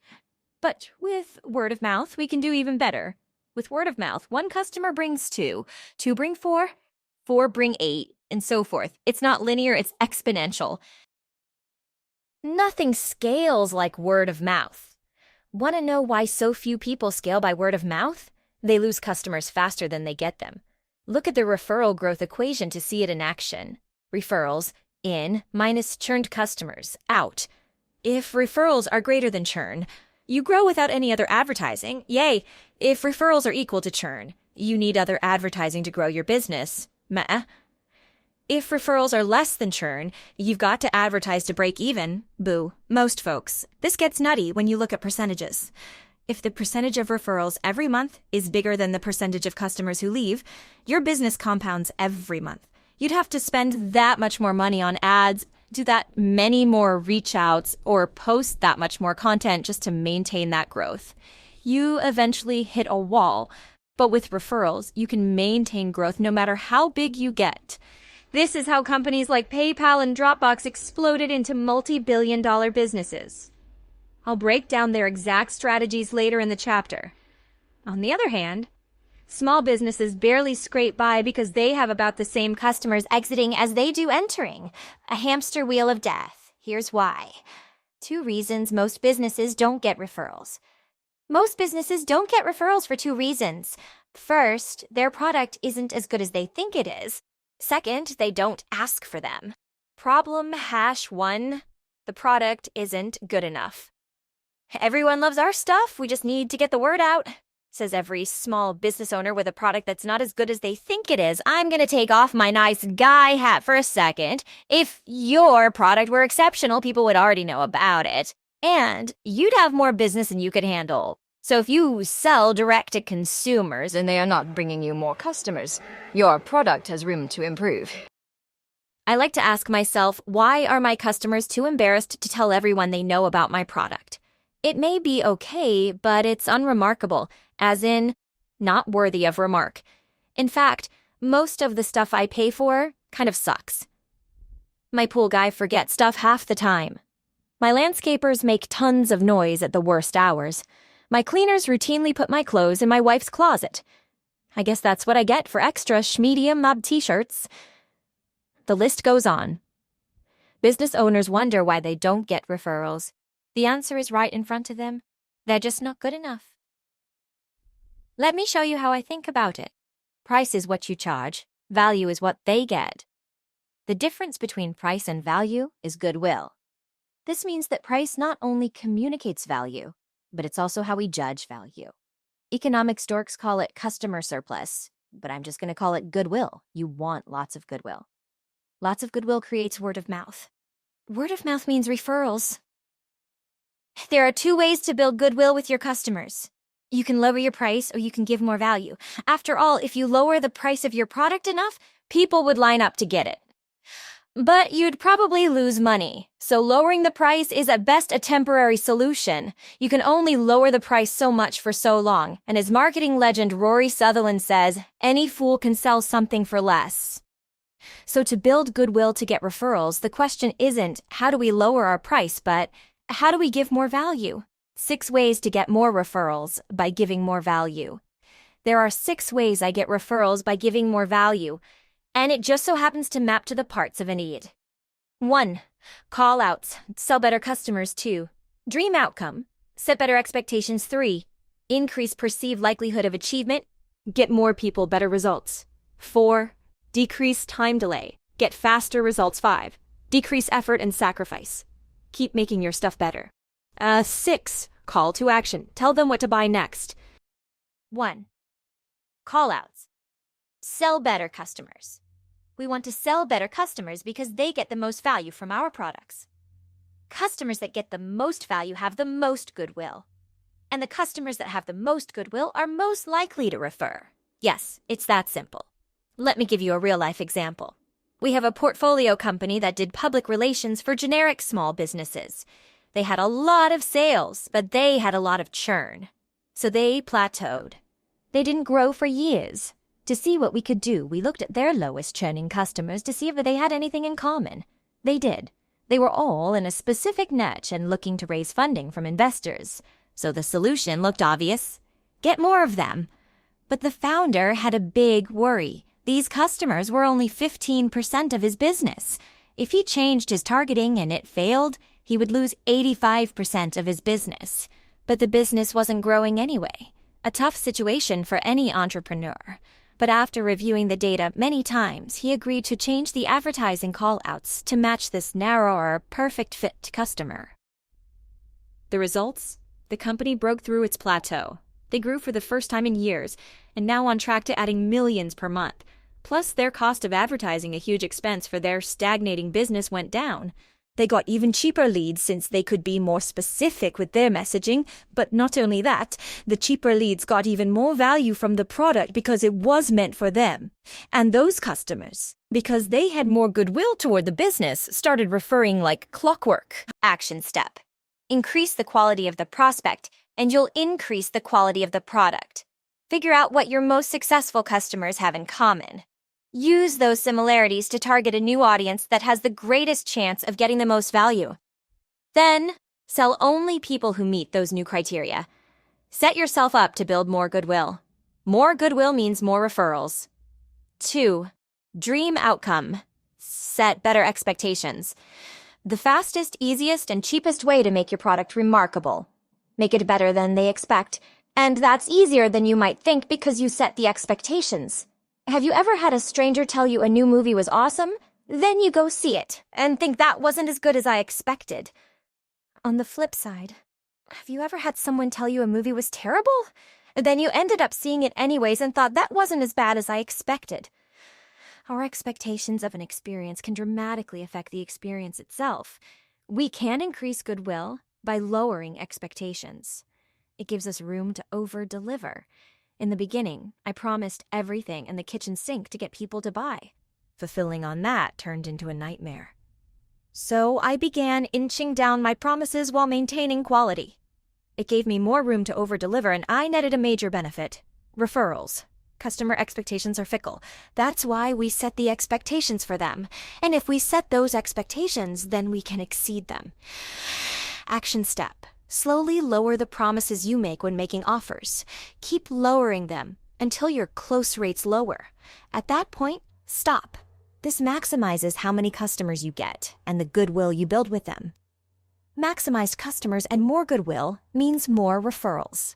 But with word of mouth, we can do even better. With word of mouth, 1 customer brings 2, 2 bring 4, 4 bring 8, and so forth. It's not linear, it's exponential. Nothing scales like word of mouth. Want to know why so few people scale by word of mouth? They lose customers faster than they get them. Look at the referral growth equation to see it in action. Referrals, in, minus churned customers, out. If referrals are greater than churn, you grow without any other advertising. Yay! If referrals are equal to churn, you need other advertising to grow your business. Meh. If referrals are less than churn, you've got to advertise to break even. Boo. Most folks. This gets nutty when you look at percentages. If the percentage of referrals every month is bigger than the percentage of customers who leave, your business compounds every month. You'd have to spend that much more money on ads, do that many more reach outs, or post that much more content just to maintain that growth. You eventually hit a wall, but with referrals, you can maintain growth no matter how big you get. This is how companies like PayPal and Dropbox exploded into multi-billion-dollar businesses. I'll break down their exact strategies later in the chapter. On the other hand, small businesses barely scrape by because they have about the same customers exiting as they do entering. A hamster wheel of death. Here's why. 2 reasons most businesses don't get referrals. Most businesses don't get referrals for 2 reasons. First, their product isn't as good as they think it is. Second, they don't ask for them. Problem #1, the product isn't good enough. Everyone loves our stuff, we just need to get the word out, says every small business owner with a product that's not as good as they think it is. I'm gonna take off my nice guy hat for a second. If your product were exceptional, people would already know about it. And you'd have more business than you could handle. So if you sell direct to consumers and they are not bringing you more customers, your product has room to improve. I like to ask myself, why are my customers too embarrassed to tell everyone they know about my product? It may be okay, but it's unremarkable, as in, not worthy of remark. In fact, most of the stuff I pay for kind of sucks. My pool guy forgets stuff half the time. My landscapers make tons of noise at the worst hours. My cleaners routinely put my clothes in my wife's closet. I guess that's what I get for extra schmedium mob t-shirts. The list goes on. Business owners wonder why they don't get referrals. The answer is right in front of them. They're just not good enough. Let me show you how I think about it. Price is what you charge. Value is what they get. The difference between price and value is goodwill. This means that price not only communicates value, but it's also how we judge value. Economics dorks call it customer surplus, but I'm just going to call it goodwill. You want lots of goodwill. Lots of goodwill creates word of mouth. Word of mouth means referrals. There are 2 ways to build goodwill with your customers. You can lower your price or you can give more value. After all, if you lower the price of your product enough, people would line up to get it. But you'd probably lose money, so lowering the price is at best a temporary solution. You can only lower the price so much for so long, and as marketing legend Rory Sutherland says, any fool can sell something for less. So to build goodwill to get referrals, the question isn't how do we lower our price, but how do we give more value? 6 ways to get more referrals by giving more value. There are 6 ways I get referrals by giving more value, and it just so happens to map to the parts of a need. 1. Call outs. Sell better customers. 2. Dream outcome. Set better expectations. 3. Increase perceived likelihood of achievement. Get more people better results. 4. Decrease time delay. Get faster results. 5. Decrease effort and sacrifice. Keep making your stuff better. 6. Call to action. Tell them what to buy next. 1. Call outs. Sell better customers. We want to sell better customers because they get the most value from our products. Customers that get the most value have the most goodwill. And the customers that have the most goodwill are most likely to refer. Yes, it's that simple. Let me give you a real-life example. We have a portfolio company that did public relations for generic small businesses. They had a lot of sales, but they had a lot of churn. So they plateaued. They didn't grow for years. To see what we could do, we looked at their lowest churning customers to see if they had anything in common. They did. They were all in a specific niche and looking to raise funding from investors. So the solution looked obvious. Get more of them. But the founder had a big worry. These customers were only 15% of his business. If he changed his targeting and it failed, he would lose 85% of his business. But the business wasn't growing anyway. A tough situation for any entrepreneur. But after reviewing the data many times, he agreed to change the advertising call-outs to match this narrower, perfect fit customer. The results? The company broke through its plateau. They grew for the first time in years, and now on track to adding millions per month. Plus, their cost of advertising, a huge expense for their stagnating business, went down. They got even cheaper leads since they could be more specific with their messaging, but not only that, the cheaper leads got even more value from the product because it was meant for them. And those customers, because they had more goodwill toward the business, started referring like clockwork. Action step. Increase the quality of the prospect, and you'll increase the quality of the product. Figure out what your most successful customers have in common. Use those similarities to target a new audience that has the greatest chance of getting the most value. Then, sell only people who meet those new criteria. Set yourself up to build more goodwill. More goodwill means more referrals. 2. Dream outcome. Set better expectations. The fastest, easiest, and cheapest way to make your product remarkable. Make it better than they expect. And that's easier than you might think because you set the expectations. Have you ever had a stranger tell you a new movie was awesome? Then you go see it and think that wasn't as good as I expected. On the flip side, have you ever had someone tell you a movie was terrible? Then you ended up seeing it anyways and thought that wasn't as bad as I expected. Our expectations of an experience can dramatically affect the experience itself. We can increase goodwill by lowering expectations. It gives us room to over-deliver. In the beginning, I promised everything and the kitchen sink to get people to buy. Fulfilling on that turned into a nightmare. So I began inching down my promises while maintaining quality. It gave me more room to over-deliver, and I netted a major benefit. Referrals. Customer expectations are fickle. That's why we set the expectations for them. And if we set those expectations, then we can exceed them. Action step. Slowly lower the promises you make when making offers. Keep lowering them until your close rates lower. At that point, stop. This maximizes how many customers you get and the goodwill you build with them. Maximized customers and more goodwill means more referrals.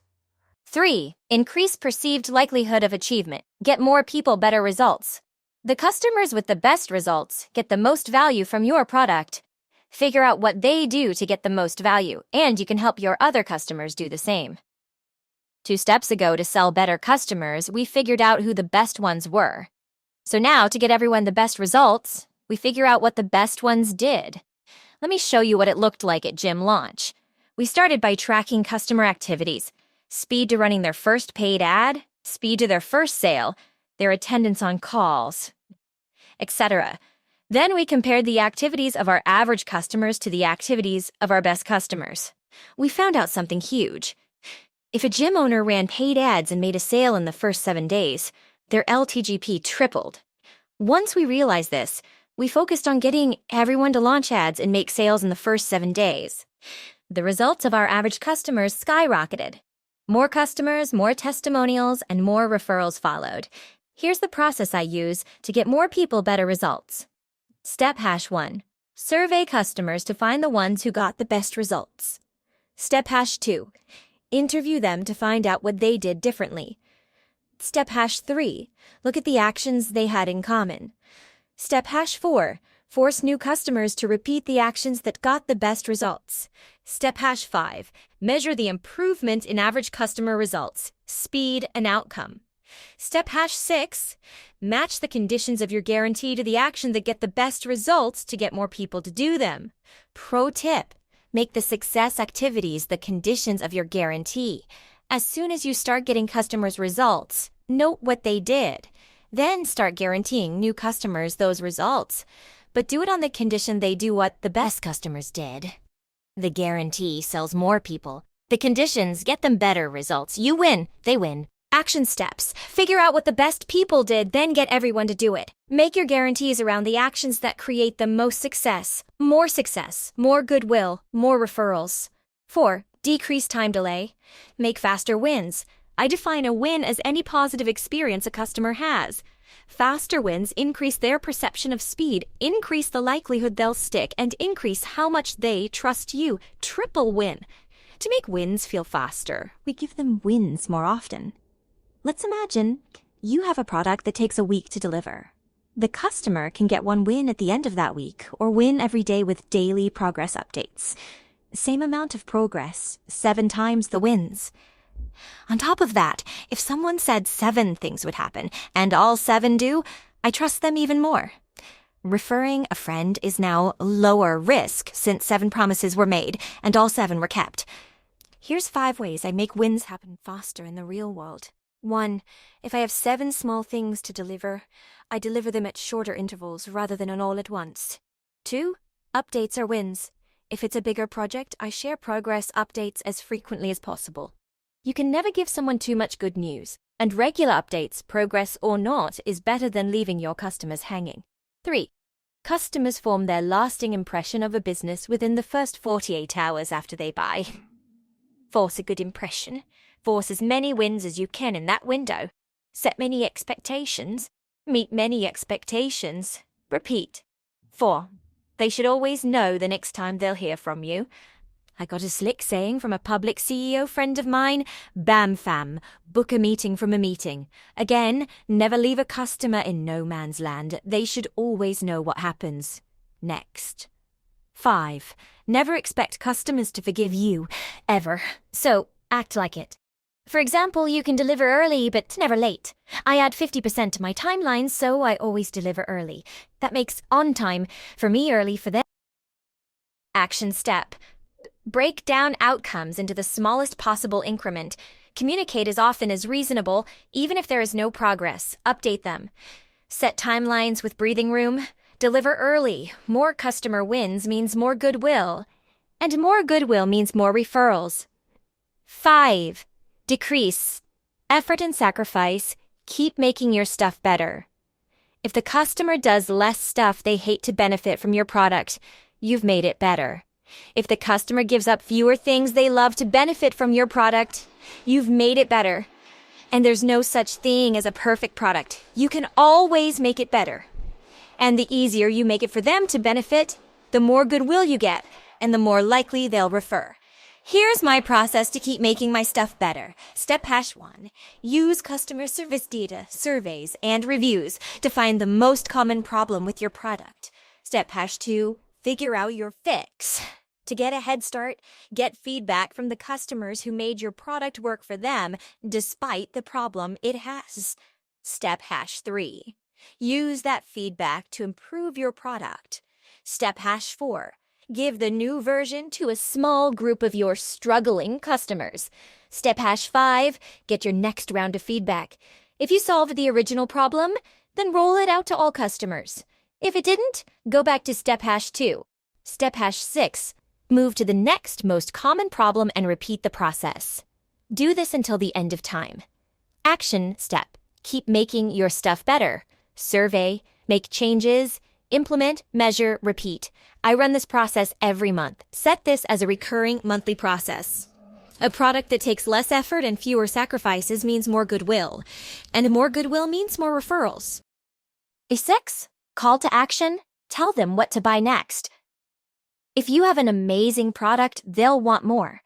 3. Increase perceived likelihood of achievement. Get more people better results. The customers with the best results get the most value from your product. Figure out what they do to get the most value, and you can help your other customers do the same. 2 steps ago, to sell better customers, we figured out who the best ones were. So now, to get everyone the best results, we figure out what the best ones did. Let me show you what it looked like at gym launch. We started by tracking customer activities, speed to running their first paid ad, speed to their first sale, their attendance on calls, etc. Then we compared the activities of our average customers to the activities of our best customers. We found out something huge. If a gym owner ran paid ads and made a sale in the first 7 days, their LTGP tripled. Once we realized this, we focused on getting everyone to launch ads and make sales in the first 7 days. The results of our average customers skyrocketed. More customers, more testimonials, and more referrals followed. Here's the process I use to get more people better results. Step hash 1. Survey customers to find the ones who got the best results. Step hash 2. Interview them to find out what they did differently. Step hash 3. Look at the actions they had in common. Step hash 4. Force new customers to repeat the actions that got the best results. Step hash 5. Measure the improvement in average customer results, speed, and outcome. Step hash 6. Match the conditions of your guarantee to the action that get the best results to get more people to do them. Pro tip: make the success activities the conditions of your guarantee. As soon as you start getting customers' results, note what they did. Then start guaranteeing new customers those results. But do it on the condition they do what the best customers did. The guarantee sells more people. The conditions get them better results. You win, they win. Action steps. Figure out what the best people did, then get everyone to do it. Make your guarantees around the actions that create the most success, more goodwill, more referrals. 4. Decrease time delay. Make faster wins. I define a win as any positive experience a customer has. Faster wins increase their perception of speed, increase the likelihood they'll stick, and increase how much they trust you. Triple win. To make wins feel faster, we give them wins more often. Let's imagine you have a product that takes a week to deliver. The customer can get 1 win at the end of that week, or win every day with daily progress updates. Same amount of progress, 7 times the wins. On top of that, if someone said 7 things would happen, and all 7 do, I trust them even more. Referring a friend is now lower risk since 7 promises were made, and all 7 were kept. Here's 5 ways I make wins happen faster in the real world. 1. If I have 7 small things to deliver, I deliver them at shorter intervals rather than all at once. 2. Updates are wins. If it's a bigger project, I share progress updates as frequently as possible. You can never give someone too much good news, and regular updates, progress or not, is better than leaving your customers hanging. 3. Customers form their lasting impression of a business within the first 48 hours after they buy. Force a good impression. Force as many wins as you can in that window. Set many expectations. Meet many expectations. Repeat. 4. They should always know the next time they'll hear from you. I got a slick saying from a public CEO friend of mine: bam fam, book a meeting from a meeting. Again, never leave a customer in no man's land. They should always know what happens next. 5. Never expect customers to forgive you, ever. So, act like it. For example, you can deliver early, but never late. I add 50% to my timeline, so I always deliver early. That makes on time for me, early for them. Action step. Break down outcomes into the smallest possible increment. Communicate as often as reasonable, even if there is no progress. Update them. Set timelines with breathing room. Deliver early. More customer wins means more goodwill. And more goodwill means more referrals. 5. Decrease effort and sacrifice. Keep making your stuff better. If the customer does less stuff they hate to benefit from your product, you've made it better. If the customer gives up fewer things they love to benefit from your product, you've made it better. And there's no such thing as a perfect product. You can always make it better. And the easier you make it for them to benefit, the more goodwill you get, and the more likely they'll refer. Here's my process to keep making my stuff better. Step hash 1. Use customer service data, surveys, and reviews to find the most common problem with your product. Step hash 2. Figure out your fix. To get a head start, get feedback from the customers who made your product work for them despite the problem it has. Step hash 3. Use that feedback to improve your product. Step hash 4. Give the new version to a small group of your struggling customers. Step hash 5. Get your next round of feedback. If you solved the original problem, then roll it out to all customers. If it didn't, go back to step hash 2. Step hash 6. Move to the next most common problem and repeat the process. Do this until the end of time. Action step. Keep making your stuff better. Survey, make changes, implement, measure, repeat. I run this process every month. Set this as a recurring monthly process. A product that takes less effort and fewer sacrifices means more goodwill. And more goodwill means more referrals. A6. Call to action. Tell them what to buy next. If you have an amazing product, they'll want more.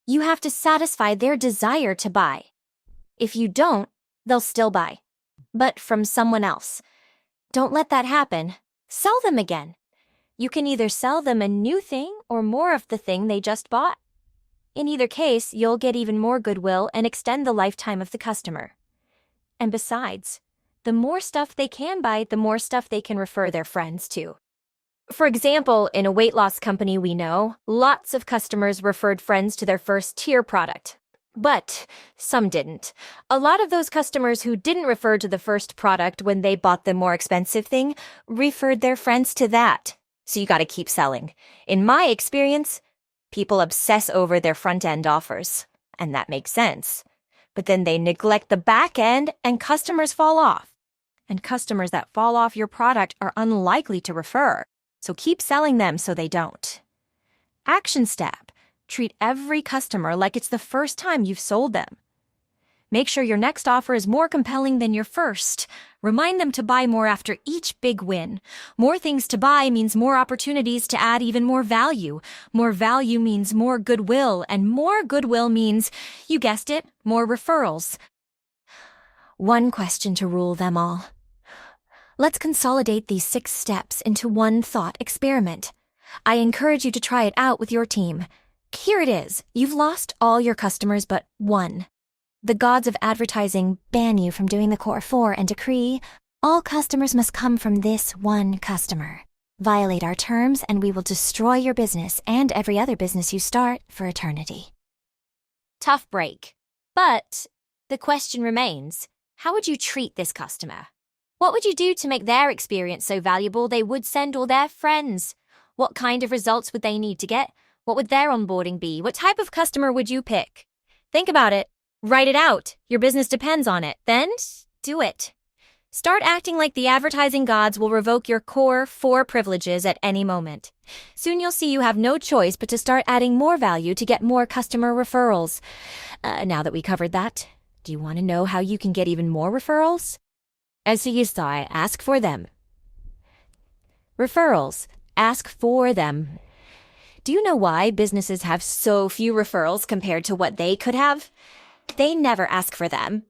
You have to satisfy their desire to buy. If you don't, they'll still buy, but from someone else. Don't let that happen. Sell them again. You can either sell them a new thing or more of the thing they just bought. In either case, you'll get even more goodwill and extend the lifetime of the customer. And besides, the more stuff they can buy, the more stuff they can refer their friends to. For example, in a weight loss company we know, lots of customers referred friends to their first tier product. But some didn't. A lot of those customers who didn't refer to the first product when they bought the more expensive thing referred their friends to that. So you gotta keep selling. In my experience, people obsess over their front-end offers, and that makes sense. But then they neglect the back end and customers fall off. And customers that fall off your product are unlikely to refer. So keep selling them so they don't. Action step. Treat every customer like it's the first time you've sold them. Make sure your next offer is more compelling than your first. Remind them to buy more after each big win. More things to buy means more opportunities to add even more value. More value means more goodwill, and more goodwill means, you guessed it, more referrals. One question to rule them all. Let's consolidate these 6 steps into one thought experiment. I encourage you to try it out with your team. Here it is. You've lost all your customers but one. The gods of advertising ban you from doing the core 4 and decree, all customers must come from this one customer. Violate our terms and we will destroy your business and every other business you start for eternity. Tough break. But the question remains, how would you treat this customer? What would you do to make their experience so valuable they would send all their friends? What kind of results would they need to get? What would their onboarding be? What type of customer would you pick? Think about it. Write it out. Your business depends on it. Then do it. Start acting like the advertising gods will revoke your core 4 privileges at any moment. Soon you'll see you have no choice but to start adding more value to get more customer referrals. Now that we covered that, do you want to know how you can get even more referrals? As you saw, ask for them. Referrals. Ask for them. Do you know why businesses have so few referrals compared to what they could have? They never ask for them.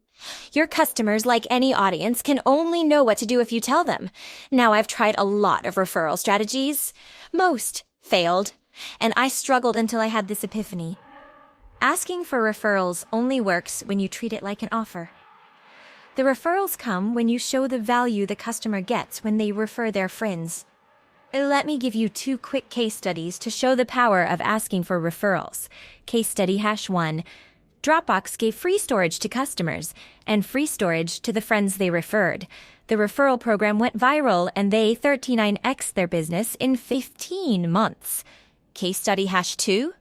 Your customers, like any audience, can only know what to do if you tell them. Now, I've tried a lot of referral strategies. Most failed. And I struggled until I had this epiphany. Asking for referrals only works when you treat it like an offer. The referrals come when you show the value the customer gets when they refer their friends. Let me give you 2 quick case studies to show the power of asking for referrals. Case study hash 1. Dropbox gave free storage to customers and free storage to the friends they referred. The referral program went viral and they 39x'd their business in 15 months. Case study hash 2.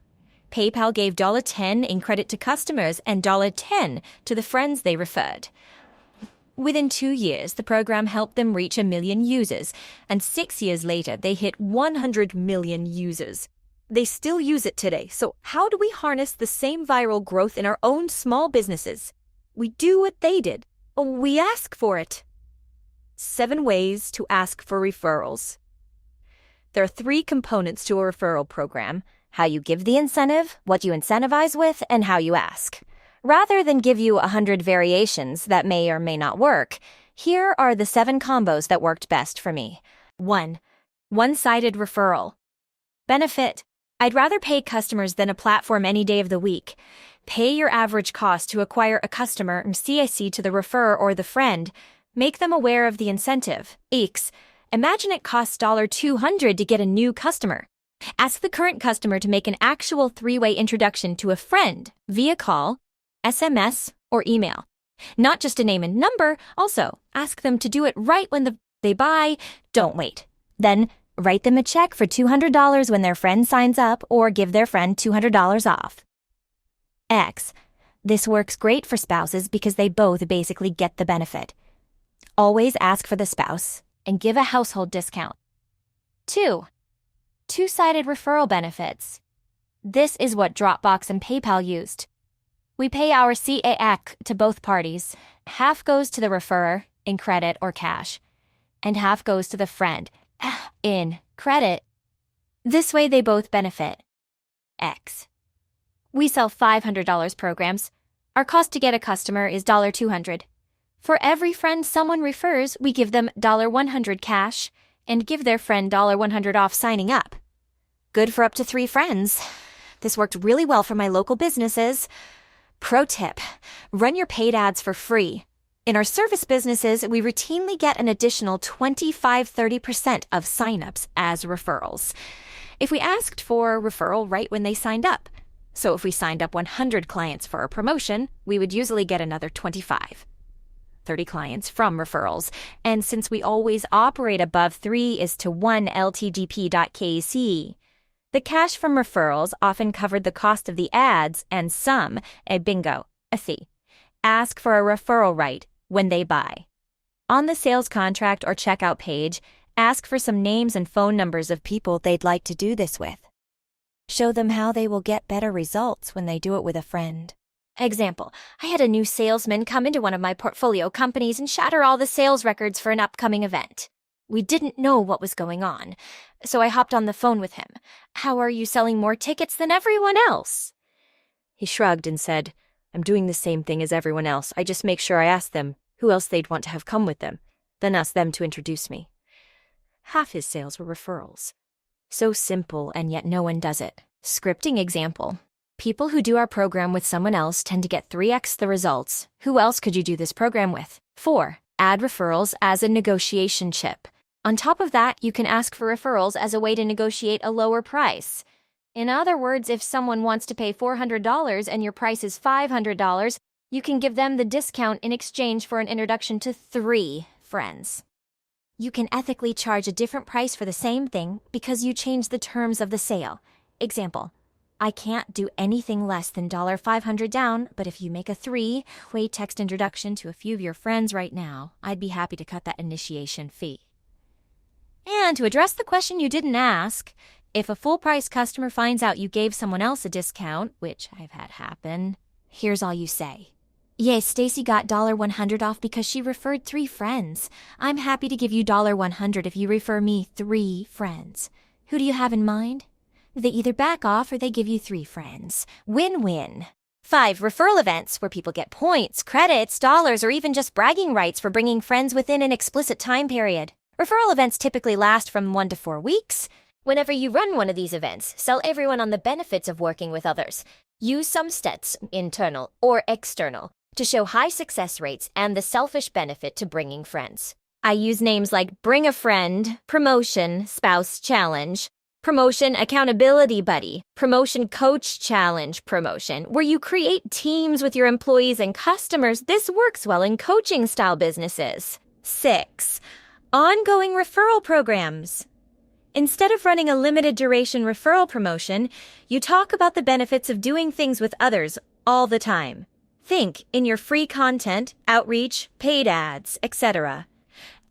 PayPal gave $10 in credit to customers and $10 to the friends they referred. Within 2 years, the program helped them reach 1 million users, and 6 years later, they hit 100 million users. They still use it today, so how do we harness the same viral growth in our own small businesses? We do what they did. We ask for it. 7 ways to ask for referrals. There are 3 components to a referral program: how you give the incentive, what you incentivize with, and how you ask. Rather than give you 100 variations that may or may not work, here are the 7 combos that worked best for me. 1. One-sided referral. Benefit: I'd rather pay customers than a platform any day of the week. Pay your average cost to acquire a customer and CAC to the referrer or the friend. Make them aware of the incentive. Eeks: Imagine it costs $200 to get a new customer. Ask the current customer to make an actual 3-way introduction to a friend via call, SMS, or email. Not just a name and number, also ask them to do it right when they buy. Don't wait. Then write them a check for $200 when their friend signs up, or give their friend $200 off. X: This works great for spouses because they both basically get the benefit. Always ask for the spouse and give a household discount. 2. Two-sided referral benefits. This is what Dropbox and PayPal used. We pay our CAC to both parties. Half goes to the referrer in credit or cash, and half goes to the friend in credit. This way they both benefit. X: We sell $500 programs. Our cost to get a customer is $200. For every friend someone refers, we give them $100 cash and give their friend $100 off signing up. Good for up to 3 friends. This worked really well for my local businesses. Pro tip: run your paid ads for free. In our service businesses, we routinely get an additional 25-30% of signups as referrals. If we asked for a referral right when they signed up. So if we signed up 100 clients for a promotion, we would usually get another 30 clients from referrals. And since we always operate above 3:1 LTGP.KC, the cash from referrals often covered the cost of the ads and some, a bingo, a fee. Ask for a referral right when they buy. On the sales contract or checkout page, ask for some names and phone numbers of people they'd like to do this with. Show them how they will get better results when they do it with a friend. Example: I had a new salesman come into one of my portfolio companies and shatter all the sales records for an upcoming event. We didn't know what was going on, so I hopped on the phone with him. How are you selling more tickets than everyone else? He shrugged and said, I'm doing the same thing as everyone else. I just make sure I ask them who else they'd want to have come with them, then ask them to introduce me. Half his sales were referrals. So simple, and yet no one does it. Scripting example: people who do our program with someone else tend to get 3x the results. Who else could you do this program with? 4. Add referrals as a negotiation chip. On top of that, you can ask for referrals as a way to negotiate a lower price. In other words, if someone wants to pay $400 and your price is $500, you can give them the discount in exchange for an introduction to 3 friends. You can ethically charge a different price for the same thing because you change the terms of the sale. Example: I can't do anything less than $500 down, but if you make a 3-way text introduction to a few of your friends right now, I'd be happy to cut that initiation fee. And to address the question you didn't ask, if a full-price customer finds out you gave someone else a discount, which I've had happen, here's all you say. Yes, Stacy got $100 off because she referred 3 friends. I'm happy to give you $100 if you refer me 3 friends. Who do you have in mind? They either back off or they give you 3 friends. Win-win. 5. Referral events where people get points, credits, dollars, or even just bragging rights for bringing friends within an explicit time period. Referral events typically last from 1 to 4 weeks. Whenever you run one of these events, sell everyone on the benefits of working with others. Use some stats, internal or external, to show high success rates and the selfish benefit to bringing friends. I use names like Bring a Friend, Promotion, Spouse Challenge, Promotion Accountability Buddy, Promotion Coach Challenge Promotion, where you create teams with your employees and customers. This works well in coaching-style businesses. 6. Ongoing referral programs. Instead of running a limited duration referral promotion, you talk about the benefits of doing things with others all the time. Think in your free content, outreach, paid ads, etc.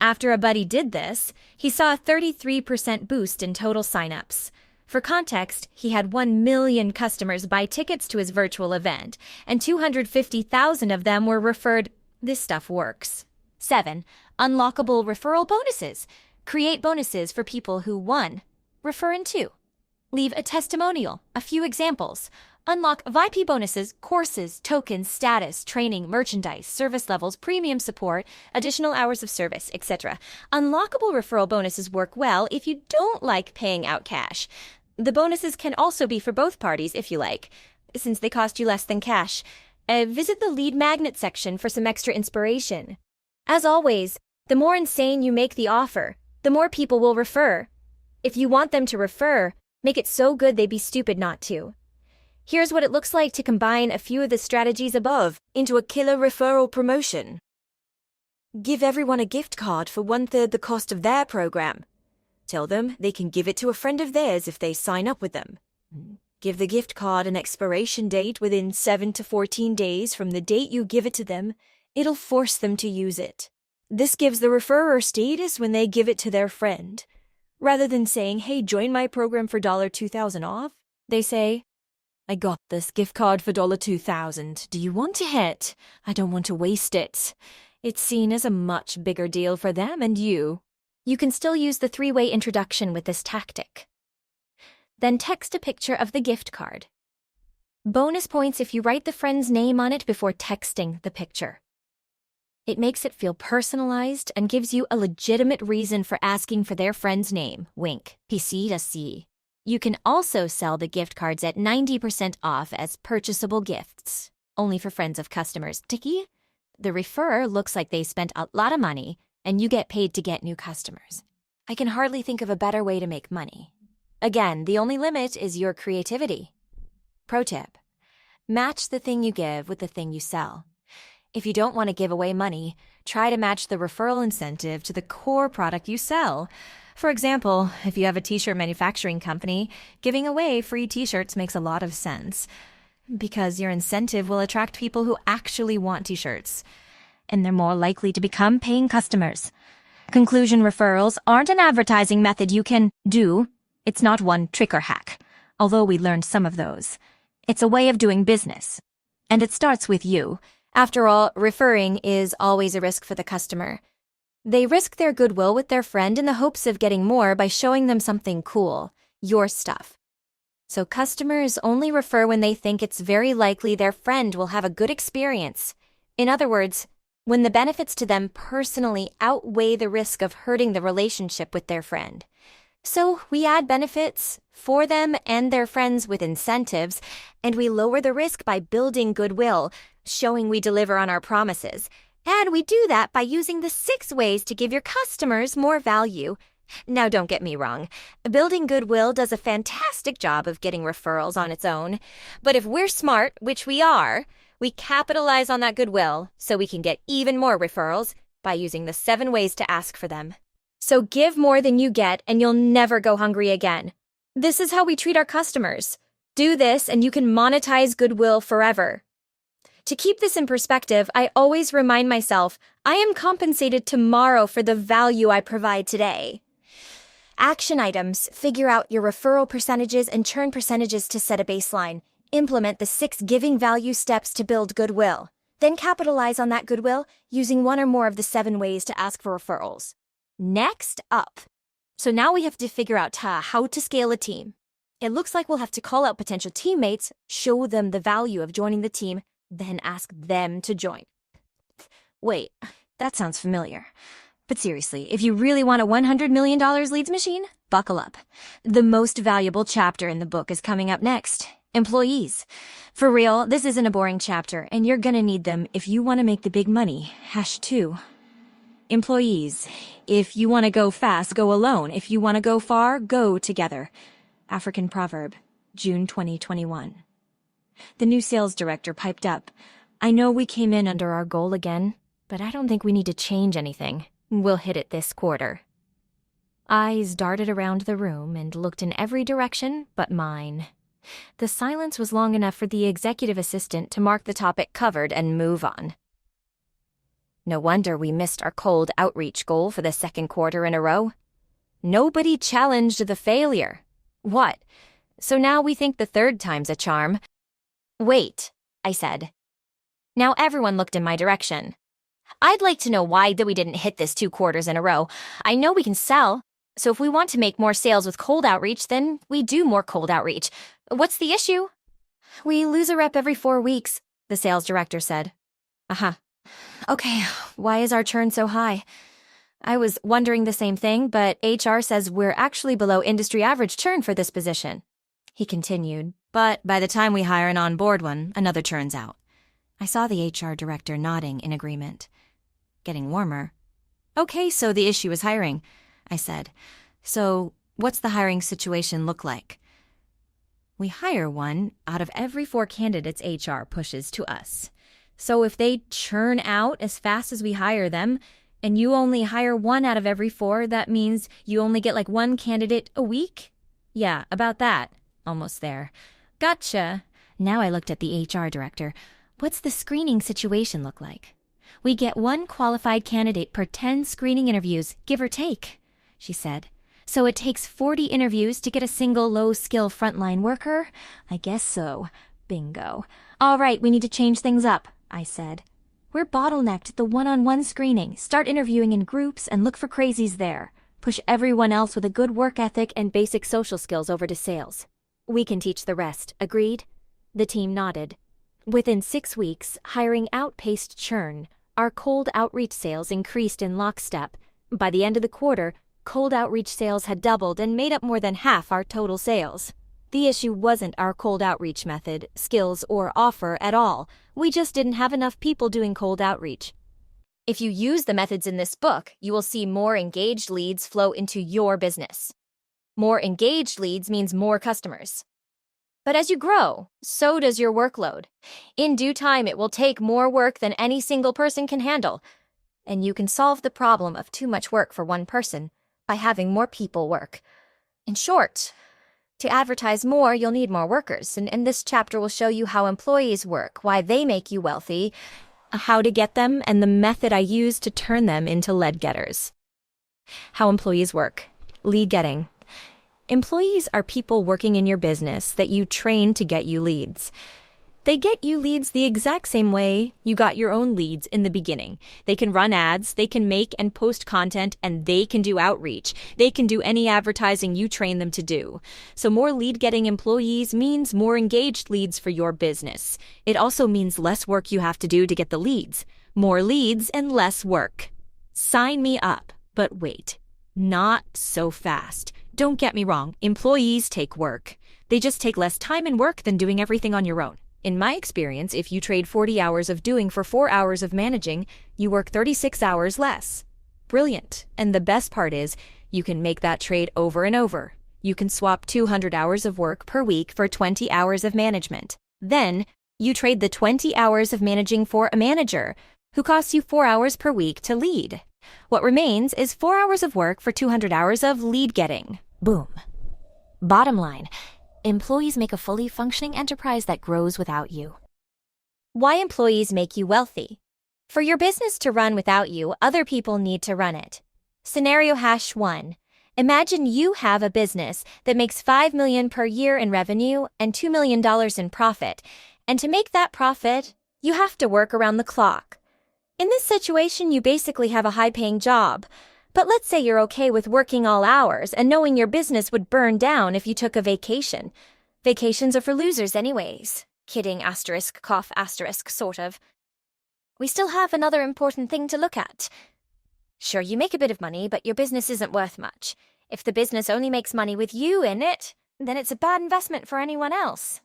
After a buddy did this, he saw a 33% boost in total signups. For context, he had 1 million customers buy tickets to his virtual event, and 250,000 of them were referred. This stuff works. 7. Unlockable referral bonuses. Create bonuses for people who 1. Refer, and 2. Leave a testimonial. A few examples. Unlock VIP bonuses, courses, tokens, status, training, merchandise, service levels, premium support, additional hours of service, etc. Unlockable referral bonuses work well if you don't like paying out cash. The bonuses can also be for both parties if you like, since they cost you less than cash. Visit the lead magnet section for some extra inspiration. As always, the more insane you make the offer, the more people will refer. If you want them to refer, make it so good they'd be stupid not to. Here's what it looks like to combine a few of the strategies above into a killer referral promotion. Give everyone a gift card for 1/3 the cost of their program. Tell them they can give it to a friend of theirs if they sign up with them. Give the gift card an expiration date within 7 to 14 days from the date you give it to them. It'll force them to use it. This gives the referrer status when they give it to their friend. Rather than saying, hey, join my program for $2,000 off, they say, I got this gift card for $2,000. Do you want it? I don't want to waste it. It's seen as a much bigger deal for them and you. You can still use the 3-way introduction with this tactic. Then text a picture of the gift card. Bonus points if you write the friend's name on it before texting the picture. It makes it feel personalized and gives you a legitimate reason for asking for their friend's name. Wink. PC to C. You can also sell the gift cards at 90% off as purchasable gifts, only for friends of customers. Ticky? The referrer looks like they spent a lot of money, and you get paid to get new customers. I can hardly think of a better way to make money. Again, the only limit is your creativity. Pro tip: match the thing you give with the thing you sell. If you don't want to give away money, try to match the referral incentive to the core product you sell. For example, if you have a t-shirt manufacturing company, giving away free t-shirts makes a lot of sense, because your incentive will attract people who actually want t-shirts, and they're more likely to become paying customers. Conclusion: referrals aren't an advertising method you can do. It's not one trick or hack, although we learned some of those. It's a way of doing business. And it starts with you. After all, referring is always a risk for the customer. They risk their goodwill with their friend in the hopes of getting more by showing them something cool, your stuff. So customers only refer when they think it's very likely their friend will have a good experience. In other words, when the benefits to them personally outweigh the risk of hurting the relationship with their friend. So we add benefits for them and their friends with incentives, and we lower the risk by building goodwill, showing we deliver on our promises. And we do that by using the 6 ways to give your customers more value. Now, don't get me wrong. Building goodwill does a fantastic job of getting referrals on its own. But if we're smart, which we are, we capitalize on that goodwill so we can get even more referrals by using the 7 ways to ask for them. So give more than you get and you'll never go hungry again. This is how we treat our customers. Do this and you can monetize goodwill forever. To keep this in perspective, I always remind myself I am compensated tomorrow for the value I provide today. Action items: figure out your referral percentages and churn percentages to set a baseline. Implement the 6 giving value steps to build goodwill. Then capitalize on that goodwill using 1 or more of the 7 ways to ask for referrals. Next up. So now we have to figure out how to scale a team. It looks like we'll have to call out potential teammates, show them the value of joining the team, then ask them to join. Wait, that sounds familiar. But seriously, if you really want a $100 million leads machine, buckle up. The most valuable chapter in the book is coming up next. Employees. For real, this isn't a boring chapter, and you're gonna need them if you want to make the big money. #2. Employees. If you want to go fast, go alone. If you want to go far, go together. African proverb. June 2021. The new sales director piped up. I know we came in under our goal again, but I don't think we need to change anything. We'll hit it this quarter. Eyes darted around the room and looked in every direction but mine. The silence was long enough for the executive assistant to mark the topic covered and move on. No wonder we missed our cold outreach goal for the 2nd quarter in a row. Nobody challenged the failure. What? So now we think the 3rd time's a charm. Wait, I said. Now everyone looked in my direction. I'd like to know why that we didn't hit this 2 quarters in a row. I know we can sell, so if we want to make more sales with cold outreach, then we do more cold outreach. What's the issue? We lose a rep every 4 weeks, the sales director said. Okay, why is our churn so high? I was wondering the same thing, but HR says we're actually below industry average churn for this position. He continued, but by the time we hire an onboard one, another churns out. I saw the HR director nodding in agreement. Getting warmer. Okay, so the issue is hiring, I said. So what's the hiring situation look like? We hire one out of every 4 candidates HR pushes to us. So if they churn out as fast as we hire them, and you only hire 1 out of every 4, that means you only get like 1 candidate a week? Yeah, about that. Almost there. Gotcha. Now I looked at the HR director. What's the screening situation look like? We get 1 qualified candidate per 10 screening interviews, give or take, she said. So it takes 40 interviews to get a single low-skill frontline worker? I guess so. Bingo. All right, we need to change things up, I said. We're bottlenecked at the one-on-one screening. Start interviewing in groups and look for crazies there. Push everyone else with a good work ethic and basic social skills over to sales. We can teach the rest, agreed? The team nodded. Within 6 weeks, hiring outpaced churn. Our cold outreach sales increased in lockstep. By the end of the quarter, cold outreach sales had doubled and made up more than half our total sales. The issue wasn't our cold outreach method, skills, or offer at all. We just didn't have enough people doing cold outreach. If you use the methods in this book, you will see more engaged leads flow into your business. More engaged leads means more customers. But as you grow, so does your workload. In due time, it will take more work than any single person can handle. And you can solve the problem of too much work for one person by having more people work. In short, to advertise more, you'll need more workers. And this chapter will show you how employees work, why they make you wealthy, how to get them, and the method I use to turn them into lead getters. How employees work. Lead getting. Employees are people working in your business that you train to get you leads. They get you leads the exact same way you got your own leads in the beginning. They can run ads, they can make and post content, and they can do outreach. They can do any advertising you train them to do. So more lead-getting employees means more engaged leads for your business. It also means less work you have to do to get the leads. More leads and less work. Sign me up, but wait. Not so fast. Don't get me wrong, employees take work. They just take less time and work than doing everything on your own. In my experience, if you trade 40 hours of doing for 4 hours of managing, you work 36 hours less. Brilliant. And the best part is, you can make that trade over and over. You can swap 200 hours of work per week for 20 hours of management. Then, you trade the 20 hours of managing for a manager, who costs you 4 hours per week to lead. What remains is 4 hours of work for 200 hours of lead getting. Boom. Bottom line, employees make a fully functioning enterprise that grows without you. Why employees make you wealthy. For your business to run without you, other people need to run it. Scenario hash 1. Imagine you have a business that makes $5 million per year in revenue and $2 million in profit. And to make that profit, you have to work around the clock. In this situation, you basically have a high-paying job. But let's say you're okay with working all hours and knowing your business would burn down if you took a vacation. Vacations are for losers anyways. Kidding, asterisk, cough, asterisk, sort of. We still have another important thing to look at. Sure, you make a bit of money, but your business isn't worth much. If the business only makes money with you in it, then it's a bad investment for anyone else.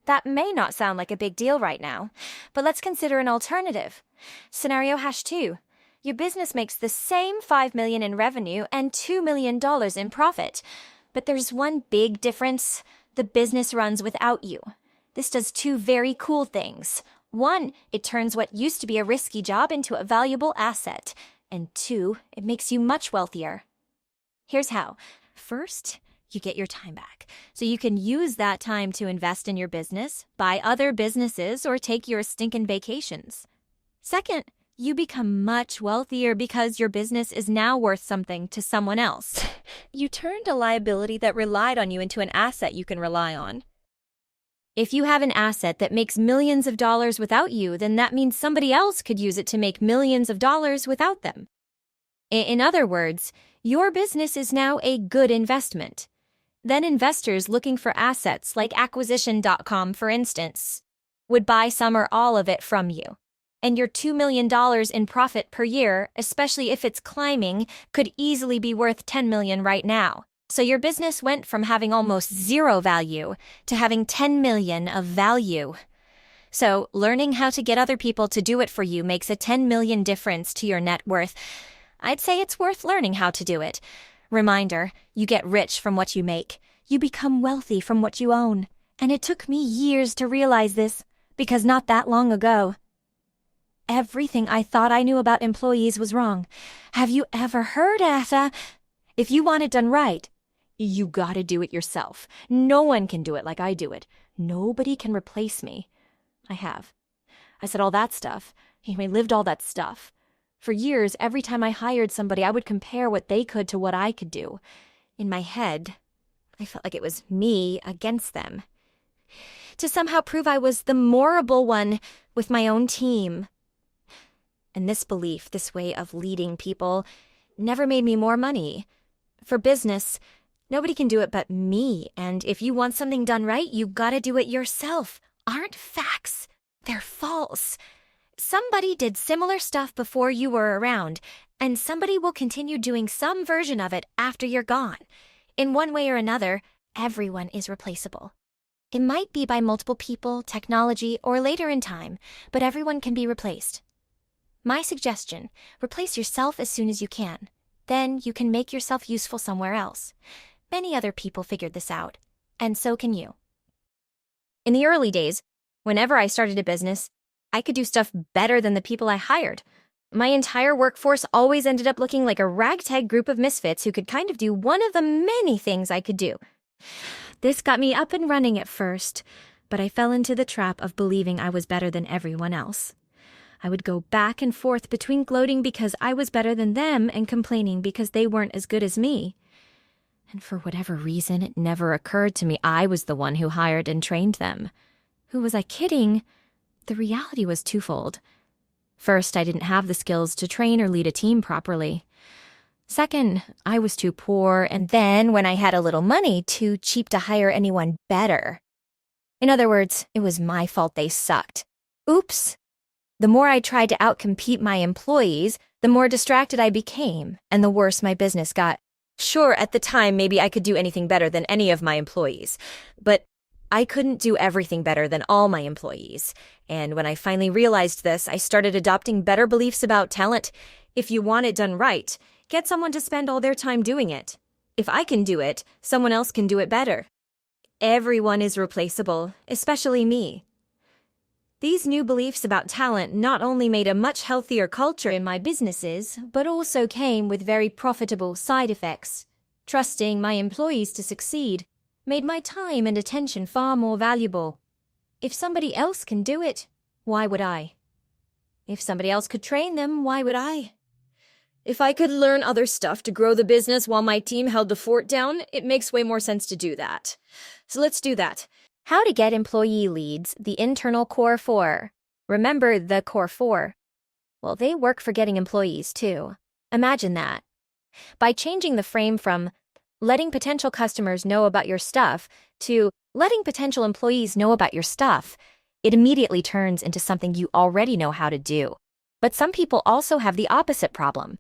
That may not sound like a big deal right now, but let's consider an alternative. Scenario hash 2. Your business makes the same $5 million in revenue and $2 million in profit. But there's one big difference. The business runs without you. This does 2 very cool things. 1, it turns what used to be a risky job into a valuable asset. And 2, it makes you much wealthier. Here's how. First, you get your time back. So you can use that time to invest in your business, buy other businesses, or take your stinkin' vacations. Second, you become much wealthier because your business is now worth something to someone else. You turned a liability that relied on you into an asset you can rely on. If you have an asset that makes millions of dollars without you, then that means somebody else could use it to make millions of dollars without them. In other words, your business is now a good investment. Then investors looking for assets like acquisition.com, for instance, would buy some or all of it from you. And your $2 million in profit per year, especially if it's climbing, could easily be worth $10 million right now. So your business went from having almost zero value to having $10 million of value. So learning how to get other people to do it for you makes a $10 million difference to your net worth. I'd say it's worth learning how to do it. Reminder, you get rich from what you make. You become wealthy from what you own. And it took me years to realize this, because not that long ago, everything I thought I knew about employees was wrong. Have you ever heard, Atha? If you want it done right, you gotta do it yourself. No one can do it like I do it. Nobody can replace me. I have. I said all that stuff. I lived all that stuff. For years, every time I hired somebody, I would compare what they could to what I could do. In my head, I felt like it was me against them. To somehow prove I was the moreable one with my own team. And this belief, this way of leading people, never made me more money. For business, nobody can do it but me, and if you want something done right, you gotta do it yourself. Aren't facts. They're false. Somebody did similar stuff before you were around, and somebody will continue doing some version of it after you're gone. In one way or another, everyone is replaceable. It might be by multiple people, technology, or later in time, but everyone can be replaced. My suggestion, replace yourself as soon as you can. Then you can make yourself useful somewhere else. Many other people figured this out, and so can you. In the early days, whenever I started a business, I could do stuff better than the people I hired. My entire workforce always ended up looking like a ragtag group of misfits who could kind of do one of the many things I could do. This got me up and running at first, but I fell into the trap of believing I was better than everyone else. I would go back and forth between gloating because I was better than them and complaining because they weren't as good as me. And for whatever reason, it never occurred to me I was the one who hired and trained them. Who was I kidding? The reality was twofold. First, I didn't have the skills to train or lead a team properly. Second, I was too poor, and then, when I had a little money, too cheap to hire anyone better. In other words, it was my fault they sucked. Oops. The more I tried to outcompete my employees, the more distracted I became, and the worse my business got. Sure, at the time, maybe I could do anything better than any of my employees, but I couldn't do everything better than all my employees. And when I finally realized this, I started adopting better beliefs about talent. If you want it done right, get someone to spend all their time doing it. If I can do it, someone else can do it better. Everyone is replaceable, especially me. These new beliefs about talent not only made a much healthier culture in my businesses, but also came with very profitable side effects. Trusting my employees to succeed made my time and attention far more valuable. If somebody else can do it, why would I? If somebody else could train them, why would I? If I could learn other stuff to grow the business while my team held the fort down, it makes way more sense to do that. So let's do that. How to get employee leads, the internal core four. Remember the core four? Well, they work for getting employees too. Imagine that. By changing the frame from letting potential customers know about your stuff to letting potential employees know about your stuff, it immediately turns into something you already know how to do. But some people also have the opposite problem.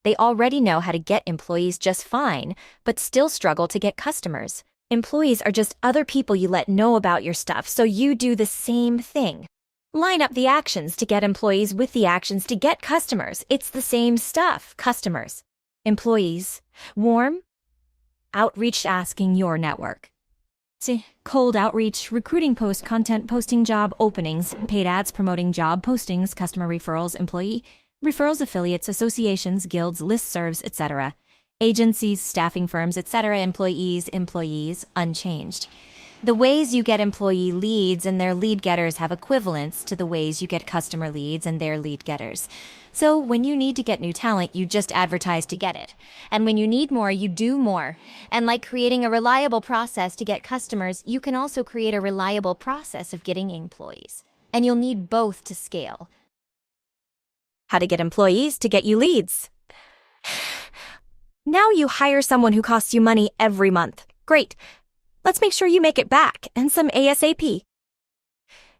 They already know how to get employees just fine, but still struggle to get customers. Employees are just other people you let know about your stuff, so you do the same thing. Line up the actions to get employees with the actions to get customers. It's the same stuff. Customers. Employees. Warm. Outreach asking your network. See, cold outreach, recruiting post, content posting job openings, paid ads promoting job postings, customer referrals, employee referrals, affiliates, associations, guilds, listservs, etc. Agencies, staffing firms, etc., employees, unchanged. The ways you get employee leads and their lead getters have equivalents to the ways you get customer leads and their lead getters. So when you need to get new talent, you just advertise to get it. And when you need more, you do more. And like creating a reliable process to get customers, you can also create a reliable process of getting employees. And you'll need both to scale. How to get employees to get you leads. Now you hire someone who costs you money every month. Great. Let's make sure you make it back, and some ASAP.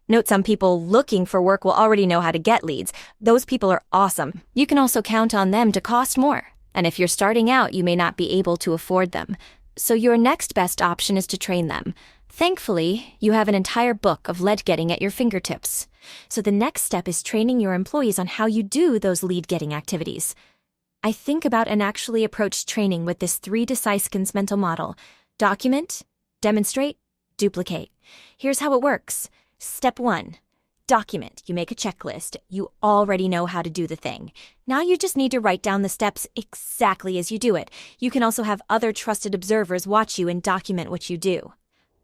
Note some people looking for work will already know how to get leads. Those people are awesome. You can also count on them to cost more. And if you're starting out, you may not be able to afford them. So your next best option is to train them. Thankfully, you have an entire book of lead getting at your fingertips. So the next step is training your employees on how you do those lead getting activities. I think about and actually approach training with this 3 Decisiskins mental model. Document, demonstrate, duplicate. Here's how it works. Step 1. Document. You make a checklist. You already know how to do the thing. Now you just need to write down the steps exactly as you do it. You can also have other trusted observers watch you and document what you do.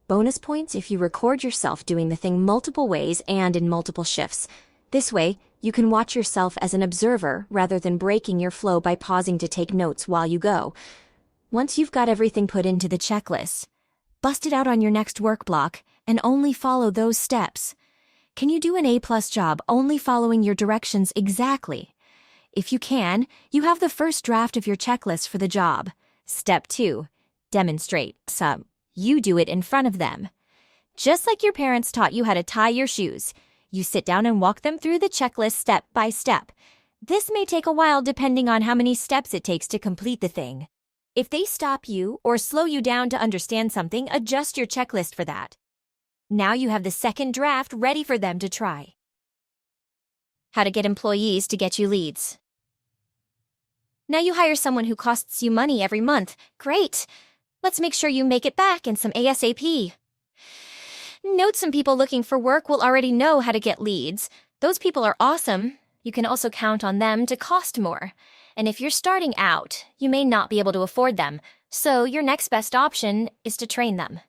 Bonus points if you record yourself doing the thing multiple ways and in multiple shifts. This way, you can watch yourself as an observer rather than breaking your flow by pausing to take notes while you go. Once you've got everything put into the checklist, bust it out on your next work block and only follow those steps. Can you do an A+ job only following your directions exactly? If you can, you have the first draft of your checklist for the job. Step 2. Demonstrate. So, you do it in front of them. Just like your parents taught you how to tie your shoes, you sit down and walk them through the checklist step by step. This may take a while depending on how many steps it takes to complete the thing. If they stop you or slow you down to understand something, adjust your checklist for that. Now you have the second draft ready for them to try. How to get employees to get you leads. Now you hire someone who costs you money every month. Great! Let's make sure you make it back in some ASAP. Note some people looking for work will already know how to get leads. Those people are awesome. You can also count on them to cost more. And if you're starting out, you may not be able to afford them. So your next best option is to train them.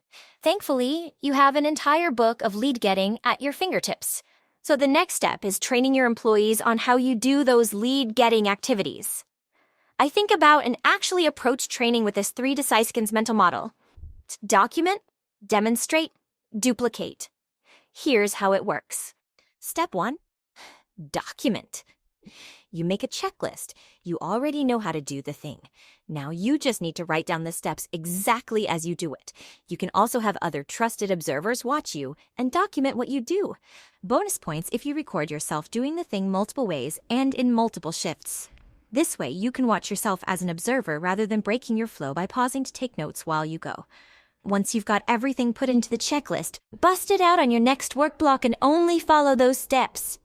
Thankfully, you have an entire book of lead getting at your fingertips. So the next step is training your employees on how you do those lead getting activities. I think about and actually approach training with this 3 Decisiskins mental model. Document, demonstrate, duplicate. Here's how it works. Step 1. Document. You make a checklist. You already know how to do the thing. Now you just need to write down the steps exactly as you do it. You can also have other trusted observers watch you and document what you do. Bonus points if you record yourself doing the thing multiple ways and in multiple shifts. This way, you can watch yourself as an observer rather than breaking your flow by pausing to take notes while you go. Once you've got everything put into the checklist, bust it out on your next work block and only follow those steps.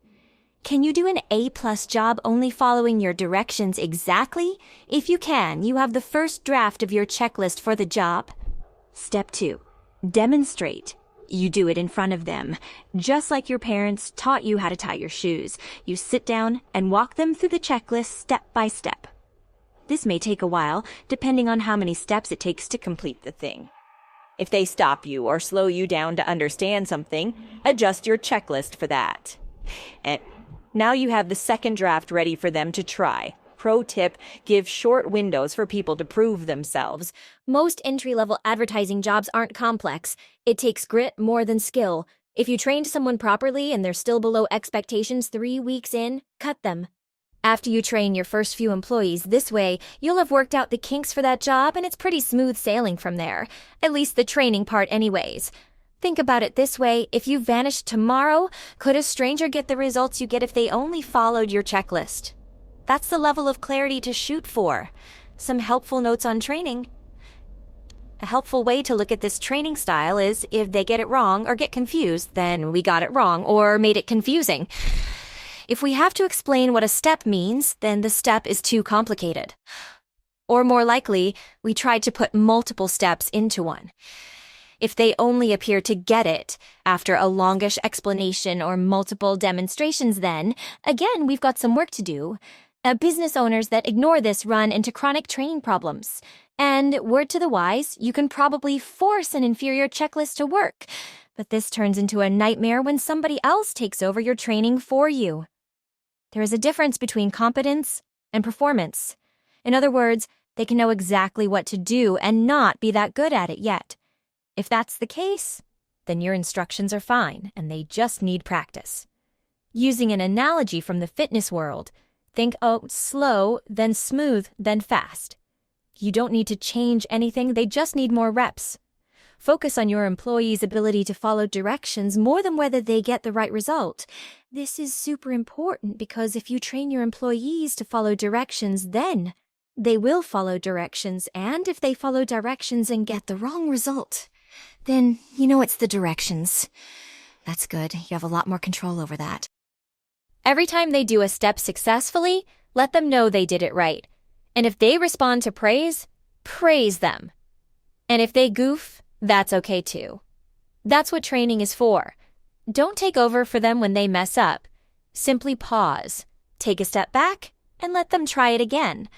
Can you do an A+ job only following your directions exactly? If you can, you have the first draft of your checklist for the job. Step 2. Demonstrate. You do it in front of them. Just like your parents taught you how to tie your shoes, you sit down and walk them through the checklist step by step. This may take a while, depending on how many steps it takes to complete the thing. If they stop you or slow you down to understand something, adjust your checklist for that. And now you have the second draft ready for them to try. Pro tip, give short windows for people to prove themselves. Most entry-level advertising jobs aren't complex. It takes grit more than skill. If you trained someone properly and they're still below expectations 3 weeks in, cut them. After you train your first few employees this way, you'll have worked out the kinks for that job and it's pretty smooth sailing from there. At least the training part anyways. Think about it this way, if you vanished tomorrow, could a stranger get the results you get if they only followed your checklist? That's the level of clarity to shoot for. Some helpful notes on training. A helpful way to look at this training style is if they get it wrong or get confused, then we got it wrong or made it confusing. If we have to explain what a step means, then the step is too complicated. Or more likely, we tried to put multiple steps into one. If they only appear to get it after a longish explanation or multiple demonstrations, then, again, we've got some work to do. Business owners that ignore this run into chronic training problems. And word to the wise, you can probably force an inferior checklist to work, but this turns into a nightmare when somebody else takes over your training for you. There is a difference between competence and performance. In other words, they can know exactly what to do and not be that good at it yet. If that's the case, then your instructions are fine and they just need practice. Using an analogy from the fitness world, think, slow, then smooth, then fast. You don't need to change anything, they just need more reps. Focus on your employees' ability to follow directions more than whether they get the right result. This is super important because if you train your employees to follow directions, then they will follow directions, and if they follow directions and get the wrong result, then you know it's the directions. That's good. You have a lot more control over that. Every time they do a step successfully, let them know they did it right. And if they respond to praise, praise them. And if they goof, that's okay too. That's what training is for. Don't take over for them when they mess up. Simply pause, take a step back, and let them try it again.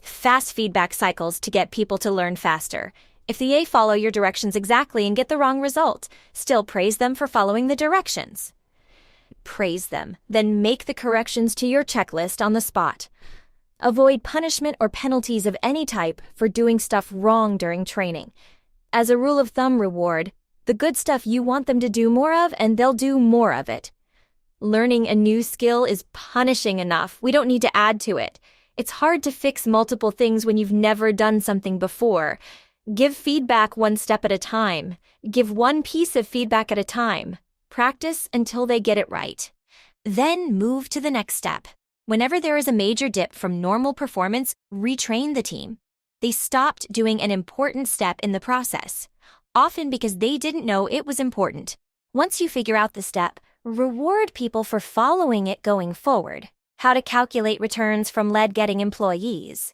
Fast feedback cycles to get people to learn faster. If they follow your directions exactly and get the wrong result, still praise them for following the directions. Praise them, then make the corrections to your checklist on the spot. Avoid punishment or penalties of any type for doing stuff wrong during training. As a rule of thumb reward, the good stuff you want them to do more of and they'll do more of it. Learning a new skill is punishing enough. We don't need to add to it. It's hard to fix multiple things when you've never done something before. Give feedback one step at a time. Give one piece of feedback at a time. Practice until they get it right. Then move to the next step. Whenever there is a major dip from normal performance, retrain the team. They stopped doing an important step in the process, often because they didn't know it was important. Once you figure out the step, reward people for following it going forward. How to calculate returns from lead-getting employees.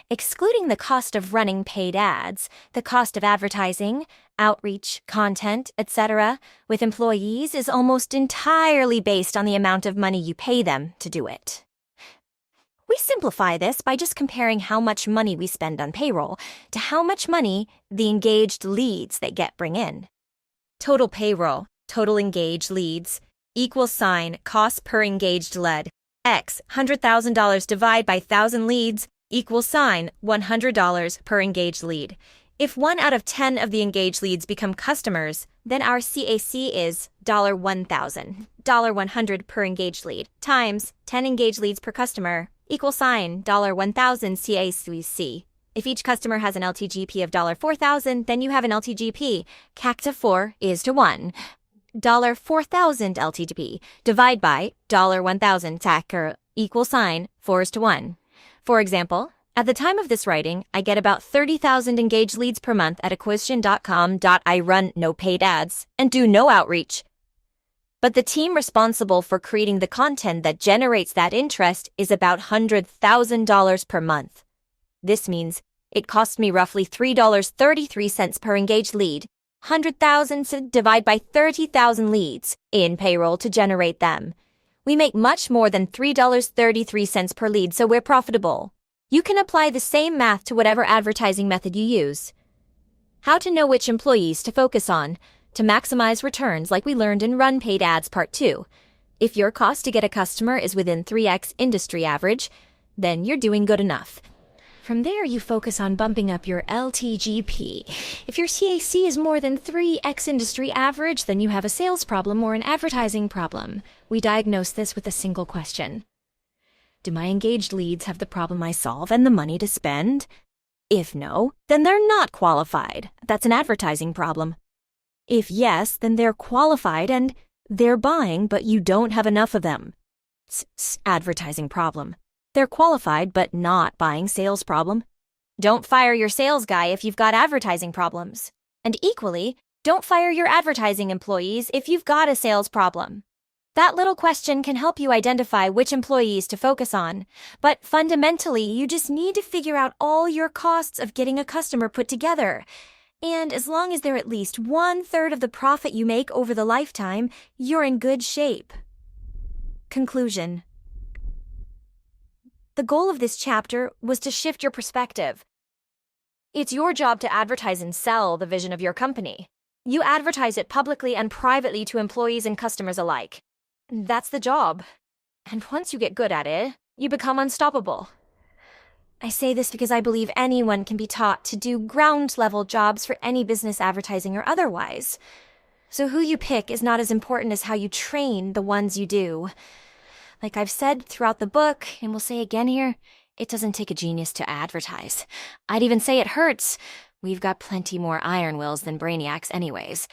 Excluding the cost of running paid ads, the cost of advertising, outreach, content, etc., with employees is almost entirely based on the amount of money you pay them to do it. We simplify this by just comparing how much money we spend on payroll to how much money the engaged leads they bring in. Total payroll, total engaged leads, equals sign cost per engaged lead, X $100,000 divide by 1,000 leads, equals sign $100 per engaged lead. If 1 out of 10 of the engaged leads become customers, then our CAC is $1,000, $100 per engaged lead, times 10 engaged leads per customer, equal sign $1,000 CAC. If each customer has an LTGP of $4,000, then you have an LTGP. CAC to 4 is to 1. $4,000 LTGP, divide by $1,000 TAC, equal sign 4 is to 1. For example, at the time of this writing, I get about 30,000 engaged leads per month at acquisition.com. I run no paid ads and do no outreach. But the team responsible for creating the content that generates that interest is about $100,000 per month. This means it costs me roughly $3.33 per engaged lead, 100,000 divide by 30,000 leads in payroll to generate them. We make much more than $3.33 per lead, so we're profitable. You can apply the same math to whatever advertising method you use. How to know which employees to focus on to maximize returns, like we learned in Run Paid Ads Part 2. If your cost to get a customer is within 3x industry average, then you're doing good enough. From there, you focus on bumping up your LTGP. If your CAC is more than 3x industry average, then you have a sales problem or an advertising problem. We diagnose this with a single question. Do my engaged leads have the problem I solve and the money to spend? If no, then they're not qualified. That's an advertising problem. If yes, then they're qualified and they're buying, but you don't have enough of them. Advertising problem. They're qualified but not buying, sales problem. Don't fire your sales guy if you've got advertising problems. And equally, don't fire your advertising employees if you've got a sales problem. That little question can help you identify which employees to focus on. But fundamentally, you just need to figure out all your costs of getting a customer put together. And as long as they're at least 1/3 of the profit you make over the lifetime, you're in good shape. Conclusion. The goal of this chapter was to shift your perspective. It's your job to advertise and sell the vision of your company. You advertise it publicly and privately to employees and customers alike. That's the job. And once you get good at it, you become unstoppable. I say this because I believe anyone can be taught to do ground-level jobs for any business, advertising or otherwise. So who you pick is not as important as how you train the ones you do. Like I've said throughout the book, and will say again here, it doesn't take a genius to advertise. I'd even say it hurts. We've got plenty more iron wills than brainiacs anyways.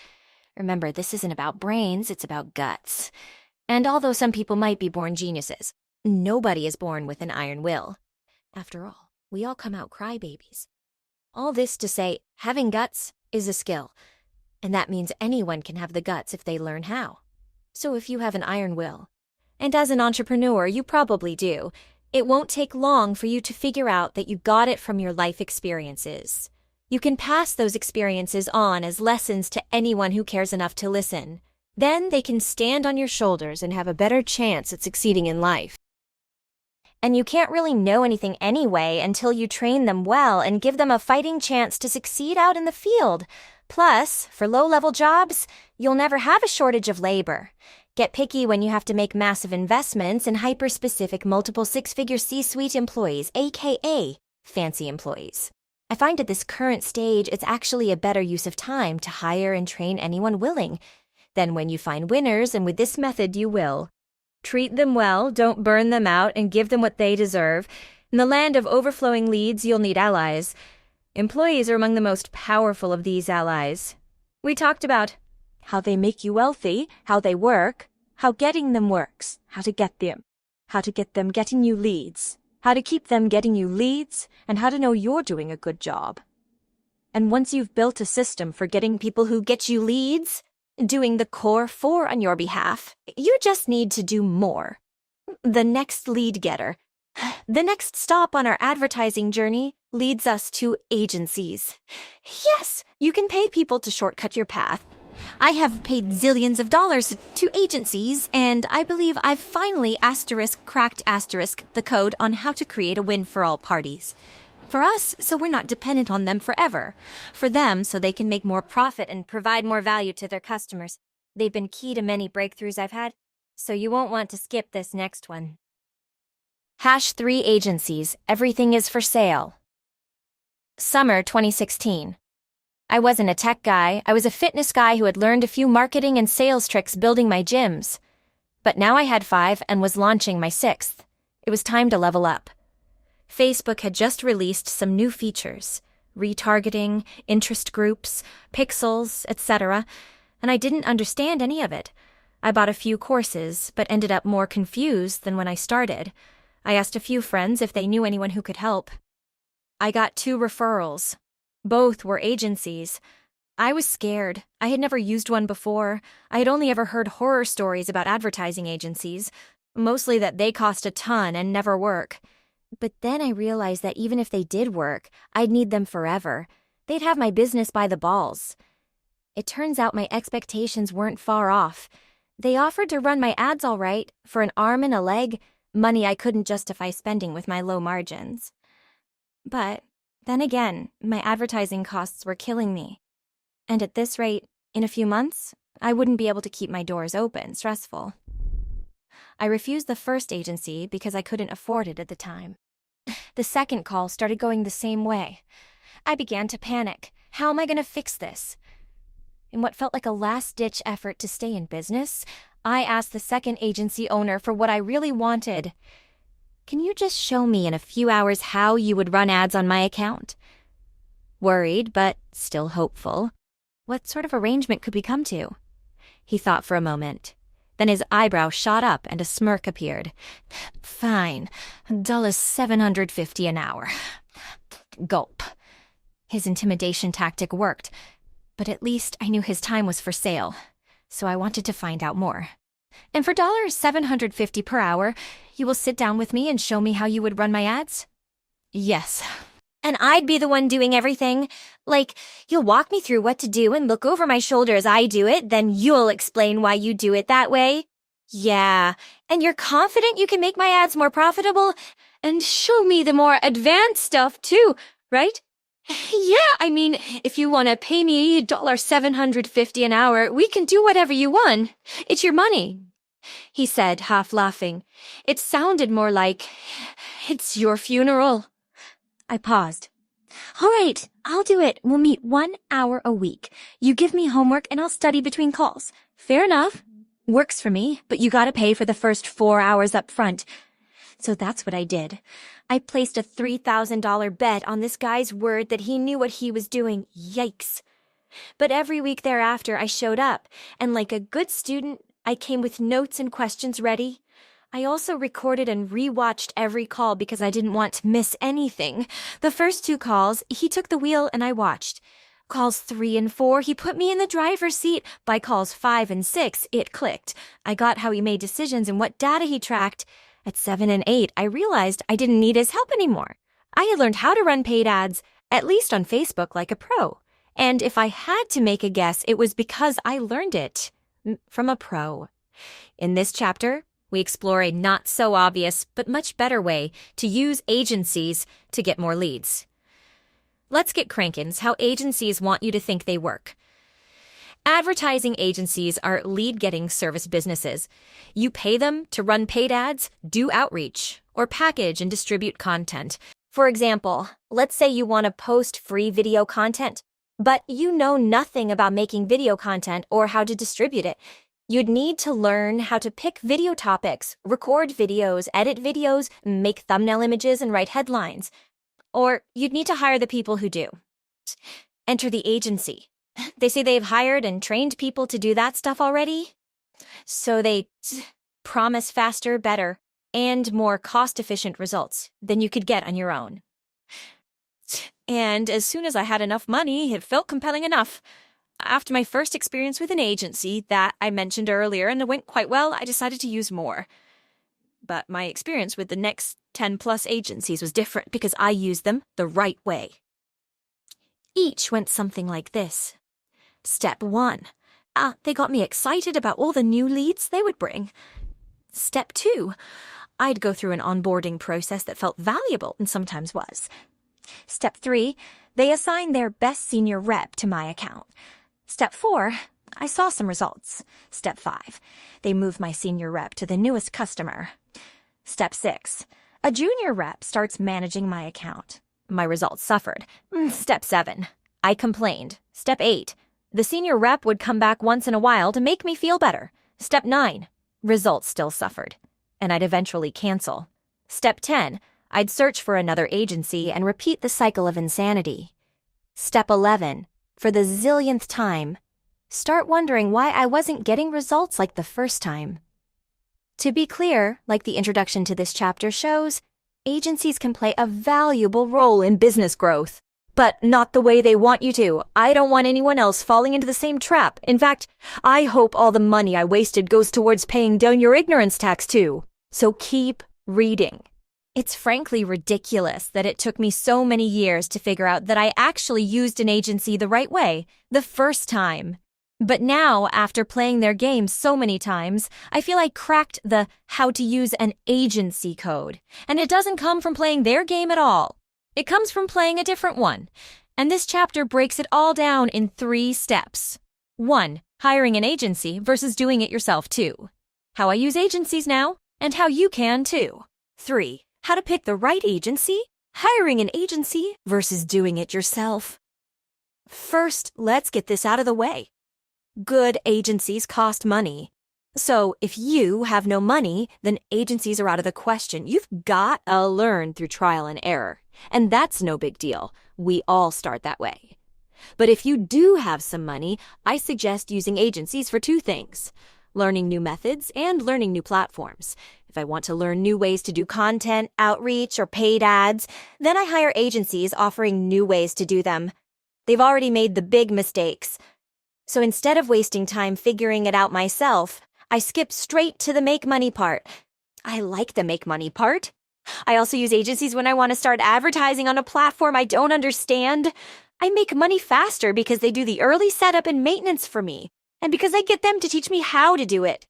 Remember, this isn't about brains, it's about guts. And although some people might be born geniuses, nobody is born with an iron will. After all, we all come out crybabies. All this to say, having guts is a skill. And that means anyone can have the guts if they learn how. So if you have an iron will, and as an entrepreneur you probably do, it won't take long for you to figure out that you got it from your life experiences. You can pass those experiences on as lessons to anyone who cares enough to listen. Then they can stand on your shoulders and have a better chance at succeeding in life. And you can't really know anything anyway until you train them well and give them a fighting chance to succeed out in the field. Plus, for low-level jobs, you'll never have a shortage of labor. Get picky when you have to make massive investments in hyper-specific multiple six-figure C-suite employees, aka fancy employees. I find at this current stage it's actually a better use of time to hire and train anyone willing. Then when you find winners, and with this method you will, treat them well, don't burn them out, and give them what they deserve. In the land of overflowing leads, you'll need allies. Employees are among the most powerful of these allies. We talked about how they make you wealthy, how they work, how getting them works, how to get them getting you leads, how to keep them getting you leads, and how to know you're doing a good job. And once you've built a system for getting people who get you leads, doing the core 4 on your behalf, you just need to do more. The next lead getter. The next stop on our advertising journey leads us to agencies. Yes, you can pay people to shortcut your path. I have paid zillions of dollars to agencies, and I believe I've finally cracked the code on how to create a win for all parties. For us, so we're not dependent on them forever. For them, so they can make more profit and provide more value to their customers. They've been key to many breakthroughs I've had, so you won't want to skip this next one. #3 agencies, everything is for sale. Summer 2016. I wasn't a tech guy, I was a fitness guy who had learned a few marketing and sales tricks building my gyms. But now I had 5 and was launching my 6th. It was time to level up. Facebook had just released some new features, retargeting, interest groups, pixels, etc., and I didn't understand any of it. I bought a few courses, but ended up more confused than when I started. I asked a few friends if they knew anyone who could help. I got 2 referrals. Both were agencies. I was scared. I had never used one before. I had only ever heard horror stories about advertising agencies, mostly that they cost a ton and never work. But then I realized that even if they did work, I'd need them forever. They'd have my business by the balls. It turns out my expectations weren't far off. They offered to run my ads all right, for an arm and a leg, money I couldn't justify spending with my low margins. But then again, my advertising costs were killing me. And at this rate, in a few months, I wouldn't be able to keep my doors open. Stressful. I refused the first agency because I couldn't afford it at the time. The second call started going the same way. I began to panic. How am I going to fix this? In what felt like a last-ditch effort to stay in business, I asked the second agency owner for what I really wanted. Can you just show me in a few hours how you would run ads on my account? Worried, but still hopeful. What sort of arrangement could we come to? He thought for a moment. Then his eyebrow shot up and a smirk appeared. Fine, $750 an hour. Gulp. His intimidation tactic worked, but at least I knew his time was for sale, so I wanted to find out more. And for $750 per hour, you will sit down with me and show me how you would run my ads? Yes. And I'd be the one doing everything? Like, you'll walk me through what to do and look over my shoulder as I do it, then you'll explain why you do it that way? Yeah. And you're confident you can make my ads more profitable? And show me the more advanced stuff too, right? Yeah, I mean, if you want to pay me $750 an hour, we can do whatever you want. It's your money, he said, half laughing. It sounded more like, it's your funeral. I paused. All right, I'll do it. We'll meet 1 hour a week. You give me homework and I'll study between calls. Fair enough. Works for me, but you gotta pay for the first 4 hours up front. So that's what I did. I placed a $3,000 bet on this guy's word that he knew what he was doing. Yikes. But every week thereafter, I showed up, and like a good student, I came with notes and questions ready. I also recorded and rewatched every call because I didn't want to miss anything. The first 2 calls, he took the wheel and I watched. Calls 3 and 4, he put me in the driver's seat. By calls 5 and 6, it clicked. I got how he made decisions and what data he tracked. At 7 and 8, I realized I didn't need his help anymore. I had learned how to run paid ads, at least on Facebook, like a pro. And if I had to make a guess, it was because I learned it from a pro. In this chapter, we explore a not-so-obvious but much better way to use agencies to get more leads. Let's get crankin's how agencies want you to think they work. Advertising agencies are lead-getting service businesses. You pay them to run paid ads, do outreach, or package and distribute content. For example, let's say you want to post free video content, but you know nothing about making video content or how to distribute it. You'd need to learn how to pick video topics, record videos, edit videos, make thumbnail images, and write headlines. Or you'd need to hire the people who do. Enter the agency. They say they've hired and trained people to do that stuff already. So they promise faster, better, and more cost-efficient results than you could get on your own. And as soon as I had enough money, it felt compelling enough. After my first experience with an agency that I mentioned earlier and it went quite well, I decided to use more. But my experience with the next 10+ agencies was different because I used them the right way. Each went something like this. Step 1. They got me excited about all the new leads they would bring. Step 2. I'd go through an onboarding process that felt valuable and sometimes was. Step 3. They assigned their best senior rep to my account. Step 4. I saw some results. Step 5. They moved my senior rep to the newest customer. Step 6. A junior rep starts managing my account. My results suffered. Step 7. I complained. Step 8. The senior rep would come back once in a while to make me feel better. Step 9. Results still suffered, and I'd eventually cancel. Step 10. I'd search for another agency and repeat the cycle of insanity. Step 11. For the zillionth time, start wondering why I wasn't getting results like the first time. To be clear, like the introduction to this chapter shows, agencies can play a valuable role in business growth. But not the way they want you to. I don't want anyone else falling into the same trap. In fact, I hope all the money I wasted goes towards paying down your ignorance tax too. So keep reading. It's frankly ridiculous that it took me so many years to figure out that I actually used an agency the right way, the first time. But now, after playing their game so many times, I feel I cracked the how to use an agency code. And it doesn't come from playing their game at all. It comes from playing a different one. And this chapter breaks it all down in 3 steps. 1. Hiring an agency versus doing it yourself too. How I use agencies now, and how you can too. 3. How to pick the right agency, hiring an agency versus doing it yourself. First, let's get this out of the way. Good agencies cost money. So if you have no money, then agencies are out of the question. You've got to learn through trial and error. And that's no big deal. We all start that way. But if you do have some money, I suggest using agencies for 2 things: learning new methods and learning new platforms. If I want to learn new ways to do content, outreach, or paid ads, then I hire agencies offering new ways to do them. They've already made the big mistakes. So instead of wasting time figuring it out myself, I skip straight to the make money part. I like the make money part. I also use agencies when I want to start advertising on a platform I don't understand. I make money faster because they do the early setup and maintenance for me, and because I get them to teach me how to do it.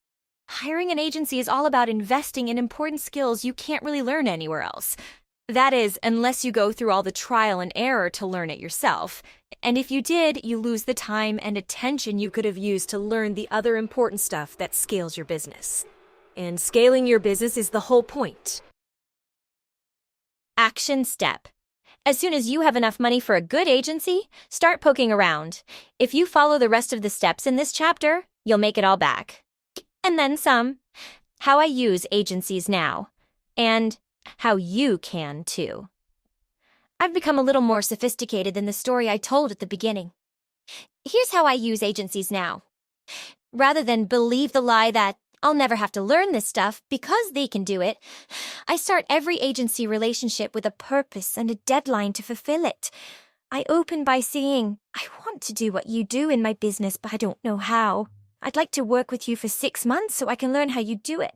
Hiring an agency is all about investing in important skills you can't really learn anywhere else. That is, unless you go through all the trial and error to learn it yourself. And if you did, you lose the time and attention you could have used to learn the other important stuff that scales your business. And scaling your business is the whole point. Action step. As soon as you have enough money for a good agency, start poking around. If you follow the rest of the steps in this chapter, you'll make it all back. And then some. How I use agencies now. And how you can too. I've become a little more sophisticated than the story I told at the beginning. Here's how I use agencies now. Rather than believe the lie that I'll never have to learn this stuff because they can do it, I start every agency relationship with a purpose and a deadline to fulfill it. I open by saying, I want to do what you do in my business, but I don't know how. I'd like to work with you for 6 months so I can learn how you do it.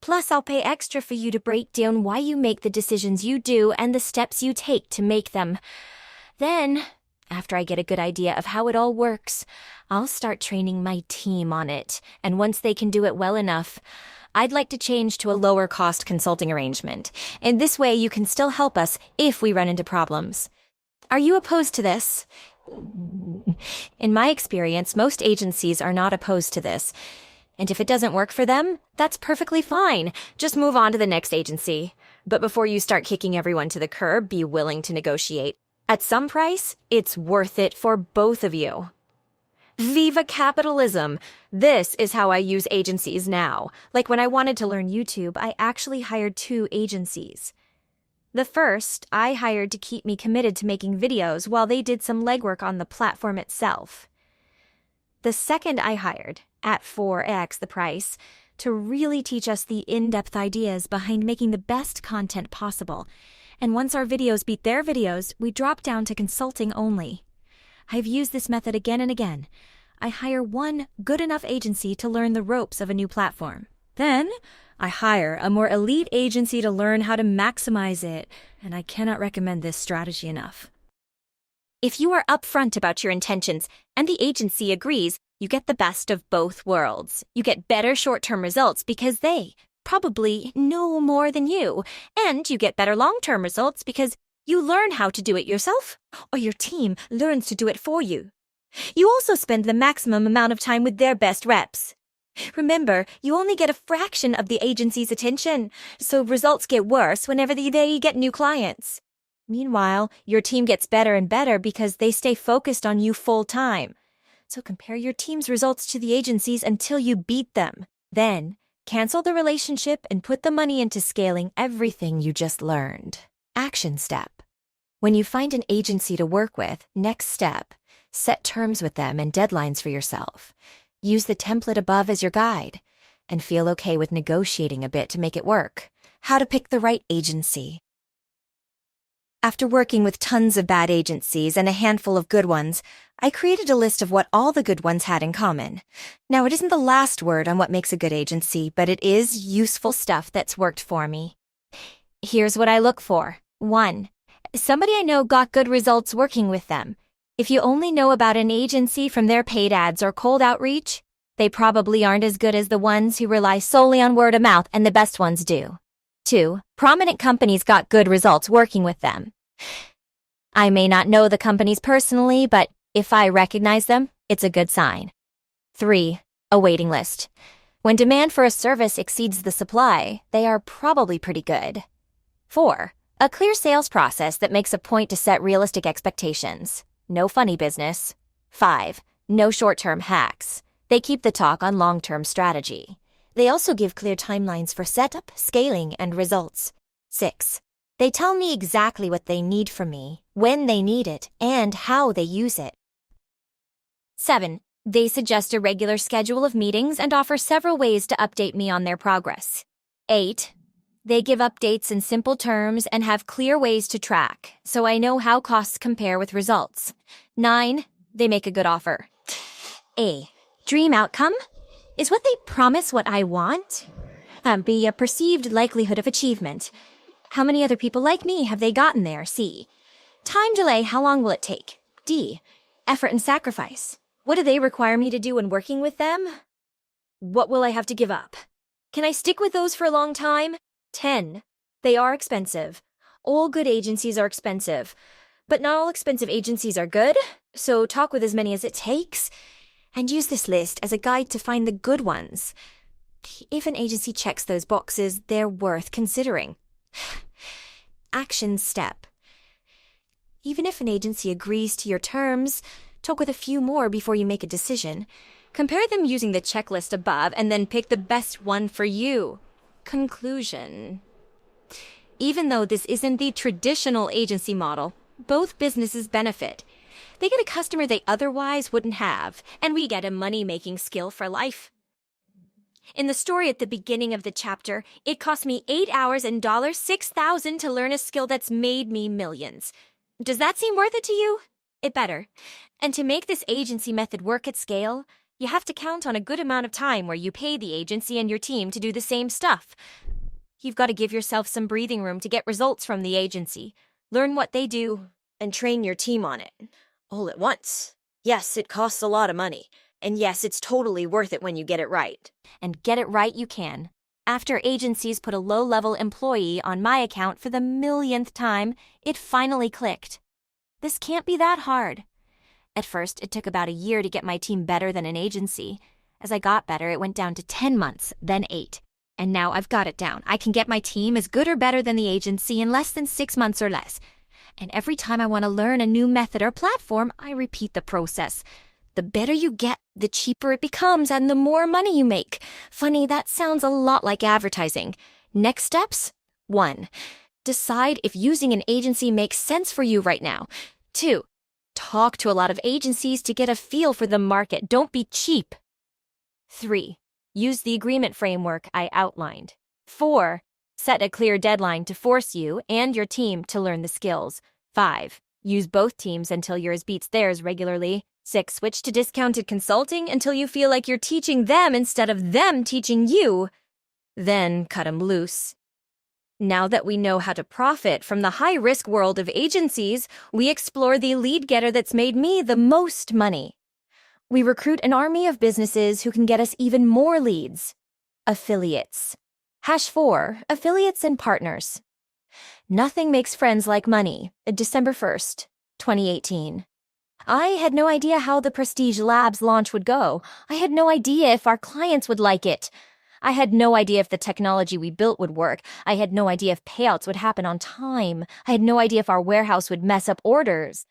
Plus, I'll pay extra for you to break down why you make the decisions you do and the steps you take to make them. Then, after I get a good idea of how it all works, I'll start training my team on it. And once they can do it well enough, I'd like to change to a lower-cost consulting arrangement. In this way, you can still help us if we run into problems. Are you opposed to this? In my experience, most agencies are not opposed to this. And if it doesn't work for them, that's perfectly fine. Just move on to the next agency. But before you start kicking everyone to the curb, be willing to negotiate. At some price, it's worth it for both of you. Viva capitalism! This is how I use agencies now. Like when I wanted to learn YouTube, I actually hired 2 agencies. The first, I hired to keep me committed to making videos while they did some legwork on the platform itself. The second I hired, at 4x the price, to really teach us the in-depth ideas behind making the best content possible. And once our videos beat their videos, we drop down to consulting only. I've used this method again and again. I hire one good enough agency to learn the ropes of a new platform. Then, I hire a more elite agency to learn how to maximize it, and I cannot recommend this strategy enough. If you are upfront about your intentions and the agency agrees, you get the best of both worlds. You get better short-term results because they probably know more than you, and you get better long-term results because you learn how to do it yourself, or your team learns to do it for you. You also spend the maximum amount of time with their best reps. Remember, you only get a fraction of the agency's attention, so results get worse whenever they get new clients. Meanwhile, your team gets better and better because they stay focused on you full time. So compare your team's results to the agency's until you beat them. Then, cancel the relationship and put the money into scaling everything you just learned. Action step. When you find an agency to work with, next step, set terms with them and deadlines for yourself. Use the template above as your guide, and feel okay with negotiating a bit to make it work. How to pick the right agency. After working with tons of bad agencies and a handful of good ones, I created a list of what all the good ones had in common. Now, it isn't the last word on what makes a good agency, but it is useful stuff that's worked for me. Here's what I look for. 1. Somebody I know got good results working with them. If you only know about an agency from their paid ads or cold outreach, they probably aren't as good as the ones who rely solely on word of mouth, and the best ones do. 2. Prominent companies got good results working with them. I may not know the companies personally, but if I recognize them, it's a good sign. 3. A waiting list. When demand for a service exceeds the supply, they are probably pretty good. 4. A clear sales process that makes a point to set realistic expectations. No funny business. 5. No short-term hacks. They keep the talk on long-term strategy. They also give clear timelines for setup, scaling, and results. 6. They tell me exactly what they need from me, when they need it, and how they use it. 7. They suggest a regular schedule of meetings and offer several ways to update me on their progress. 8. They give updates in simple terms and have clear ways to track, so I know how costs compare with results. 9. They make a good offer. A. Dream outcome? Is what they promise what I want? B. A perceived likelihood of achievement. How many other people like me have they gotten there? C. Time delay, how long will it take? D. Effort and sacrifice. What do they require me to do when working with them? What will I have to give up? Can I stick with those for a long time? 10. They are expensive. All good agencies are expensive. But not all expensive agencies are good, so talk with as many as it takes, and use this list as a guide to find the good ones. If an agency checks those boxes, they're worth considering. Action step. Even if an agency agrees to your terms, talk with a few more before you make a decision. Compare them using the checklist above and then pick the best one for you. Conclusion. Even though this isn't the traditional agency model, both businesses benefit. They get a customer they otherwise wouldn't have, and we get a money-making skill for life. In the story at the beginning of the chapter, it cost me 8 hours and $6,000 to learn a skill that's made me millions. Does that seem worth it to you? It better. And to make this agency method work at scale, you have to count on a good amount of time where you pay the agency and your team to do the same stuff. You've got to give yourself some breathing room to get results from the agency, learn what they do, and train your team on it. All at once. Yes, it costs a lot of money. And yes, it's totally worth it when you get it right. And get it right you can. After agencies put a low-level employee on my account for the millionth time, it finally clicked. This can't be that hard. At first, it took about a year to get my team better than an agency. As I got better, it went down to 10 months, then 8. And now I've got it down. I can get my team as good or better than the agency in less than 6 months or less. And every time I want to learn a new method or platform, I repeat the process. The better you get, the cheaper it becomes and the more money you make. Funny, that sounds a lot like advertising. Next steps? 1. Decide if using an agency makes sense for you right now. 2. Talk to a lot of agencies to get a feel for the market. Don't be cheap. 3. Use the agreement framework I outlined. 4. Set a clear deadline to force you and your team to learn the skills. 5. Use both teams until yours beats theirs regularly. 6. Switch to discounted consulting until you feel like you're teaching them instead of them teaching you. Then cut 'em loose. Now that we know how to profit from the high-risk world of agencies, we explore the lead getter that's made me the most money. We recruit an army of businesses who can get us even more leads. Affiliates. #4. Affiliates and partners. Nothing makes friends like money. December 1st, 2018. I had no idea how the Prestige Labs launch would go. I had no idea if our clients would like it. I had no idea if the technology we built would work. I had no idea if payouts would happen on time. I had no idea if our warehouse would mess up orders.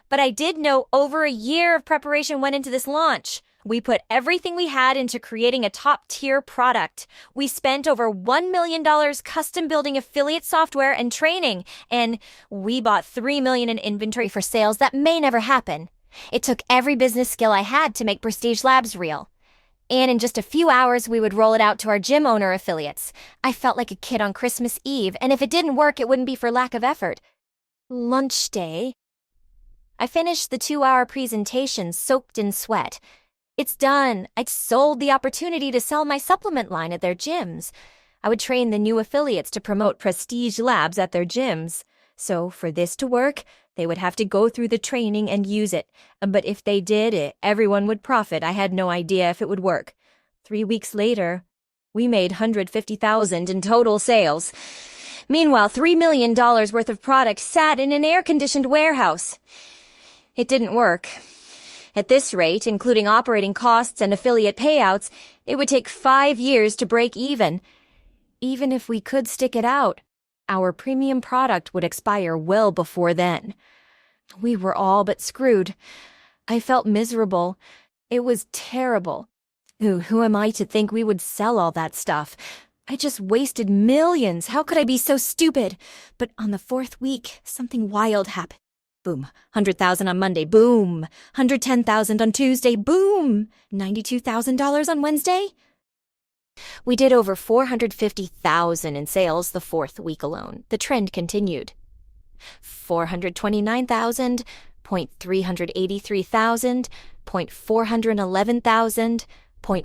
But I did know over a year of preparation went into this launch. We put everything we had into creating a top-tier product. We spent over $1 million custom building affiliate software and training, and we bought $3 million in inventory for sales that may never happen. It took every business skill I had to make Prestige Labs real. And in just a few hours, we would roll it out to our gym owner affiliates. I felt like a kid on Christmas Eve, and if it didn't work, it wouldn't be for lack of effort. Lunch day. I finished the 2-hour presentation soaked in sweat. It's done. I'd sold the opportunity to sell my supplement line at their gyms. I would train the new affiliates to promote Prestige Labs at their gyms. So for this to work, they would have to go through the training and use it. But if they did, everyone would profit. I had no idea if it would work. 3 weeks later, we made $150,000 in total sales. Meanwhile, $3 million worth of product sat in an air-conditioned warehouse. It didn't work. At this rate, including operating costs and affiliate payouts, it would take 5 years to break even. Even if we could stick it out, our premium product would expire well before then. We were all but screwed. I felt miserable. It was terrible. Who am I to think we would sell all that stuff? I just wasted millions. How could I be so stupid? But on the 4th week, something wild happened. Boom. 100,000 on Monday. Boom. 110,000 on Tuesday. Boom. $92,000 on Wednesday. We did over 450,000 in sales the 4th week alone. The trend continued. 429,000, 383,000, 411,000,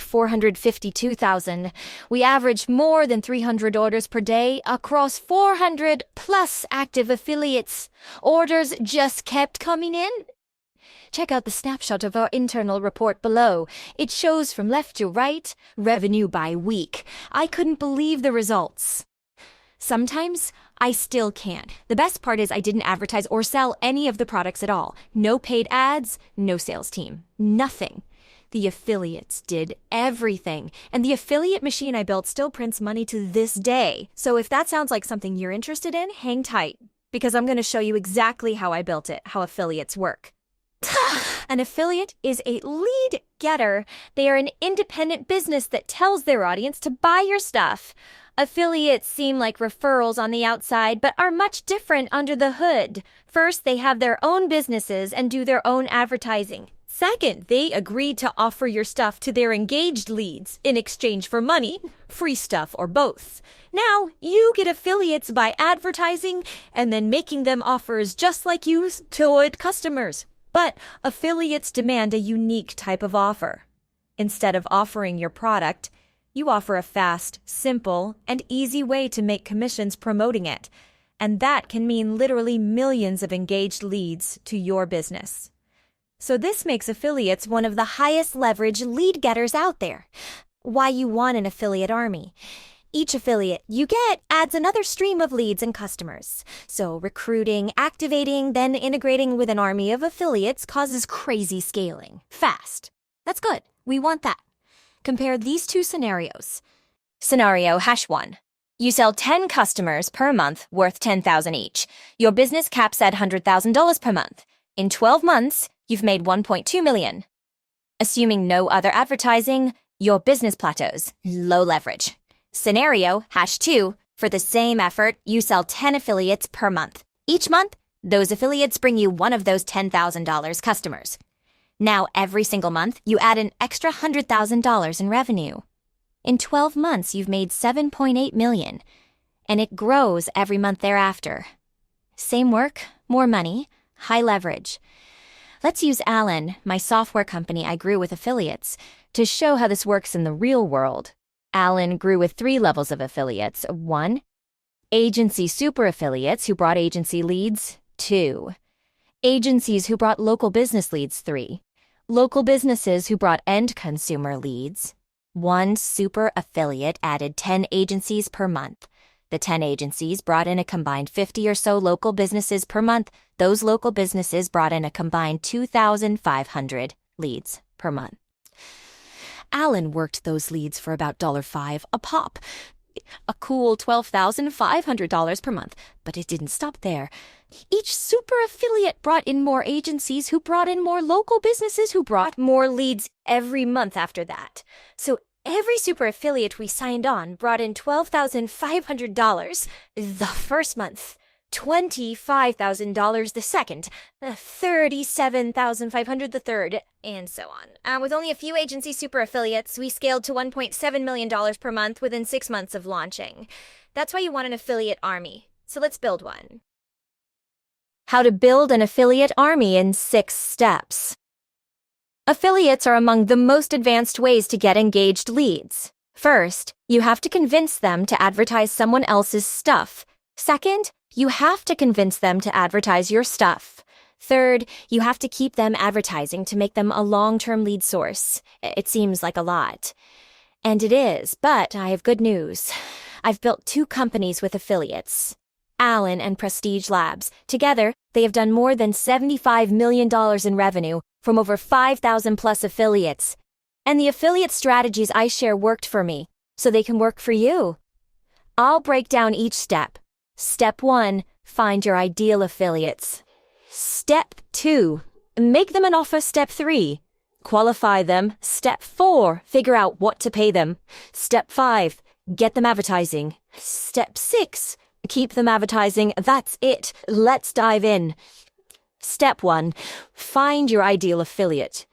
452,000. We averaged more than 300 orders per day across 400 plus active affiliates. Orders just kept coming in. Check out the snapshot of our internal report below. It shows from left to right, revenue by week. I couldn't believe the results. Sometimes I still can't. The best part is I didn't advertise or sell any of the products at all. No paid ads, no sales team, nothing. The affiliates did everything, and the affiliate machine I built still prints money to this day. So if that sounds like something you're interested in, hang tight, because I'm going to show you exactly how I built it, how affiliates work. An affiliate is a lead getter. They are an independent business that tells their audience to buy your stuff. Affiliates seem like referrals on the outside, but are much different under the hood. First, they have their own businesses and do their own advertising. Second, they agree to offer your stuff to their engaged leads in exchange for money, free stuff, or both. Now, you get affiliates by advertising and then making them offers just like you to customers. But affiliates demand a unique type of offer. Instead of offering your product, you offer a fast, simple, and easy way to make commissions promoting it. And that can mean literally millions of engaged leads to your business. So this makes affiliates one of the highest leverage lead getters out there. Why you want an affiliate army. Each affiliate you get adds another stream of leads and customers. So recruiting, activating, then integrating with an army of affiliates causes crazy scaling. Fast. That's good. We want that. Compare these two scenarios. Scenario #1. You sell 10 customers per month worth $10,000 each. Your business caps at $100,000 per month. In 12 months, you've made $1.2 million. Assuming no other advertising, your business plateaus. Low leverage. Scenario #2. For the same effort, you sell 10 affiliates per month. Each month, those affiliates bring you one of those $10,000 customers. Now, every single month, you add an extra $100,000 in revenue. In 12 months, you've made $7.8 million, and it grows every month thereafter. Same work, more money, high leverage. Let's use Alan, my software company I grew with affiliates, to show how this works in the real world. Alan grew with 3 levels of affiliates. 1. Agency super affiliates who brought agency leads. 2. Agencies who brought local business leads. 3. Local businesses who brought end consumer leads. One super affiliate added 10 agencies per month. The 10 agencies brought in a combined 50 or so local businesses per month. Those local businesses brought in a combined 2,500 leads per month. Alan worked those leads for about $5 a pop. A cool $12,500 per month. But it didn't stop there. Each super affiliate brought in more agencies who brought in more local businesses who brought more leads every month after that. So every super affiliate we signed on brought in $12,500 the first month, $25,000 the second, $37,500 the third, and so on. With only a few agency super affiliates, we scaled to $1.7 million per month within 6 months of launching. That's why you want an affiliate army. So let's build one. How to build an affiliate army in 6 steps. Affiliates are among the most advanced ways to get engaged leads. First, you have to convince them to advertise someone else's stuff. Second, you have to convince them to advertise your stuff. Third, you have to keep them advertising to make them a long-term lead source. It seems like a lot. And it is, but I have good news. I've built 2 companies with affiliates. Allen and Prestige Labs. Together, they have done more than $75 million in revenue from over 5,000 plus affiliates. And the affiliate strategies I share worked for me, so they can work for you. I'll break down each step. Step 1, find your ideal affiliates. Step 2, make them an offer. Step 3, qualify them. Step 4, figure out what to pay them. Step 5, get them advertising. Step 6, keep them advertising. That's it. Let's dive in. Step 1, find your ideal affiliate.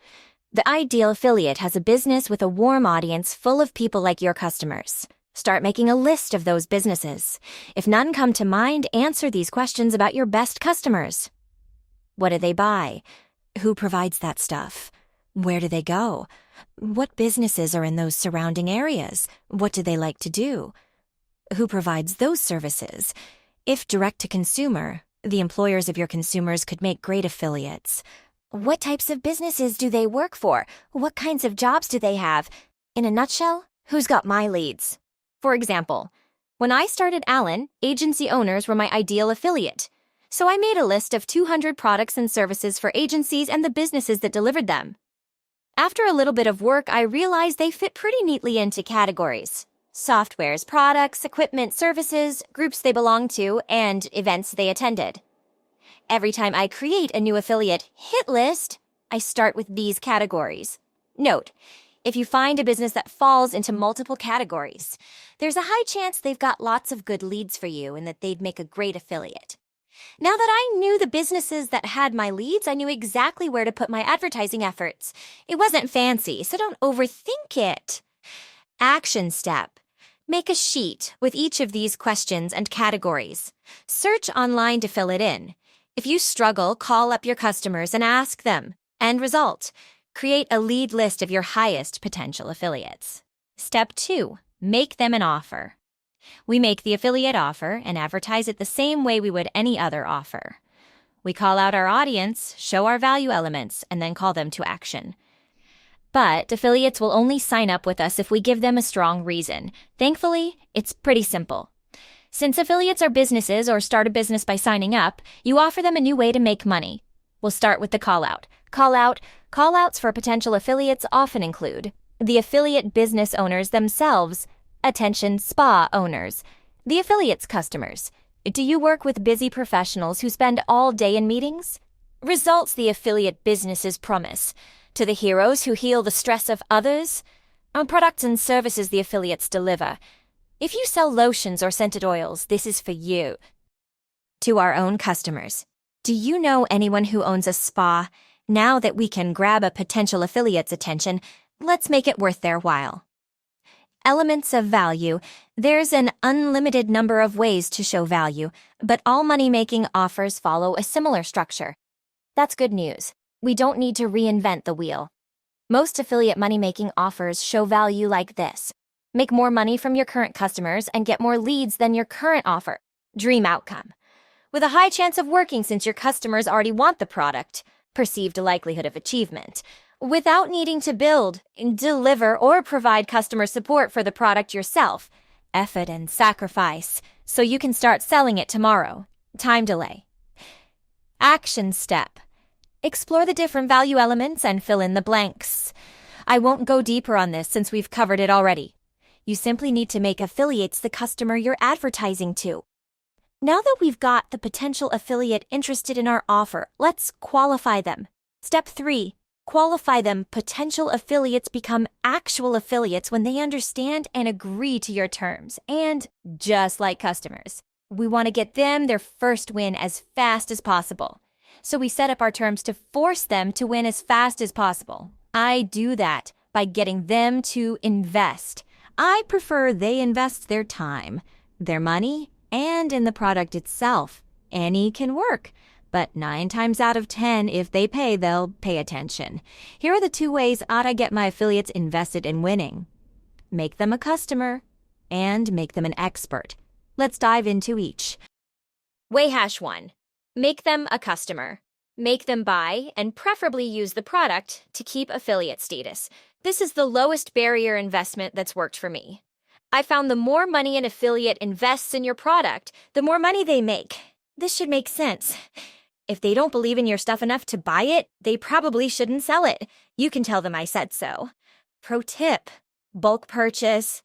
The ideal affiliate has a business with a warm audience full of people like your customers. Start making a list of those businesses. If none come to mind, answer these questions about your best customers. What do they buy? Who provides that stuff? Where do they go? What businesses are in those surrounding areas? What do they like to do? Who provides those services? If direct to consumer, the employers of your consumers could make great affiliates. What types of businesses do they work for? What kinds of jobs do they have? In a nutshell, who's got my leads? For example, when I started Allen, agency owners were my ideal affiliate. So I made a list of 200 products and services for agencies and the businesses that delivered them. After a little bit of work, I realized they fit pretty neatly into categories. Softwares, products, equipment, services, groups they belong to, and events they attended. Every time I create a new affiliate hit list, I start with these categories. Note, if you find a business that falls into multiple categories, there's a high chance they've got lots of good leads for you and that they'd make a great affiliate. Now that I knew the businesses that had my leads, I knew exactly where to put my advertising efforts. It wasn't fancy, so don't overthink it. Action step. Make a sheet with each of these questions and categories. Search online to fill it in. If you struggle, call up your customers and ask them. End result. Create a lead list of your highest potential affiliates. Step 2. Make them an offer. We make the affiliate offer and advertise it the same way we would any other offer. We call out our audience, show our value elements, and then call them to action. But affiliates will only sign up with us if we give them a strong reason. Thankfully, it's pretty simple. Since affiliates are businesses or start a business by signing up, you offer them a new way to make money. We'll start with the call-out. Call-outs for potential affiliates often include the affiliate business owners themselves. Attention spa owners. The affiliate's customers. Do you work with busy professionals who spend all day in meetings? Results the affiliate business's promise. To the heroes who heal the stress of others? On products and services the affiliates deliver. If you sell lotions or scented oils, this is for you. To our own customers. Do you know anyone who owns a spa? Now that we can grab a potential affiliate's attention, let's make it worth their while. Elements of value. There's an unlimited number of ways to show value, but all money-making offers follow a similar structure. That's good news. We don't need to reinvent the wheel. Most affiliate money-making offers show value like this. Make more money from your current customers and get more leads than your current offer. Dream outcome. With a high chance of working since your customers already want the product. Perceived likelihood of achievement. Without needing to build, deliver, or provide customer support for the product yourself. Effort and sacrifice, so you can start selling it tomorrow. Time delay. Action step. Explore the different value elements and fill in the blanks. I won't go deeper on this since we've covered it already. You simply need to make affiliates the customer you're advertising to. Now that we've got the potential affiliate interested in our offer, let's qualify them. Step 3. Qualify them. Potential affiliates become actual affiliates when they understand and agree to your terms. And just like customers, we want to get them their first win as fast as possible. So we set up our terms to force them to win as fast as possible. I do that by getting them to invest. I prefer they invest their time, their money, and in the product itself. Any can work. But 9 times out of 10, if they pay, they'll pay attention. Here are the 2 ways I get my affiliates invested in winning. Make them a customer and make them an expert. Let's dive into each. Wayhash 1. Make them a customer. Make them buy and preferably use the product to keep affiliate status. This is the lowest barrier investment that's worked for me. I found the more money an affiliate invests in your product, the more money they make. This should make sense. If they don't believe in your stuff enough to buy it, they probably shouldn't sell it. You can tell them I said so. Pro tip. Bulk purchase.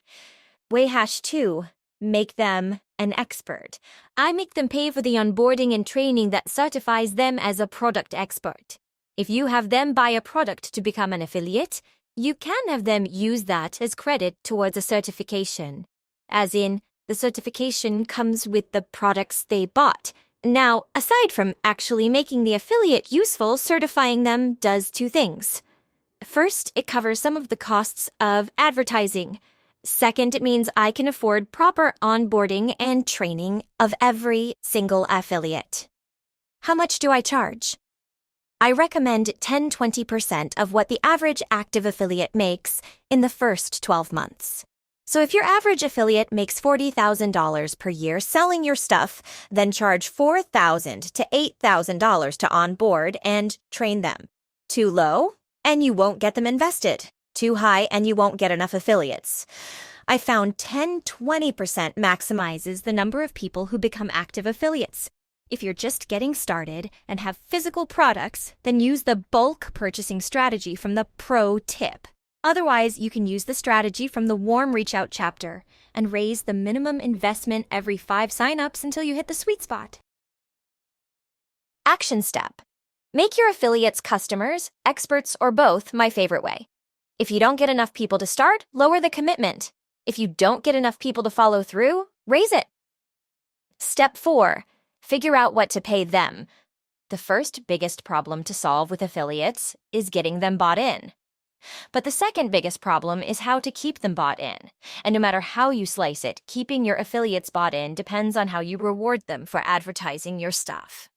Wayhash 2. Make them an expert. I make them pay for the onboarding and training that certifies them as a product expert. If you have them buy a product to become an affiliate, you can have them use that as credit towards a certification. As in, the certification comes with the products they bought. Now, aside from actually making the affiliate useful, certifying them does 2 things. First, it covers some of the costs of advertising. Second, it means I can afford proper onboarding and training of every single affiliate. How much do I charge? I recommend 10-20% of what the average active affiliate makes in the first 12 months. So if your average affiliate makes $40,000 per year selling your stuff, then charge $4,000 to $8,000 to onboard and train them. Too low, and you won't get them invested. Too high, and you won't get enough affiliates. I found 10-20% maximizes the number of people who become active affiliates. If you're just getting started and have physical products, then use the bulk purchasing strategy from the pro tip. Otherwise, you can use the strategy from the warm reach out chapter and raise the minimum investment every 5 signups until you hit the sweet spot. Action step. Make your affiliates customers, experts, or both my favorite way. If you don't get enough people to start, lower the commitment. If you don't get enough people to follow through, raise it. Step 4. Figure out what to pay them. The first biggest problem to solve with affiliates is getting them bought in. But the second biggest problem is how to keep them bought in. And no matter how you slice it, keeping your affiliates bought in depends on how you reward them for advertising your stuff.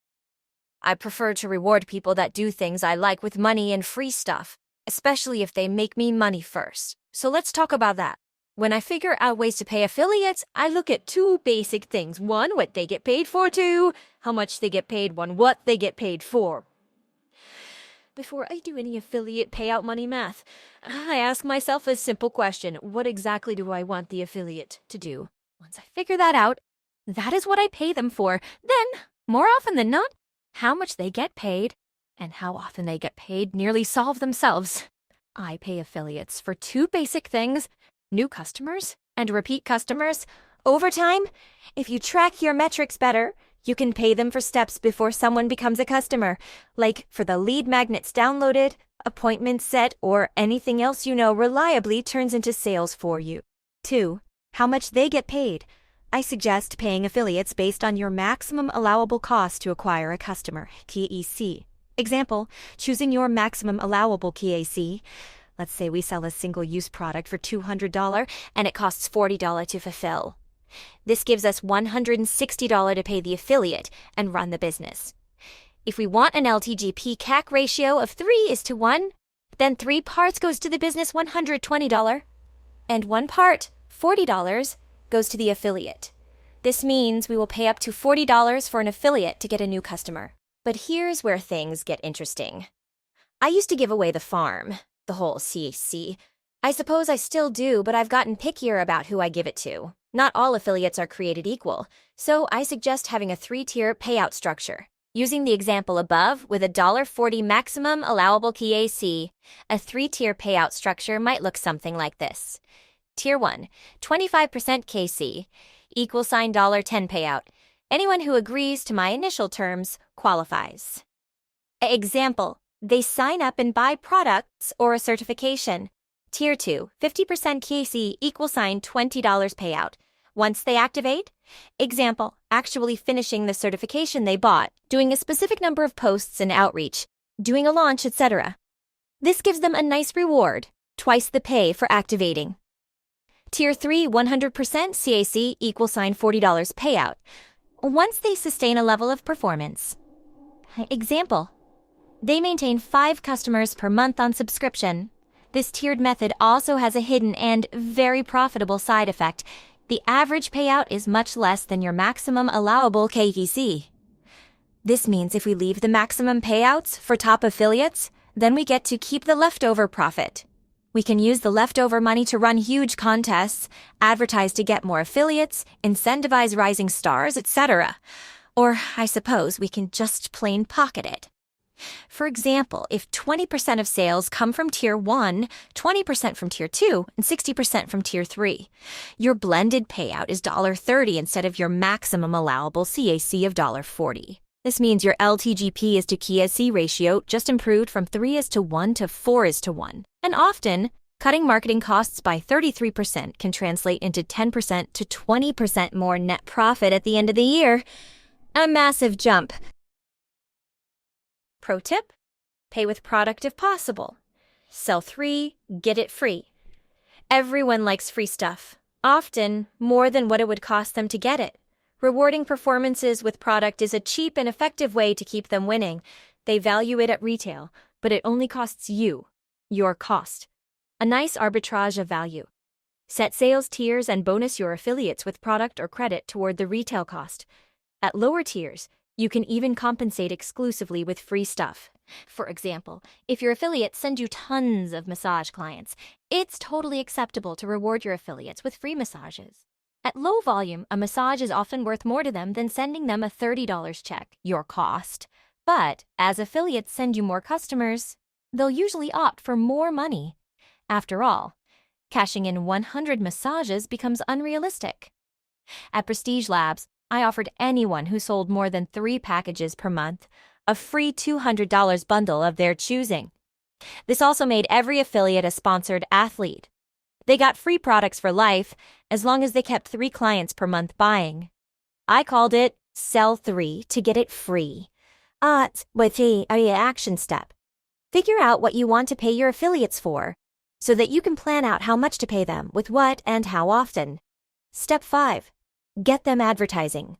I prefer to reward people that do things I like with money and free stuff, especially if they make me money first. So let's talk about that. When I figure out ways to pay affiliates, I look at 2 basic things. 1, what they get paid for. 2, how much they get paid. 1, what they get paid for. Before I do any affiliate payout money math, I ask myself a simple question. What exactly do I want the affiliate to do? Once I figure that out, that is what I pay them for. Then, more often than not, how much they get paid and how often they get paid nearly solve themselves. I pay affiliates for 2 basic things: new customers and repeat customers. Over time, if you track your metrics better, you can pay them for steps before someone becomes a customer, like for the lead magnets downloaded, appointments set, or anything else you know reliably turns into sales for you. 2. How much they get paid. I suggest paying affiliates based on your maximum allowable cost to acquire a customer, KEC. Example, choosing your maximum allowable KEC. Let's say we sell a single-use product for $200 and it costs $40 to fulfill. This gives us $160 to pay the affiliate and run the business. If we want an LTGP CAC ratio of 3:1, then 3 parts goes to the business $120, and 1 part, $40, goes to the affiliate. This means we will pay up to $40 for an affiliate to get a new customer. But here's where things get interesting. I used to give away the farm, the whole CAC. I suppose I still do, but I've gotten pickier about who I give it to. Not all affiliates are created equal, so I suggest having a 3-tier payout structure. Using the example above, with a $40 maximum allowable KAC, a 3-tier payout structure might look something like this. Tier 1, 25% KC, $10 payout. Anyone who agrees to my initial terms qualifies. Example, they sign up and buy products or a certification. Tier 2, 50% KC, $20 payout. Once they activate, example, actually finishing the certification they bought, doing a specific number of posts and outreach, doing a launch, etc. This gives them a nice reward, twice the pay for activating. Tier 3, 100% CAC, $40 payout. Once they sustain a level of performance. Example, they maintain 5 customers per month on subscription. This tiered method also has a hidden and very profitable side effect. The average payout is much less than your maximum allowable KEC. This means if we leave the maximum payouts for top affiliates, then we get to keep the leftover profit. We can use the leftover money to run huge contests, advertise to get more affiliates, incentivize rising stars, etc. Or, I suppose, we can just plain pocket it. For example, if 20% of sales come from Tier 1, 20% from Tier 2, and 60% from Tier 3, your blended payout is $30 instead of your maximum allowable CAC of $40. This means your LTGP is to KSC ratio just improved from 3:1 to 4:1. And often, cutting marketing costs by 33% can translate into 10% to 20% more net profit at the end of the year. A massive jump. Pro tip, pay with product if possible. Sell 3, get it free. Everyone likes free stuff, often more than what it would cost them to get it. Rewarding performances with product is a cheap and effective way to keep them winning. They value it at retail, but it only costs you, your cost. A nice arbitrage of value. Set sales tiers and bonus your affiliates with product or credit toward the retail cost. At lower tiers, you can even compensate exclusively with free stuff. For example, if your affiliates send you tons of massage clients, it's totally acceptable to reward your affiliates with free massages. At low volume, a massage is often worth more to them than sending them a $30 check, your cost. But as affiliates send you more customers, they'll usually opt for more money. After all, cashing in 100 massages becomes unrealistic. At Prestige Labs, I offered anyone who sold more than 3 packages per month a free $200 bundle of their choosing. This also made every affiliate a sponsored athlete. They got free products for life as long as they kept 3 clients per month buying. I called it Sell 3 to get it free. With the action step. Figure out what you want to pay your affiliates for, so that you can plan out how much to pay them, with what, and how often. Step 5. Get them advertising.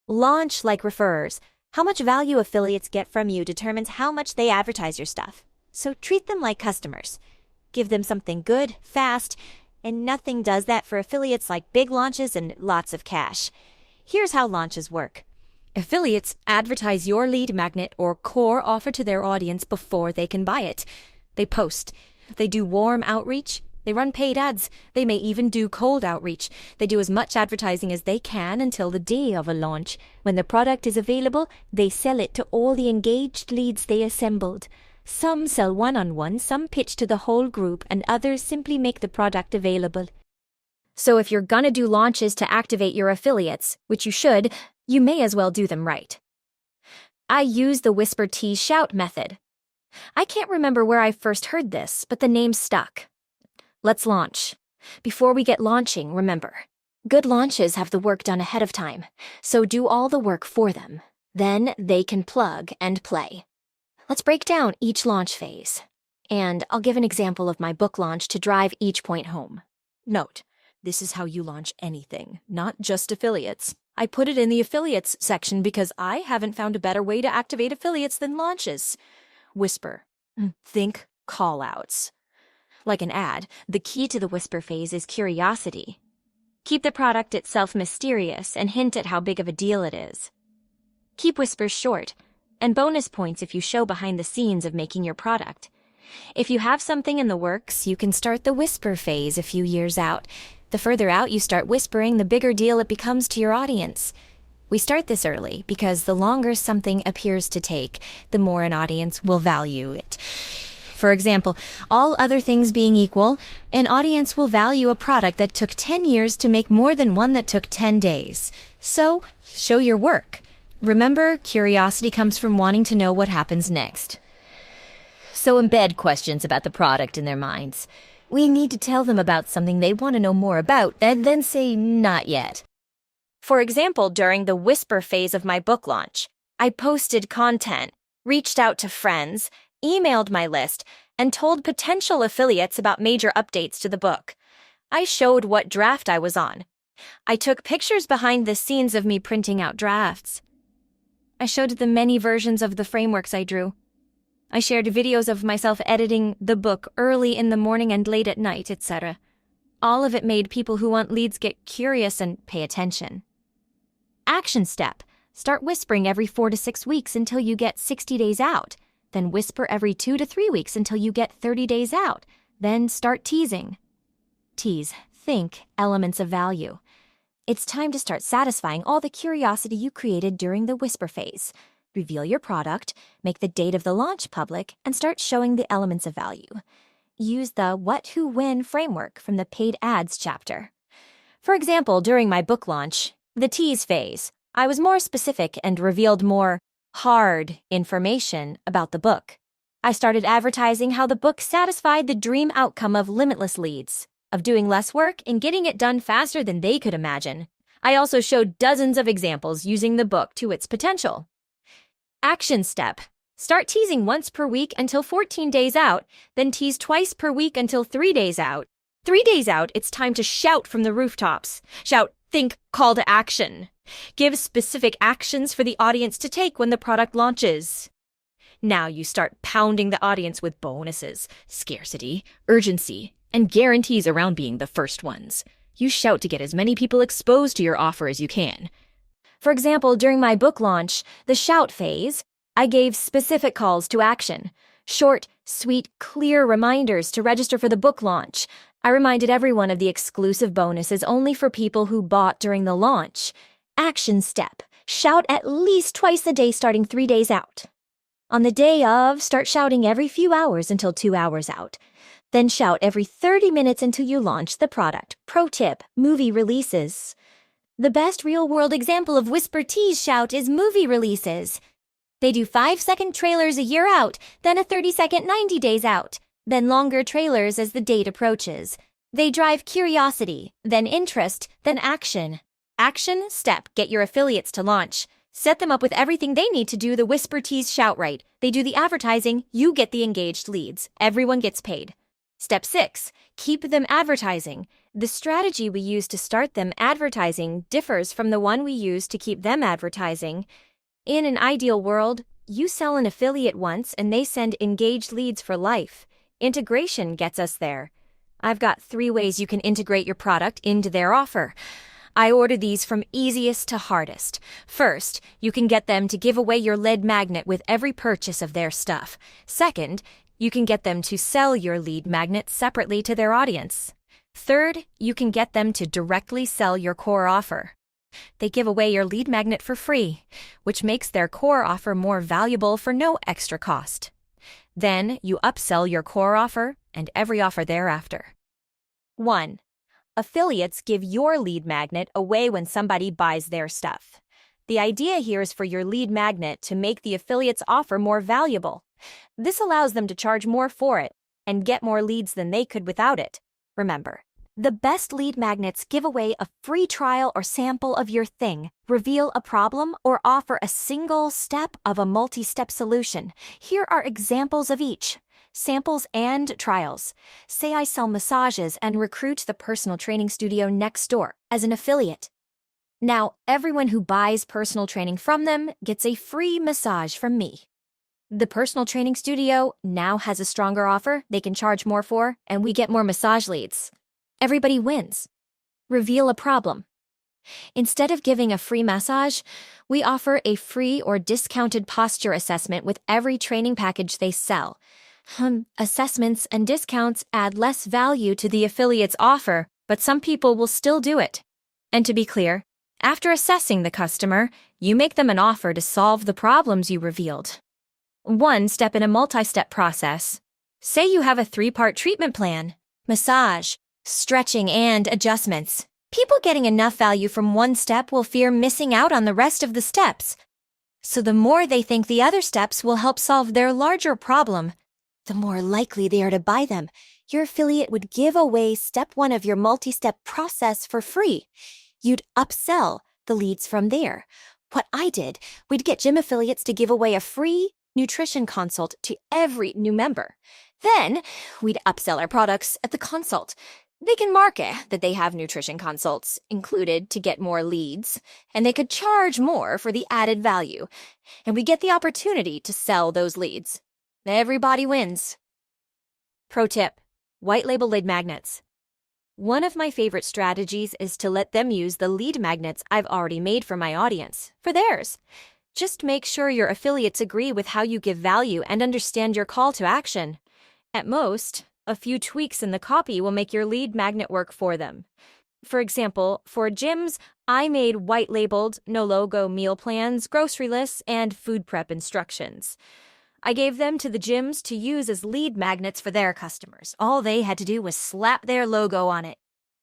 Launch like referrers. How much value affiliates get from you determines how much they advertise your stuff. So treat them like customers. Give them something good, fast, and nothing does that for affiliates like big launches and lots of cash. Here's how launches work. Affiliates advertise your lead magnet or core offer to their audience before they can buy it. They post. They do warm outreach. They run paid ads. They may even do cold outreach. They do as much advertising as they can until the day of a launch. When the product is available, they sell it to all the engaged leads they assembled. Some sell one-on-one, some pitch to the whole group, and others simply make the product available. So if you're gonna do launches to activate your affiliates, which you should, you may as well do them right. I use the whisper tease shout method. I can't remember where I first heard this, but the name stuck. Let's launch. Before we get launching, remember, good launches have the work done ahead of time, so do all the work for them. Then they can plug and play. Let's break down each launch phase. And I'll give an example of my book launch to drive each point home. Note, this is how you launch anything, not just affiliates. I put it in the affiliates section because I haven't found a better way to activate affiliates than launches. Whisper. Think call-outs. Like an ad, the key to the whisper phase is curiosity. Keep the product itself mysterious and hint at how big of a deal it is. Keep whispers short, and bonus points if you show behind the scenes of making your product. If you have something in the works, you can start the whisper phase a few years out. The further out you start whispering, the bigger deal it becomes to your audience. We start this early because the longer something appears to take, the more an audience will value it. For example, all other things being equal, an audience will value a product that took 10 years to make more than one that took 10 days. So, show your work. Remember, curiosity comes from wanting to know what happens next. So embed questions about the product in their minds. We need to tell them about something they want to know more about, and then say, not yet. For example, during the whisper phase of my book launch, I posted content, reached out to friends, emailed my list, and told potential affiliates about major updates to the book. I showed what draft I was on. I took pictures behind the scenes of me printing out drafts. I showed them many versions of the frameworks I drew. I shared videos of myself editing the book early in the morning and late at night, etc. All of it made people who want leads get curious and pay attention. Action step. Start whispering every 4 to 6 weeks until you get 60 days out. Then whisper every 2 to 3 weeks until you get 30 days out. Then start teasing. Tease. Think elements of value. It's time to start satisfying all the curiosity you created during the whisper phase. Reveal your product, make the date of the launch public, and start showing the elements of value. Use the What, Who, When framework from the Paid Ads chapter. For example, during my book launch, the tease phase, I was more specific and revealed more hard information about the book. I started advertising how the book satisfied the dream outcome of limitless leads, of doing less work and getting it done faster than they could imagine. I also showed dozens of examples using the book to its potential. Action step. Start teasing once per week until 14 days out, then tease twice per week until 3 days out. 3 days out, it's time to shout from the rooftops. Shout, think, call to action. Give specific actions for the audience to take when the product launches. Now you start pounding the audience with bonuses, scarcity, urgency, and guarantees around being the first ones. You shout to get as many people exposed to your offer as you can. For example, during my book launch, the shout phase, I gave specific calls to action. Short, sweet, clear reminders to register for the book launch. I reminded everyone of the exclusive bonuses only for people who bought during the launch. Action step. Shout at least twice a day starting 3 days out. On the day of, start shouting every few hours until 2 hours out. Then shout every 30 minutes until you launch the product. Pro tip, movie releases. The best real-world example of whisper tease shout is movie releases. They do 5-second trailers a year out, then a 30-second 90 days out, then longer trailers as the date approaches. They drive curiosity, then interest, then action. Action, step, get your affiliates to launch. Set them up with everything they need to do the whisper, tease, shout right. They do the advertising, you get the engaged leads. Everyone gets paid. Step 6, keep them advertising. The strategy we use to start them advertising differs from the one we use to keep them advertising. In an ideal world, you sell an affiliate once and they send engaged leads for life. Integration gets us there. I've got 3 ways you can integrate your product into their offer. I order these from easiest to hardest. First, you can get them to give away your lead magnet with every purchase of their stuff. Second, you can get them to sell your lead magnet separately to their audience. Third, you can get them to directly sell your core offer. They give away your lead magnet for free, which makes their core offer more valuable for no extra cost. Then you upsell your core offer and every offer thereafter. 1. Affiliates give your lead magnet away when somebody buys their stuff. The idea here is for your lead magnet to make the affiliate's offer more valuable. This allows them to charge more for it and get more leads than they could without it. Remember, the best lead magnets give away a free trial or sample of your thing, reveal a problem, or offer a single step of a multi-step solution. Here are examples of each. Samples and trials. Say I sell massages and recruit the personal training studio next door as an affiliate. Now, everyone who buys personal training from them gets a free massage from me. The personal training studio now has a stronger offer they can charge more for, and we get more massage leads. Everybody wins. Reveal a problem. Instead of giving a free massage, we offer a free or discounted posture assessment with every training package they sell. Assessments and discounts add less value to the affiliate's offer, but some people will still do it. And to be clear, after assessing the customer, you make them an offer to solve the problems you revealed. 1 step in a multi-step process. Say you have a 3-part treatment plan: massage, stretching, and adjustments. People getting enough value from 1 step will fear missing out on the rest of the steps. So the more they think the other steps will help solve their larger problem, the more likely they are to buy them. Your affiliate would give away step 1 of your multi-step process for free. You'd upsell the leads from there. What I did, we'd get gym affiliates to give away a free nutrition consult to every new member. Then we'd upsell our products at the consult. They can market that they have nutrition consults included to get more leads, and they could charge more for the added value, and we get the opportunity to sell those leads. Everybody wins. Pro tip: white label lead magnets. One of my favorite strategies is to let them use the lead magnets I've already made for my audience for theirs. Just make sure your affiliates agree with how you give value and understand your call to action. At most, a few tweaks in the copy will make your lead magnet work for them. For example, for gyms, I made white-labeled, no-logo meal plans, grocery lists, and food prep instructions. I gave them to the gyms to use as lead magnets for their customers. All they had to do was slap their logo on it.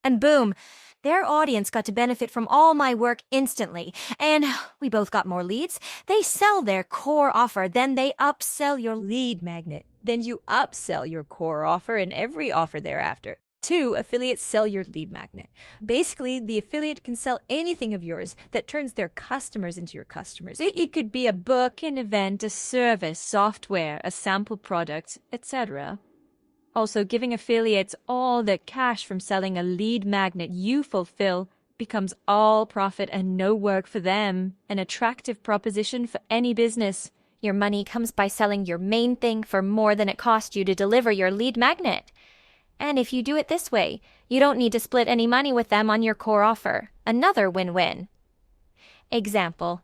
And boom, their audience got to benefit from all my work instantly. And we both got more leads. They sell their core offer, then they upsell your lead magnet. Then you upsell your core offer and every offer thereafter. 2, affiliates sell your lead magnet. Basically, the affiliate can sell anything of yours that turns their customers into your customers. It could be a book, an event, a service, software, a sample product, etc. Also, giving affiliates all the cash from selling a lead magnet you fulfill becomes all profit and no work for them. An attractive proposition for any business. Your money comes by selling your main thing for more than it cost you to deliver your lead magnet. And if you do it this way, you don't need to split any money with them on your core offer. Another win-win. Example: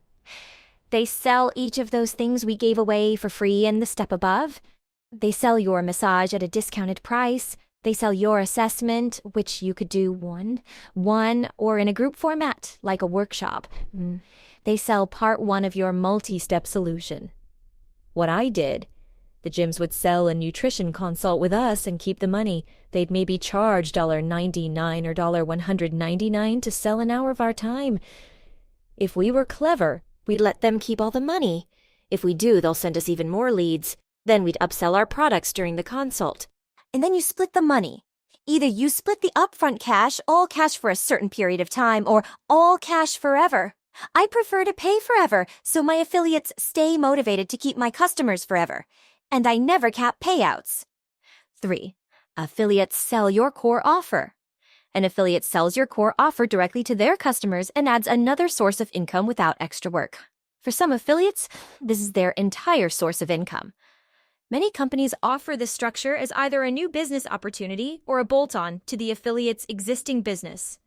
they sell each of those things we gave away for free in the step above. They sell your massage at a discounted price. They sell your assessment, which you could do one, or in a group format, like a workshop. They sell part 1 of your multi-step solution. What I did, the gyms would sell a nutrition consult with us and keep the money. They'd maybe charge $99 or $199 to sell an hour of our time. If we were clever, we'd let them keep all the money. If we do, they'll send us even more leads. Then we'd upsell our products during the consult. And then you split the money. Either you split the upfront cash, all cash for a certain period of time, or all cash forever. I prefer to pay forever, so my affiliates stay motivated to keep my customers forever. And I never cap payouts. 3. Affiliates sell your core offer. An affiliate sells your core offer directly to their customers and adds another source of income without extra work. For some affiliates, this is their entire source of income. Many companies offer this structure as either a new business opportunity or a bolt-on to the affiliate's existing business.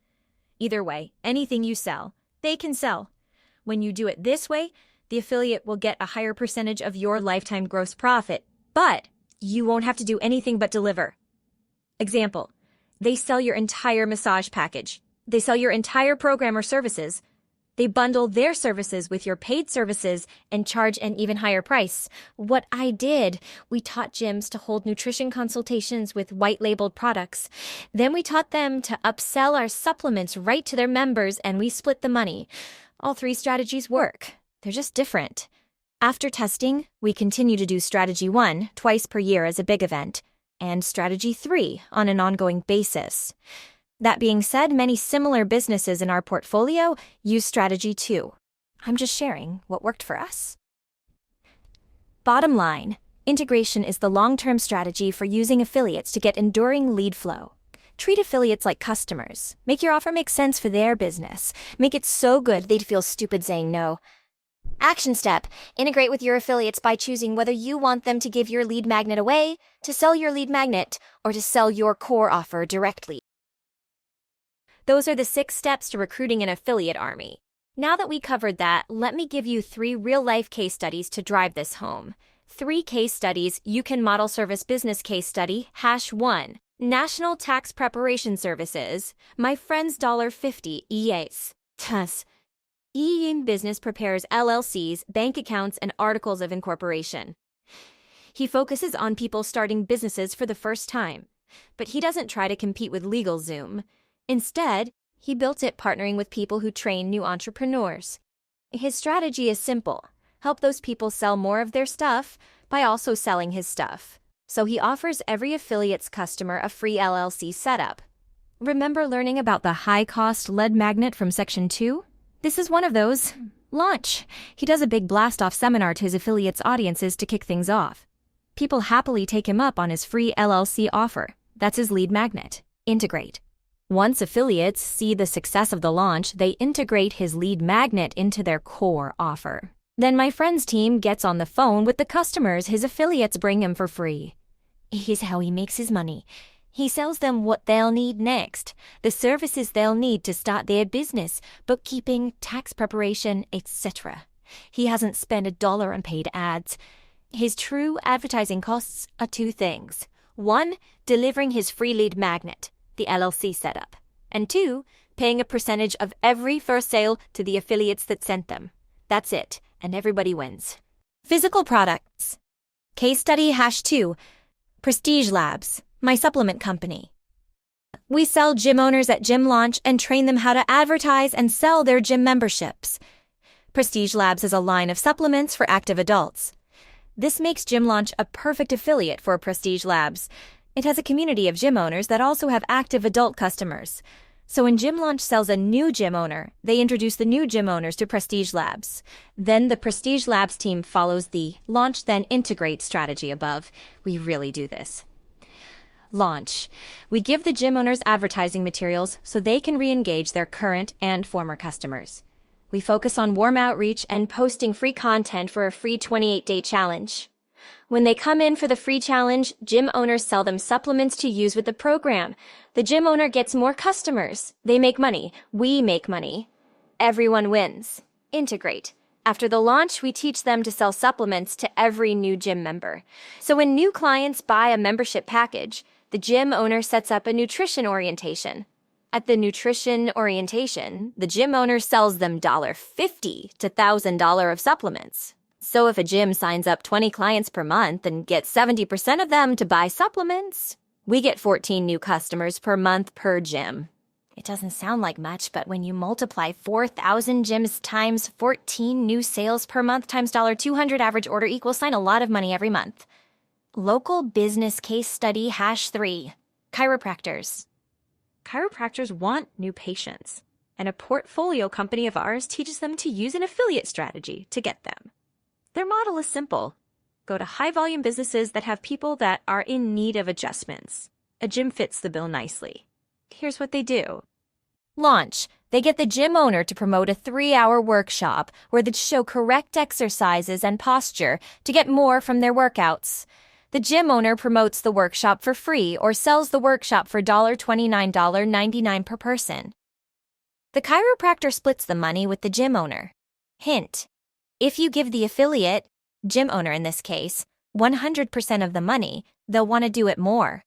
Either way, anything you sell, they can sell. When you do it this way, the affiliate will get a higher percentage of your lifetime gross profit, but you won't have to do anything but deliver. Example, they sell your entire massage package. They sell your entire program or services. They bundle their services with your paid services and charge an even higher price. What I did, we taught gyms to hold nutrition consultations with white-labeled products. Then we taught them to upsell our supplements right to their members, and we split the money. All 3 strategies work. They're just different. After testing, we continue to do Strategy 1 twice per year as a big event, and Strategy 3 on an ongoing basis. That being said, many similar businesses in our portfolio use Strategy 2. I'm just sharing what worked for us. Bottom line, integration is the long-term strategy for using affiliates to get enduring lead flow. Treat affiliates like customers. Make your offer make sense for their business. Make it so good they'd feel stupid saying no. Action step. Integrate with your affiliates by choosing whether you want them to give your lead magnet away, to sell your lead magnet, or to sell your core offer directly. Those are the 6 steps to recruiting an affiliate army. Now that we covered that, let me give you 3 real-life case studies to drive this home. 3 case studies you can model service business case study. #1. National Tax Preparation Services. My friend's $50 EAs. Thus, EAM Business prepares LLCs, bank accounts, and articles of incorporation. He focuses on people starting businesses for the first time, but he doesn't try to compete with LegalZoom. Instead, he built it partnering with people who train new entrepreneurs. His strategy is simple. Help those people sell more of their stuff by also selling his stuff. So he offers every affiliate's customer a free LLC setup. Remember learning about the high-cost lead magnet from Section 2? This is one of those. Launch. He does a big blast-off seminar to his affiliates' audiences to kick things off. People happily take him up on his free LLC offer. That's his lead magnet. Integrate. Once affiliates see the success of the launch, they integrate his lead magnet into their core offer. Then my friend's team gets on the phone with the customers his affiliates bring him for free. Here's how he makes his money. He sells them what they'll need next, the services they'll need to start their business, bookkeeping, tax preparation, etc. He hasn't spent $1 on paid ads. His true advertising costs are 2 things. 1, delivering his free lead magnet, the LLC setup, and 2, paying a percentage of every first sale to the affiliates that sent them. That's it, and everybody wins. Physical products. Case study #2, Prestige Labs, my supplement company. We sell gym owners at gym launch and train them how to advertise and sell their gym memberships. Prestige Labs is a line of supplements for active adults. This makes Gym Launch a perfect affiliate for Prestige Labs. It has a community of gym owners that also have active adult customers. So when Gym Launch sells a new gym owner, they introduce the new gym owners to Prestige Labs. Then the Prestige Labs team follows the launch then integrate strategy above. We really do this. Launch. We give the gym owners advertising materials so they can re-engage their current and former customers. We focus on warm outreach and posting free content for a free 28-day challenge. When they come in for the free challenge, gym owners sell them supplements to use with the program. The gym owner gets more customers. They make money. We make money. Everyone wins. Integrate. After the launch, we teach them to sell supplements to every new gym member. So when new clients buy a membership package, the gym owner sets up a nutrition orientation. At the nutrition orientation, the gym owner sells them $50 to $1,000 of supplements. So if a gym signs up 20 clients per month and gets 70% of them to buy supplements, we get 14 new customers per month per gym. It doesn't sound like much, but when you multiply 4,000 gyms times 14 new sales per month times $200 average order equals a lot of money every month. Local business case study #3. Chiropractors. Chiropractors want new patients, and a portfolio company of ours teaches them to use an affiliate strategy to get them. Their model is simple. Go to high-volume businesses that have people that are in need of adjustments. A gym fits the bill nicely. Here's what they do. Launch. They get the gym owner to promote a 3-hour workshop where they show correct exercises and posture to get more from their workouts. The gym owner promotes the workshop for free or sells the workshop for $29.99 per person. The chiropractor splits the money with the gym owner. Hint: if you give the affiliate, gym owner in this case, 100% of the money, they'll want to do it more.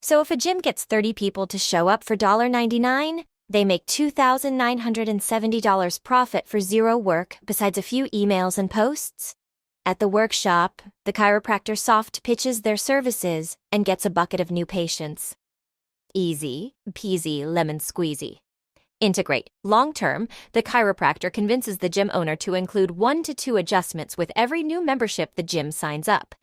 So if a gym gets 30 people to show up for $1.99, they make $2,970 profit for zero work besides a few emails and posts. At the workshop, the chiropractor soft pitches their services and gets a bucket of new patients. Easy peasy lemon squeezy. Integrate. Long-term, the chiropractor convinces the gym owner to include 1 to 2 adjustments with every new membership the gym signs up.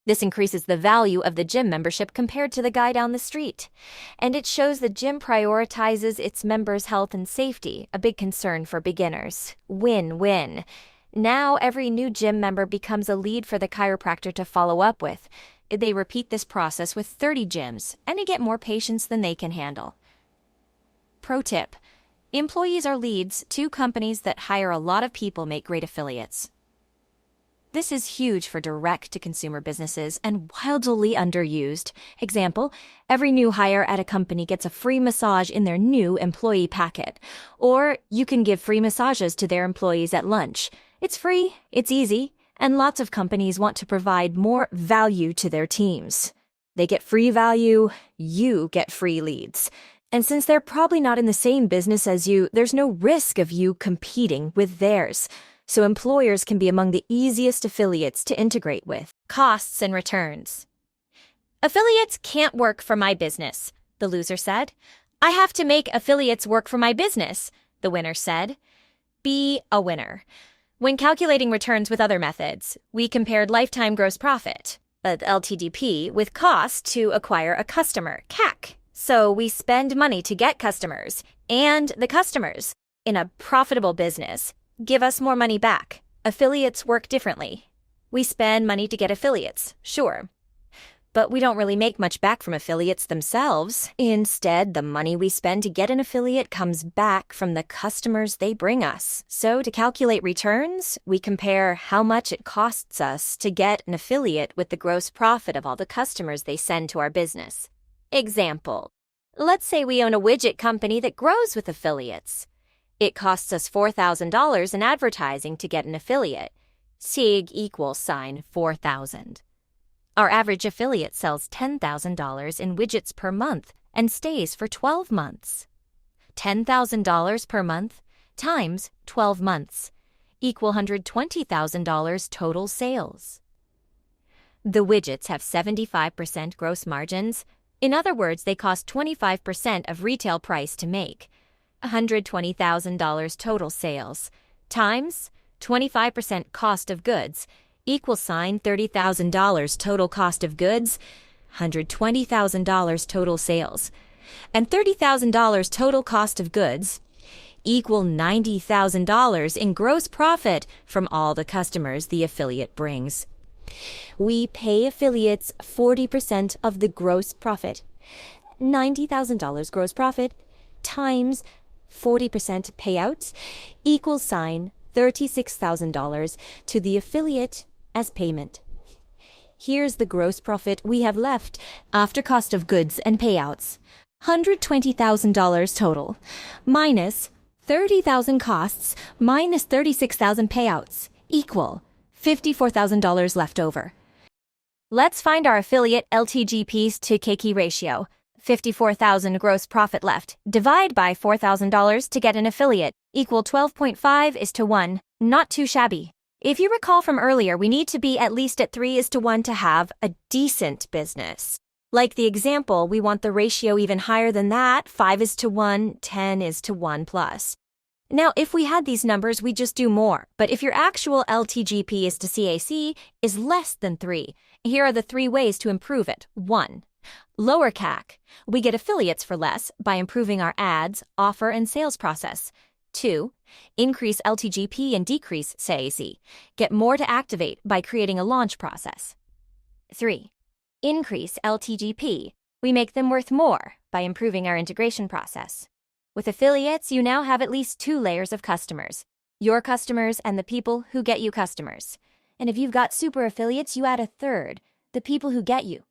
This increases the value of the gym membership compared to the guy down the street. And it shows the gym prioritizes its members' health and safety, a big concern for beginners. Win-win. Now every new gym member becomes a lead for the chiropractor to follow up with. They repeat this process with 30 gyms, and they get more patients than they can handle. Pro tip: employees are leads. 2 companies that hire a lot of people make great affiliates. This is huge for direct-to-consumer businesses and wildly underused. Example, every new hire at a company gets a free massage in their new employee packet. Or you can give free massages to their employees at lunch. It's free, it's easy, and lots of companies want to provide more value to their teams. They get free value, you get free leads. And since they're probably not in the same business as you, there's no risk of you competing with theirs. So employers can be among the easiest affiliates to integrate with. Costs and returns. Affiliates can't work for my business, the loser said. I have to make affiliates work for my business, the winner said. Be a winner. When calculating returns with other methods, we compared lifetime gross profit, LTDP, with cost to acquire a customer, CAC. So we spend money to get customers, and the customers, in a profitable business, give us more money back. Affiliates work differently. We spend money to get affiliates, sure. But we don't really make much back from affiliates themselves. Instead, the money we spend to get an affiliate comes back from the customers they bring us. So to calculate returns, we compare how much it costs us to get an affiliate with the gross profit of all the customers they send to our business. Example: let's say we own a widget company that grows with affiliates. It costs us $4,000 in advertising to get an affiliate. SIG = 4,000. Our average affiliate sells $10,000 in widgets per month and stays for 12 months. $10,000 per month times 12 months equal $120,000 total sales. The widgets have 75% gross margins. In other words, they cost 25% of retail price to make. $120,000 total sales times 25% cost of goods equals $30,000 total cost of goods, $120,000 total sales, and $30,000 total cost of goods equal $90,000 in gross profit from all the customers the affiliate brings. We pay affiliates 40% of the gross profit. $90,000 gross profit times 40% payouts equals $36,000 to the affiliate as payment. Here's the gross profit we have left after cost of goods and payouts. $120,000 total, minus $30,000 costs, minus $36,000 payouts, equal $54,000 left over. Let's find our affiliate LTGP's to KK ratio. $54,000 gross profit left. Divide by $4,000 to get an affiliate, equal 12.5:1. Not too shabby. If you recall from earlier, we need to be at least at 3:1 to have a decent business. Like the example, we want the ratio even higher than that, 5:1, 10:1 plus. Now, if we had these numbers, we'd just do more. But if your actual LTGP is to CAC is less than 3, here are the 3 ways to improve it. 1. Lower CAC. We get affiliates for less by improving our ads, offer, and sales process. 2. Increase LTGP and decrease CAC. Get more to activate by creating a launch process. 3. Increase LTGP. We make them worth more by improving our integration process. With affiliates, you now have at least 2 layers of customers. Your customers and the people who get you customers. And if you've got super affiliates, you add a third, the people who get you.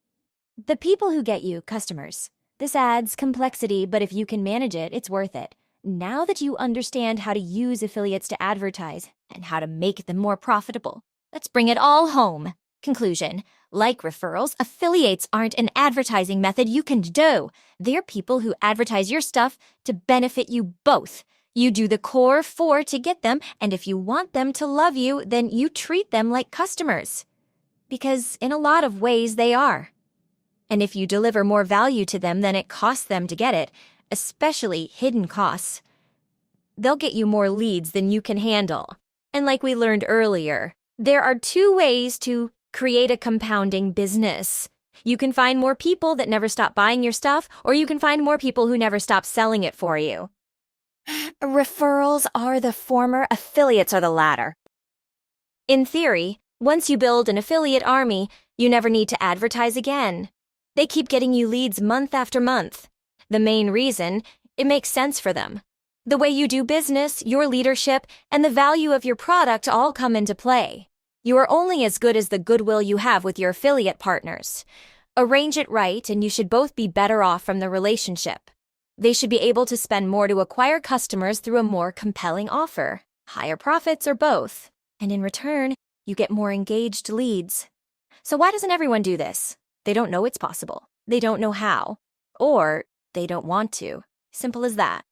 The people who get you customers. This adds complexity, but if you can manage it, it's worth it. Now that you understand how to use affiliates to advertise and how to make them more profitable, let's bring it all home. Conclusion. Like referrals, affiliates aren't an advertising method you can do. They're people who advertise your stuff to benefit you both. You do the core 4 to get them, and if you want them to love you, then you treat them like customers. Because in a lot of ways they are. And if you deliver more value to them than it costs them to get it, especially hidden costs, they'll get you more leads than you can handle. And like we learned earlier, there are 2 ways to create a compounding business. You can find more people that never stop buying your stuff, or you can find more people who never stop selling it for you. Referrals are the former, affiliates are the latter. In theory, once you build an affiliate army, you never need to advertise again. They keep getting you leads month after month. The main reason, it makes sense for them. The way you do business, your leadership, and the value of your product all come into play. You are only as good as the goodwill you have with your affiliate partners. Arrange it right, and you should both be better off from the relationship. They should be able to spend more to acquire customers through a more compelling offer, higher profits, or both. And in return, you get more engaged leads. So why doesn't everyone do this? They don't know it's possible. They don't know how. Or they don't want to. Simple as that.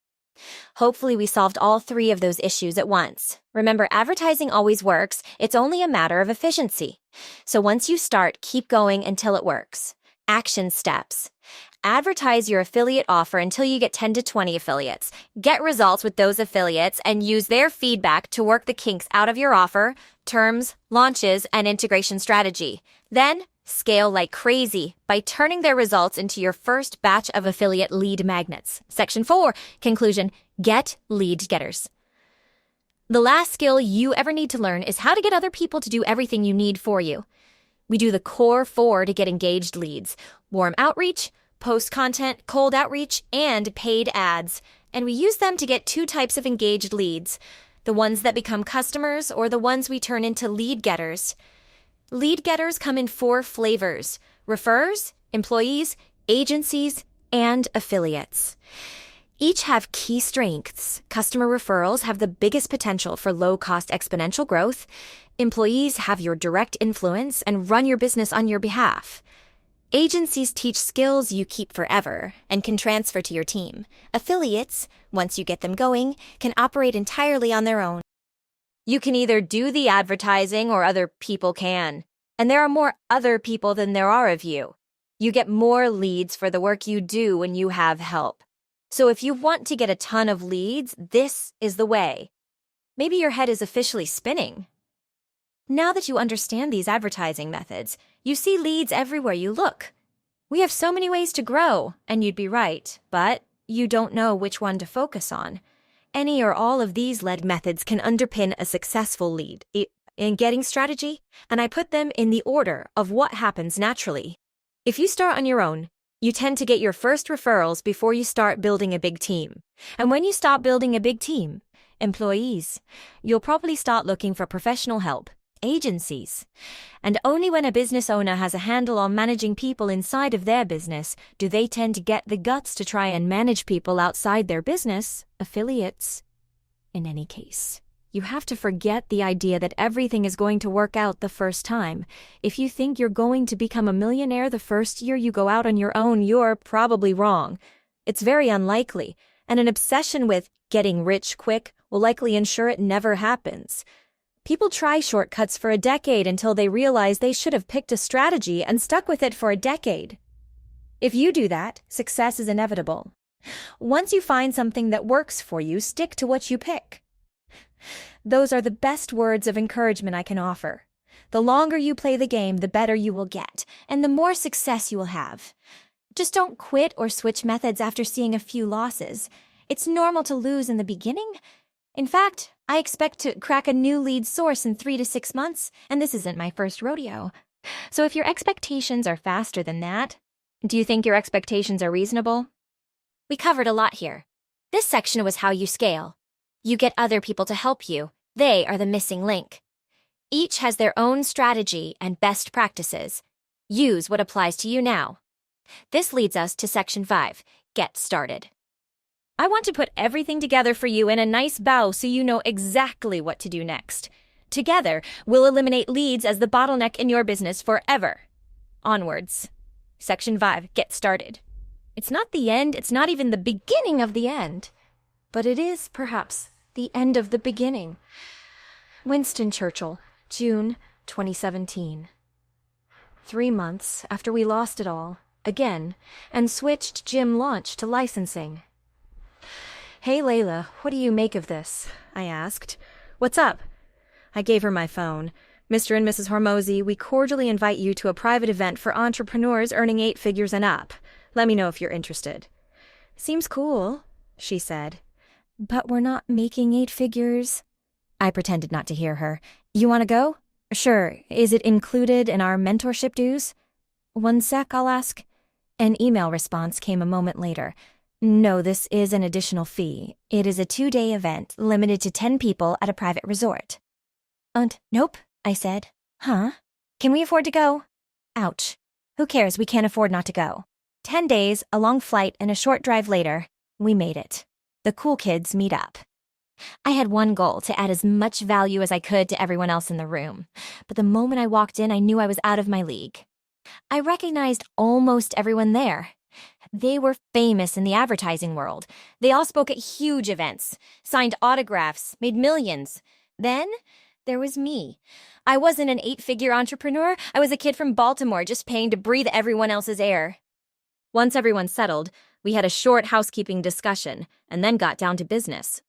Hopefully we solved all 3 of those issues at once. Remember, advertising always works. It's only a matter of efficiency. So once you start, keep going until it works. Action steps. Advertise your affiliate offer until you get 10 to 20 affiliates. Get results with those affiliates and use their feedback to work the kinks out of your offer, terms, launches, and integration strategy. Then, scale like crazy by turning their results into your first batch of affiliate lead magnets. Section 4, conclusion, get lead getters. The last skill you ever need to learn is how to get other people to do everything you need for you. We do the core 4 to get engaged leads: warm outreach, post content, cold outreach, and paid ads. And we use them to get 2 types of engaged leads: the ones that become customers or the ones we turn into lead getters. Lead getters come in 4 flavors: referrers, employees, agencies, and affiliates. Each have key strengths. Customer referrals have the biggest potential for low-cost exponential growth. Employees have your direct influence and run your business on your behalf. Agencies teach skills you keep forever and can transfer to your team. Affiliates, once you get them going, can operate entirely on their own. You can either do the advertising or other people can. And there are more other people than there are of you. You get more leads for the work you do when you have help. So if you want to get a ton of leads, this is the way. Maybe your head is officially spinning. Now that you understand these advertising methods, you see leads everywhere you look. We have so many ways to grow, and you'd be right, but you don't know which one to focus on. Any or all of these lead methods can underpin a successful lead in getting strategy, and I put them in the order of what happens naturally. If you start on your own, you tend to get your first referrals before you start building a big team. And when you start building a big team, employees, you'll probably start looking for professional help, agencies. And only when a business owner has a handle on managing people inside of their business do they tend to get the guts to try and manage people outside their business, affiliates. In any case, you have to forget the idea that everything is going to work out the first time. If you think you're going to become a millionaire the first year you go out on your own, you're probably wrong. It's very unlikely, and an obsession with getting rich quick will likely ensure it never happens. People try shortcuts for a decade until they realize they should have picked a strategy and stuck with it for a decade. If you do that, success is inevitable. Once you find something that works for you, stick to what you pick. Those are the best words of encouragement I can offer. The longer you play the game, the better you will get, and the more success you will have. Just don't quit or switch methods after seeing a few losses. It's normal to lose in the beginning. In fact, I expect to crack a new lead source in 3 to 6 months, and this isn't my first rodeo. So if your expectations are faster than that, do you think your expectations are reasonable? We covered a lot here. This section was how you scale. You get other people to help you. They are the missing link. Each has their own strategy and best practices. Use what applies to you now. This leads us to Section 5, Get Started. I want to put everything together for you in a nice bow so you know exactly what to do next. Together, we'll eliminate leads as the bottleneck in your business forever. Onwards. Section 5, Get Started. It's not the end, it's not even the beginning of the end. But it is, perhaps, the end of the beginning. Winston Churchill, June 2017. 3 months after we lost it all, again, and switched gym launch to licensing. "Hey, Layla, what do you make of this?" I asked. "What's up?" I gave her my phone. "Mr. and Mrs. Hormozi, we cordially invite you to a private event for entrepreneurs earning 8 figures and up. Let me know if you're interested." "Seems cool," she said. "But we're not making 8 figures." I pretended not to hear her. "You want to go?" "Sure. Is it included in our mentorship dues?" "One sec, I'll ask." An email response came a moment later. "No, this is an additional fee. It is a 2-day event, limited to 10 people at a private resort." Nope, I said. "Huh? Can we afford to go?" "Ouch. Who cares? We can't afford not to go." 10 days, a long flight, and a short drive later, we made it. The cool kids meet up. I had one goal, to add as much value as I could to everyone else in the room. But the moment I walked in, I knew I was out of my league. I recognized almost everyone there. They were famous in the advertising world. They all spoke at huge events, signed autographs, made millions. Then there was me. I wasn't an 8-figure entrepreneur. I was a kid from Baltimore just paying to breathe everyone else's air. Once everyone settled, we had a short housekeeping discussion and then got down to business.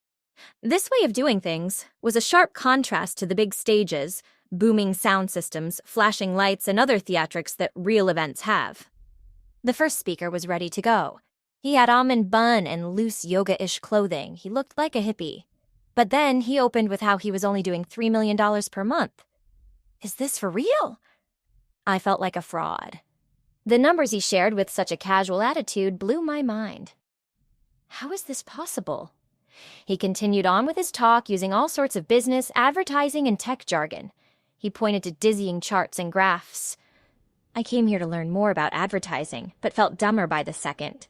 This way of doing things was a sharp contrast to the big stages, booming sound systems, flashing lights, and other theatrics that real events have. The first speaker was ready to go. He had almond bun and loose yoga-ish clothing. He looked like a hippie. But then he opened with how he was only doing $3 million per month. Is this for real? I felt like a fraud. The numbers he shared with such a casual attitude blew my mind. How is this possible? He continued on with his talk using all sorts of business, advertising, and tech jargon. He pointed to dizzying charts and graphs. I came here to learn more about advertising, but felt dumber by the second.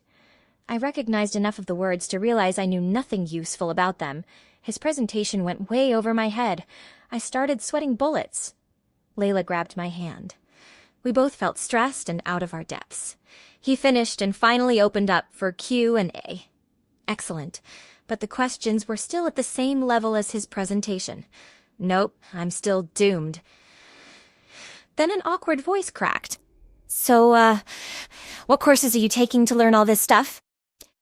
I recognized enough of the words to realize I knew nothing useful about them. His presentation went way over my head. I started sweating bullets. Layla grabbed my hand. We both felt stressed and out of our depths. He finished and finally opened up for Q&A. Excellent, but the questions were still at the same level as his presentation. Nope, I'm still doomed. Then an awkward voice cracked. "So, what courses are you taking to learn all this stuff?"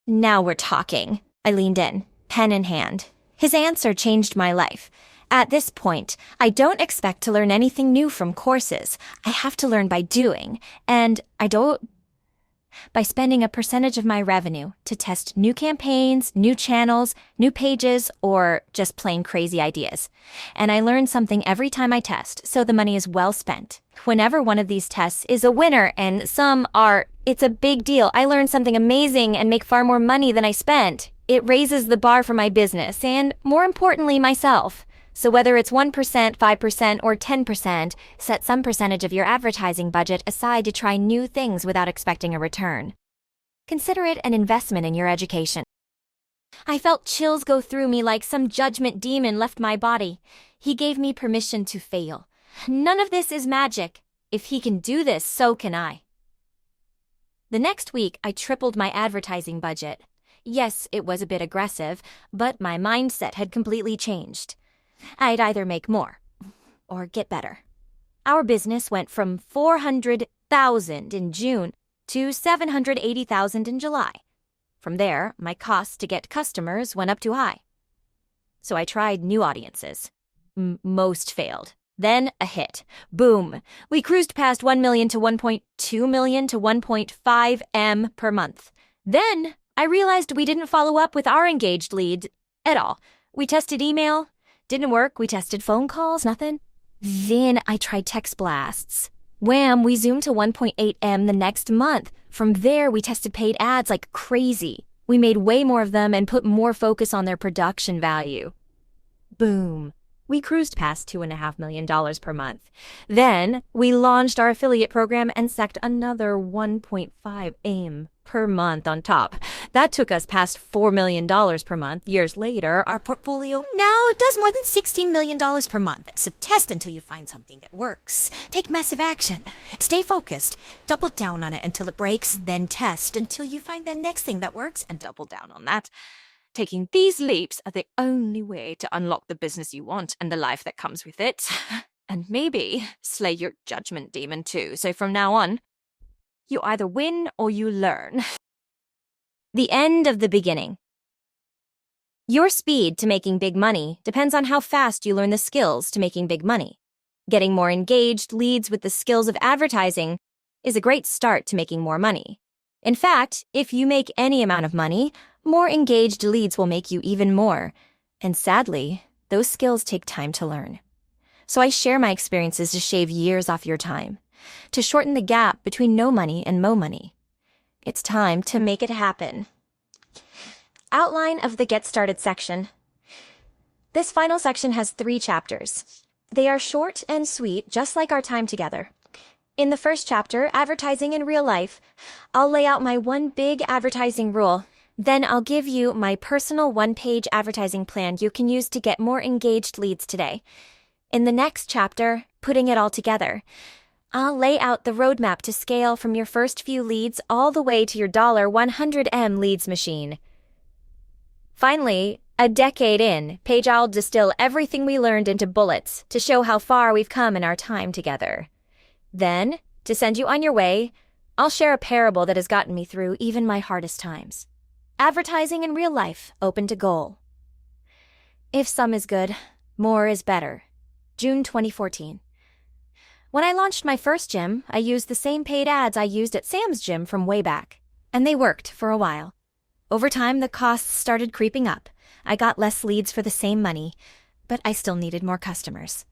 "Now we're talking." I leaned in, pen in hand. His answer changed my life. At this point, I don't expect to learn anything new from courses. I have to learn by doing, and by spending a percentage of my revenue to test new campaigns, new channels, new pages, or just plain crazy ideas. And I learn something every time I test, so the money is well spent. Whenever one of these tests is a winner, and some are, it's a big deal. I learn something amazing and make far more money than I spent. It raises the bar for my business, and more importantly, myself. So whether it's 1%, 5%, or 10%, set some percentage of your advertising budget aside to try new things without expecting a return. Consider it an investment in your education. I felt chills go through me like some judgment demon left my body. He gave me permission to fail. None of this is magic. If he can do this, so can I. The next week, I tripled my advertising budget. Yes, it was a bit aggressive, but my mindset had completely changed. I'd either make more or get better. Our business went from $400,000 in June to $780,000 in July. From there, my costs to get customers went up too high. So I tried new audiences. Most failed. Then a hit. Boom. We cruised past 1 million to 1.2 million to 1.5 M per month. Then I realized we didn't follow up with our engaged lead at all. We tested email, didn't work. We tested phone calls, nothing. Then I tried text blasts. Wham, we zoomed to 1.8 M the next month. From there, we tested paid ads like crazy. We made way more of them and put more focus on their production value. Boom. We cruised past $2.5 million per month. Then we launched our affiliate program and sacked another 1.5 AIM per month on top. That took us past $4 million per month. Years later, our portfolio now does more than $16 million per month. So test until you find something that works. Take massive action. Stay focused. Double down on it until it breaks, then test until you find the next thing that works and double down on that. Taking these leaps are the only way to unlock the business you want and the life that comes with it. And maybe slay your judgment demon too. So from now on, you either win or you learn. The end of the beginning. Your speed to making big money depends on how fast you learn the skills to making big money. Getting more engaged leads with the skills of advertising is a great start to making more money. In fact, if you make any amount of money, more engaged leads will make you even more. And sadly, those skills take time to learn. So I share my experiences to shave years off your time, to shorten the gap between no money and mo money. It's time to make it happen. Outline of the Get Started section. This final section has 3 chapters. They are short and sweet, just like our time together. In the first chapter, Advertising in Real Life, I'll lay out my one big advertising rule. Then I'll give you my personal 1-page advertising plan you can use to get more engaged leads today. In the next chapter, Putting It All Together, I'll lay out the roadmap to scale from your first few leads all the way to your $100M leads machine. Finally, a decade in, page I'll distill everything we learned into bullets to show how far we've come in our time together. Then, to send you on your way, I'll share a parable that has gotten me through even my hardest times. Advertising in Real Life, open to goal. If some is good, more is better. June 2014. When I launched my first gym, I used the same paid ads I used at Sam's gym from way back. And they worked for a while. Over time, the costs started creeping up. I got less leads for the same money, but I still needed more customers.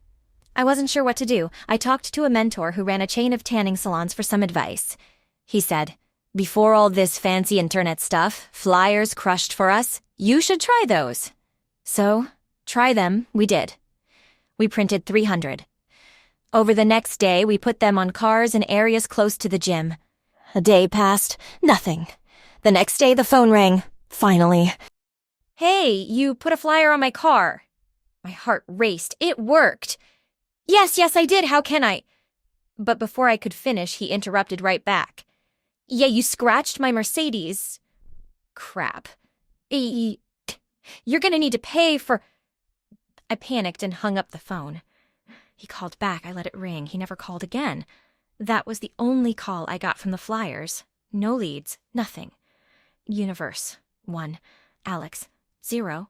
I wasn't sure what to do. I talked to a mentor who ran a chain of tanning salons for some advice. He said, "Before all this fancy internet stuff, flyers crushed for us. You should try those." So, try them, we did. We printed 300. Over the next day, we put them on cars in areas close to the gym. A day passed, nothing. The next day, the phone rang. Finally. "Hey, you put a flyer on my car." My heart raced. It worked. Yes, I did. How can I? But before I could finish, he interrupted right back. "Yeah, you scratched my Mercedes." Crap. You're gonna need to pay for... I panicked and hung up the phone. He called back. I let it ring. He never called again. That was the only call I got from the flyers. No leads. Nothing. Universe. 1. Alex. 0.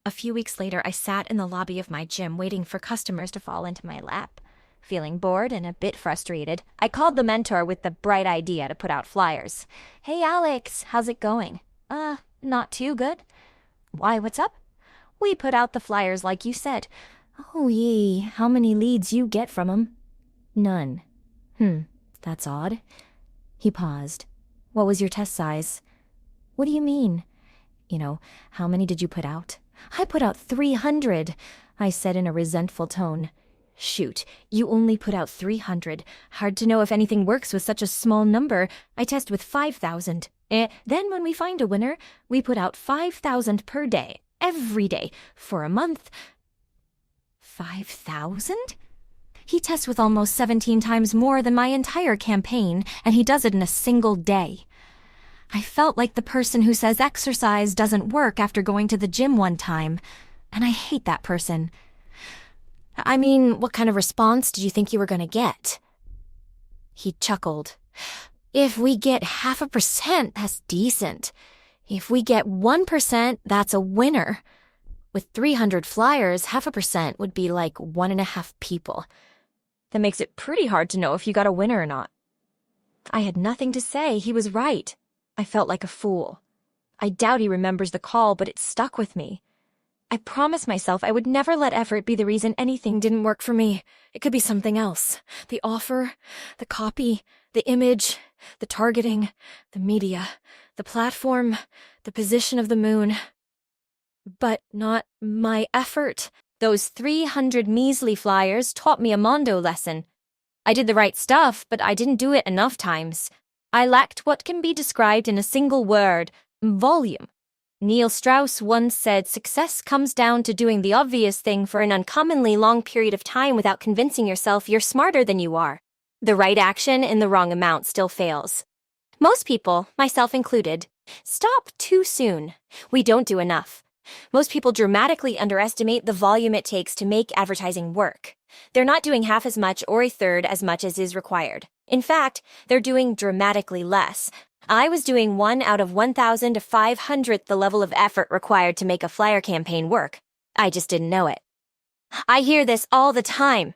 A few weeks later, I sat in the lobby of my gym waiting for customers to fall into my lap. Feeling bored and a bit frustrated, I called the mentor with the bright idea to put out flyers. "Hey, Alex, how's it going?" Not too good." "Why, what's up?" "We put out the flyers like you said." "Oh, yee, how many leads you get from 'em?" "None." That's odd." He paused. "What was your test size?" "What do you mean?" How many did you put out?" "I put out 300, I said in a resentful tone. "Shoot, you only put out 300. Hard to know if anything works with such a small number. I test with 5,000. Then when we find a winner, we put out 5,000 per day, every day, for a month." 5,000? He tests with almost 17 times more than my entire campaign, and he does it in a single day. I felt like the person who says exercise doesn't work after going to the gym one time, and I hate that person. "I mean, what kind of response did you think you were going to get?" He chuckled. "If we get 0.5%, that's decent. If we get 1%, that's a winner." With 300 flyers, 0.5% would be like 1.5 people. That makes it pretty hard to know if you got a winner or not. I had nothing to say. He was right. I felt like a fool. I doubt he remembers the call, but it stuck with me. I promised myself I would never let effort be the reason anything Didn't work for me. It could be something else. The offer, the copy, the image, the targeting, the media, the platform, the position of the moon. But not my effort. Those 300 measly flyers taught me a Mondo lesson. I did the right stuff, but I didn't do it enough times. I lacked what can be described in a single word: volume. Neil Strauss once said success comes down to doing the obvious thing for an uncommonly long period of time without convincing yourself you're smarter than you are. The right action in the wrong amount still fails. Most people, myself included, stop too soon. We don't do enough. Most people dramatically underestimate the volume it takes to make advertising work. They're not doing half as much or a third as much as is required. In fact, they're doing dramatically less. I was doing 1 out of 1,000 to 500th the level of effort required to make a flyer campaign work. I just didn't know it. I hear this all the time.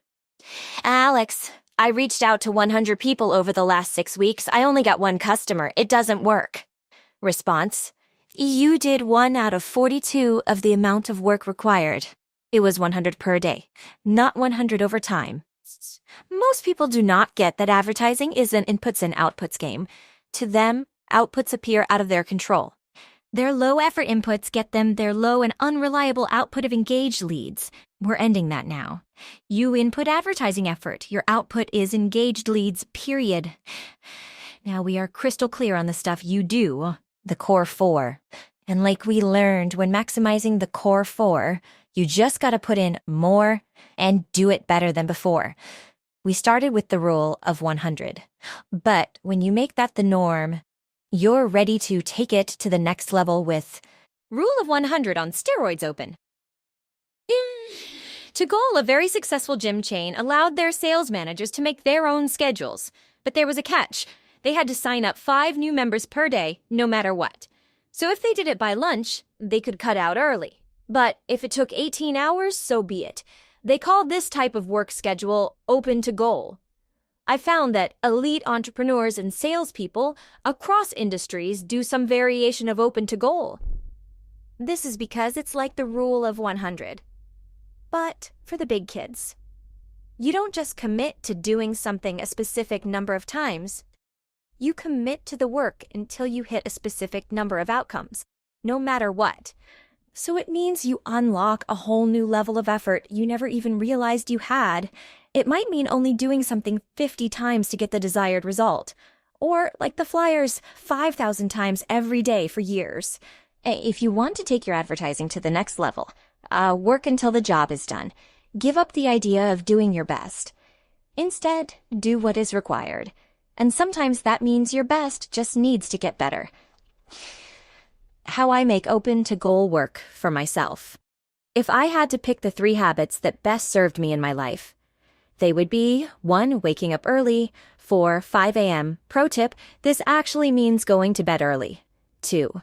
Alex, I reached out to 100 people over the last 6 weeks. I only got 1 customer. It doesn't work. Response: you did 1 out of 42 of the amount of work required. It was 100 per day, not 100 over time. Most people do not get that advertising is an inputs and outputs game. To them, outputs appear out of their control. Their low-effort inputs get them their low and unreliable output of engaged leads. We're ending that now. You input advertising effort. Your output is engaged leads, period. Now we are crystal clear on the stuff you do, the core 4. And like we learned when maximizing the core 4, you just gotta put in more and do it better than before. We started with the rule of 100. But when you make that the norm, you're ready to take it to the next level with Rule of 100 on steroids open. To Goal, a very successful gym chain, allowed their sales managers to make their own schedules. But there was a catch. They had to sign up 5 new members per day, no matter what. So if they did it by lunch, they could cut out early. But if it took 18 hours, so be it. They called this type of work schedule open to goal. I found that elite entrepreneurs and salespeople across industries do some variation of open to goal. This is because it's like the rule of 100. But for the big kids. You don't just commit to doing something a specific number of times. You commit to the work until you hit a specific number of outcomes, no matter what. So it means you unlock a whole new level of effort you never even realized you had. It might mean only doing something 50 times to get the desired result. Or, like the flyers, 5,000 times every day for years. If you want to take your advertising to the next level, work until the job is done. Give up the idea of doing your best. Instead, do what is required. And sometimes that means your best just needs to get better. How I make open to goal work for myself. If I had to pick the 3 habits that best served me in my life, they would be 1. Waking up early. 4. 5 a.m. Pro tip, this actually means going to bed early. 2.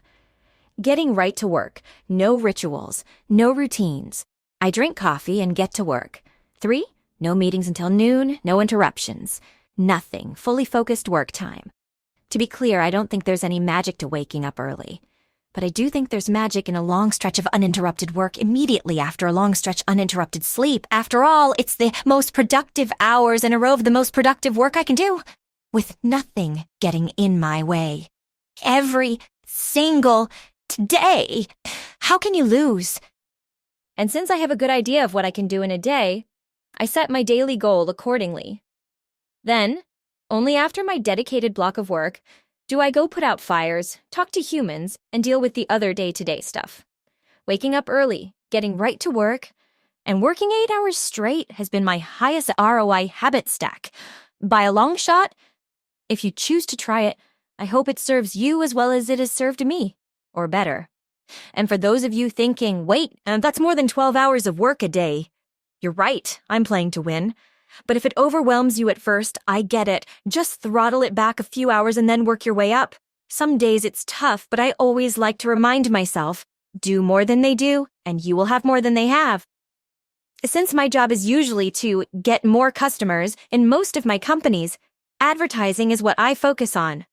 Getting right to work. No rituals. No routines. I drink coffee and get to work. 3. No meetings until noon. No interruptions. Nothing. Fully focused work time. To be clear, I don't think there's any magic to waking up early. But I do think there's magic in a long stretch of uninterrupted work immediately after a long stretch uninterrupted sleep. After all, it's the most productive hours in a row of the most productive work I can do, with nothing getting in my way. Every single day. How can you lose? And since I have a good idea of what I can do in a day, I set my daily goal accordingly. Then, only after my dedicated block of work, do I go put out fires, talk to humans, and deal with the other day-to-day stuff. Waking up early, getting right to work, and working 8 hours straight has been my highest ROI habit stack. By a long shot, if you choose to try it, I hope it serves you as well as it has served me, or better. And for those of you thinking, wait, that's more than 12 hours of work a day. You're right, I'm playing to win. But if it overwhelms you at first, I get it. Just throttle it back a few hours and then work your way up. Some days it's tough, but I always like to remind myself, Do more than they do, and you will have more than they have. Since my job is usually to get more customers in most of my companies, advertising is what I focus on.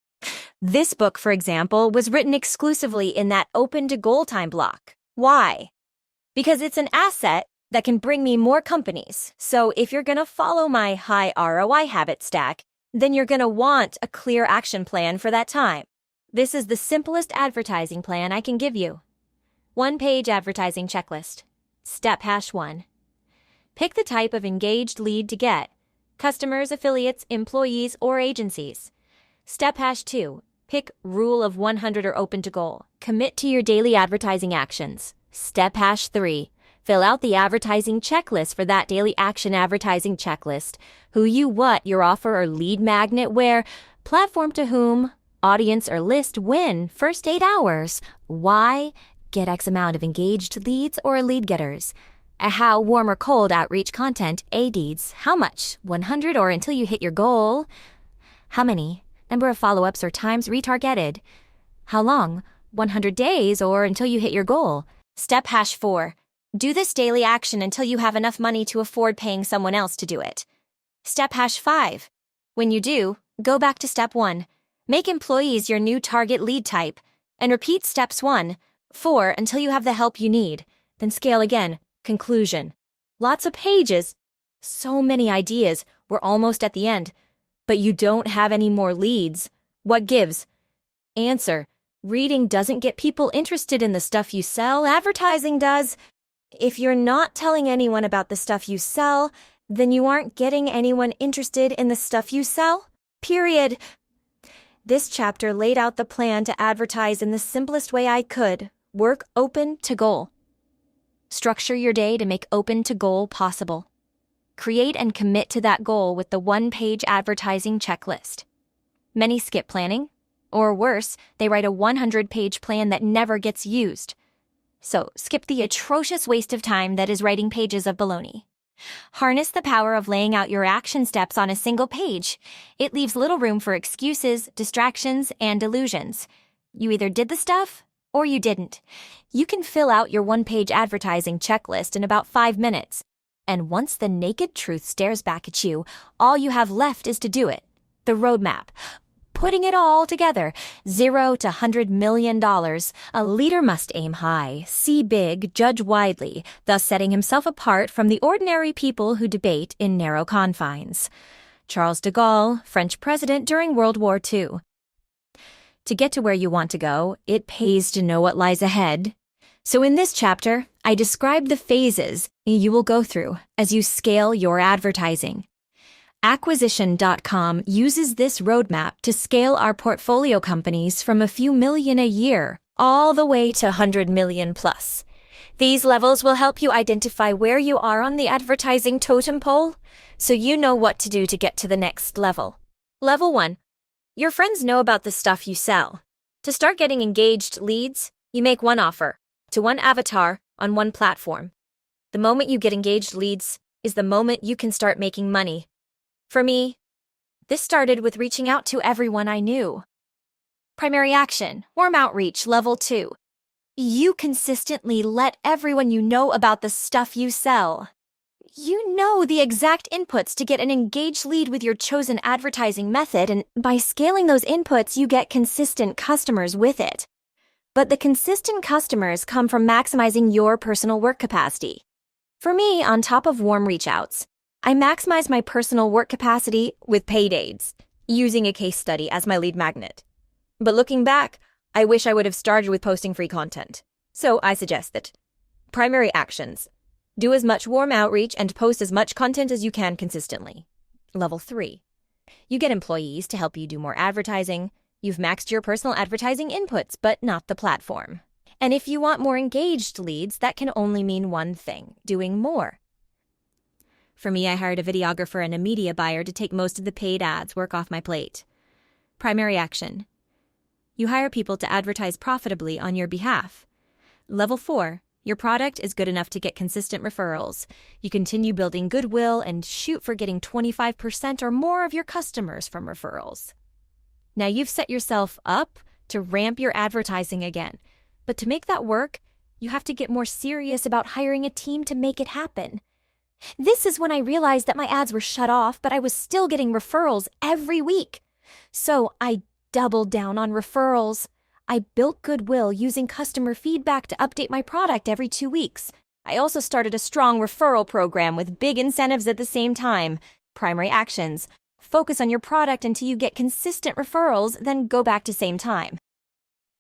This book, for example, was written exclusively in that open to goal time block. Why? Because it's an asset that can bring me more companies. So if you're going to follow my high ROI habit stack, then you're going to want a clear action plan for that time. This is the simplest advertising plan I can give you. 1-page advertising checklist. Step #1. Pick the type of engaged lead to get: customers, affiliates, employees, or agencies. Step #2. Pick rule of 100 or open to goal. Commit to your daily advertising actions. Step #3. Fill out the advertising checklist for that daily action advertising checklist. Who, you, what, your offer or lead magnet, where, platform to whom, audience or list, when, first 8 hours. Why? Get X amount of engaged leads or lead getters. How, warm or cold outreach content, ADs. How much? 100 or until you hit your goal. How many? Number of follow-ups or times retargeted. How long? 100 days or until you hit your goal. Step #4. Do this daily action until you have enough money to afford paying someone else to do it. Step #5. When you do, go back to step 1. Make employees your new target lead type, and repeat steps 1, 4 until you have the help you need. Then scale again. Conclusion. Lots of pages. So many ideas. We're almost at the end. But you don't have any more leads. What gives? Answer. Reading doesn't get people interested in the stuff you sell. Advertising does. If you're not telling anyone about the stuff you sell, then you aren't getting anyone interested in the stuff you sell. Period. This chapter laid out the plan to advertise in the simplest way I could. Work open to goal. Structure your day to make open to goal possible. Create and commit to that goal with the 1-page advertising checklist. Many skip planning, or worse, they write a 100-page plan that never gets used. So skip the atrocious waste of time that is writing pages of baloney. Harness the power of laying out your action steps on a single page. It leaves little room for excuses, distractions, and illusions. You either did the stuff or you didn't. You can fill out your 1-page advertising checklist in about 5 minutes. And once the naked truth stares back at you, all you have left is to do it. The roadmap. Putting it all together. 0 to $100 million. A leader must aim high, see big, judge widely, thus setting himself apart from the ordinary people who debate in narrow confines. Charles de Gaulle, French president during World War II. To get to where you want to go, it pays to know what lies ahead. So in this chapter, I describe the phases you will go through as you scale your advertising. Acquisition.com uses this roadmap to scale our portfolio companies from a few million a year all the way to 100 million plus. These levels will help you identify where you are on the advertising totem pole, so you know what to do to get to the next level. Level 1. Your friends know about the stuff you sell. To start getting engaged leads, you make one offer to one avatar on one platform. The moment you get engaged leads is the moment you can start making money. For me, this started with reaching out to everyone I knew. Primary action, warm outreach, level 2. You consistently let everyone you know about the stuff you sell. You know the exact inputs to get an engaged lead with your chosen advertising method, and by scaling those inputs, you get consistent customers with it. But the consistent customers come from maximizing your personal work capacity. For me, on top of warm reach outs, I maximize my personal work capacity with paid aids, using a case study as my lead magnet. But looking back, I wish I would have started with posting free content. So I suggest that primary actions. Do as much warm outreach and post as much content as you can consistently. Level 3. You get employees to help you do more advertising. You've maxed your personal advertising inputs, but not the platform. And if you want more engaged leads, that can only mean one thing: doing more. For me, I hired a videographer and a media buyer to take most of the paid ads work off my plate. Primary action. You hire people to advertise profitably on your behalf. Level 4. Your product is good enough to get consistent referrals. You continue building goodwill and shoot for getting 25% or more of your customers from referrals. Now you've set yourself up to ramp your advertising again. But to make that work, You have to get more serious about hiring a team to make it happen. This is when I realized that my ads were shut off, but I was still getting referrals every week. So I doubled down on referrals. I built goodwill using customer feedback to update my product every 2 weeks. I also started a strong referral program with big incentives at the same time. Primary actions. Focus on your product until you get consistent referrals, then go back to same time.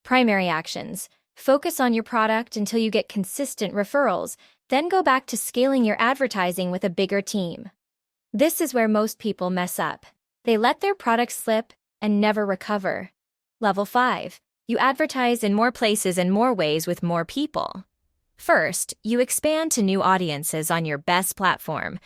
Primary actions. Focus on your product until you get consistent referrals, then go back to scaling your advertising with a bigger team. This is where most people mess up. They let their product slip and never recover. Level 5. You advertise in more places and more ways with more people. First, you expand to new audiences on your best platform.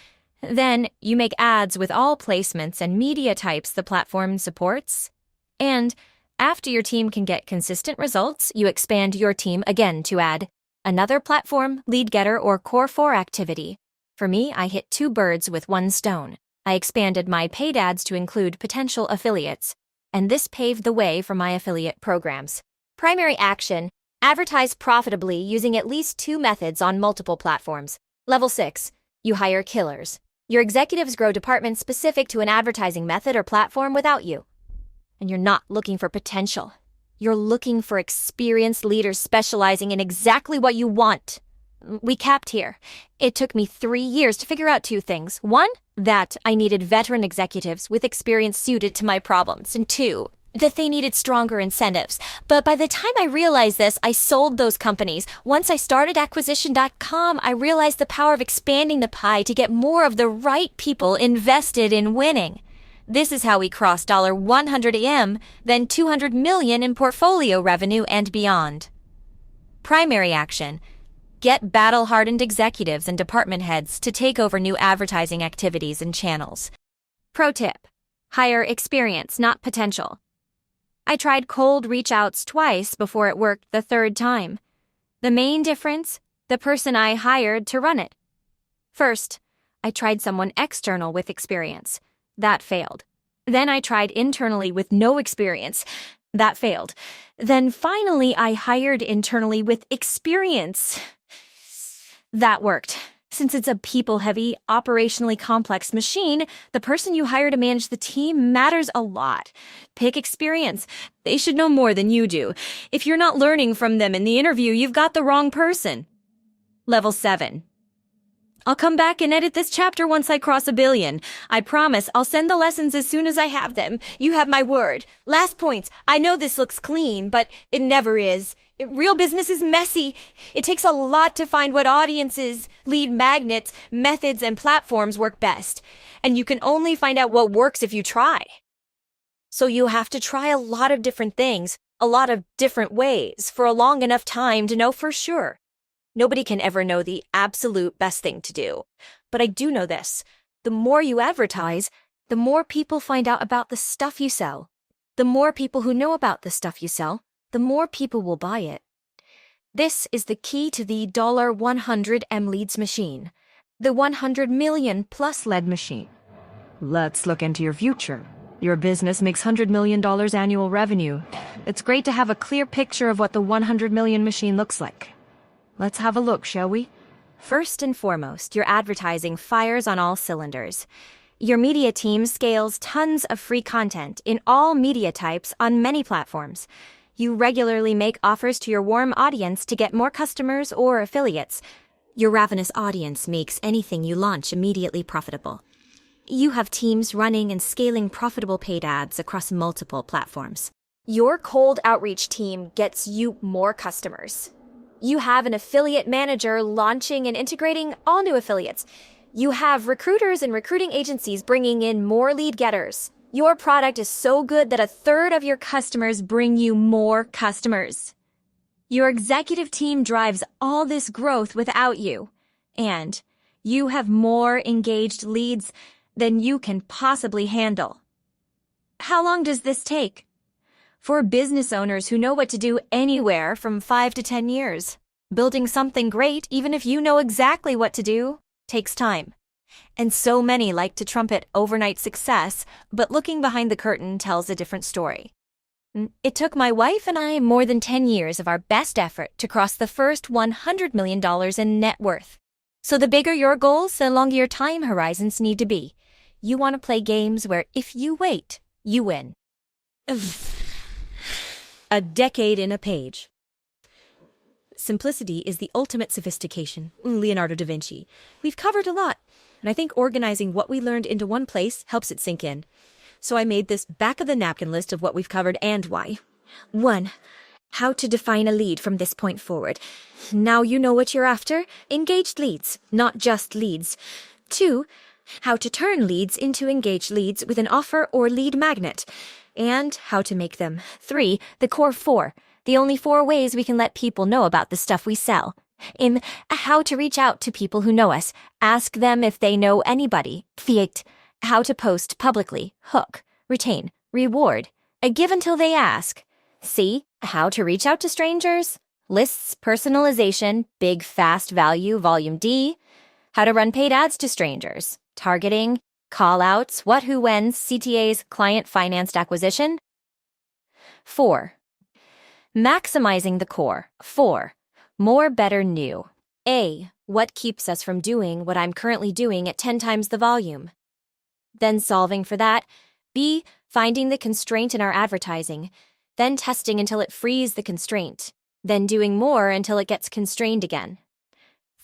Then, you make ads with all placements and media types the platform supports. And after your team can get consistent results, you expand your team again to add another platform, lead getter, or core 4 activity. For me, I hit 2 birds with 1 stone. I expanded my paid ads to include potential affiliates, and this paved the way for my affiliate programs. Primary action. Advertise profitably using at least 2 methods on multiple platforms. Level 6. You hire killers. Your executives grow departments specific to an advertising method or platform without you. And you're not looking for potential. You're looking for experienced leaders specializing in exactly what you want. We capped here. It took me 3 years to figure out 2 things. 1, that I needed veteran executives with experience suited to my problems. And 2, that they needed stronger incentives. But by the time I realized this, I sold those companies. Once I started acquisition.com, I realized the power of expanding the pie to get more of the right people invested in winning. This is how we crossed $100 AM, then $200 million in portfolio revenue and beyond. Primary action. Get battle-hardened executives and department heads to take over new advertising activities and channels. Pro tip. Hire experience, not potential. I tried cold reach-outs twice before it worked the 3rd time. The main difference? The person I hired to run it. First, I tried someone external with experience. That failed. Then I tried internally with no experience. That failed. Then finally I hired internally with experience. That worked. Since it's a people-heavy, operationally complex machine, the person you hire to manage the team matters a lot. Pick experience. They should know more than you do. If you're not learning from them in the interview, you've got the wrong person. Level 7. I'll come back and edit this chapter once I cross 1 billion. I promise I'll send the lessons as soon as I have them. You have my word. Last points. I know this looks clean, but it never is. Real business is messy. It takes a lot to find what audiences, lead magnets, methods, and platforms work best. And you can only find out what works if you try. So you have to try a lot of different things, a lot of different ways, for a long enough time to know for sure. Nobody can ever know the absolute best thing to do. But I do know this. The more you advertise, the more people find out about the stuff you sell. The more people who know about the stuff you sell, the more people will buy it. This is the key to the $100M leads machine, the 100 million plus lead machine. Let's look into your future. Your business makes $100 million annual revenue. It's great to have a clear picture of what the 100 million machine looks like. Let's have a look, shall we? First and foremost, your advertising fires on all cylinders. Your media team scales tons of free content in all media types on many platforms. You regularly make offers to your warm audience to get more customers or affiliates. Your ravenous audience makes anything you launch immediately profitable. You have teams running and scaling profitable paid ads across multiple platforms. Your cold outreach team gets you more customers. You have an affiliate manager launching and integrating all new affiliates. You have recruiters and recruiting agencies bringing in more lead getters. Your product is so good that 1/3 of your customers bring you more customers. Your executive team drives all this growth without you. And you have more engaged leads than you can possibly handle. How long does this take? For business owners who know what to do anywhere from 5 to 10 years. Building something great, even if you know exactly what to do, takes time. And so many like to trumpet overnight success, but looking behind the curtain tells a different story. It took my wife and I more than 10 years of our best effort to cross the first $100 million in net worth. So the bigger your goals, the longer your time horizons need to be. You want to play games where if you wait, you win. A decade in a page. Simplicity is the ultimate sophistication. Leonardo da Vinci. We've covered a lot, and I think organizing what we learned into one place helps it sink in. So I made this back-of-the-napkin list of what we've covered and why. 1. How to define a lead from this point forward. Now you know what you're after. Engaged leads, not just leads. 2. How to turn leads into engaged leads with an offer or lead magnet. And how to make them. 3. The core 4. The only 4 ways we can let people know about the stuff we sell. How to reach out to people who know us. Ask them if they know anybody. 5. How to post publicly. Hook. Retain. Reward. Give until they ask. C. How to reach out to strangers. Lists. Personalization. Big, fast value. Volume D. How to run paid ads to strangers. Targeting. Call-outs. What, who, whens. CTAs. Client-financed acquisition. 4. Maximizing the core. 4. More, better, new. A. What keeps us from doing what I'm currently doing at 10 times the volume? Then solving for that. B. Finding the constraint in our advertising. Then testing until it frees the constraint. Then doing more until it gets constrained again.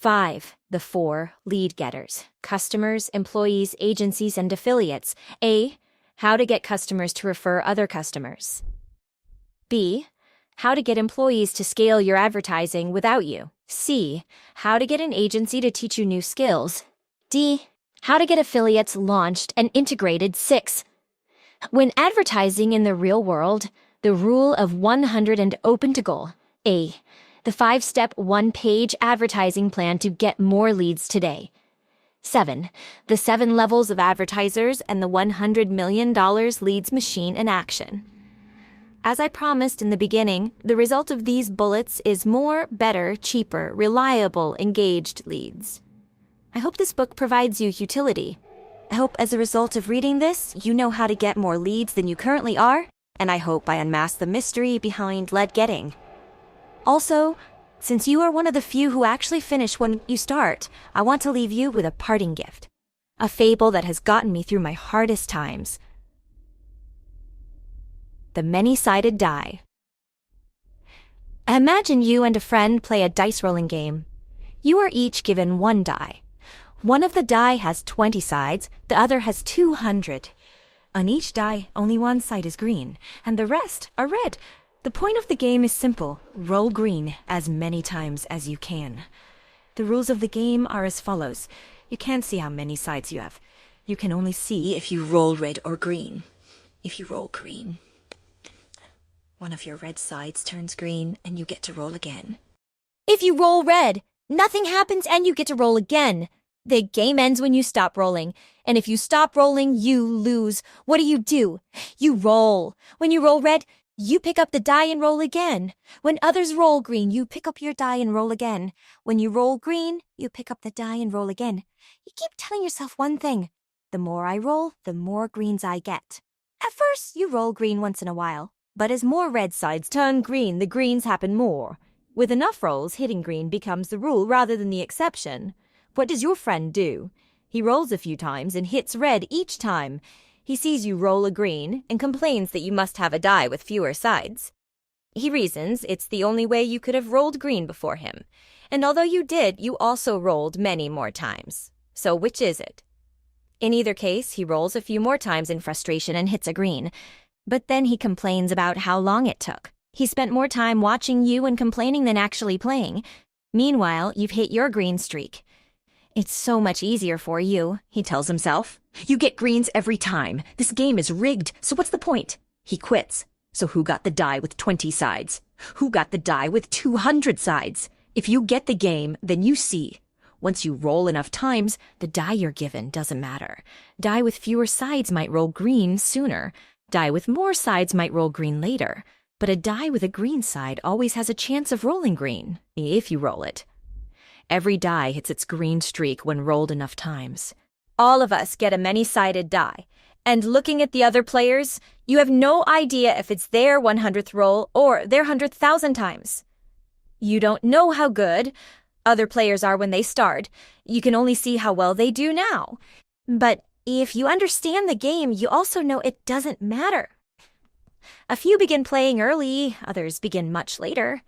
5. The 4 lead getters. Customers, employees, agencies, and affiliates. A. How to get customers to refer other customers. B. How to get employees to scale your advertising without you. C. How to get an agency to teach you new skills. D. How to get affiliates launched and integrated. 6. When advertising in the real world, the rule of 100 and open to goal. A. The 5-step, 1-page advertising plan to get more leads today. 7. The 7 levels of advertisers and the $100 million leads machine in action. As I promised in the beginning, the result of these bullets is more, better, cheaper, reliable, engaged leads. I hope this book provides you utility. I hope as a result of reading this, you know how to get more leads than you currently are, and I hope I unmask the mystery behind lead getting. Also, since you are one of the few who actually finish when you start, I want to leave you with a parting gift. A fable that has gotten me through my hardest times. The many-sided die. Imagine you and a friend play a dice-rolling game. You are each given 1 die. One of the die has 20 sides, the other has 200. On each die, only one side is green, and the rest are red. The point of the game is simple. Roll green as many times as you can. The rules of the game are as follows. You can't see how many sides you have. You can only see if you roll red or green. If you roll green, one of your red sides turns green and you get to roll again. If you roll red, nothing happens and you get to roll again. The game ends when you stop rolling, and if you stop rolling, you lose. What do? You roll. When you roll red, you pick up the die and roll again. When others roll green, you pick up your die and roll again. When you roll green, you pick up the die and roll again. You keep telling yourself one thing. The more I roll, the more greens I get. At first, you roll green once in a while, but as more red sides turn green, the greens happen more. With enough rolls, hitting green becomes the rule rather than the exception. What does your friend do? He rolls a few times and hits red each time. He sees you roll a green and complains that you must have a die with fewer sides. He reasons it's the only way you could have rolled green before him. And although you did, you also rolled many more times. So which is it? In either case, he rolls a few more times in frustration and hits a green. But then he complains about how long it took. He spent more time watching you and complaining than actually playing. Meanwhile, you've hit your green streak. It's so much easier for you, he tells himself. You get greens every time. This game is rigged, so what's the point? He quits. So who got the die with 20 sides? Who got the die with 200 sides? If you get the game, then you see. Once you roll enough times, the die you're given doesn't matter. Die with fewer sides might roll green sooner. Die with more sides might roll green later. But a die with a green side always has a chance of rolling green, if you roll it. Every die hits its green streak when rolled enough times. All of us get a many-sided die. And looking at the other players, you have no idea if it's their 100th roll or their 100,000 times. You don't know how good other players are when they start. You can only see how well they do now. But if you understand the game, you also know it doesn't matter. A few begin playing early, others begin much later.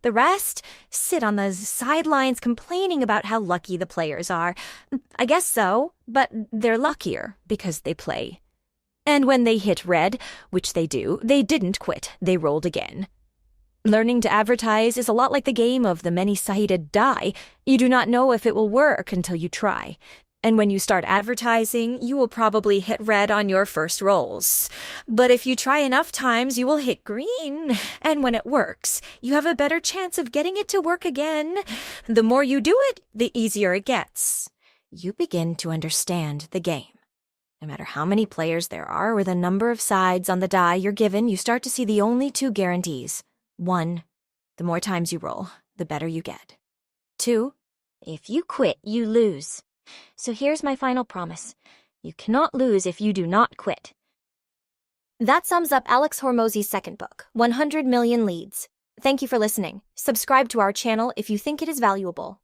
The rest sit on the sidelines complaining about how lucky the players are. I guess so, but they're luckier because they play. And when they hit red, which they do, they didn't quit, they rolled again. Learning to advertise is a lot like the game of the many-sided die. You do not know if it will work until you try. And when you start advertising, you will probably hit red on your first rolls. But if you try enough times, you will hit green. And when it works, you have a better chance of getting it to work again. The more you do it, the easier it gets. You begin to understand the game. No matter how many players there are or the number of sides on the die you're given, you start to see the only two guarantees. 1, the more times you roll, the better you get. 2, If you quit, you lose. So here's my final promise. You cannot lose if you do not quit. That sums up Alex Hormozi's second book, 100 Million Leads. Thank you for listening. Subscribe to our channel if you think it is valuable.